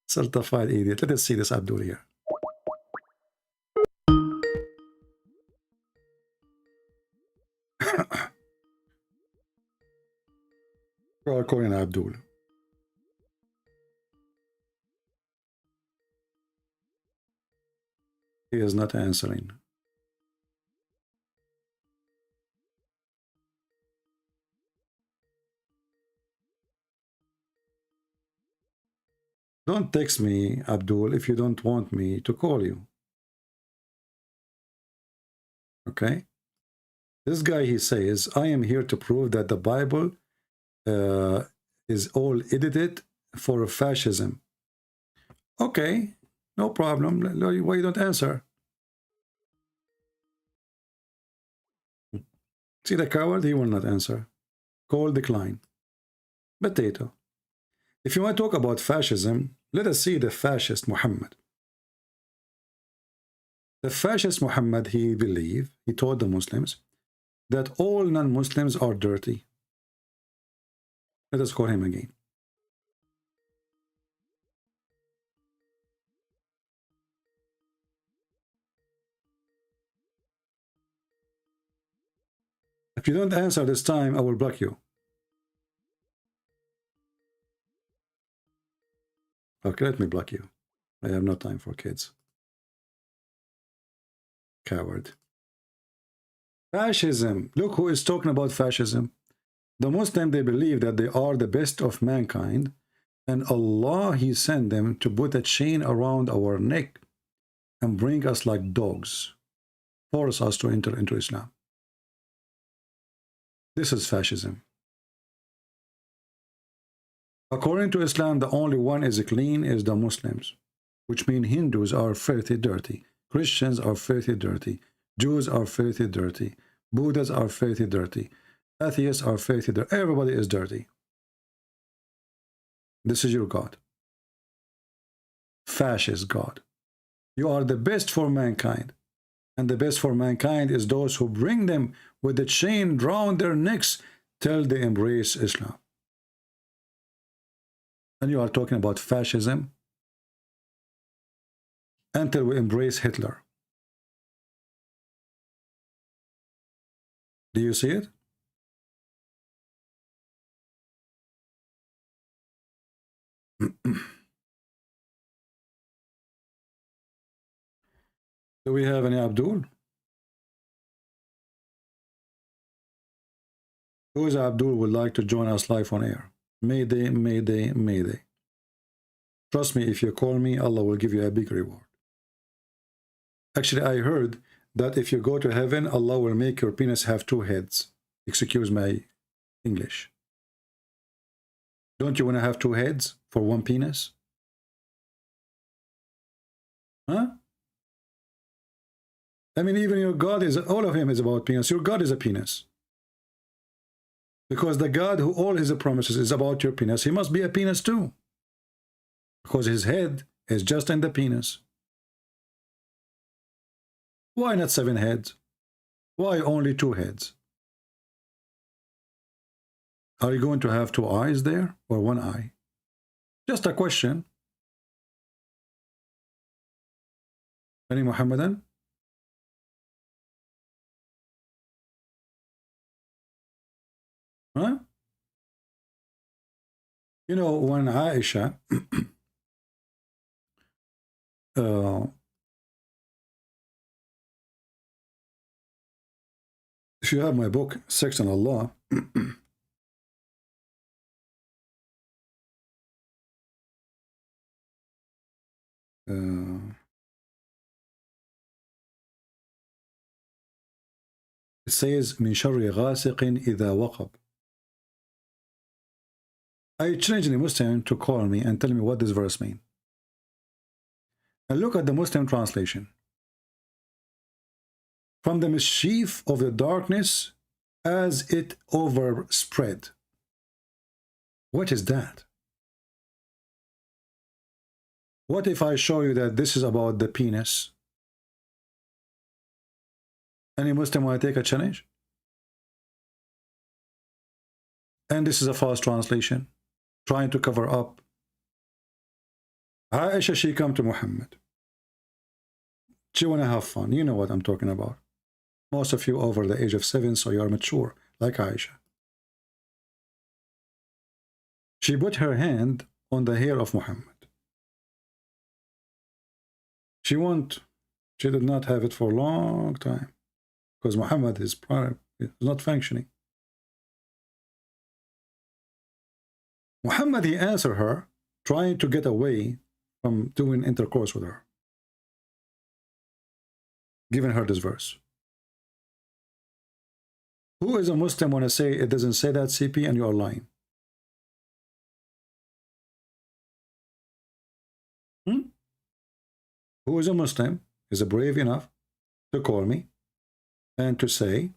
[SPEAKER 1] Certified idiot. Let us see this Abdul here. Calling Abdul. He is not answering. Don't text me, Abdul, if you don't want me to call you. Okay? This guy, he says, I am here to prove that the Bible is all edited for fascism. Okay, no problem. Why you don't answer? See the coward? He will not answer. Call decline. Potato. If you want to talk about fascism, let us see the fascist Muhammad. The fascist Muhammad, he believed, he told the Muslims that all non-Muslims are dirty. Let us call him again. If you don't answer this time, I will block you. Okay, let me block you. I have no time for kids. Coward. Fascism. Look who is talking about fascism. The Muslims, they believe that they are the best of mankind, and Allah, He sent them to put a chain around our neck and bring us like dogs, force us to enter into Islam. This is fascism. According to Islam, the only one is clean is the Muslims, which means Hindus are filthy dirty, Christians are filthy dirty, Jews are filthy dirty, Buddhists are filthy dirty, atheists are filthy dirty, everybody is dirty. This is your God. Fascist God. You are the best for mankind. And the best for mankind is those who bring them with the chain round their necks till they embrace Islam. And you are talking about fascism until we embrace Hitler. Do you see it? Do we have any Abdul? Who is Abdul would like to join us live on air? Mayday, mayday, mayday. Trust me, if you call me, Allah will give you a big reward. Actually, I heard that if you go to heaven, Allah will make your penis have two heads. Excuse my English. Don't you want to have two heads for one penis? Huh? I mean, even your God is, all of him is about penis. Your God is a penis. Because the God who all his promises is about your penis, he must be a penis too. Because his head is just in the penis. Why not 7 heads? Why only 2 heads? Are you going to have 2 eyes there or 1 eye? Just a question. Any Muhammadan? Huh? You know, when Aisha if you have my book, Sex and Allah, it says, من شر غاسق إذا وقب. I challenge the Muslim to call me and tell me what this verse means. And look at the Muslim translation. From the mischief of the darkness as it overspread. What is that? What if I show you that this is about the penis? Any Muslim want to take a challenge? And this is a false translation, trying to cover up. Aisha, she come to Muhammad. She want to have fun. You know what I'm talking about. Most of you over the age of 7, so you are mature, like Aisha. She put her hand on the hair of Muhammad. She did not have it for a long time, because Muhammad is not functioning. Muhammad, he answered her, trying to get away from doing intercourse with her, giving her this verse. Who is a Muslim when I say it doesn't say that, CP, and you are lying? Who is a Muslim, is brave enough to call me and to say,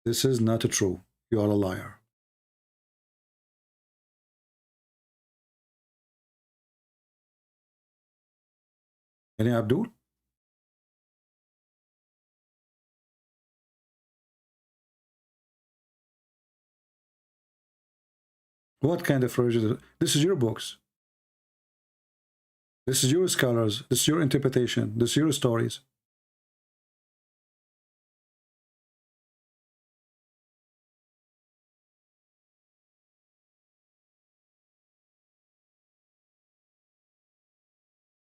[SPEAKER 1] this is not true, you are a liar? Any Abdul? What kind of religion? This is your books. This is your scholars. This is your interpretation. This is your stories.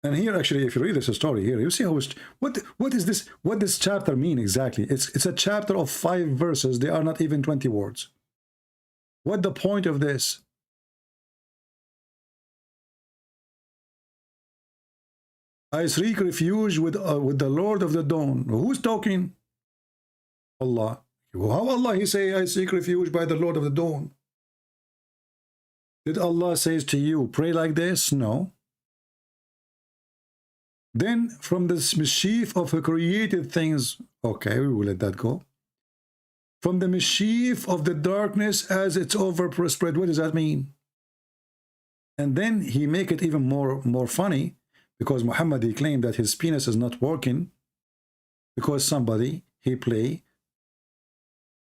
[SPEAKER 1] And here, actually, if you read this story here, you see how what is this? What this chapter mean exactly? It's a chapter of 5 verses. They are not even 20 words. What the point of this? I seek refuge with the Lord of the dawn. Who's talking? Allah. How Allah he say I seek refuge by the Lord of the dawn? Did Allah says to you pray like this? No. Then from this mischief of created things, okay, we will let that go. From the mischief of the darkness as it's overspread, what does that mean? And then he make it even more funny, because Muhammad, he claimed that his penis is not working because somebody, he play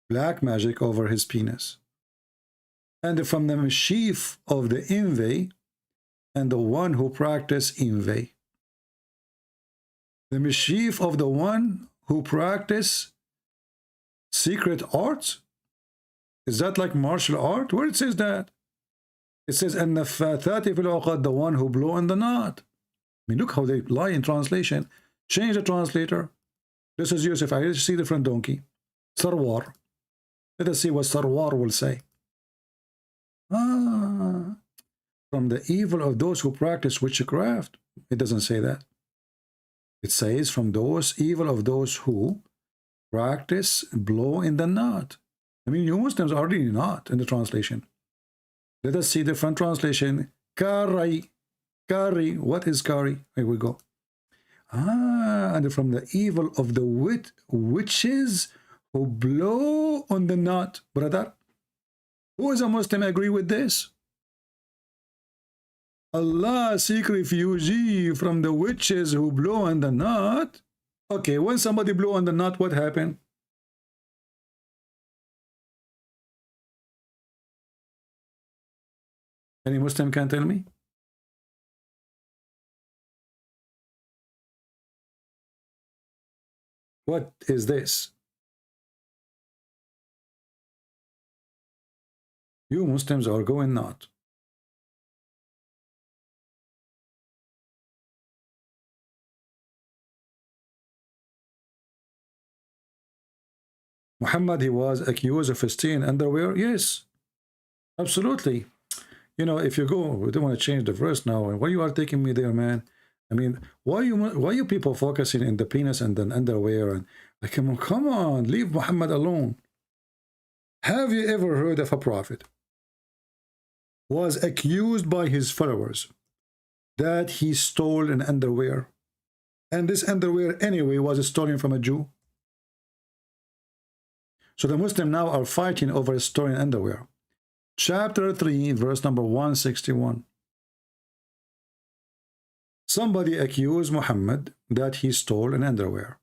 [SPEAKER 1] black magic over his penis. And from the mischief of the envy and the one who practice envy. The mischief of the one who practice secret arts? Is that like martial art? Where it says that? It says, and the one who blow on the knot. I mean, look how they lie in translation. Change the translator. This is Yusuf. I see the front donkey. Sarwar. Let us see what Sarwar will say. From the evil of those who practice witchcraft. It doesn't say that. It says from those evil of those who practice blow in the knot. I mean, you Muslims are really not in the translation. Let us see the front translation. Kari. Kari. What is Kari? Here we go. And from the evil of the witches who blow on the knot. Brother, who is a Muslim agree with this? Allah seek refuge from the witches who blow on the knot. Okay, when somebody blow on the knot, what happened? Any Muslim can tell me? What is this? You Muslims are going not. Muhammad, he was accused of stealing underwear. Yes, absolutely. You know, if you go, we don't want to change the verse now. And why you are taking me there, man? I mean, why you people focusing in the penis and then underwear? And like, come on, leave Muhammad alone. Have you ever heard of a prophet was accused by his followers that he stole an underwear, and this underwear anyway was stolen from a Jew? So the Muslims now are fighting over stolen underwear. Chapter 3, verse number 161. Somebody accused Muhammad that he stole an underwear.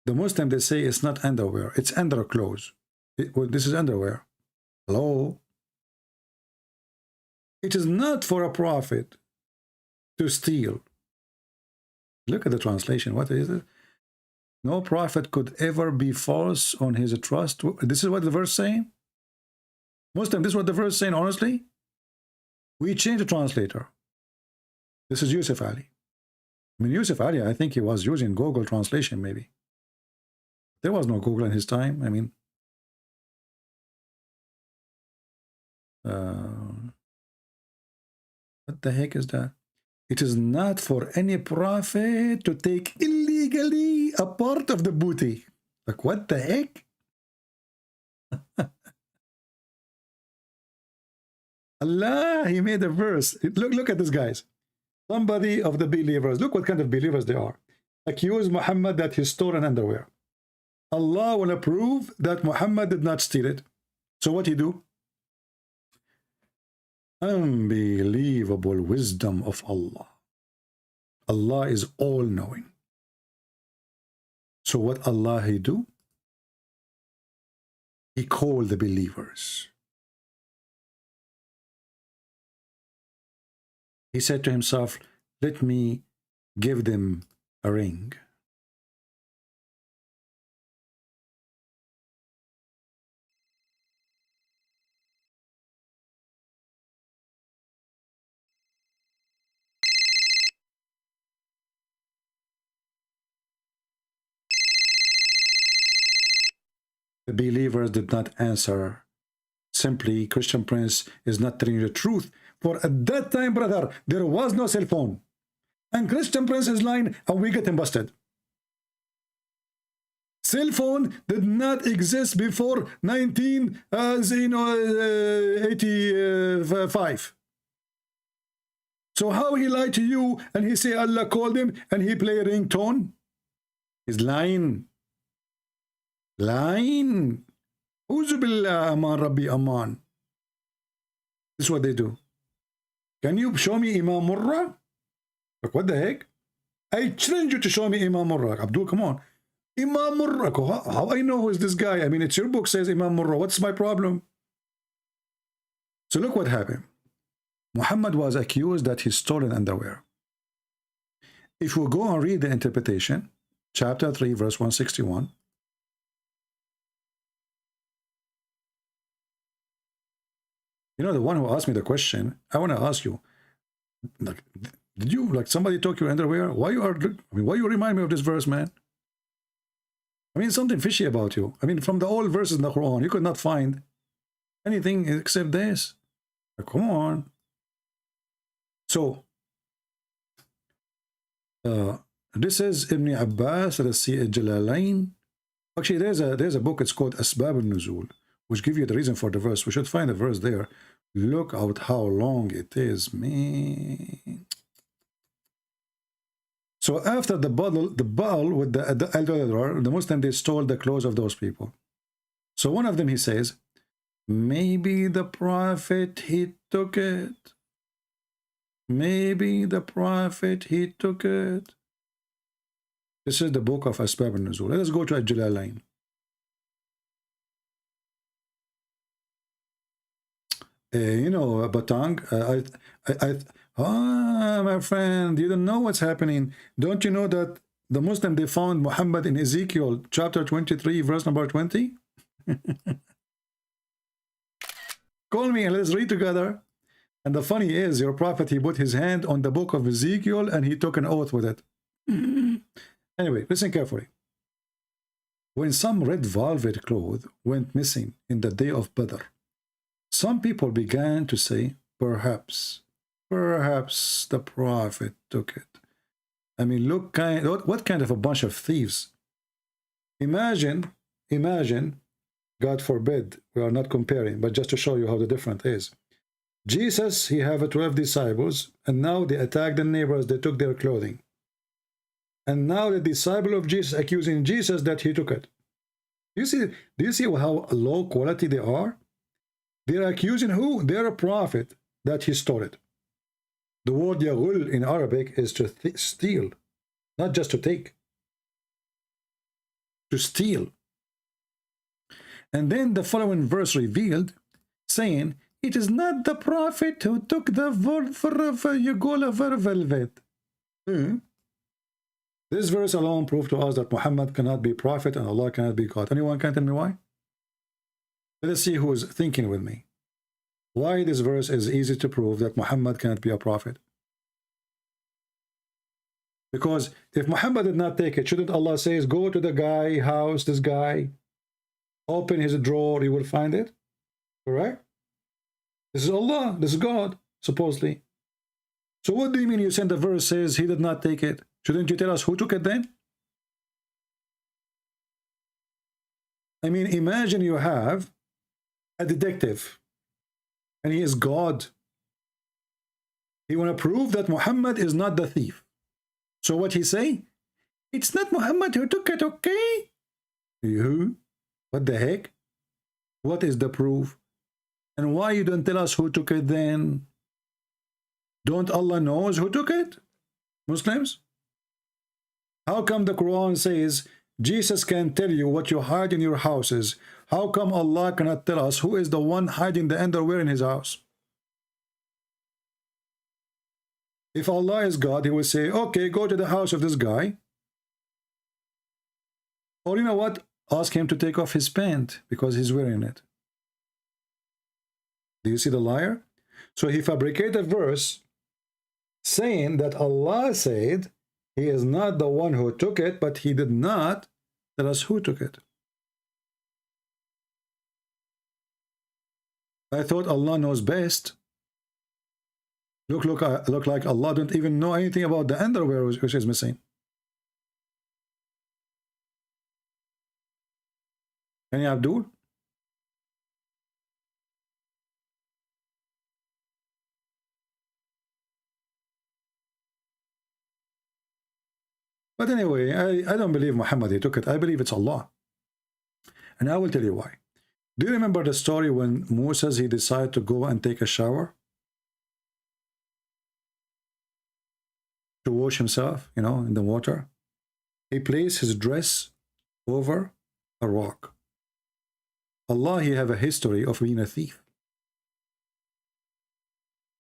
[SPEAKER 1] The Muslim, they say it's not underwear, it's underclothes. This is underwear. Hello? It is not for a prophet to steal. Look at the translation. What is it? No prophet could ever be false on his trust. This is what the verse saying? Muslim, this is what the verse saying, honestly? We changed the translator. This is Yusuf Ali. I mean, Yusuf Ali, I think he was using Google translation, maybe. There was no Google in his time. I mean, what the heck is that? It is not for any prophet to take illegally a part of the booty. Like, what the heck? Allah, he made a verse. Look at this, guys. Somebody of the believers, look what kind of believers they are. Accuse Muhammad that he stole an underwear. Allah will approve that Muhammad did not steal it. So what he do? Unbelievable wisdom of Allah. Allah is all-knowing. So what Allah he do? He called the believers. He said to himself, let me give them a ring. The believers did not answer. Simply, Christian Prince is not telling you the truth. For at that time, brother, there was no cell phone. And Christian Prince is lying, and we get him busted. Cell phone did not exist before 1985. So how he lied to you and he say Allah called him and he play a ringtone? He's lying. Lying. Uzu billah aman rabbi aman. This is what they do. Can you show me Imam Murrah? Like, what the heck? I challenge you to show me Imam Murrah. Abdul, come on. Imam Murrah. How I know who is this guy? I mean, it's your book says Imam Murrah. What's my problem? So look what happened. Muhammad was accused that he stole underwear. If we go and read the interpretation, chapter 3, verse 161, you know, the one who asked me the question, I want to ask you, like, did you, like, somebody took your underwear? Why you remind me of this verse, man? I mean, something fishy about you. I mean, from the old verses in the Quran, you could not find anything except this. Like, come on. So, this is Ibn Abbas al-Jalalain. Actually, there's a book, it's called Asbab al-Nuzul, which give you the reason for the verse. We should find the verse there. Look out how long it is, man. So after the Baal with the idolater, the Muslim, they stole the clothes of those people. So one of them, he says, maybe the Prophet, he took it. Maybe the Prophet, he took it. This is the book of Asbab al-Nuzul. Let us go to Al-Jalalain. You know, Batang, my friend, you don't know what's happening. Don't you know that the Muslim, they found Muhammad in Ezekiel chapter 23, verse number 20? Call me and let's read together. And the funny is, your prophet, he put his hand on the book of Ezekiel and he took an oath with it. Anyway, listen carefully. When some red velvet cloth went missing in the day of Badr, some people began to say, perhaps the prophet took it. I mean, look, what kind of a bunch of thieves. Imagine, God forbid, we are not comparing, but just to show you how the difference is. Jesus, he have 12 disciples, and now they attack the neighbors, they took their clothing. And now the disciple of Jesus accusing Jesus that he took it. Do you see how low quality they are? They're accusing who? They're a prophet that he stole it. The word yaghul in Arabic is to steal, not just to take. To steal. And then the following verse revealed, saying, it is not the prophet who took the velvet. This verse alone proved to us that Muhammad cannot be prophet and Allah cannot be God. Anyone can tell me why? Let us see who is thinking with me. Why this verse is easy to prove that Muhammad cannot be a prophet. Because if Muhammad did not take it, shouldn't Allah say, go to the guy house, this guy, open his drawer, you will find it? Correct? This is Allah, this is God, supposedly. So what do you mean you send the verse says he did not take it? Shouldn't you tell us who took it then? I mean, imagine you have a detective and he is God. He want to prove that Muhammad is not the thief. So what he say? It's not Muhammad who took it, okay? You? What the heck? What is the proof? And why you don't tell us who took it then? Don't Allah knows who took it? Muslims? How come the Quran says Jesus can tell you what you hide in your houses? How come Allah cannot tell us who is the one hiding the underwear in his house? If Allah is God, he will say, okay, go to the house of this guy. Or you know what? Ask him to take off his pant because he's wearing it. Do you see the liar? So he fabricated a verse saying that Allah said he is not the one who took it, but he did not tell us who took it. I thought Allah knows best. Look like Allah don't even know anything about the underwear which is missing. Any Abdul? But anyway, I don't believe Muhammad he took it. I believe it's Allah. And I will tell you why. Do you remember the story when Moses he decided to go and take a shower? To wash himself, you know, in the water. He placed his dress over a rock. Allah, he have a history of being a thief.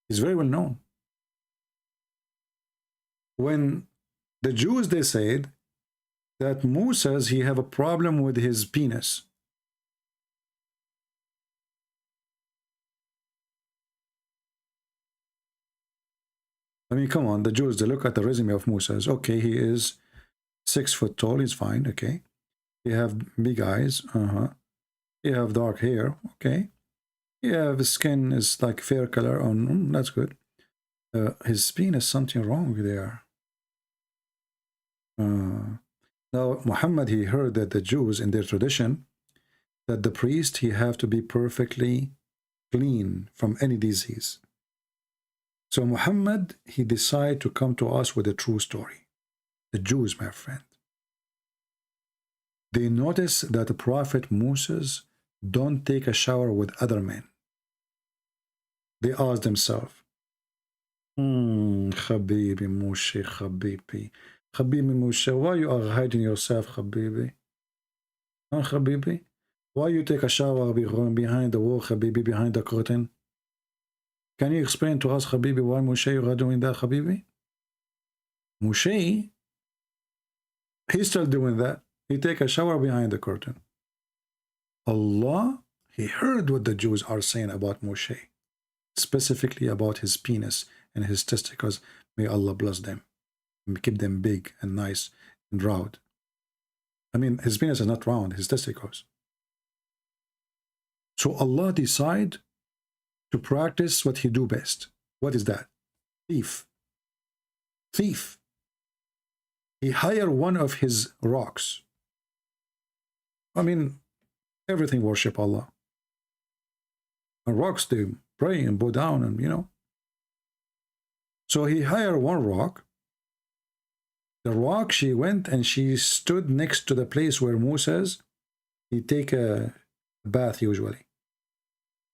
[SPEAKER 1] He's very well known. When the Jews, they said that Moses, he have a problem with his penis. I mean, come on, the Jews, they look at the resume of Moses. Okay, he is 6 foot tall, he's fine, okay. He have big eyes, He have dark hair, okay. He have his skin is like fair color, that's good. His penis, something wrong there. Now, Muhammad, he heard that the Jews, in their tradition, that the priest, he have to be perfectly clean from any disease. So Muhammad, he decided to come to us with a true story. The Jews, my friend. They notice that the Prophet Moses don't take a shower with other men. They ask themselves, Habibi Moshe, Habibi. Habibi Moshe, why you are hiding yourself, Habibi? Huh, Habibi? Why you take a shower behind the wall, Habibi, behind the curtain? Can you explain to us, Habibi, why Moshe you are doing that, Habibi? Moshe, he's still doing that. He take a shower behind the curtain. Allah, he heard what the Jews are saying about Moshe, specifically about his penis and his testicles. May Allah bless them and keep them big and nice and round. I mean, his penis is not round, his testicles. So Allah decide to practice what he do best. What is that? Thief. Thief. He hired one of his rocks. I mean, everything worship Allah. And rocks, they pray and bow down and, you know. So he hired one rock. The rock, she went and she stood next to the place where Moses, he take a bath usually.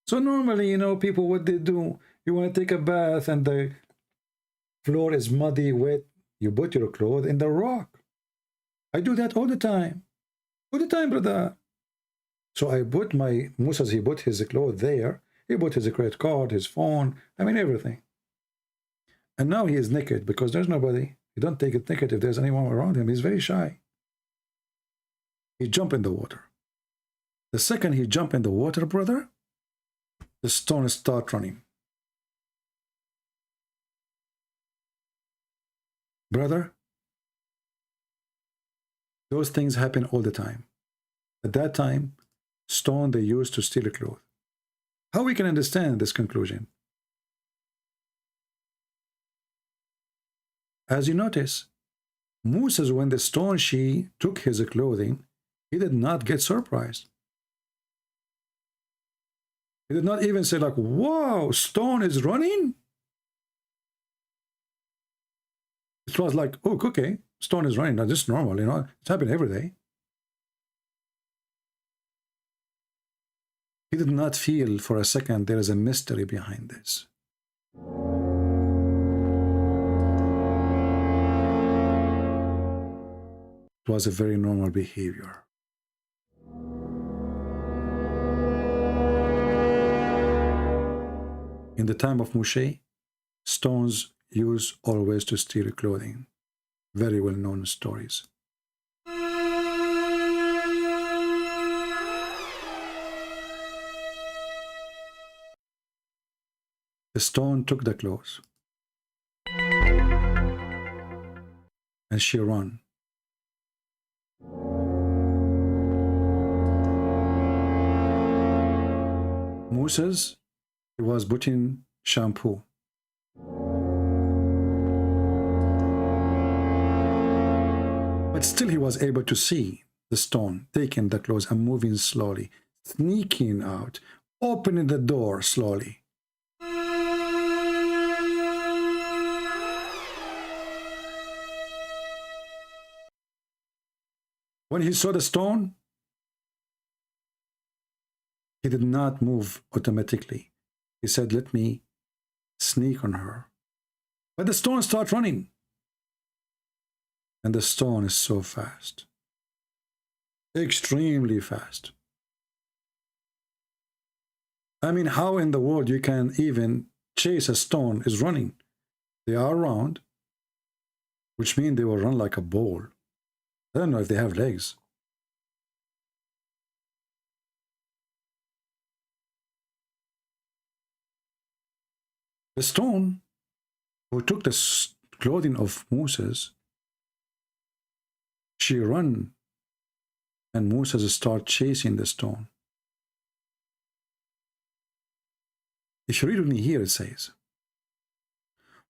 [SPEAKER 1] So normally, you know, people, what they do, you want to take a bath and the floor is muddy, wet, you put your clothes in the rock. I do that all the time. All the time, brother. So I put my, Moses, he put his clothes there. He put his credit card, his phone, I mean, everything. And now he is naked because there's nobody. You don't take it naked if there's anyone around him. He's very shy. He jump in the water. The second he jump in the water, brother, the stone start running. Brother, those things happen all the time. At that time, stone they used to steal clothes. How we can understand this conclusion? As you notice, Moses, when the stone she took his clothing, he did not get surprised. He did not even say like, wow, stone is running. It was like, oh, okay, stone is running. Now, this is normal, you know, it's happening every day. He did not feel for a second there is a mystery behind this. It was a very normal behavior. In the time of Moshe, stones used always to steal clothing. Very well-known stories. The stone took the clothes. And she ran. Moses, He was putting shampoo. But still he was able to see the stone, taking the clothes and moving slowly, sneaking out, opening the door slowly. When he saw the stone, he did not move automatically. He said, let me sneak on her. But the stone started running. And the stone is so fast. Extremely fast. I mean, how in the world you can even chase a stone is running? They are round, which means they will run like a ball. I don't know if they have legs. The stone who took the clothing of Moses, she ran, and Moses started chasing the stone. If you read with me here, it says,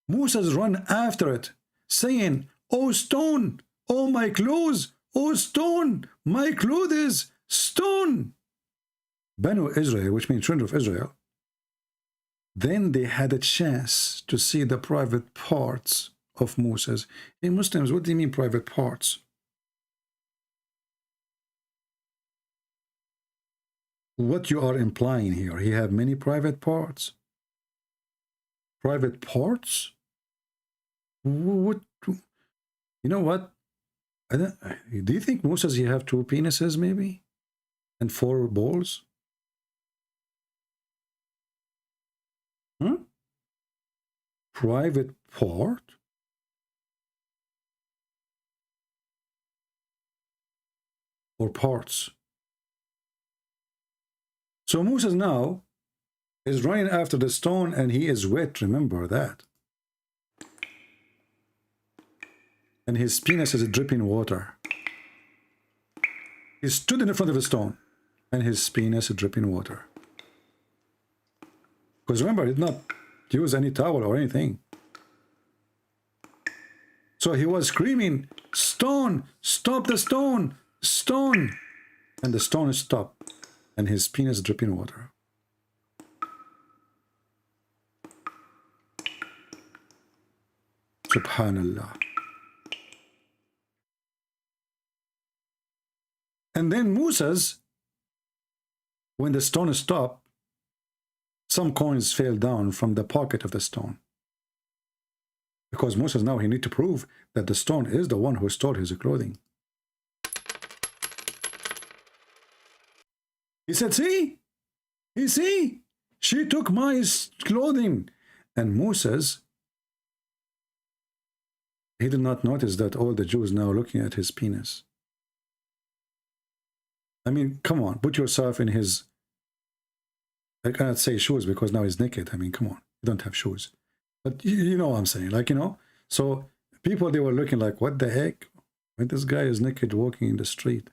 [SPEAKER 1] Moses ran after it, saying, "Oh stone, oh my clothes, oh stone, my clothes, stone." Banu Israel, which means children of Israel, then they had a chance to see the private parts of Moses. In Muslims, what do you mean private parts? What you are implying here, he have many private parts. Private parts? What? You know what? Do you think Moses he have 2 penises maybe? And 4 balls? Private part? Or parts? So Moses now is running after the stone and he is wet, remember that. And his penis is dripping water. He stood in front of the stone and his penis is dripping water. Because remember, he did not use any towel or anything. So he was screaming, "Stone, stop the stone, stone." And the stone stopped and his penis dripping water. Subhanallah. And then Moses, when the stone stopped, some coins fell down from the pocket of the stone. Because Moses now he need to prove that the stone is the one who stole his clothing. He said, see, she took my clothing. And Moses, he did not notice that all the Jews now looking at his penis. I mean, come on, put yourself in his, I cannot say shoes because now he's naked. I mean, come on, you don't have shoes. But you know what I'm saying, like, you know. So people, they were looking like, what the heck? When this guy is naked walking in the street,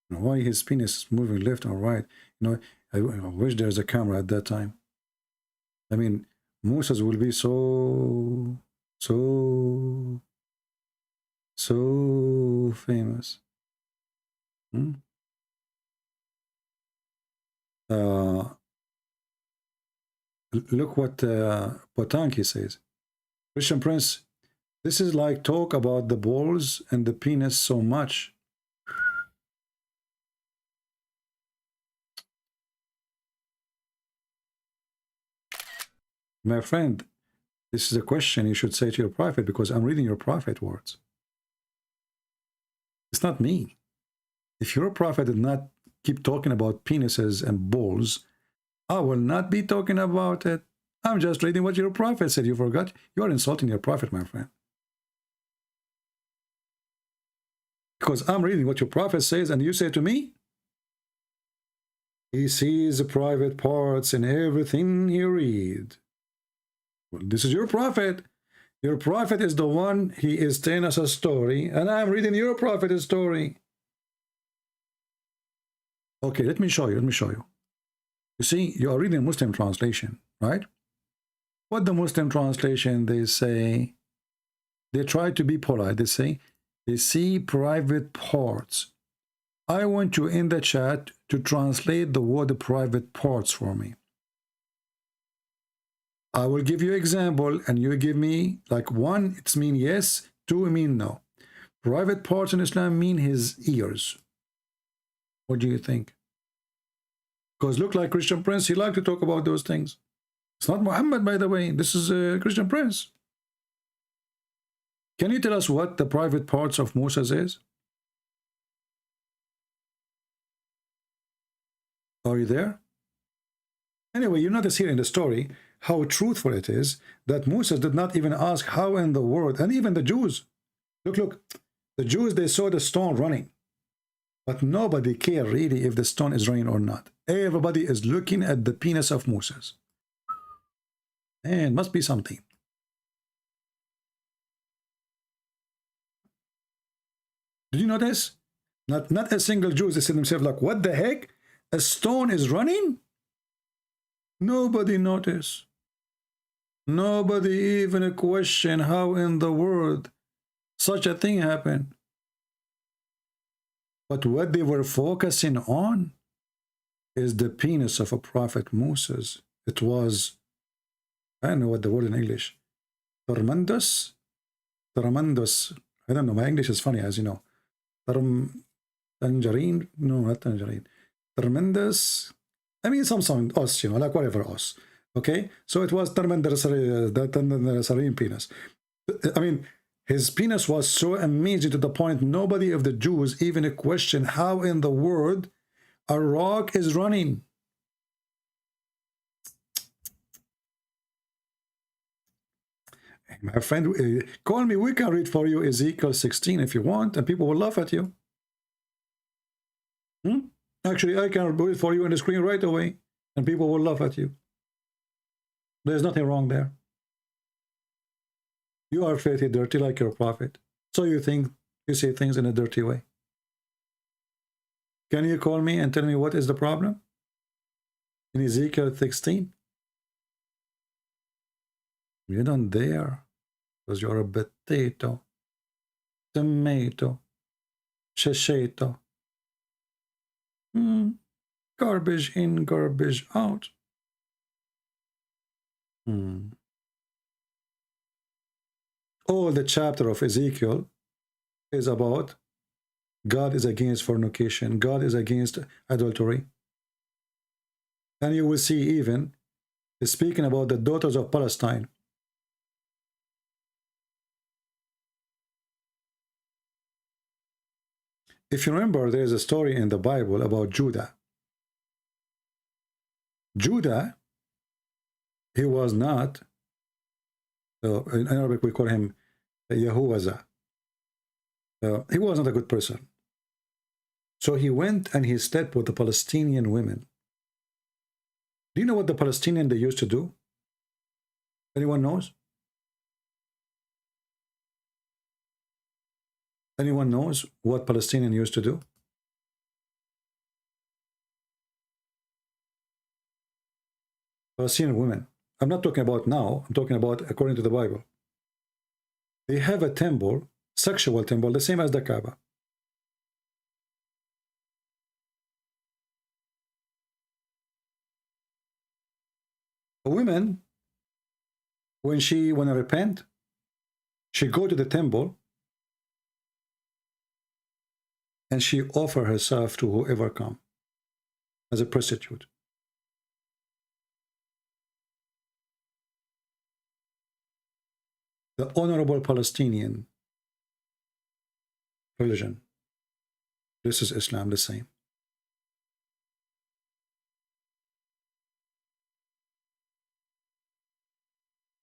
[SPEAKER 1] you know, why his penis is moving left or right? You know, I wish there's a camera at that time. I mean, Moses will be so famous. Look what Potanki says. Christian Prince, this is like talk about the balls and the penis so much. My friend, this is a question you should say to your prophet, because I'm reading your prophet words. It's not me. If your prophet did not keep talking about penises and balls, I will not be talking about it. I'm just reading what your prophet said. You forgot? You are insulting your prophet, my friend. Because I'm reading what your prophet says, and you say to me, he sees the private parts in everything he reads. Well, this is your prophet. Your prophet is the one, he is telling us a story, and I'm reading your prophet's story. Okay, let me show you. You see, you are reading Muslim translation, right? What the Muslim translation, they say, they try to be polite. They say, they see private parts. I want you in the chat to translate the word private parts for me. I will give you example, and you give me like 1, it's mean yes, 2, it mean no. Private parts in Islam mean his ears. What do you think? Because look like Christian Prince, he like to talk about those things. It's not Muhammad, by the way. This is a Christian Prince. Can you tell us what the private parts of Moses is? Are you there? Anyway, you notice here in the story how truthful it is that Moses did not even ask how in the world, and even the Jews. Look, the Jews, they saw the stone running. But nobody cared really if the stone is running or not. Everybody is looking at the penis of Moses. And must be something. Did you notice? Not a single Jew, they said themselves like, what the heck? A stone is running? Nobody noticed. Nobody even questioned how in the world such a thing happened. But what they were focusing on is the penis of a prophet Moses. It was, I don't know what the word in English, tremendous. I don't know, my English is funny, as you know. Tangerine? No, not tangerine. Tremendous. I mean, some os, you know, like whatever os. Okay? So it was tremendous penis. I mean, his penis was so amazing to the point nobody of the Jews even questioned how in the world a rock is running. My friend, call me, we can read for you Ezekiel 16 if you want, and people will laugh at you. Actually, I can read it for you on the screen right away, and people will laugh at you. There's nothing wrong there. You are filthy, dirty like your prophet. So you think you say things in a dirty way. Can you call me and tell me what is the problem? In Ezekiel 16? You don't dare, because you're a potato, tomato, shishato. Garbage in, garbage out. All the chapter of Ezekiel is about God is against fornication, God is against adultery. And you will see even speaking about the daughters of Palestine. If you remember, there is a story in the Bible about Judah. Judah, he was not, in Arabic we call him Yahuwah. He was not a good person. So he went and he slept with the Palestinian women. Do you know what the Palestinian they used to do? Anyone knows? Anyone knows what Palestinian used to do? Palestinian women. I'm not talking about now. I'm talking about according to the Bible. They have a temple, sexual temple, the same as the Kaaba. A woman, when she want to repent, she go to the temple and she offer herself to whoever come as a prostitute. The honorable Palestinian religion. This is Islam, the same.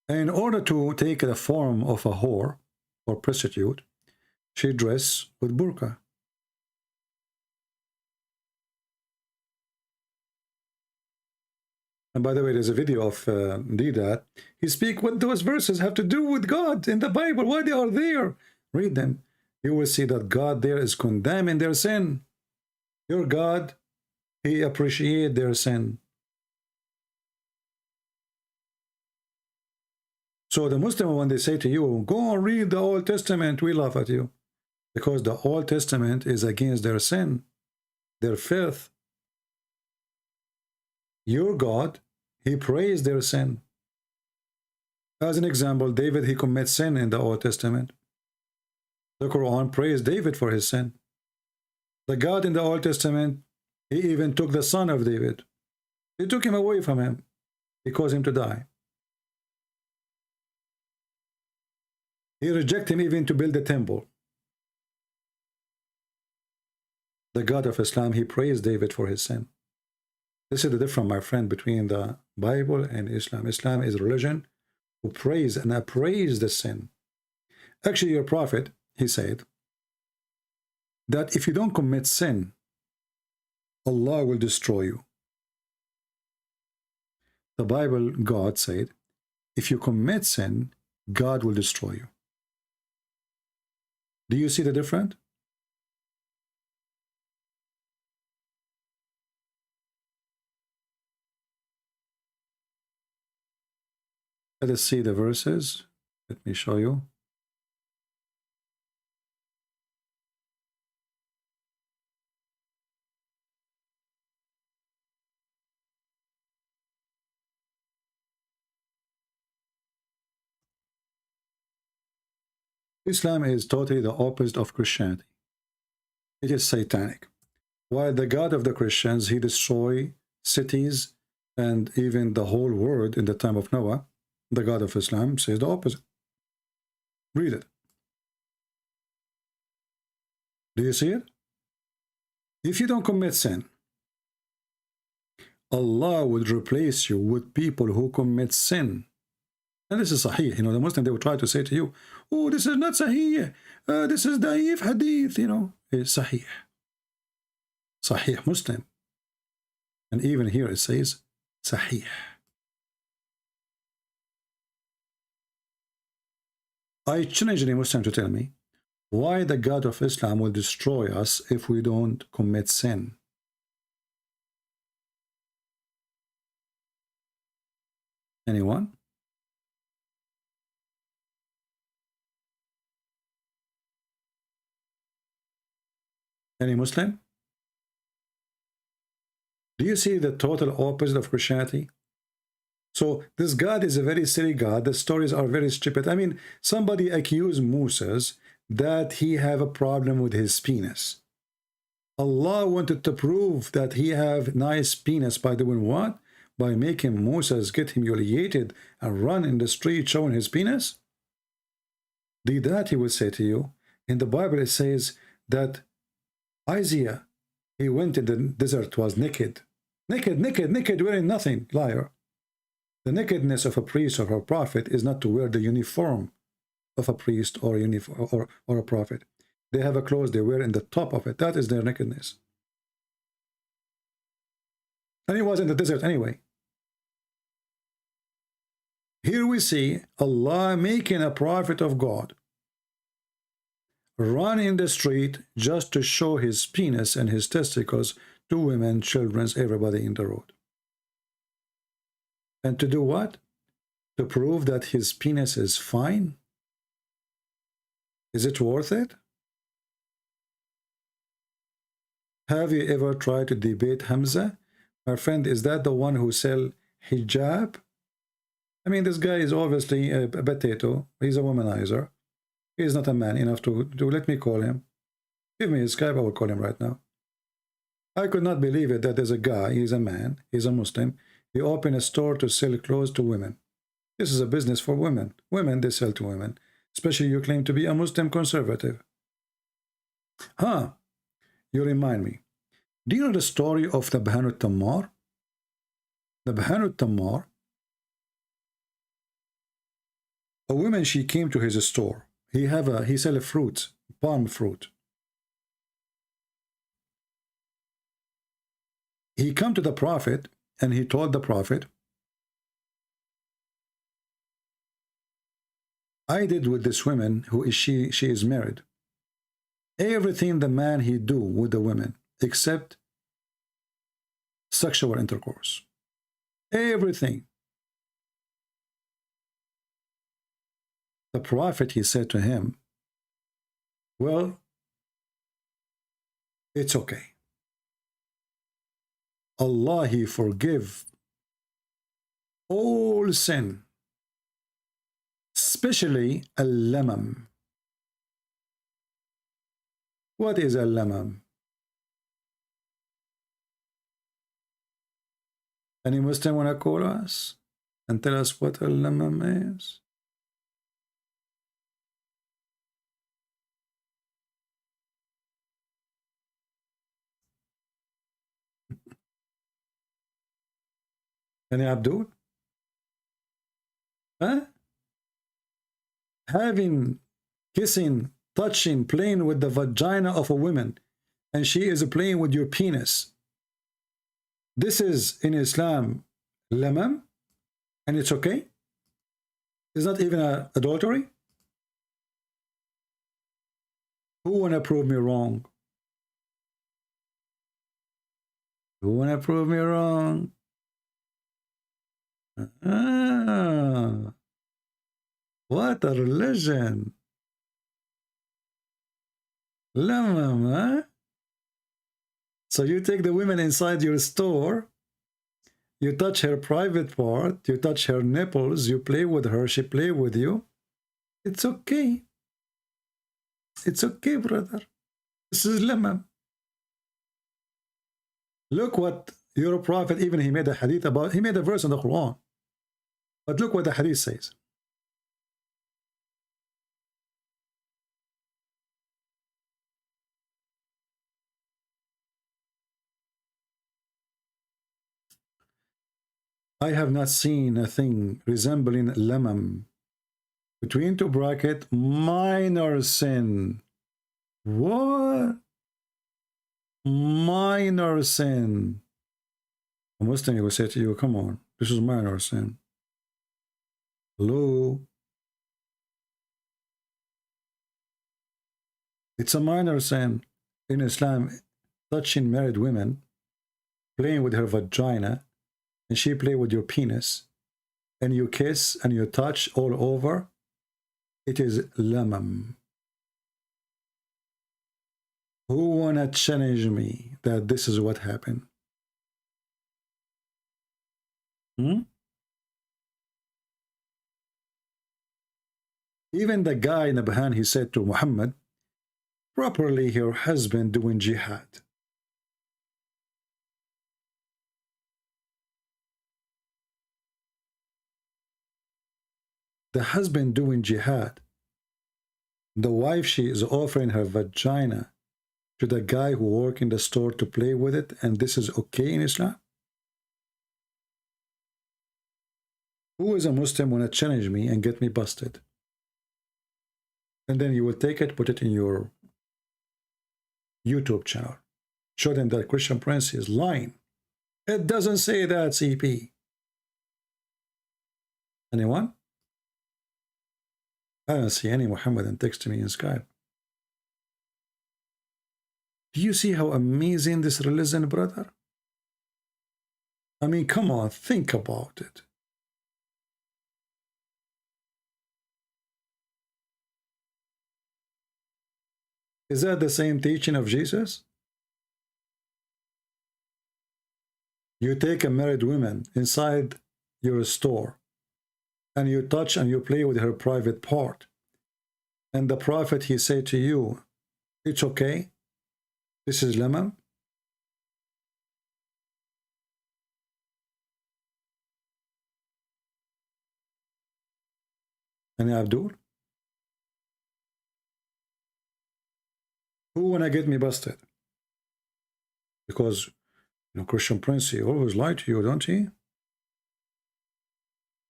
[SPEAKER 1] And in order to take the form of a whore or prostitute, she dressed with burqa. And by the way, there's a video of Debat. He speaks what those verses have to do with God in the Bible, why they are there. Read them. You will see that God there is condemning their sin. Your God, he appreciates their sin. So the Muslim, when they say to you, go and read the Old Testament, we laugh at you. Because the Old Testament is against their sin, their filth. Your God, he praised their sin. As an example, David, he commits sin in the Old Testament. The Quran praised David for his sin. The God in the Old Testament, he even took the son of David. He took him away from him. He caused him to die. He rejected him even to build the temple. The God of Islam, he praised David for his sin. This is the difference, my friend, between the Bible and Islam. Islam is a religion who praise and appraise the sin. Actually, your prophet, he said that if you don't commit sin, Allah will destroy you. The Bible, God said, if you commit sin, God will destroy you. Do you see the difference? Let us see the verses. Let me show you. Islam is totally the opposite of Christianity. It is satanic. While the God of the Christians, he destroyed cities and even the whole world in the time of Noah, the God of Islam says the opposite. Read it. Do you see it? If you don't commit sin, Allah would replace you with people who commit sin. And this is sahih. You know, the Muslim, they will try to say to you, oh, this is not sahih. This is da'if hadith, you know. It's sahih. Sahih Muslim. And even here it says sahih. I challenge any Muslim to tell me why the God of Islam will destroy us if we don't commit sin. Anyone? Any Muslim? Do you see the total opposite of Christianity? So this God is a very silly God. The stories are very stupid. I mean, somebody accused Moses that he have a problem with his penis. Allah wanted to prove that he have nice penis by doing what? By making Moses get humiliated and run in the street showing his penis? Did that, he will say to you. In the Bible it says that Isaiah, he went in the desert, was naked. Naked, wearing nothing. Liar. The nakedness of a priest or a prophet is not to wear the uniform of a priest or a prophet. They have a clothes they wear in the top of it. That is their nakedness. And he was in the desert anyway. Here we see Allah making a prophet of God run in the street just to show his penis and his testicles to women, children, everybody in the road. And to do what? To prove that his penis is fine? Is it worth it? Have you ever tried to debate Hamza? My friend, is that the one who sell hijab? I mean, this guy is obviously a potato. He's a womanizer. He's not a man enough to let me call him. Give me his Skype, I will call him right now. I could not believe it that there's a guy, he's a man, he's a Muslim. He opened a store to sell clothes to women. This is a business for women. Women, they sell to women. Especially you claim to be a Muslim conservative. Huh, you remind me. Do you know the story of the Bahanut Tammar? The Bahanut Tammar, a woman, she came to his store. He sell a fruit, palm fruit. He come to the Prophet and he told the Prophet, I did with this woman who is she is married. Everything the man he do with the women except sexual intercourse. Everything. The prophet, he said to him, well, it's okay. Allah, he forgive all sin, especially al-lamam. What is al-lamam? Any Muslim want to call us and tell us what al-lamam is? Any Abdul? Huh? Having, kissing, touching, playing with the vagina of a woman, and she is playing with your penis. This is in Islam lamam, and it's okay. It's not even adultery. Who wanna prove me wrong? Who wanna prove me wrong? What a religion. Lamam, huh? So you take the women inside your store, you touch her private part, you touch her nipples, you play with her, she play with you. It's okay. It's okay, brother. This is lamam. Look what your prophet, even he made a hadith about, he made a verse in the Quran. But look what the hadith says. I have not seen a thing resembling lamam. Between two bracket, minor sin. What? Minor sin. A Muslim will say to you, come on, this is minor sin. Hello? It's a minor sin in Islam, touching married women, playing with her vagina, and she play with your penis, and you kiss and you touch all over. It is lamam. Who wanna challenge me that this is what happened? Even the guy in the Bahan, he said to Muhammad, properly her husband doing jihad. The husband doing jihad. The wife, she is offering her vagina to the guy who work in the store to play with it, and this is okay in Islam? Who is a Muslim want to challenge me and get me busted? And then you will take it, put it in your YouTube channel. Show them that Christian Prince is lying. It doesn't say that, CP. Anyone? I don't see any Muhammadan text me in Skype. Do you see how amazing this religion, brother? I mean, come on, think about it. Is that the same teaching of Jesus? You take a married woman inside your store, and you touch and you play with her private part. And the prophet, he said to you, it's okay. This is lamam. And Abdul? Who wanna get me busted? Because, you know, Christian Prince, he always lie to you, don't he?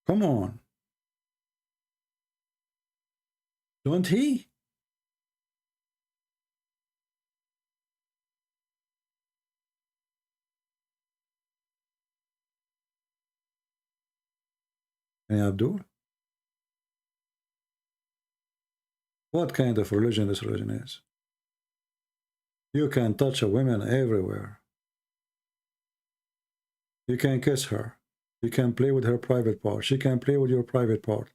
[SPEAKER 1] Come on. Don't he? And Abdul? What kind of religion this religion is? You can touch a woman everywhere. You can kiss her. You can play with her private part. She can play with your private part.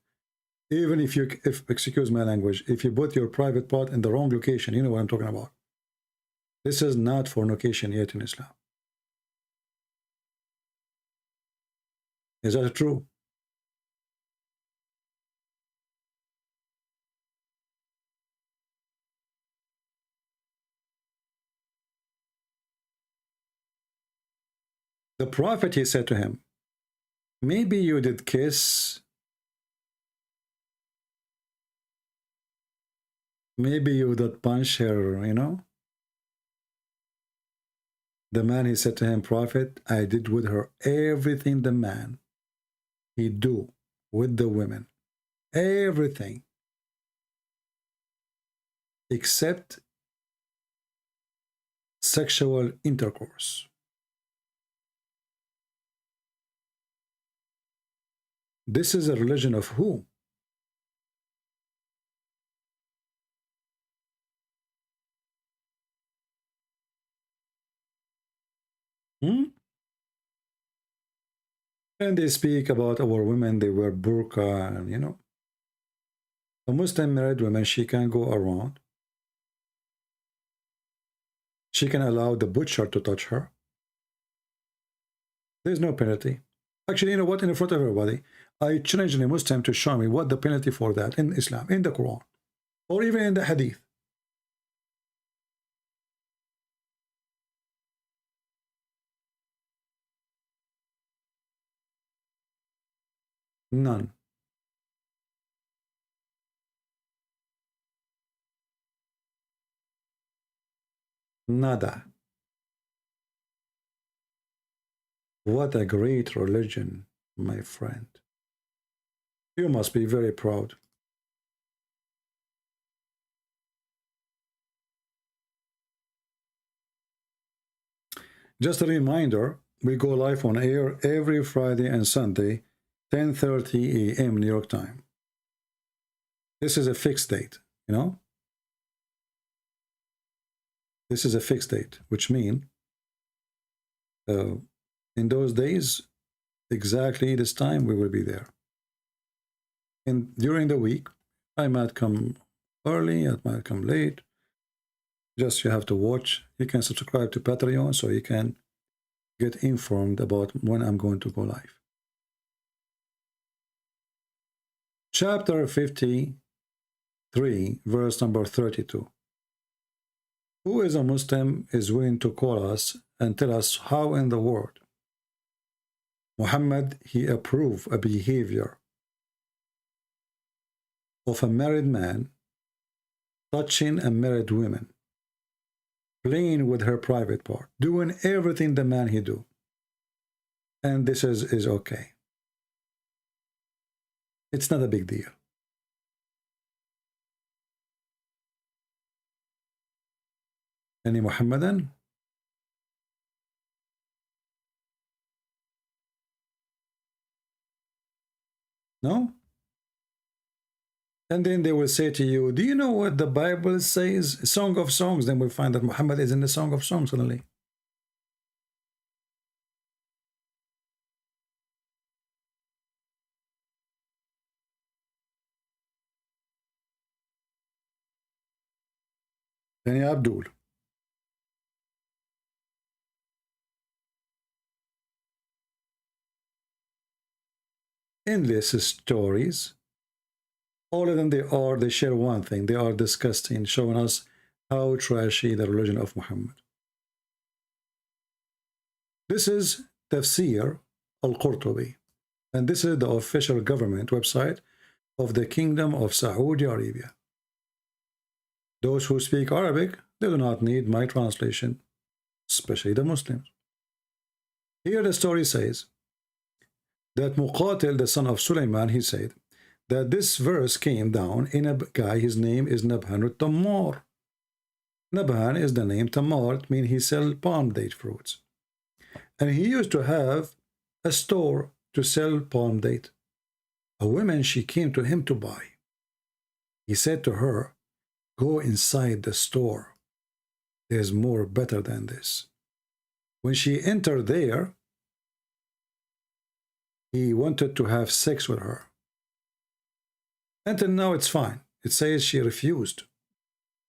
[SPEAKER 1] Even if excuse my language, if you put your private part in the wrong location, you know what I'm talking about. This is not fornication yet in Islam. Is that true? The Prophet, he said to him, maybe you did kiss, maybe you did punch her, you know. The man, he said to him, Prophet, I did with her everything the man he do with the women, everything except sexual intercourse. This is a religion of who? And they speak about our women, they wear burqa, and you know. A Muslim married woman, she can go around. She can allow the butcher to touch her. There's no penalty. Actually, you know what? In front of everybody, I challenge a Muslim to show me what the penalty for that in Islam, in the Quran, or even in the Hadith. None. Nada. What a great religion, my friend. You must be very proud. Just a reminder, we go live on air every Friday and Sunday, 10:30 a.m. New York time. This is a fixed date, you know? This is a fixed date, which means in those days, exactly this time, we will be there. And during the week, I might come early, I might come late. Just you have to watch. You can subscribe to Patreon so you can get informed about when I'm going to go live. Chapter 53, verse number 32. Who is a Muslim is willing to call us and tell us how in the world Muhammad, he approved a behavior of a married man touching a married woman, playing with her private part, doing everything the man he do. And this is okay. It's not a big deal. Any Muhammadan? No? And then they will say to you, do you know what the Bible says? Song of Songs. Then we'll find that Muhammad is in the Song of Songs suddenly. Then Abdul. Endless stories. All of them, they share one thing. They are disgusting, showing us how trashy the religion of Muhammad. This is Tafsir al-Qurtubi, and this is the official government website of the Kingdom of Saudi Arabia. Those who speak Arabic, they do not need my translation, especially the Muslims. Here the story says that Muqatil, the son of Sulaiman, he said that this verse came down in a guy, his name is Nabhan al-Tammar. Nabhan is the name Tammar, it means he sells palm date fruits. And he used to have a store to sell palm date. A woman, she came to him to buy. He said to her, go inside the store. There's more better than this. When she entered there, he wanted to have sex with her. Until now, it's fine. It says she refused.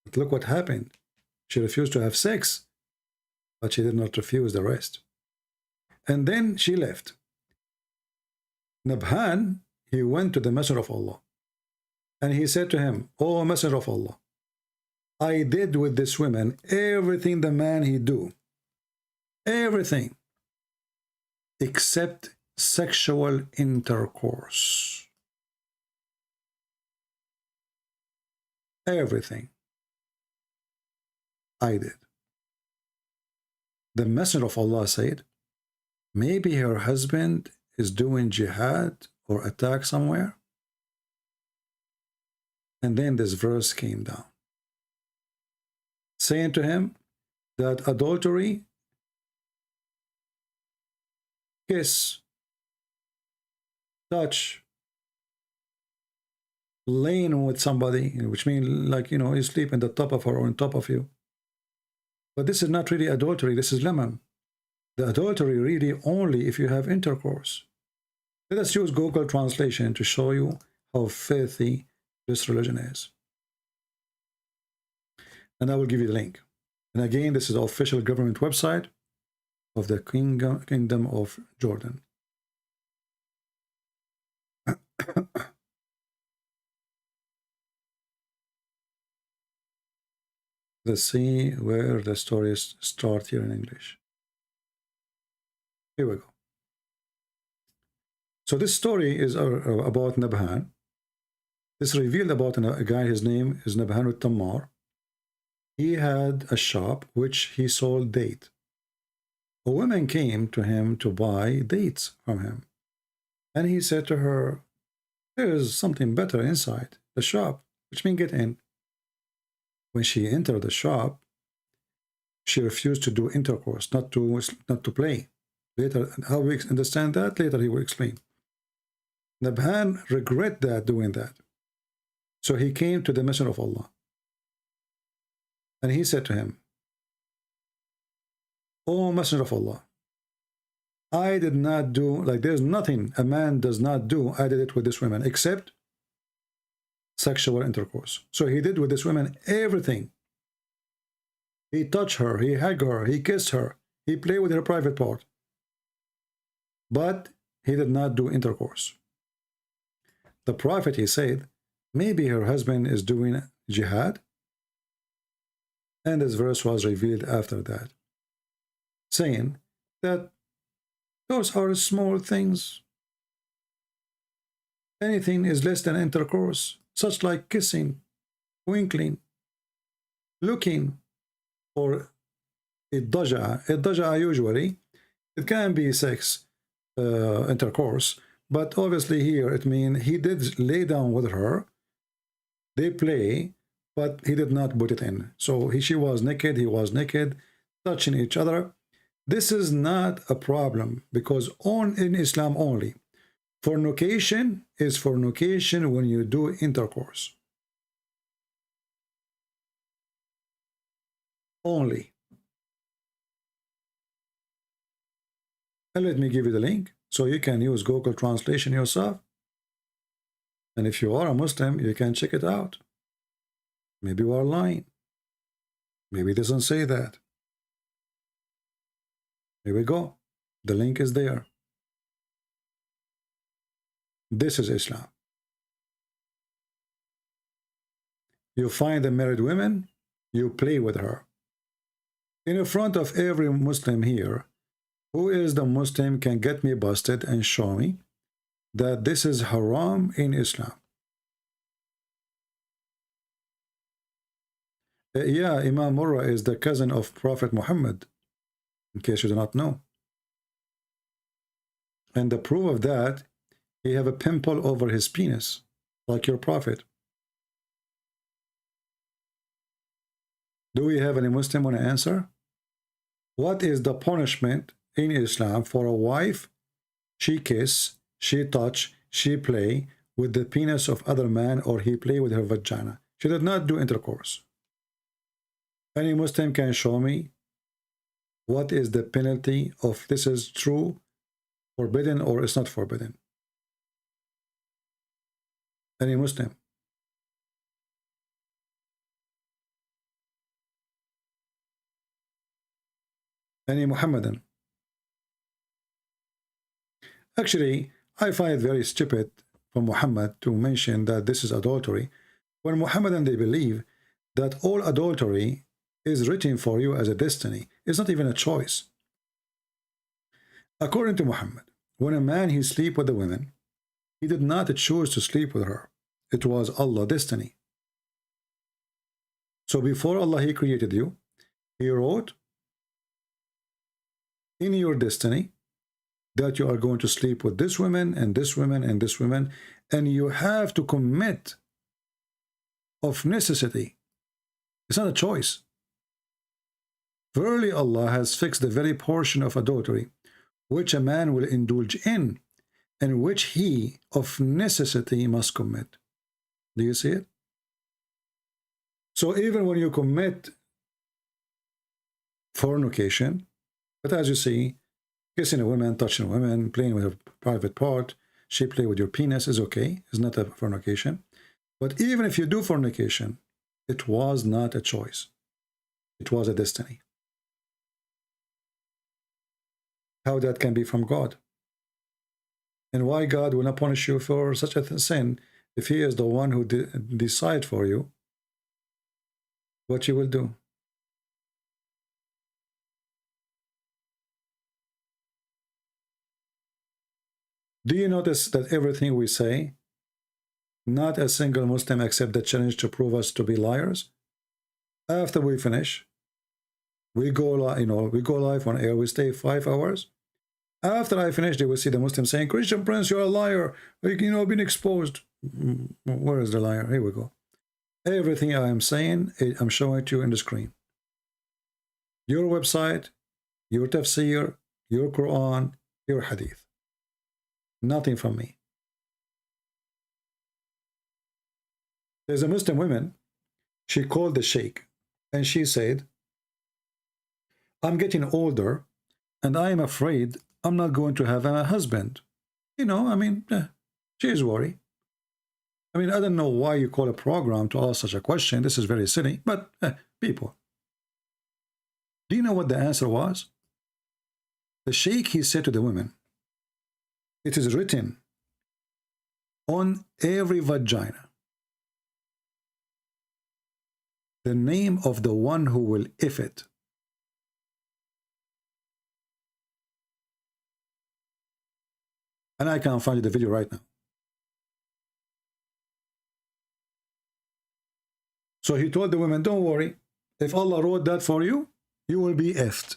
[SPEAKER 1] But look what happened. She refused to have sex, but she did not refuse the rest. And then she left. Nabhan, he went to the Messenger of Allah. And he said to him, "O Messenger of Allah, I did with this woman everything the man he do. Everything. Except sexual intercourse. Everything. I did." The Messenger of Allah said, maybe her husband is doing jihad or attack somewhere. And then this verse came down, saying to him that adultery, kiss, touch, laying with somebody, which means like, you sleep on the top of her or on top of you. But this is not really adultery, this is lemon. The adultery really only if you have intercourse. Let us use Google translation to show you how filthy this religion is. And I will give you the link. And again, this is the official government website of the Kingdom of Jordan. Let's see where the stories start here in English. Here we go. So this story is about Nabhan. This revealed about a guy, his name is Nabhan al-Tammar. He had a shop which he sold date. A woman came to him to buy dates from him. And he said to her, "There's something better inside the shop," which means get in. When she entered the shop, she refused to do intercourse, not to play. Later, how we understand that? Later he will explain. Nabhan regret doing that. So he came to the Messenger of Allah. And he said to him, "O Messenger of Allah, I did not do, like there's nothing a man does not do, I did it with this woman, except sexual intercourse." So he did with this woman everything. He touched her, he hugged her, he kissed her, he played with her private part. But he did not do intercourse. The Prophet, he said, maybe her husband is doing jihad. And this verse was revealed after that, saying that those are small things. Anything is less than intercourse, such like kissing, winkling, looking, or idalah. Idalah usually, it can be sex, intercourse, but obviously here it means he did lay down with her, they play, but he did not put it in. So she was naked, he was naked, touching each other. This is not a problem, because in Islam only, fornication is fornication when you do intercourse. Only. And let me give you the link so you can use Google translation yourself. And if you are a Muslim, you can check it out. Maybe you are lying. Maybe it doesn't say that. Here we go. The link is there. This is Islam. You find a married woman, you play with her. In front of every Muslim here, who is the Muslim can get me busted and show me that this is haram in Islam? Yeah, Imam Murrah is the cousin of Prophet Muhammad, in case you do not know. And the proof of that, he have a pimple over his penis, like your Prophet. Do we have any Muslim want to answer? What is the punishment in Islam for a wife? She kiss, she touch, she play with the penis of other man, or he play with her vagina. She did not do intercourse. Any Muslim can show me what is the penalty of this is true, forbidden, or it's not forbidden? Any Muslim? any Muhammadan. Actually, I find it very stupid for Muhammad to mention that this is adultery, when Muhammadan, they believe that all adultery is written for you as a destiny. It's not even a choice. According to Muhammad, when a man he sleep with a woman, he did not choose to sleep with her. It was Allah's destiny. So before Allah he created you, he wrote in your destiny that you are going to sleep with this woman and this woman and this woman, and you have to commit of necessity. It's not a choice. Verily Allah has fixed the very portion of adultery which a man will indulge in, and which he of necessity must commit. Do you see it? So even when you commit fornication, but as you see, kissing a woman, touching a woman, playing with a private part, she play with your penis is okay. It's not a fornication. But even if you do fornication, it was not a choice. It was a destiny. How that can be from God? And why God will not punish you for such a sin if he is the one who decide for you what you will do? Do you notice that everything we say, not a single Muslim accept the challenge to prove us to be liars? After we finish, we go live on air, we stay 5 hours. After I finish, they will see the Muslim saying, Christian Prince, you're a liar, being exposed. Where is the liar? Here we go. Everything I am saying, I'm showing it to you in the screen. Your website, your tafsir, your Quran, your hadith. Nothing from me. There's a Muslim woman, she called the Sheikh, and she said, I'm getting older, and I am afraid I'm not going to have a husband. She is worried. I don't know why you call a program to ask such a question. This is very silly, but people. Do you know what the answer was? The Sheikh, he said to the women, it is written on every vagina the name of the one who will if it. And I can't find the video right now. So he told the women, don't worry. If Allah wrote that for you, you will be effed.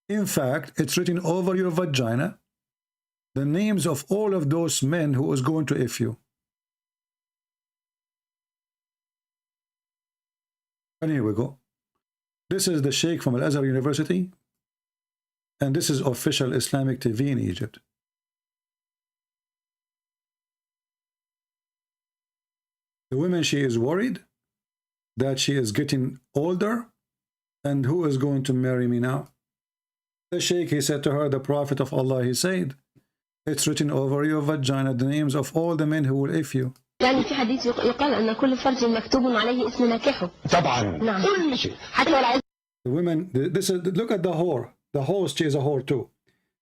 [SPEAKER 1] In fact, it's written over your vagina, the names of all of those men who is going to if you. And here we go. This is the Sheikh from Al-Azhar University. And this is official Islamic TV in Egypt. The woman, she is worried that she is getting older, and who is going to marry me now? The Sheikh, he said to her, the Prophet of Allah, he said, it's written over your vagina, the names of all the men who will if you.
[SPEAKER 17] يعني في حديث يقال أن كل فرج مكتوب عليه اسم ناكحه. طبعا. نعم. كل شيء. حتى ولا.
[SPEAKER 1] The women, look at the whore. The host, she is a whore too.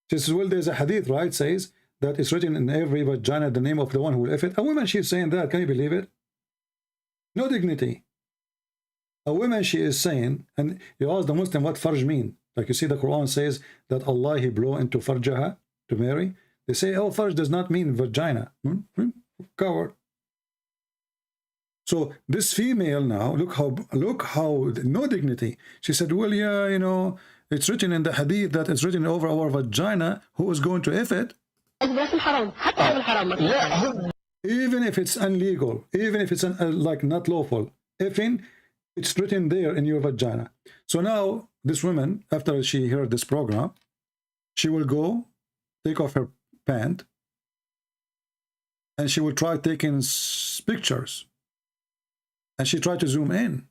[SPEAKER 1] She says, well, there's a hadith, right? Says that it's written in every vagina the name of the one who will if it. A woman, she's saying that. Can you believe it? No dignity. A woman, she is saying, and you ask the Muslim what farj mean. Like you see the Quran says that Allah, he blow into farjaha to Mary. They say, oh, farj does not mean vagina. Coward. So this female now, look how no dignity. She said, well, yeah, it's written in the hadith that it's written over our vagina. Who is going to if it? Even if it's illegal, even if it's like not lawful, ifing, it's written there in your vagina. So now this woman, after she heard this program, she will go take off her pant and she will try taking pictures, and she tried to zoom in,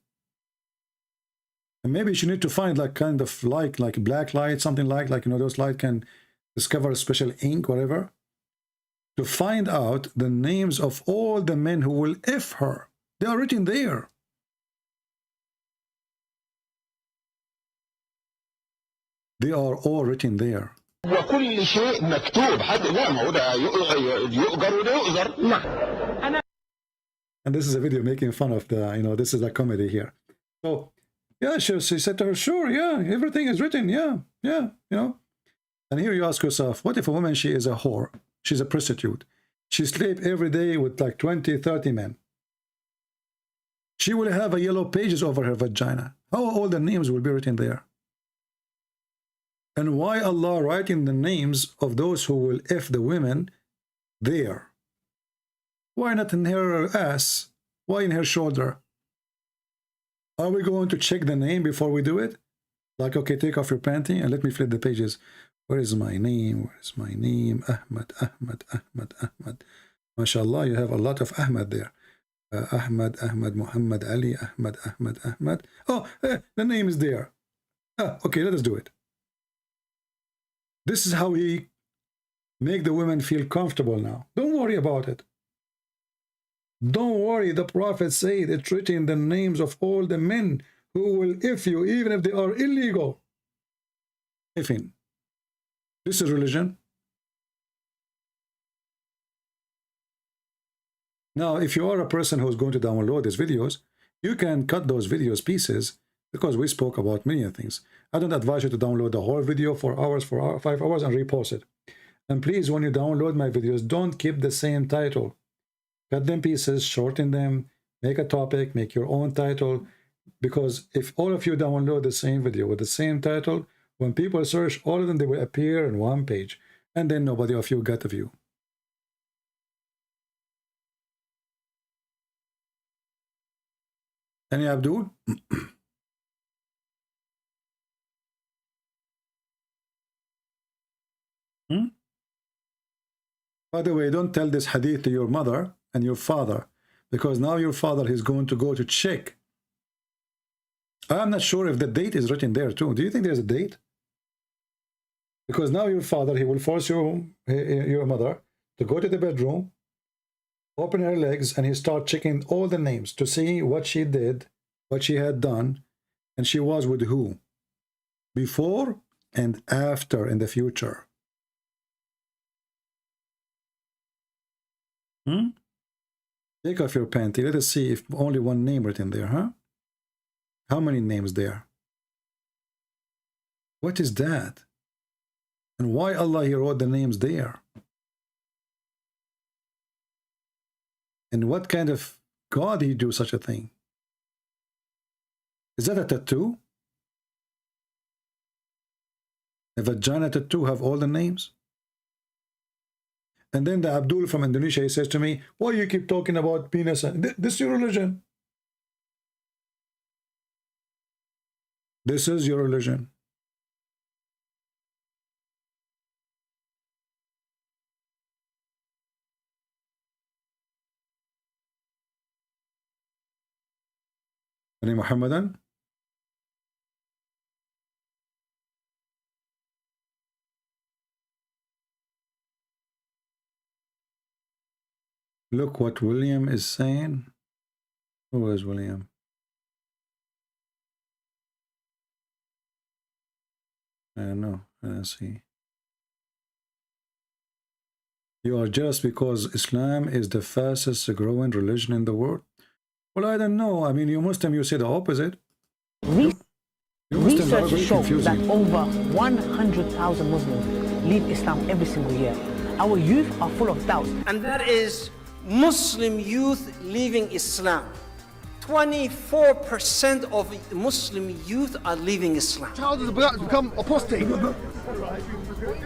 [SPEAKER 1] and maybe she need to find like kind of like black light, something like those light can discover a special ink, whatever, to find out the names of all the men who will if her. They are written there. They are all written there.
[SPEAKER 18] وكل شيء مكتوب حتى لا ما هو ده يؤجر وده يؤجر. نعم.
[SPEAKER 1] And this is a video making fun of the, you know, this is a comedy here. So, yeah, she said to her, sure, yeah, everything is written, yeah, you know. And here you ask yourself, what if a woman, she is a whore, she's a prostitute, she sleeps every day with like 20, 30 men. She will have a yellow pages over her vagina. How all the names will be written there? And why Allah writing the names of those who will F the women there? Why not in her ass? Why in her shoulder? Are we going to check the name before we do it? Like, okay, take off your panty and let me flip the pages. Where is my name? Where is my name? Ahmad, Ahmad, Ahmad, Ahmad. MashaAllah, you have a lot of Ahmad there. Ahmad, Ahmad, Muhammad, Ali, Ahmad, Ahmad, Ahmad. Oh, the name is there. Okay, let us do it. This is how he make the women feel comfortable now. Don't worry about it. Don't worry, the Prophet said it's written the names of all the men who will if you, even if they are illegal. Ifin. This is religion. Now, if you are a person who's going to download these videos, you can cut those videos pieces because we spoke about many things. I don't advise you to download the whole video 4 hours, 5 hours and repost it. And please, when you download my videos, don't keep the same title. Cut them pieces, shorten them, make a topic, make your own title. Because if all of you download the same video with the same title, when people search, all of them, they will appear in one page. And then nobody of you got a view. Any Abdul? By the way, don't tell this hadith to your mother and your father, because now your father is going to go to check. I'm not sure if the date is written there too. Do you think there's a date? Because now your father, he will force your mother to go to the bedroom, open her legs, and he start checking all the names to see what she did, what she had done, and she was with who, before and after in the future. Take off your panty. Let us see if only one name written there, huh? How many names there? What is that? And why Allah he wrote the names there? And what kind of God he do such a thing? Is that a tattoo? A vagina tattoo have all the names? And then the Abdul from Indonesia, he says to me, why you keep talking about penis? This is your religion. This is your religion. Any Muhammadan? Look what William is saying. Who is William? I don't know. Let's see. You are jealous because Islam is the fastest growing religion in the world? Well, I don't know. I mean, you Muslim, you say the opposite.
[SPEAKER 19] Research shows that over 100,000 Muslims leave Islam every single year. Our youth are full of doubts.
[SPEAKER 20] And that is Muslim youth leaving Islam. 24% of Muslim youth are leaving Islam.
[SPEAKER 21] Your child is about to become apostate.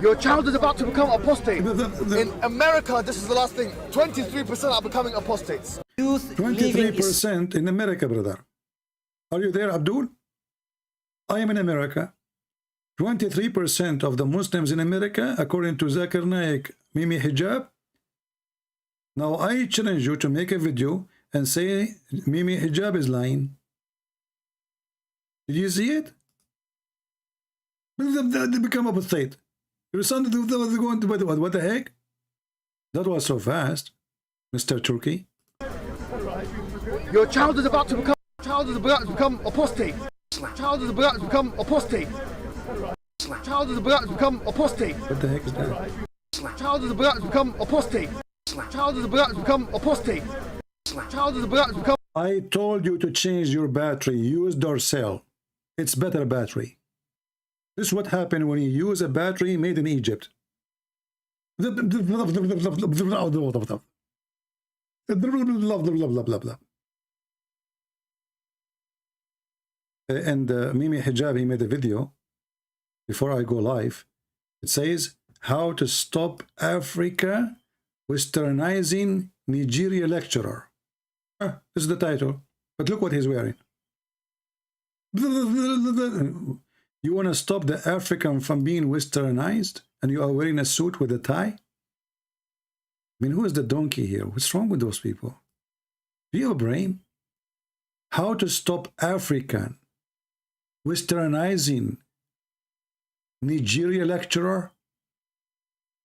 [SPEAKER 21] Your child is about to become apostate. In America, this is the last thing. 23% are becoming apostates.
[SPEAKER 20] Youth
[SPEAKER 1] 23% in America, brother. Are you there, Abdul? I am in America. 23% of the Muslims in America, according to Zakir Naik, Mimi Hijab. Now I challenge you to make a video and say Mimi Hijab is lying. Did you see it? They become apostate. Your son was going to what the heck? That was so fast, Mr. Turkey.
[SPEAKER 21] Your child is about to become apostate. Child is about to become apostate. Child is about to become apostate.
[SPEAKER 1] What the heck is that?
[SPEAKER 21] Child is about to become apostate. Child is about to become apostate. Child is about to become.
[SPEAKER 1] I told you to change your battery. Use Duracell. It's better battery. This is what happened when you use a battery made in Egypt. And Mimi Hijab, he made a video before I go live. It says how to stop Africa westernizing Nigeria lecturer. This is the title, but look what he's wearing. You want to stop the African from being westernized, and you are wearing a suit with a tie? I mean, who is the donkey here? What's wrong with those people? Do you have a brain? How to stop African westernizing Nigeria lecturer,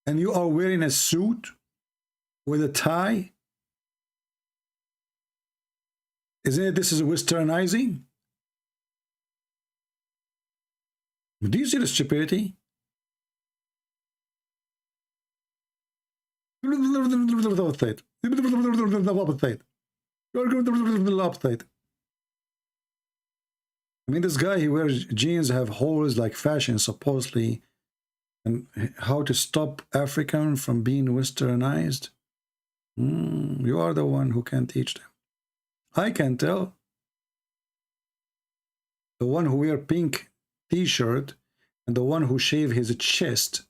[SPEAKER 1] and you are wearing a suit with a tie? Isn't it this is westernizing? Do you see the stupidity? I mean, this guy, he wears jeans, have holes like fashion, supposedly. And how to stop African from being westernized? You are the one who can teach them. I can tell. The one who wear pink t-shirt and the one who shave his chest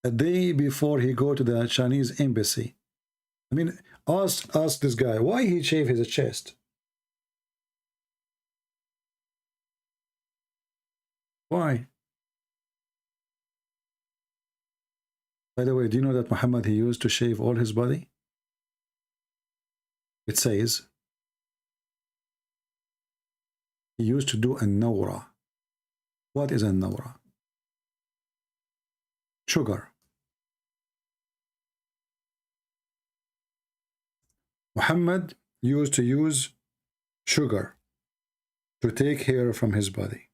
[SPEAKER 1] a day before he go to the Chinese embassy. I mean, ask this guy why he shave his chest. Why? By the way, do you know that Muhammad, he used to shave all his body? It says he used to do a nawra. What is a nawra? Sugar. Muhammad used to use sugar to take hair from his body.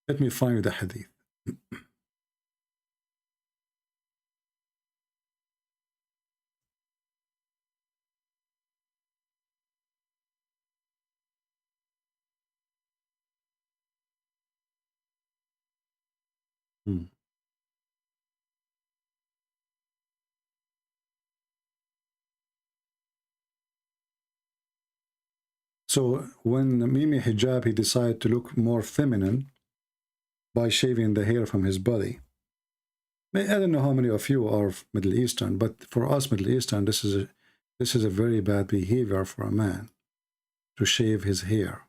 [SPEAKER 1] Let me find the hadith. So when Mimi Hijab, he decided to look more feminine by shaving the hair from his body. I don't know how many of you are Middle Eastern, but for us Middle Eastern, this is a very bad behavior for a man to shave his hair.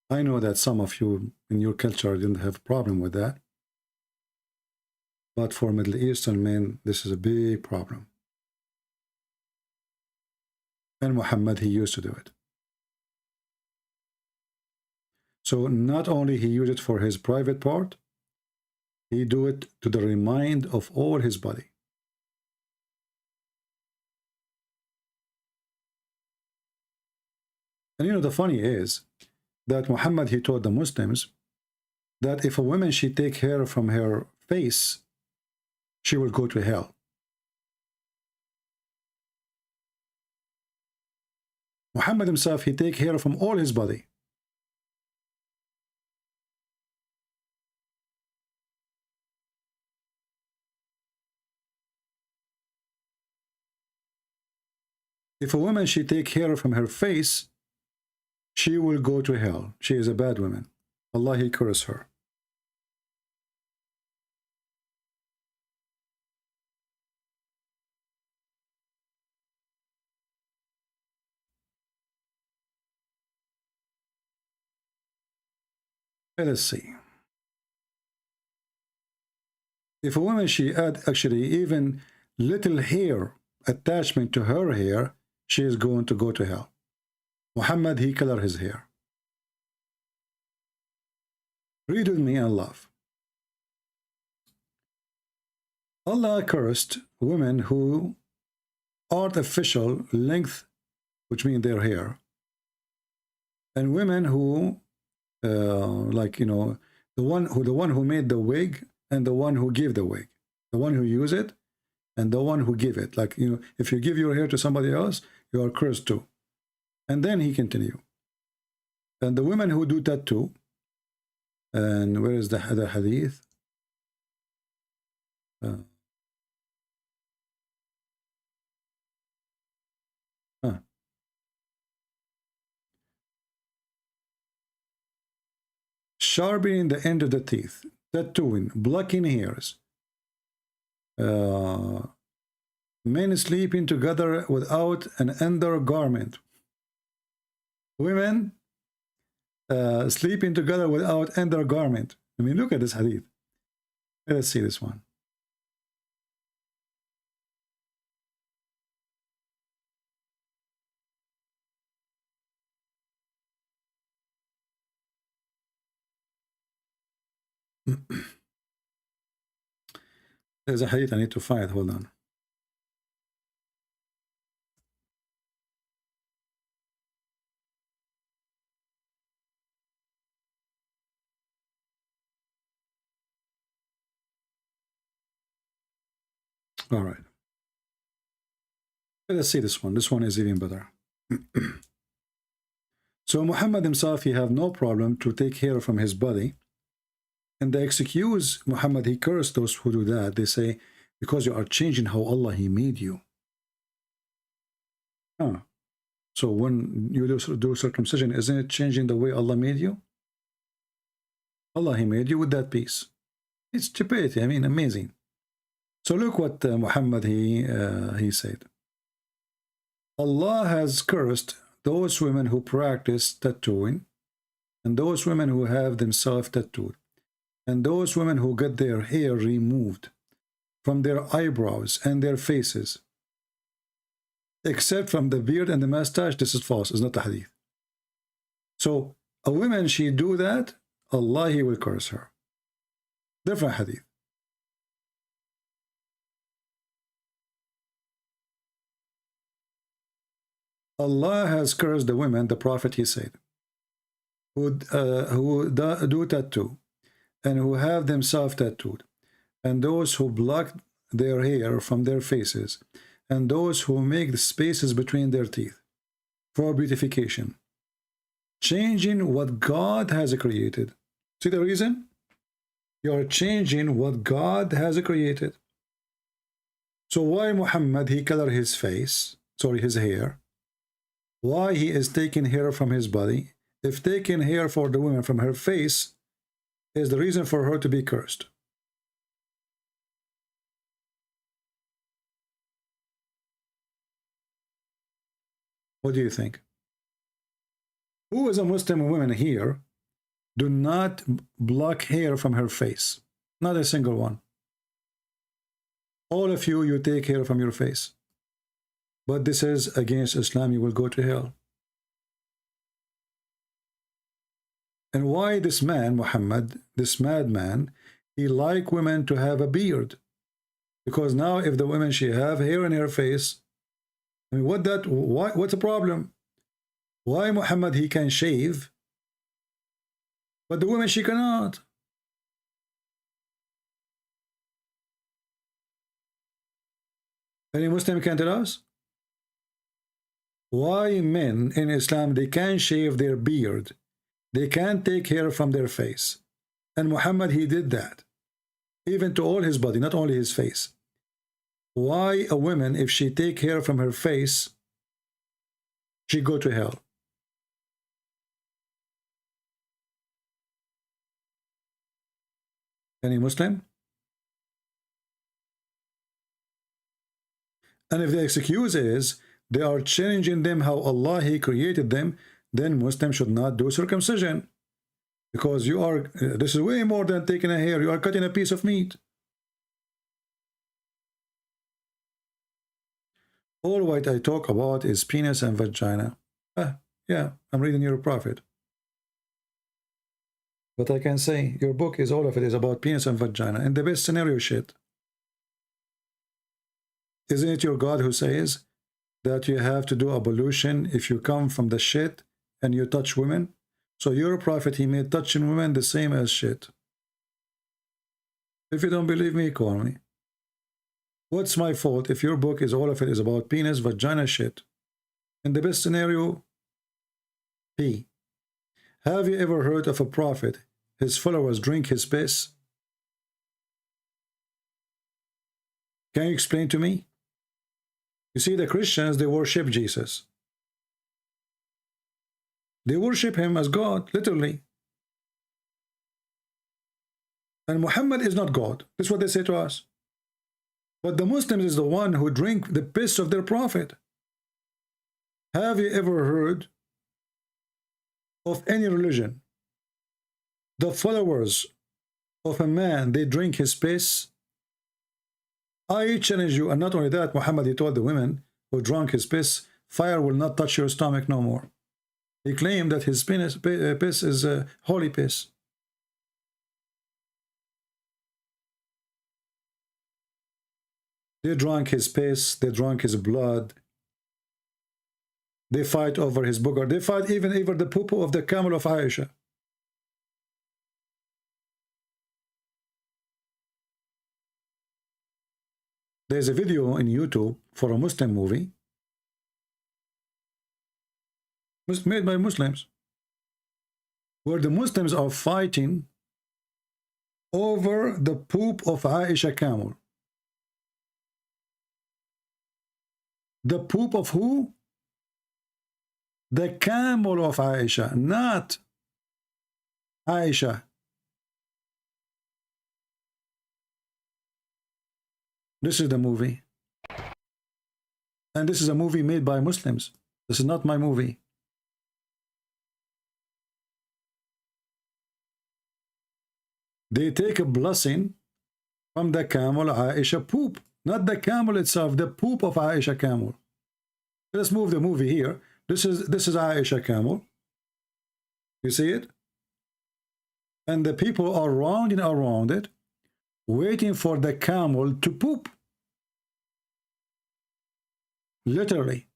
[SPEAKER 1] I know that some of you in your culture didn't have a problem with that, but for Middle Eastern men, this is a big problem. And Muhammad, he used to do it. So not only he used it for his private part, he do it to the remind of all his body. And you know, the funny is that Muhammad, he told the Muslims that if a woman, she take hair from her face, she will go to hell. Muhammad himself, he take hair from all his body. If a woman, she take hair from her face, she will go to hell. She is a bad woman. Allah, he curse her. Let us see. If a woman, she add actually even little hair attachment to her hair, she is going to go to hell. Muhammad, he color his hair. Read with me and laugh. Allah cursed women who artificial length which means their hair, and women who, like, you know, the one who made the wig and the one who gave the wig, the one who use it and the one who give it. Like, you know, if you give your hair to somebody else, you are cursed too. And then he continue. And the women who do tattoo, and where is the hadith? Sharpening the end of the teeth, tattooing, blocking hairs, men sleeping together without an undergarment, women sleeping together without undergarment. I mean, look at this hadith. Let's see this one. There's a hadith I need to find. Hold on. All right. Let's see this one. This one is even better. So Muhammad himself, he have no problem to take hair from his body. And they excuse Muhammad, he cursed those who do that. They say, because you are changing how Allah, he made you. So when you do circumcision, isn't it changing the way Allah made you? Allah, he made you with that piece. It's stupidity. I mean, amazing. So look what Muhammad, he said. Allah has cursed those women who practice tattooing, and those women who have themselves tattooed, and those women who get their hair removed from their eyebrows and their faces, except from the beard and the mustache. This is false. It's not the hadith. So a woman, she do that, Allah, he will curse her. Different hadith. Allah has cursed the women, the Prophet, he said, who do tattoo, and who have themselves tattooed, and those who block their hair from their faces, and those who make the spaces between their teeth for beautification, changing what God has created. See the reason? You are changing what God has created. So why Muhammad, he color his face, sorry, his hair? Why he is taking hair from his body? If taking hair for the woman from her face is the reason for her to be cursed. What do you think? Who is a Muslim woman here do not block hair from her face? Not a single one. All of you, you take hair from your face. But this is against Islam, you will go to hell. And why this man, Muhammad, this madman, he like women to have a beard? Because now if the women, she have hair in her face, I mean, what's the problem? Why Muhammad, he can shave, but the woman, she cannot? Any Muslim can tell us? Why men in Islam, they can shave their beard, they can't take hair from their face, and Muhammad, he did that, even to all his body, not only his face. Why a woman, if she take hair from her face, she go to hell? Any Muslim? And if the excuse is they are changing them how Allah, he created them, then Muslims should not do circumcision, because you are, this is way more than taking a hair. You are cutting a piece of meat. All what I talk about is penis and vagina. Yeah, I'm reading your prophet. But I can say your book is, all of it is about penis and vagina, and the best scenario shit. Isn't it your God who says that you have to do ablution if you come from the shit and you touch women. So your prophet, he made touching women the same as shit. If you don't believe me, call me. What's my fault if your book is all of it is about penis, vagina, shit? In the best scenario, P. Have you ever heard of a prophet, his followers drink his piss? Can you explain to me? You see, the Christians, they worship Jesus. They worship him as God, literally. And Muhammad is not God. That's what they say to us. But the Muslims is the one who drink the piss of their prophet. Have you ever heard of any religion, the followers of a man, they drink his piss? I challenge you, and not only that, Muhammad, he told the women who drank his piss, fire will not touch your stomach no more. He claimed that his piss is a holy piss. They drank his piss, they drank his blood. They fight over his booger. They fight even over the poo-poo of the camel of Aisha. There's a video in YouTube for a Muslim movie made by Muslims, where the Muslims are fighting over the poop of Aisha camel. The poop of who? The camel of Aisha, not Aisha. This is the movie. And this is a movie made by Muslims. This is not my movie. They take a blessing from the camel Aisha poop. Not the camel itself, the poop of Aisha camel. Let's move the movie here. This is Aisha camel. You see it? And the people are rounding around it, waiting for the camel to poop. Literally.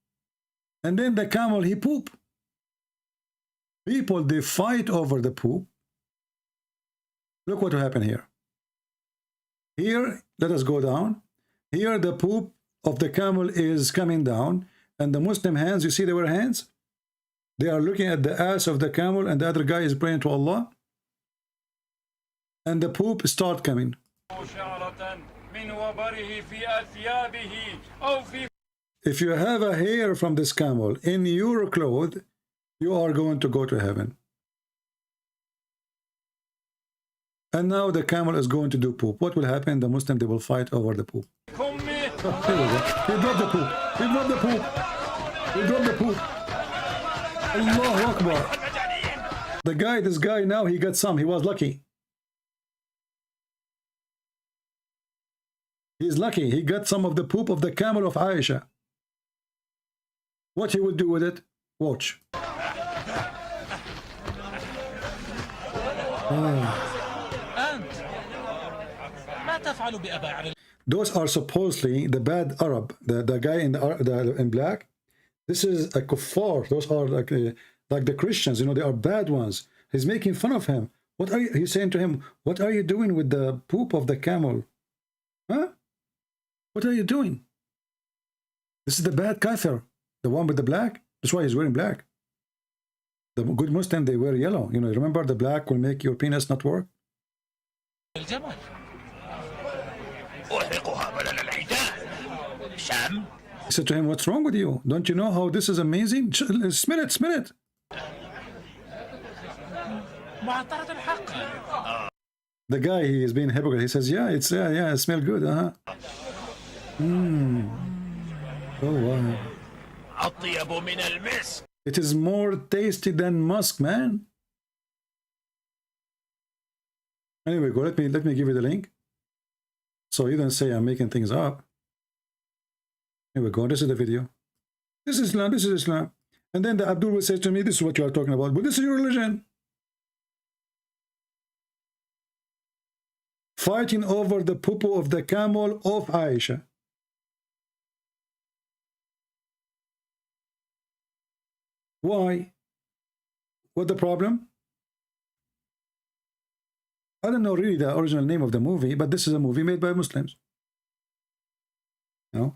[SPEAKER 1] And then the camel, he poop. People, they fight over the poop. Look what will happen here. Here, let us go down. Here, the poop of the camel is coming down. And the Muslim hands, you see their hands? They are looking at the ass of the camel, and the other guy is praying to Allah. And the poop start coming. If you have a hair from this camel in your clothes, you are going to go to heaven. And now the camel is going to do poop. What will happen? The Muslim, they will fight over the poop. Oh, here we go. He dropped the poop. He dropped the poop. He dropped the poop. Allahu Akbar. The guy, this guy now, he got some. He was lucky. He's lucky. He got some of the poop of the camel of Aisha. What he will do with it? Watch. Those are supposedly the bad Arab, the guy in black. This is a kuffar. Those are like the Christians, you know, they are bad ones. He's making fun of him. What are you? He's saying to him, "What are you doing with the poop of the camel? Huh? What are you doing?" This is the bad kafir, the one with the black. That's why he's wearing black. The good Muslim, they wear yellow. You know, remember the black will make your penis not work. He said to him, "What's wrong with you? Don't you know how this is amazing? Smell it, smell it." The guy, he is being hypocrite. He says, "Yeah, it's it smells good, Oh wow! It is more tasty than musk, man." Anyway, go. Let me give you the link, so you don't say I'm making things up. Here we go. This is the video. This is Islam. This is Islam. And then the Abdul will say to me, "This is what you are talking about, but this is your religion." Fighting over the poo-poo of the camel of Aisha. Why? What the problem? I don't know really the original name of the movie, but this is a movie made by Muslims. No?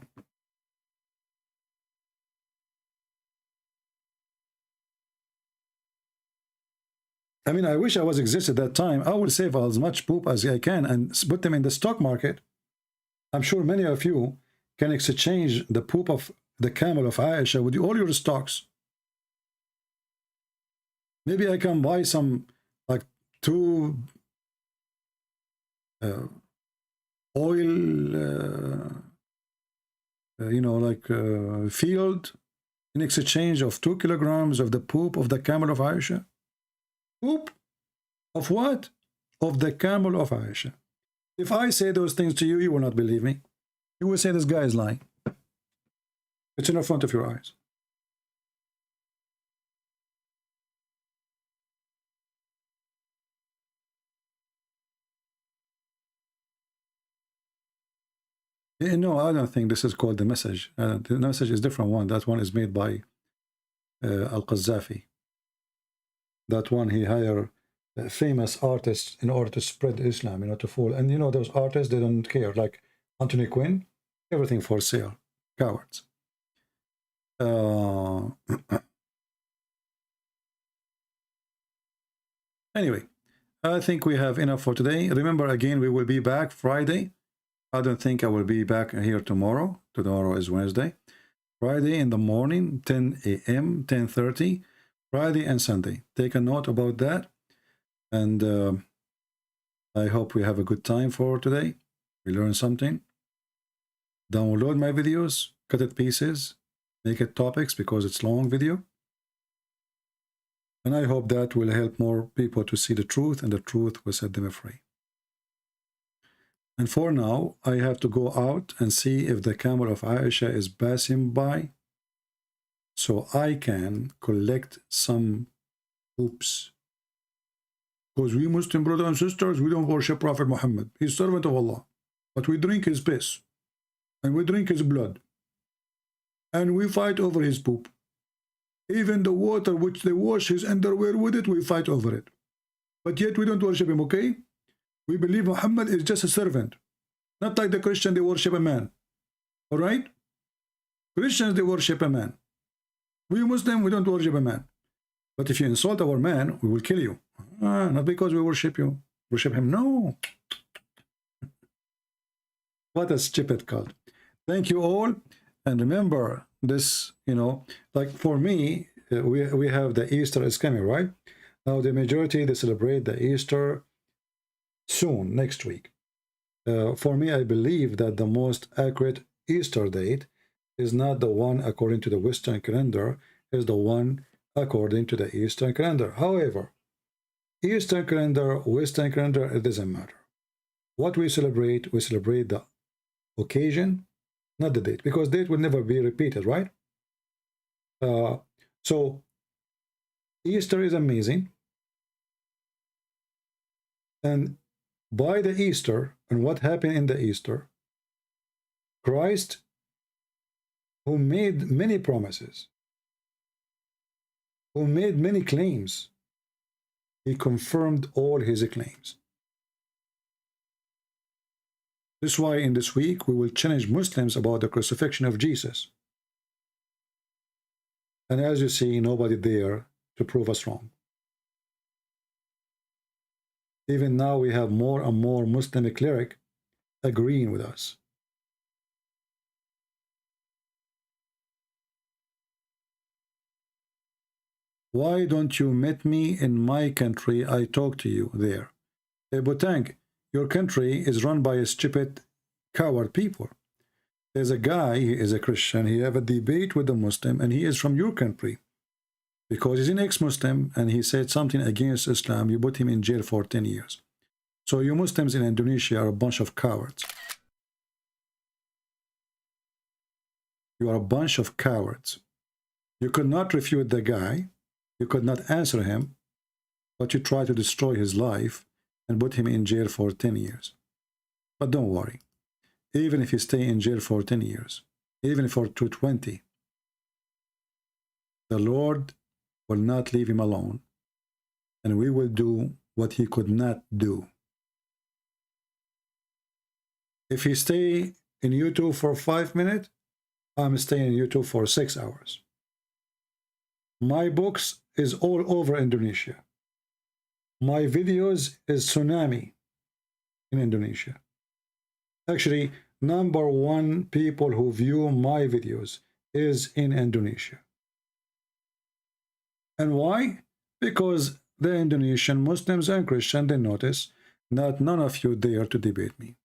[SPEAKER 1] I mean, I wish I was existed at that time. I will save as much poop as I can and put them in the stock market. I'm sure many of you can exchange the poop of the camel of Aisha with all your stocks. Maybe I can buy some, like, 2 oil, you know, like field in exchange of 2 kilograms of the poop of the camel of Aisha. Poop of what? Of the camel of Aisha. If I say those things to you, you will not believe me. You will say this guy is lying. It's in the front of your eyes. No, I don't think this is called the message. The message is a different one. That one is made by Al-Qaddafi. That one, he hired famous artists in order to spread Islam, you know, to fool. And you know, those artists, they don't care. Like Anthony Quinn, everything for sale. Cowards. Anyway, I think we have enough for today. Remember, again, we will be back Friday. I don't think I will be back here tomorrow. Tomorrow is Wednesday. Friday in the morning, 10 a.m., 10:30. Friday and Sunday. Take a note about that. And I hope we have a good time for today. We learned something. Download my videos, cut it pieces, make it topics because it's long video. And I hope that will help more people to see the truth, and the truth will set them free. And for now, I have to go out and see if the camel of Aisha is passing by, so I can collect some oops. Because we Muslim brothers and sisters, we don't worship Prophet Muhammad. He's servant of Allah. But we drink his piss. And we drink his blood. And we fight over his poop. Even the water which they wash his underwear with it, we fight over it. But yet we don't worship him, okay? We believe Muhammad is just a servant. Not like the Christian, they worship a man. Alright? Christians, they worship a man. We Muslim, we don't worship a man. But if you insult our man, we will kill you. Not because we worship you. Worship him. No. What a stupid cult. Thank you all. And remember this, you know, like for me, we have the Easter is coming, right? Now the majority, they celebrate the Easter soon, next week. For me, I believe that the most accurate Easter date is not the one according to the Western calendar, is the one according to the Eastern calendar. However, Eastern calendar, Western calendar, it doesn't matter. What we celebrate the occasion, not the date, because date will never be repeated, right? So Easter is amazing. And by the Easter, and what happened in the Easter, Christ, who made many promises, who made many claims, he confirmed all his claims. This is why in this week we will challenge Muslims about the crucifixion of Jesus. And as you see, nobody there to prove us wrong. Even now we have more and more Muslim clerics agreeing with us. Why don't you meet me in my country? I talk to you there. Hey, Botang, your country is run by a stupid, coward people. There's a guy, he is a Christian, he have a debate with a Muslim, and he is from your country. Because he's an ex-Muslim, and he said something against Islam, you put him in jail for 10 years. So you Muslims in Indonesia are a bunch of cowards. You are a bunch of cowards. You could not refute the guy, you could not answer him, but you try to destroy his life and put him in jail for 10 years. But don't worry. Even if you stay in jail for 10 years, even for 220, the Lord will not leave him alone, and we will do what he could not do. If he stay in YouTube for 5 minutes, I'm staying in YouTube for 6 hours. My books is all over Indonesia. My videos is tsunami in Indonesia. Actually, #1 people who view my videos is in Indonesia. And why? Because the Indonesian Muslims and Christians, they notice that none of you dare to debate me.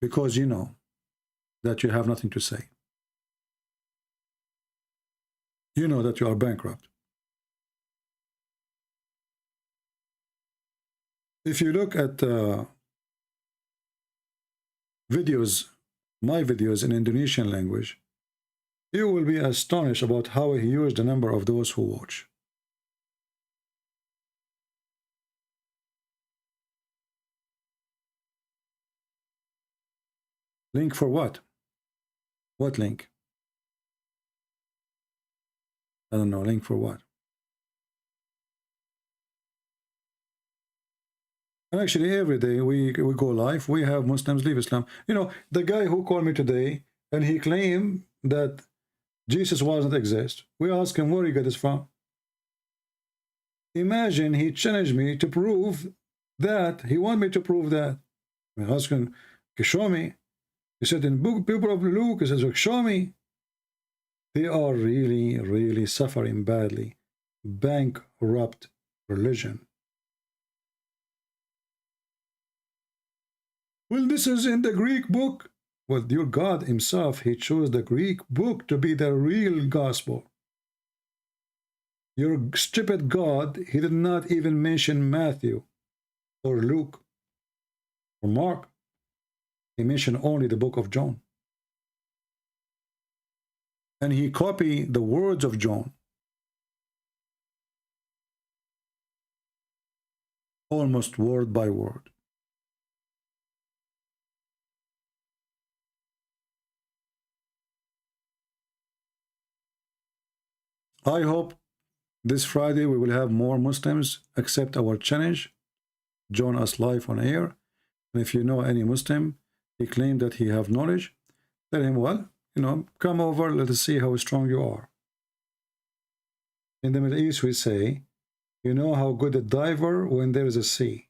[SPEAKER 1] Because you know that you have nothing to say. You know that you are bankrupt. If you look at videos, my videos in Indonesian language, you will be astonished about how huge the number of those who watch. Link for what? What link? I don't know, link for what? And actually every day we go live, we have Muslims leave Islam. You know, the guy who called me today and he claimed that Jesus wasn't exist. We asked him where he got this from. Imagine he challenged me to prove that. He wanted me to prove that. I asked him, show me. He said in book people of Luke, he says, show me. They are really, really suffering badly. Bankrupt religion. Well, this is in the Greek book. Well, your God himself, he chose the Greek book to be the real gospel. Your stupid God, he did not even mention Matthew or Luke or Mark. He mentioned only the book of John. And he copied the words of John. Almost word by word. I hope this Friday we will have more Muslims accept our challenge, join us live on air. And if you know any Muslim, he claimed that he have knowledge, tell him, well, you know, come over, let us see how strong you are. In the Middle East we say, you know how good a diver when there is a sea.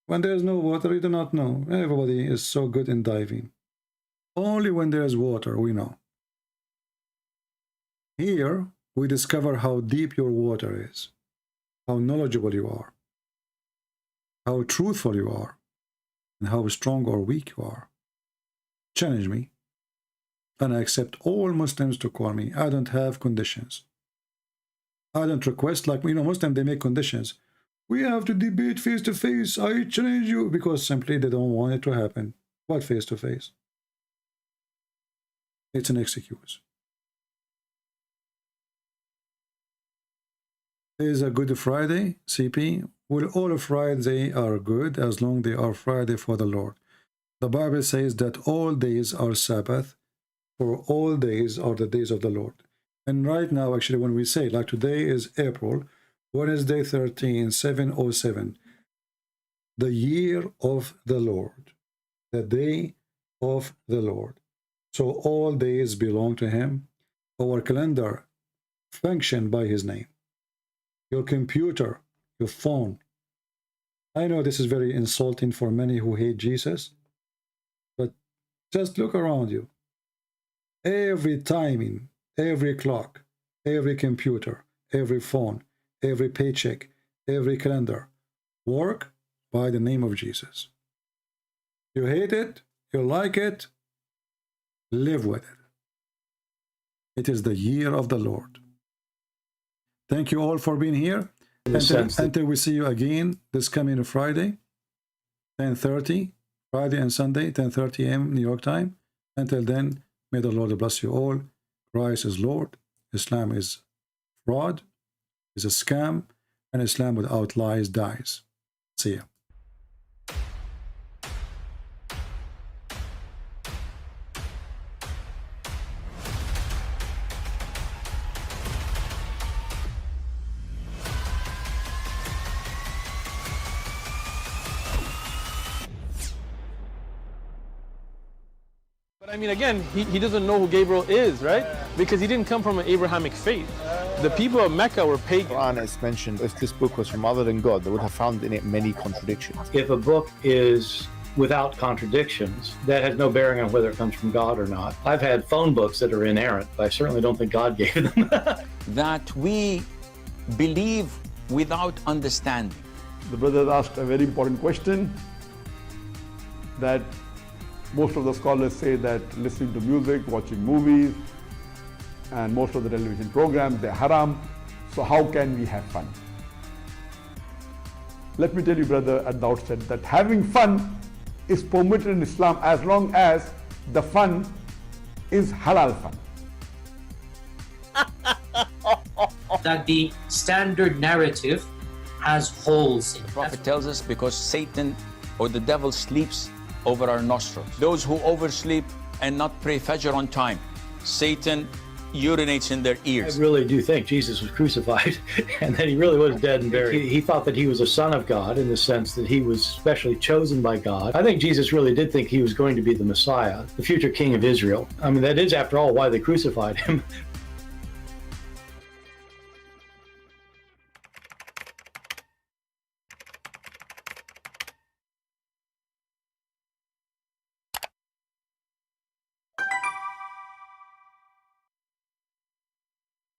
[SPEAKER 1] When there is no water, you do not know. Everybody is so good in diving. Only when there is water, we know. Here, we discover how deep your water is, how knowledgeable you are, how truthful you are, and how strong or weak you are. Challenge me, and I accept all Muslims to call me. I don't have conditions. I don't request, like, you know, Muslims, they make conditions. We have to debate face to face. I challenge you, because simply they don't want it to happen. What face to face? It's an excuse. Is a Good Friday, CP. Well, all of Friday are good as long they are Friday for the Lord. The Bible says that all days are Sabbath, for all days are the days of the Lord. And right now, actually, when we say, like today is April, Wednesday 13, 707, the year of the Lord, the day of the Lord. So all days belong to him. Our calendar function by his name. Your computer, your phone. I know this is very insulting for many who hate Jesus, but just look around you. Every timing, every clock, every computer, every phone, every paycheck, every calendar, work by the name of Jesus. You hate it, you like it, live with it. It is the year of the Lord. Thank you all for being here. Until we see you again this coming Friday, 10:30, Friday and Sunday, 10:30 a.m. New York time. Until then, may the Lord bless you all. Christ is Lord. Islam is fraud, is a scam, and Islam without lies dies. See ya.
[SPEAKER 3] I mean, again, he doesn't know who Gabriel is, right? Because he didn't come from an Abrahamic faith. The people of Mecca were pagan.
[SPEAKER 22] Quran is mentioned, if this book was from other than God, they would have found in it many contradictions.
[SPEAKER 16] If a book is without contradictions, that has no bearing on whether it comes from God or not. I've had phone books that are inerrant, but I certainly don't think God gave them.
[SPEAKER 15] That we believe without understanding.
[SPEAKER 13] The brother asked a very important question, that most of the scholars say that listening to music, watching movies, and most of the television programs, they're haram. So how can we have fun? Let me tell you, brother, at the outset, that having fun is permitted in Islam as long as the fun is halal fun.
[SPEAKER 14] That the standard narrative has holes in it.
[SPEAKER 15] The Prophet tells us because Satan or the devil sleeps over our nostrils. Those who oversleep and not pray Fajr on time, Satan urinates in their ears.
[SPEAKER 16] I really do think Jesus was crucified and that he really was dead and buried. He thought that he was a son of God in the sense that he was specially chosen by God. I think Jesus really did think he was going to be the Messiah, the future king of Israel. I mean, that is, after all, why they crucified him.